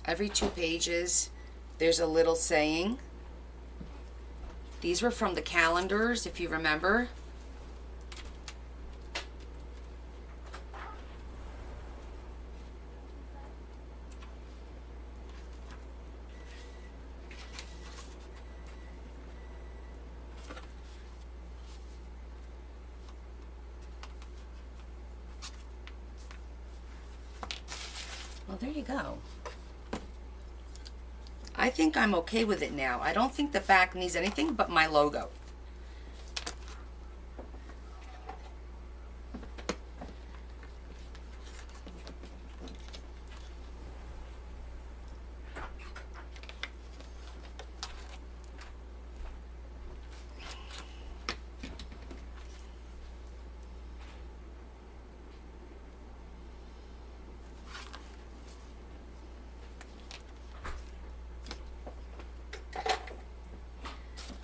Every 2 pages, there's a little saying. These were from the calendars, if you remember. Well, there you go. I think I'm okay with it now. I don't think the back needs anything but my logo.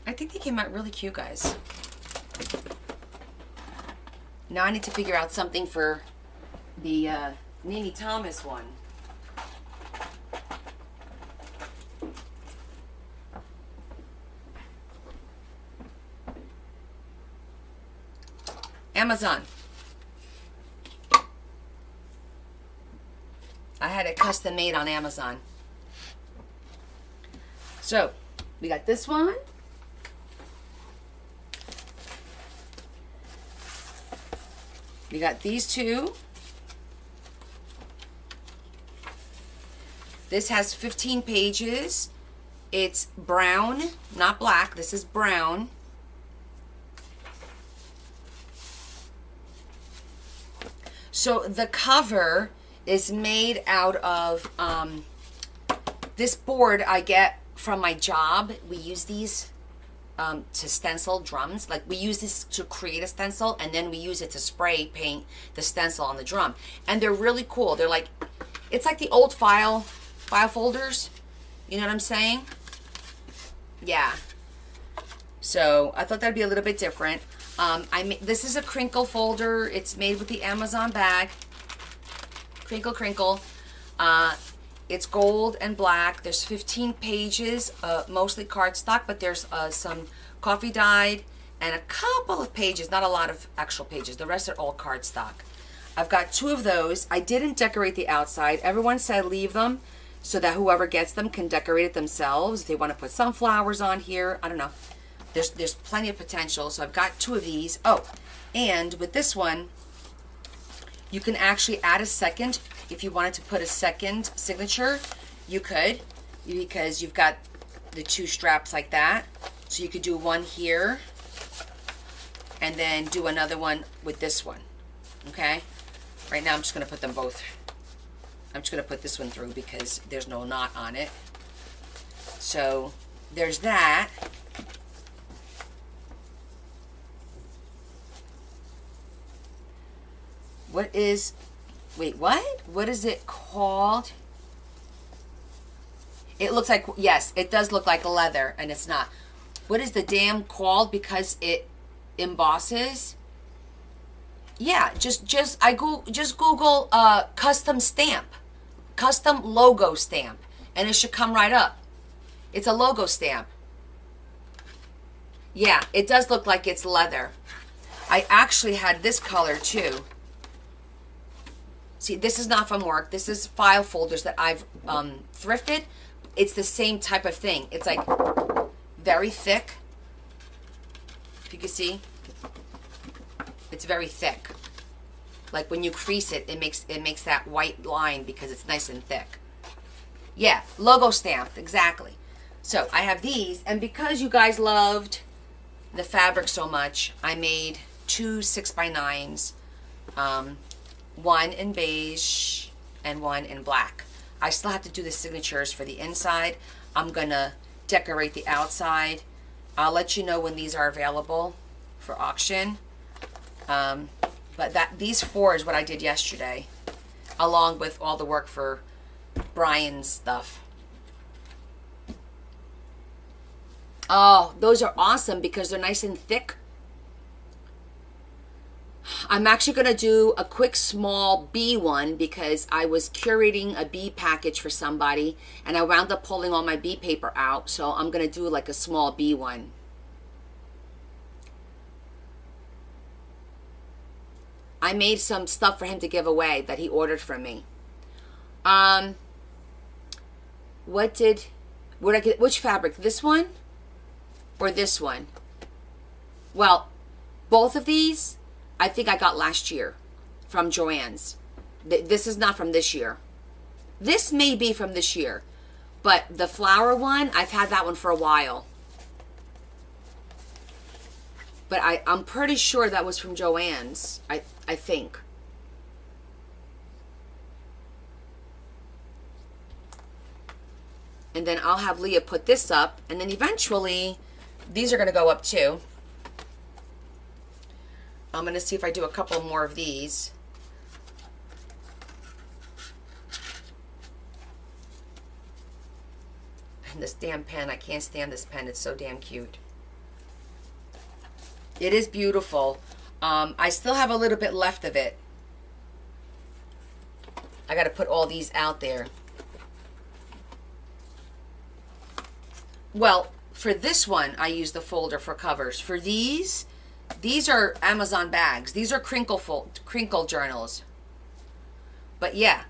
I think they came out really cute, guys. Now I need to figure out something for the Nini Thomas one. Amazon. I had it custom made on Amazon. So, we got this one. We got these two. This has 15 pages. It's brown, not black. This is brown. So the cover is made out of this board I get from my job. We use these to stencil drums. Like, we use this to create a stencil, and then we use it to spray paint the stencil on the drum. And they're really cool. They're like, it's like the old file folders. You know what I'm saying? Yeah. So I thought that'd be a little bit different. This is a crinkle folder. It's made with the Amazon bag. Crinkle, crinkle. It's gold and black. There's 15 pages, mostly cardstock, but there's some coffee dyed and a couple of pages, not a lot of actual pages. The rest are all cardstock. I've got 2 of those. I didn't decorate the outside. Everyone said leave them so that whoever gets them can decorate it themselves. If they want to put sunflowers on here, I don't know. There's plenty of potential. So I've got 2 of these. Oh, and with this one, you can actually add a second. If you wanted to put a second signature, you could, because you've got the 2 straps like that. So you could do one here and then do another one with this one. Okay? Right now I'm just going to put them both. I'm just going to put this one through because there's no knot on it. So there's that. What is, wait, what? What is it called? It looks like, yes, it does look like leather, and it's not. What is the damn called? Because it embosses. Yeah, just Google custom stamp, custom logo stamp, and it should come right up. It's a logo stamp. Yeah, it does look like it's leather. I actually had this color too. See, this is not from work. This is file folders that I've thrifted. It's the same type of thing. It's like very thick. If you can see, it's very thick. Like when you crease it, it makes that white line because it's nice and thick. Yeah, logo stamped, exactly. So I have these, and because you guys loved the fabric so much, I made 2 6x9s. One in beige and one in black. I still have to do the signatures for the inside. I'm gonna decorate the outside. I'll let you know when these are available for auction. But these 4 is what I did yesterday, along with all the work for Brian's stuff. Oh, those are awesome because they're nice and thick. I'm actually going to do a quick small bee one because I was curating a bee package for somebody and I wound up pulling all my bee paper out. So I'm going to do like a small bee one. I made some stuff for him to give away that he ordered from me. Which fabric? This one or this one? Well, both of these I think I got last year from Joann's. This is not from this year. This may be from this year, but the flower one, I've had that one for a while. But I'm pretty sure that was from Joann's, I think. And then I'll have Leah put this up, and then eventually these are going to go up too. I'm going to see if I do a couple more of these. And this damn pen, I can't stand this pen. It's so damn cute. It is beautiful. I still have a little bit left of it. I got to put all these out there. Well, for this one, I use the folder for covers. For these are Amazon bags. These are crinkle journals. But yeah,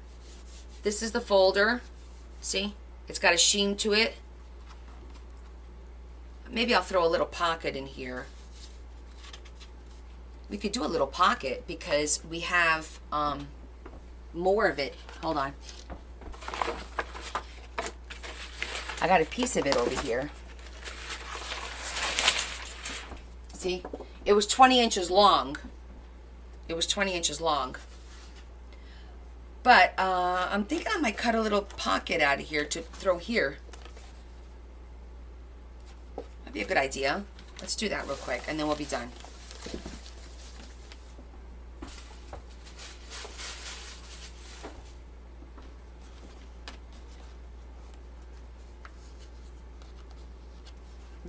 this is the folder. See? It's got a sheen to it. Maybe I'll throw a little pocket in here. We could do a little pocket because we have more of it. Hold on. I got a piece of it over here. See? It was 20 inches long. It was 20 inches long. But I'm thinking I might cut a little pocket out of here to throw here. That'd be a good idea. Let's do that real quick and then we'll be done.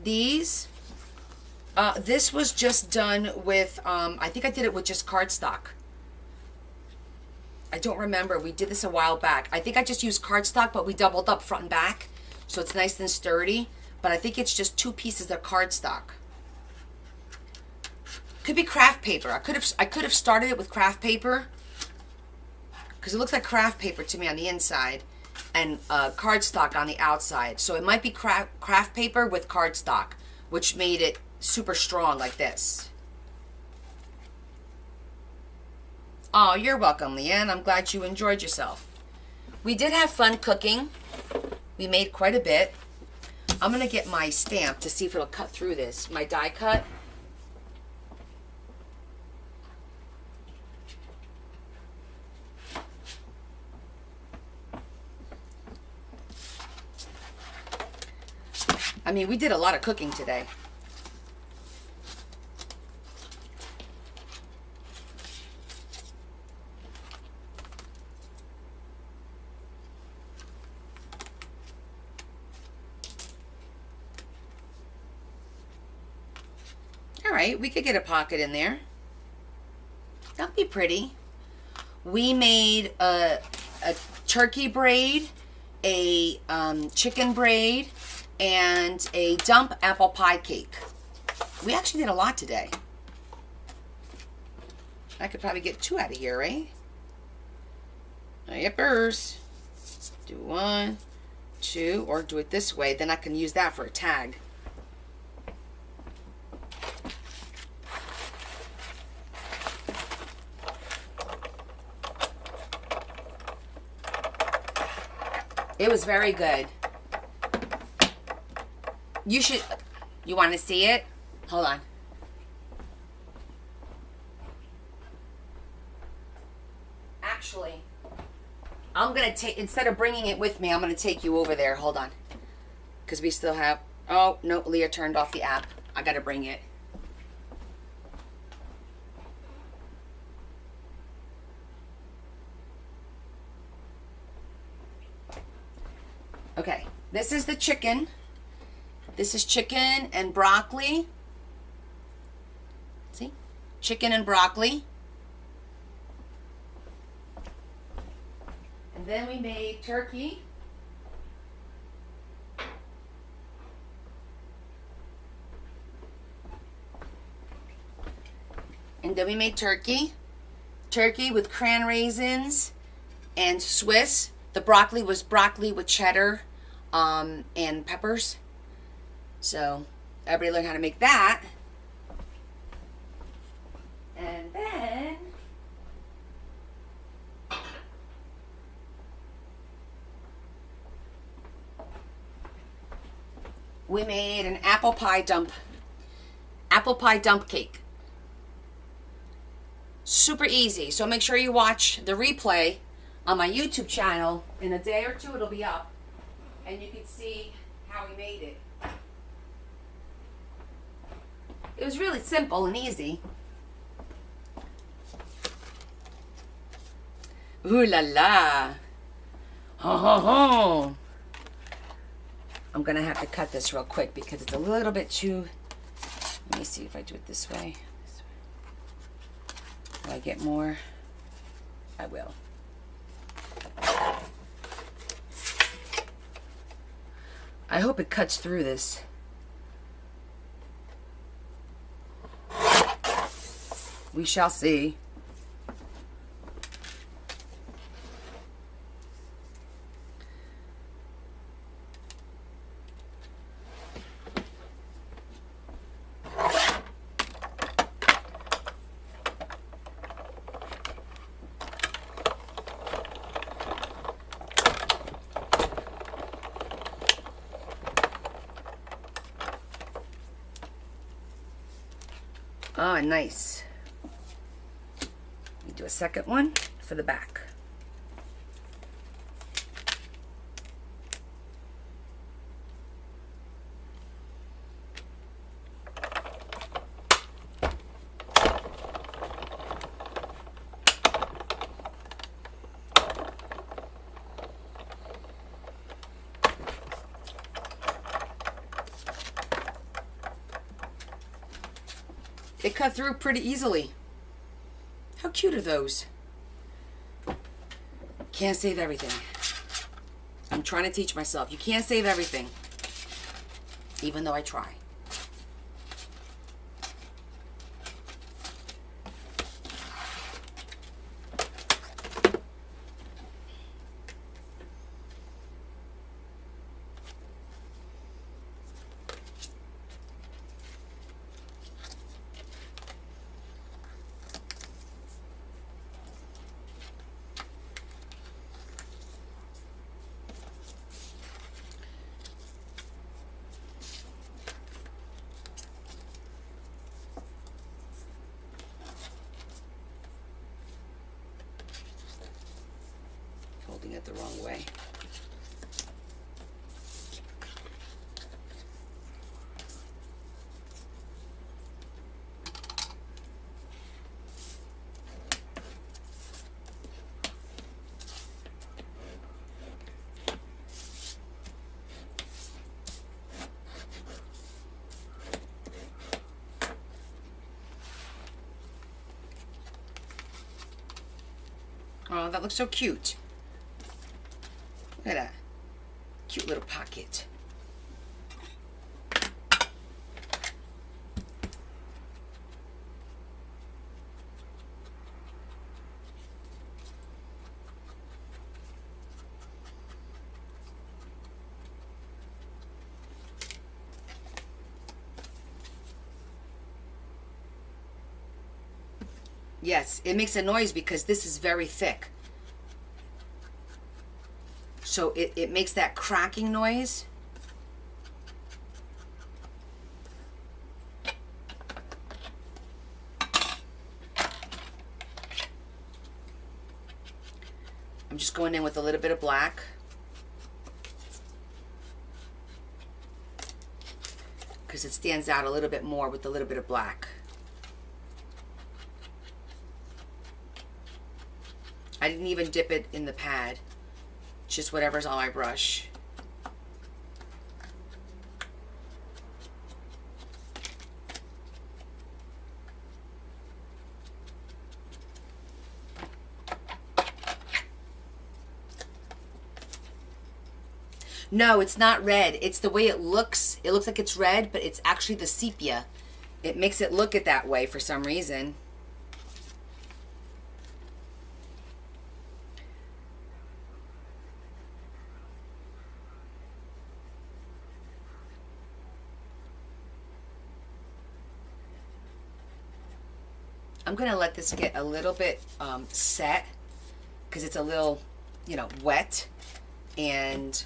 These, this was just done with, I think I did it with just cardstock. I don't remember. We did this a while back. I think I just used cardstock, but we doubled up front and back, so it's nice and sturdy. But I think it's just 2 pieces of cardstock. Could be craft paper. I could have started it with craft paper, because it looks like craft paper to me on the inside, and cardstock on the outside. So it might be craft paper with cardstock, which made it super strong like this. Oh, you're welcome, Leanne. I'm glad you enjoyed yourself. We did have fun cooking. We made quite a bit. I'm going to get my stamp to see if it'll cut through this. My die cut. I mean, we did a lot of cooking today. All right, we could get a pocket in there. That'll be pretty. We made a turkey braid, a chicken braid, and a dump apple pie cake. We actually did a lot today. I could probably get 2 out of here, right? Yippers. Do 1, 2, or do it this way. Then I can use that for a tag. It was very good. You want to see it? Hold on. Actually, I'm going to take, instead of bringing it with me, I'm going to take you over there. Hold on. Because we still have, oh, no, Leah turned off the app. I got to bring it. Okay, this is the chicken. This is chicken and broccoli. See? Chicken and broccoli. And then we made turkey. And then we made turkey. Turkey with cran raisins and Swiss. The broccoli was broccoli with cheddar and peppers. So everybody learned how to make that. And then we made an apple pie dump cake. Super easy. So make sure you watch the replay on my YouTube channel. In a day or 2 it'll be up and you can see how we made it. It was really simple and easy. Ooh la la. Ho ho ho. I'm gonna have to cut this real quick because it's a little bit too, let me see if I do it this way. Will I get more? I will. I hope it cuts through this. We shall see. Ah, nice. Let me do a second one for the back. They cut through pretty easily. How cute are those? Can't save everything. I'm trying to teach myself. You can't save everything. Even though I try. way. Oh, that looks so cute. Look at that. Cute little pocket. Yes, it makes a noise because this is very thick. So it makes that cracking noise. I'm just going in with a little bit of black. Because it stands out a little bit more with a little bit of black. I didn't even dip it in the pad. Just whatever's on my brush. No, it's not red. It's the way it looks. It looks like it's red, but it's actually the sepia. It makes it look it that way for some reason. I'm going to let this get a little bit set because it's a little, you know, wet and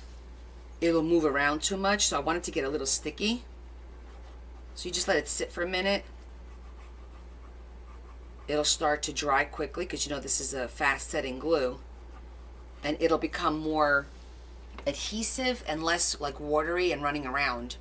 it'll move around too much. So I want it to get a little sticky. So you just let it sit for a minute. It'll start to dry quickly because, you know, this is a fast setting glue. And it'll become more adhesive and less like watery and running around.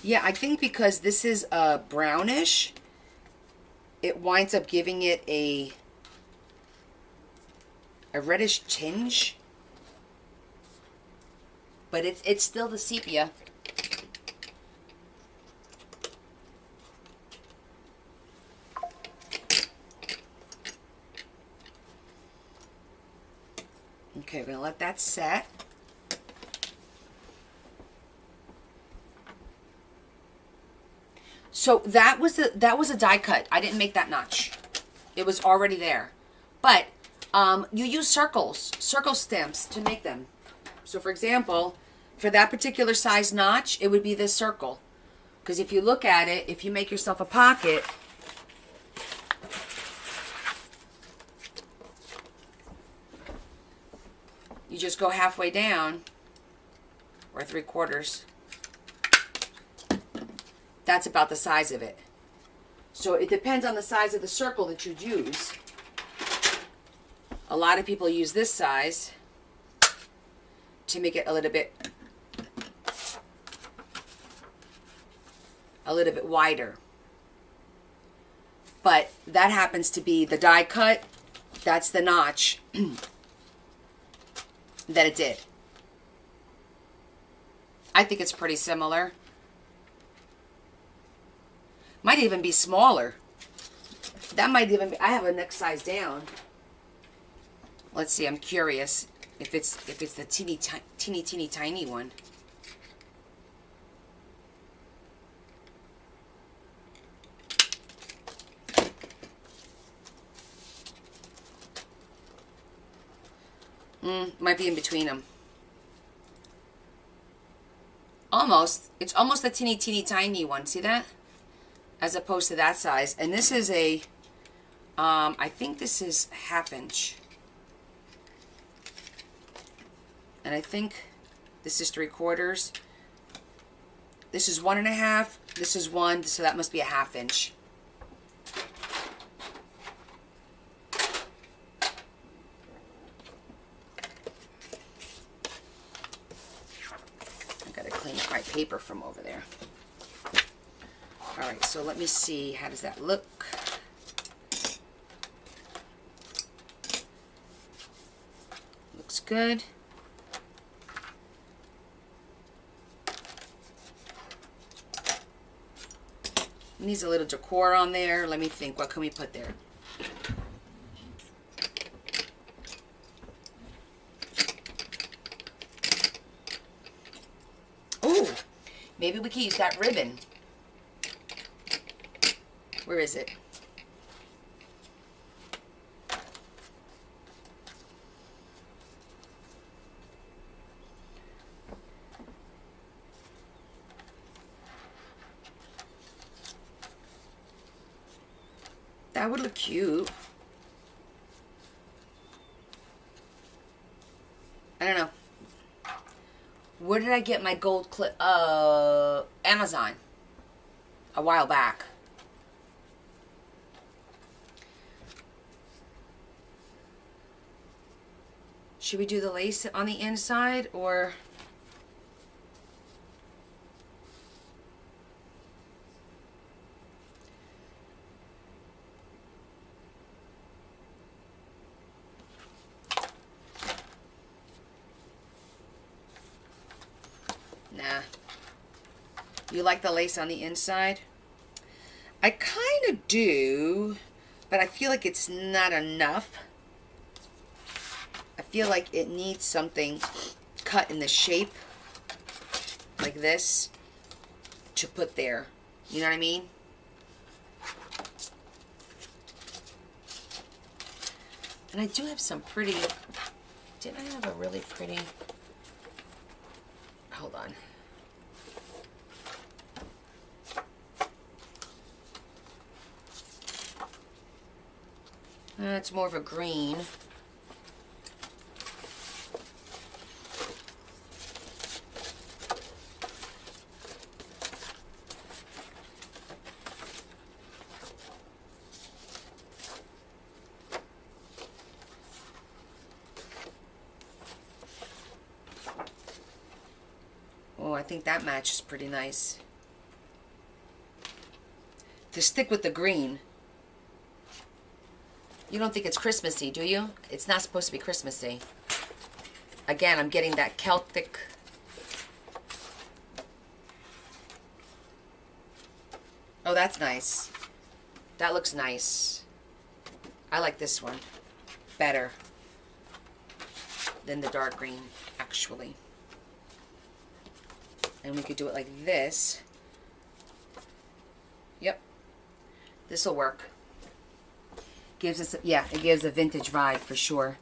Yeah, I think because this is brownish, it winds up giving it a reddish tinge. But it's still the sepia. Okay, we're gonna let that set. So that was a die cut. I didn't make that notch. It was already there. But you use circle stamps to make them. So for example, for that particular size notch, it would be this circle. Because if you look at it, if you make yourself a pocket, you just go halfway down, or 3/4. That's about the size of it. So it depends on the size of the circle that you'd use. A lot of people use this size to make it a little bit wider. But that happens to be the die cut. That's the notch that it did. I think it's pretty similar. Might even be smaller. That might even be, I have a next size down. Let's see, I'm curious if it's the teeny tiny one. Might be in between them. Almost. It's almost a teeny, teeny, tiny one. See that? As opposed to that size. And this is a, I think this is 1/2 inch. And I think this is 3/4. This is 1.5. This is 1, so that must be a 1/2 inch. I gotta clean up my paper from over there. All right, so let me see. How does that look? Looks good. Needs a little decor on there. Let me think. What can we put there? Ooh, maybe we can use that ribbon. Where is it? That would look cute. I don't know. Where did I get my gold clip? Amazon. A while back. Should we do the lace on the inside or... Nah. You like the lace on the inside? I kind of do, but I feel like it's not enough. I feel like it needs something cut in the shape like this to put there. You know what I mean? And I do have some pretty... Didn't I have a really pretty... Hold on. It's more of a green. Oh, I think that matches pretty nice. To stick with the green. You don't think it's Christmassy, do you? It's not supposed to be Christmassy. Again, I'm getting that Celtic. Oh, that's nice. That looks nice. I like this one better than the dark green, actually. And we could do it like this. Yep. This'll work. Gives us, yeah, it gives a vintage vibe for sure.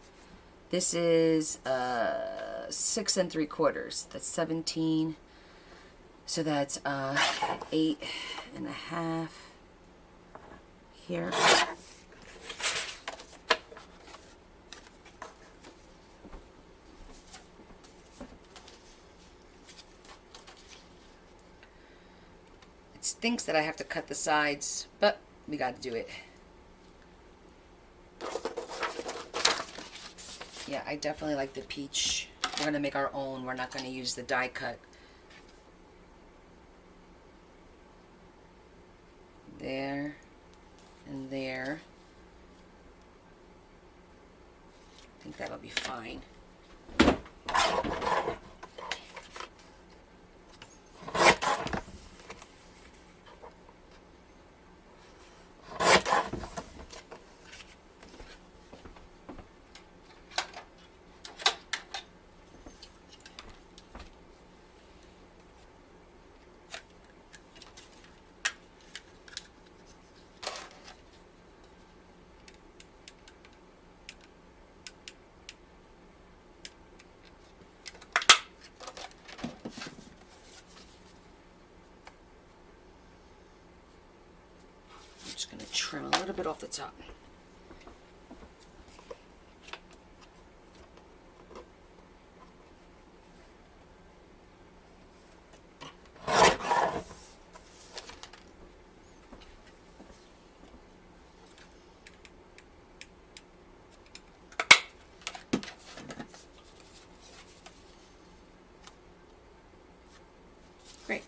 This is 6 3/4. That's 17. So that's 8.5 here. It stinks that I have to cut the sides, but we got to do it. Yeah, I definitely like the peach. We're going to make our own. We're not going to use the die cut. There and there. I think that'll be fine. going to trim a little bit off the top. Great.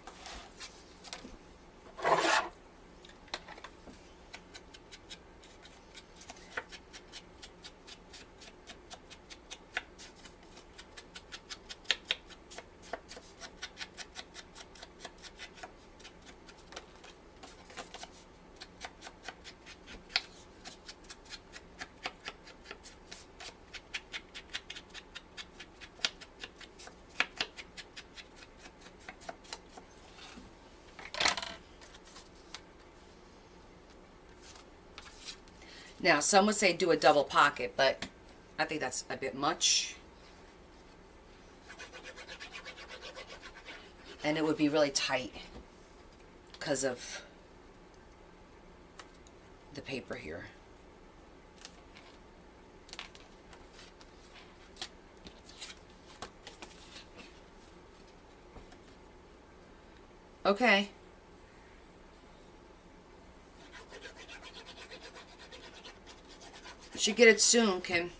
Now, some would say do a double pocket, but I think that's a bit much. And it would be really tight because of the paper here. Okay. Should get it soon, Kim.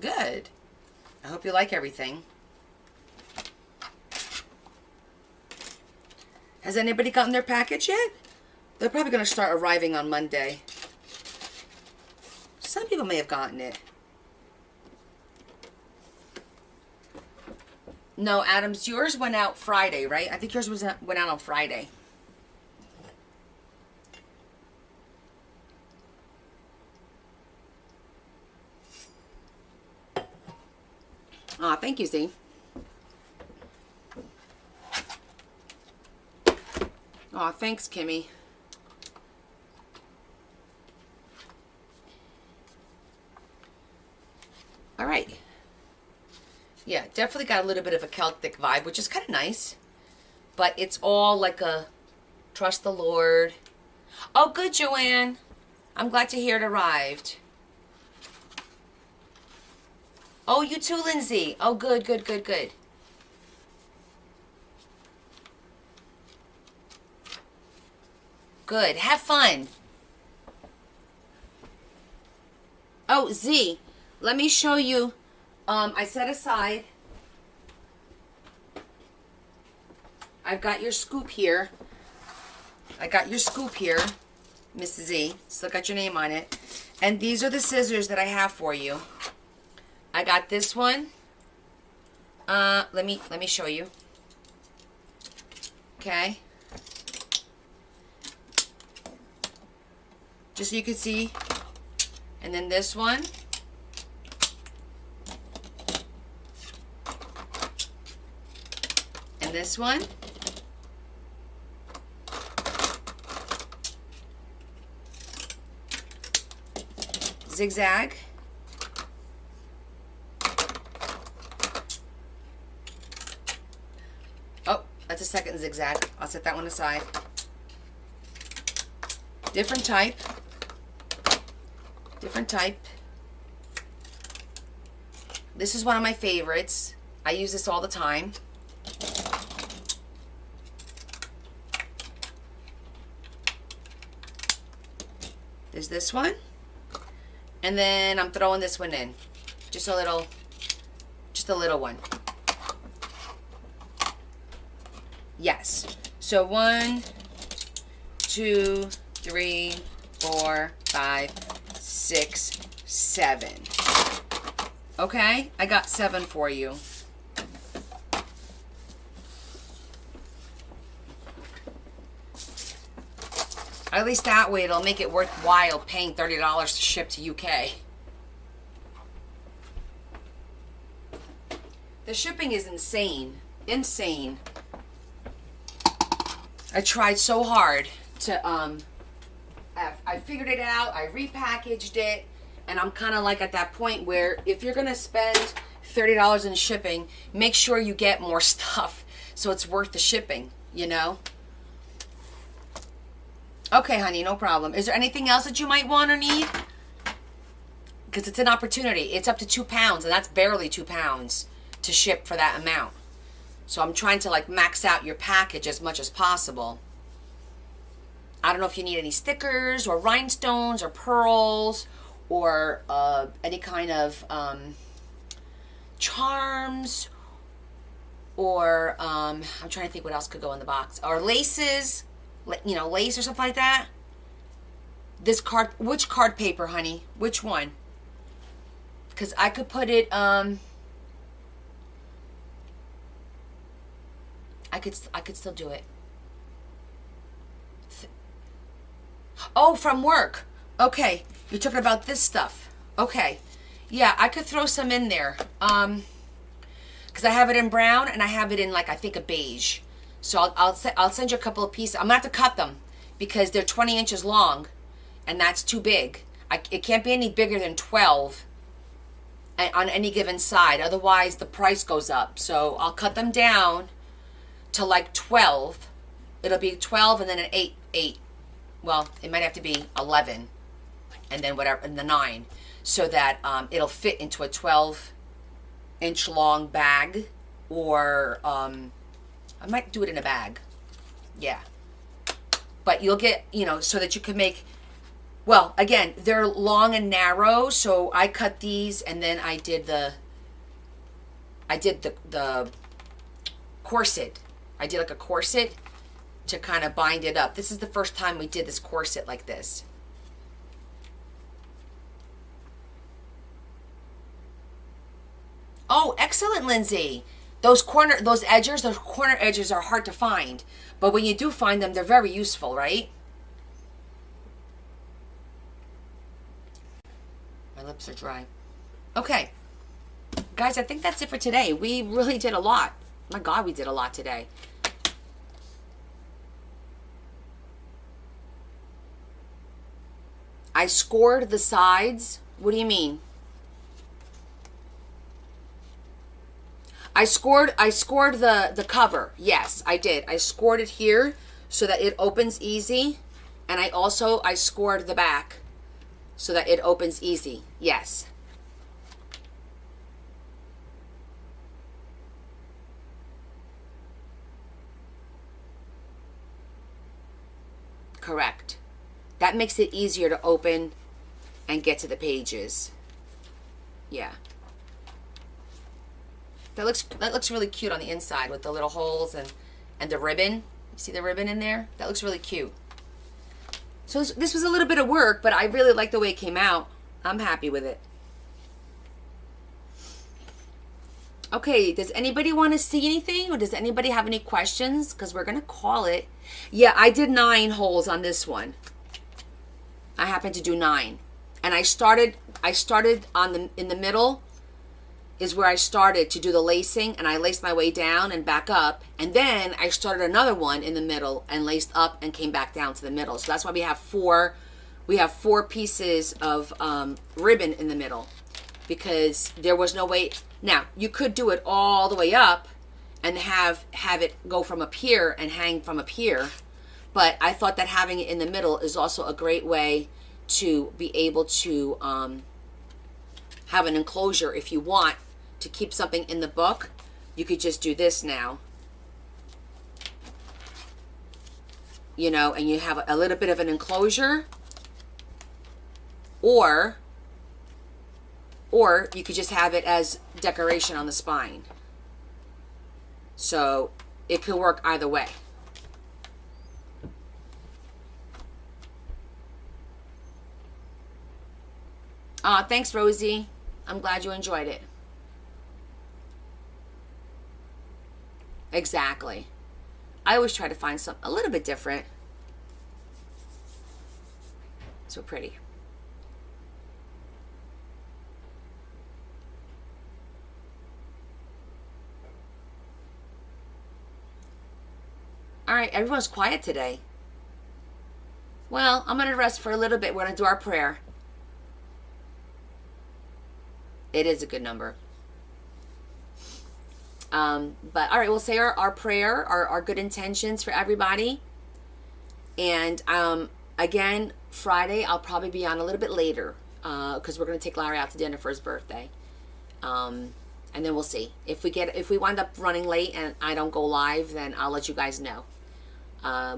Good. I hope you like everything. Has anybody gotten their package yet? They're probably going to start arriving on Monday. Some people may have gotten it. No, Adams, yours went out Friday, right? I think yours went out on Friday. Aw, thank you, Z. Aw, thanks, Kimmy. All right. Yeah, definitely got a little bit of a Celtic vibe, which is kind of nice. But it's all like a trust the Lord. Oh, good, Joanne. I'm glad to hear it arrived. Oh, you too, Lindsay. Oh, good, good, good, good. Good. Have fun. Oh, Z, let me show you. I set aside. I've got your scoop here. I got your scoop here, Miss Z. Still got your name on it. And these are the scissors that I have for you. I got this one. Let me show you. Okay. Just so you can see. And then this one. And this one. Zigzag. Oh, that's a second zigzag. I'll set that one aside. Different type. Different type. This is one of my favorites. I use this all the time. There's this one. And then I'm throwing this one in. Just a little one. Yes. So 1, 2, 3, 4, 5, 6, 7. Okay, I got 7 for you. At least that way it'll make it worthwhile paying $30 to ship to UK. The shipping is insane. Insane. I tried so hard to, I figured it out, I repackaged it, and I'm kind of like at that point where if you're going to spend $30 in shipping, make sure you get more stuff so it's worth the shipping, you know? Okay, honey, no problem. Is there anything else that you might want or need? Because it's an opportunity. It's up to 2 pounds, and that's barely 2 pounds to ship for that amount. So I'm trying to like max out your package as much as possible. I don't know if you need any stickers or rhinestones or pearls or any kind of charms or I'm trying to think what else could go in the box. Or laces, you know, lace or something like that. This card, which card paper, honey? Which one? Because I could put it, I could still do it. Oh, from work. Okay, you're talking about this stuff. Okay, yeah, I could throw some in there. Because I have it in brown and I have it in like I think a beige. So I'll send you a couple of pieces. I'm gonna have to cut them because they're 20 inches long, and that's too big. It can't be any bigger than 12 on any given side. Otherwise, the price goes up. So I'll cut them down to like 12. It'll be 12 and then an 8. Well, it might have to be 11 and then whatever, and the 9, so that it'll fit into a 12-inch long bag, or I might do it in a bag. Yeah. But you'll get, you know, so that you can make, well, again, they're long and narrow, so I cut these and then I did the corset. I did like a corset to kind of bind it up. This is the first time we did this corset like this. Oh, excellent, Lindsay. Those corner edges are hard to find. But when you do find them, they're very useful, right? My lips are dry. Okay. Guys, I think that's it for today. We really did a lot. My God, we did a lot today. I scored the sides. What do you mean? I scored the cover. Yes, I did. I scored it here so that it opens easy. And I scored the back so that it opens easy. Yes. Correct. That makes it easier to open and get to the pages. Yeah. That looks really cute on the inside with the little holes and the ribbon. You see the ribbon in there? That looks really cute. So this was a little bit of work, but I really like the way it came out. I'm happy with it. Okay, does anybody want to see anything, or does anybody have any questions? Because we're going to call it. Yeah, I did 9 holes on this one. I happened to do 9. And I started in the middle is where I started to do the lacing, and I laced my way down and back up, and then I started another one in the middle and laced up and came back down to the middle. So that's why we have 4 pieces of ribbon in the middle, because there was no way. Now, you could do it all the way up and have it go from up here and hang from up here, but I thought that having it in the middle is also a great way to be able to have an enclosure. If you want to keep something in the book, you could just do this now, you know, and you have a little bit of an enclosure, or you could just have it as decoration on the spine. So it can work either way. Thanks, Rosie. I'm glad you enjoyed it. Exactly. I always try to find something a little bit different. So pretty. All right, everyone's quiet today. Well, I'm going to rest for a little bit. We're going to do our prayer. It is a good number. But all right, we'll say our prayer, our good intentions for everybody. And again, Friday, I'll probably be on a little bit later because we're going to take Larry out to dinner for his birthday. And then we'll see. If we wind up running late and I don't go live, then I'll let you guys know.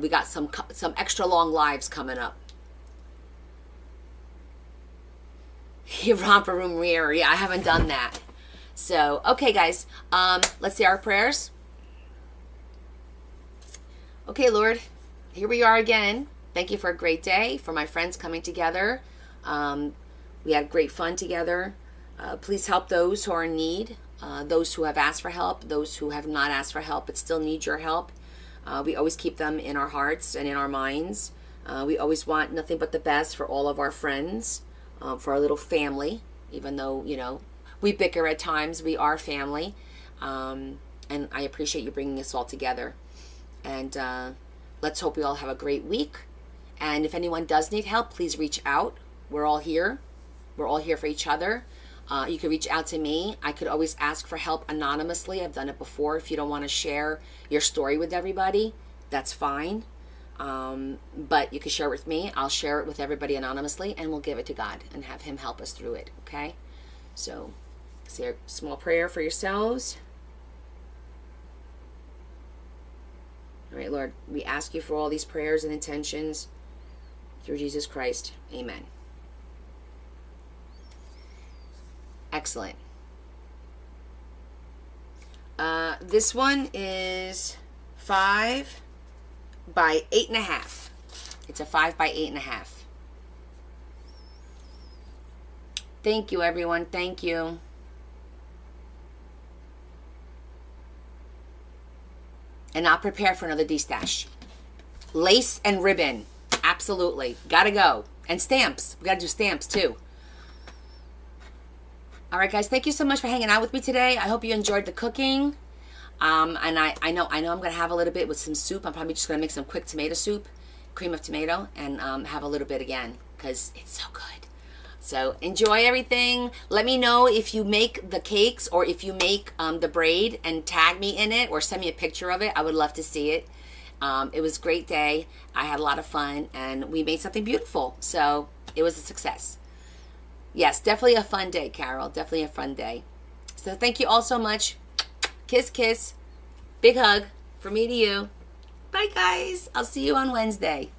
We got some extra long lives coming up. Romper room rear. Yeah, I haven't done that. So, okay, guys. Let's say our prayers. Okay, Lord, here we are again. Thank you for a great day, for my friends coming together. We had great fun together. Please help those who are in need, those who have asked for help, those who have not asked for help but still need your help. We always keep them in our hearts and in our minds. We always want nothing but the best for all of our friends, for our little family, even though, you know, we bicker at times. We are family. And I appreciate you bringing us all together. And let's hope we all have a great week. And if anyone does need help, please reach out. We're all here. We're all here for each other. You can reach out to me. I could always ask for help anonymously. I've done it before. If you don't want to share your story with everybody, that's fine. But you can share it with me. I'll share it with everybody anonymously, and we'll give it to God and have him help us through it, okay? So, say a small prayer for yourselves. All right, Lord, we ask you for all these prayers and intentions through Jesus Christ. Amen. Excellent. This one is 5 by 8.5. It's a 5 by 8.5. Thank you, everyone. Thank you. And I'll prepare for another D-stash. Lace and ribbon. Absolutely. Gotta go. And stamps. We gotta do stamps, too. All right, guys, thank you so much for hanging out with me today. I hope you enjoyed the cooking. And I know I'm going to have a little bit with some soup. I'm probably just going to make some quick tomato soup, cream of tomato, and have a little bit again because it's so good. So enjoy everything. Let me know if you make the cakes or if you make the braid and tag me in it or send me a picture of it. I would love to see it. It was a great day. I had a lot of fun, and we made something beautiful. So it was a success. Yes, definitely a fun day, Carol. Definitely a fun day. So thank you all so much. Kiss, kiss. Big hug from me to you. Bye, guys. I'll see you on Wednesday.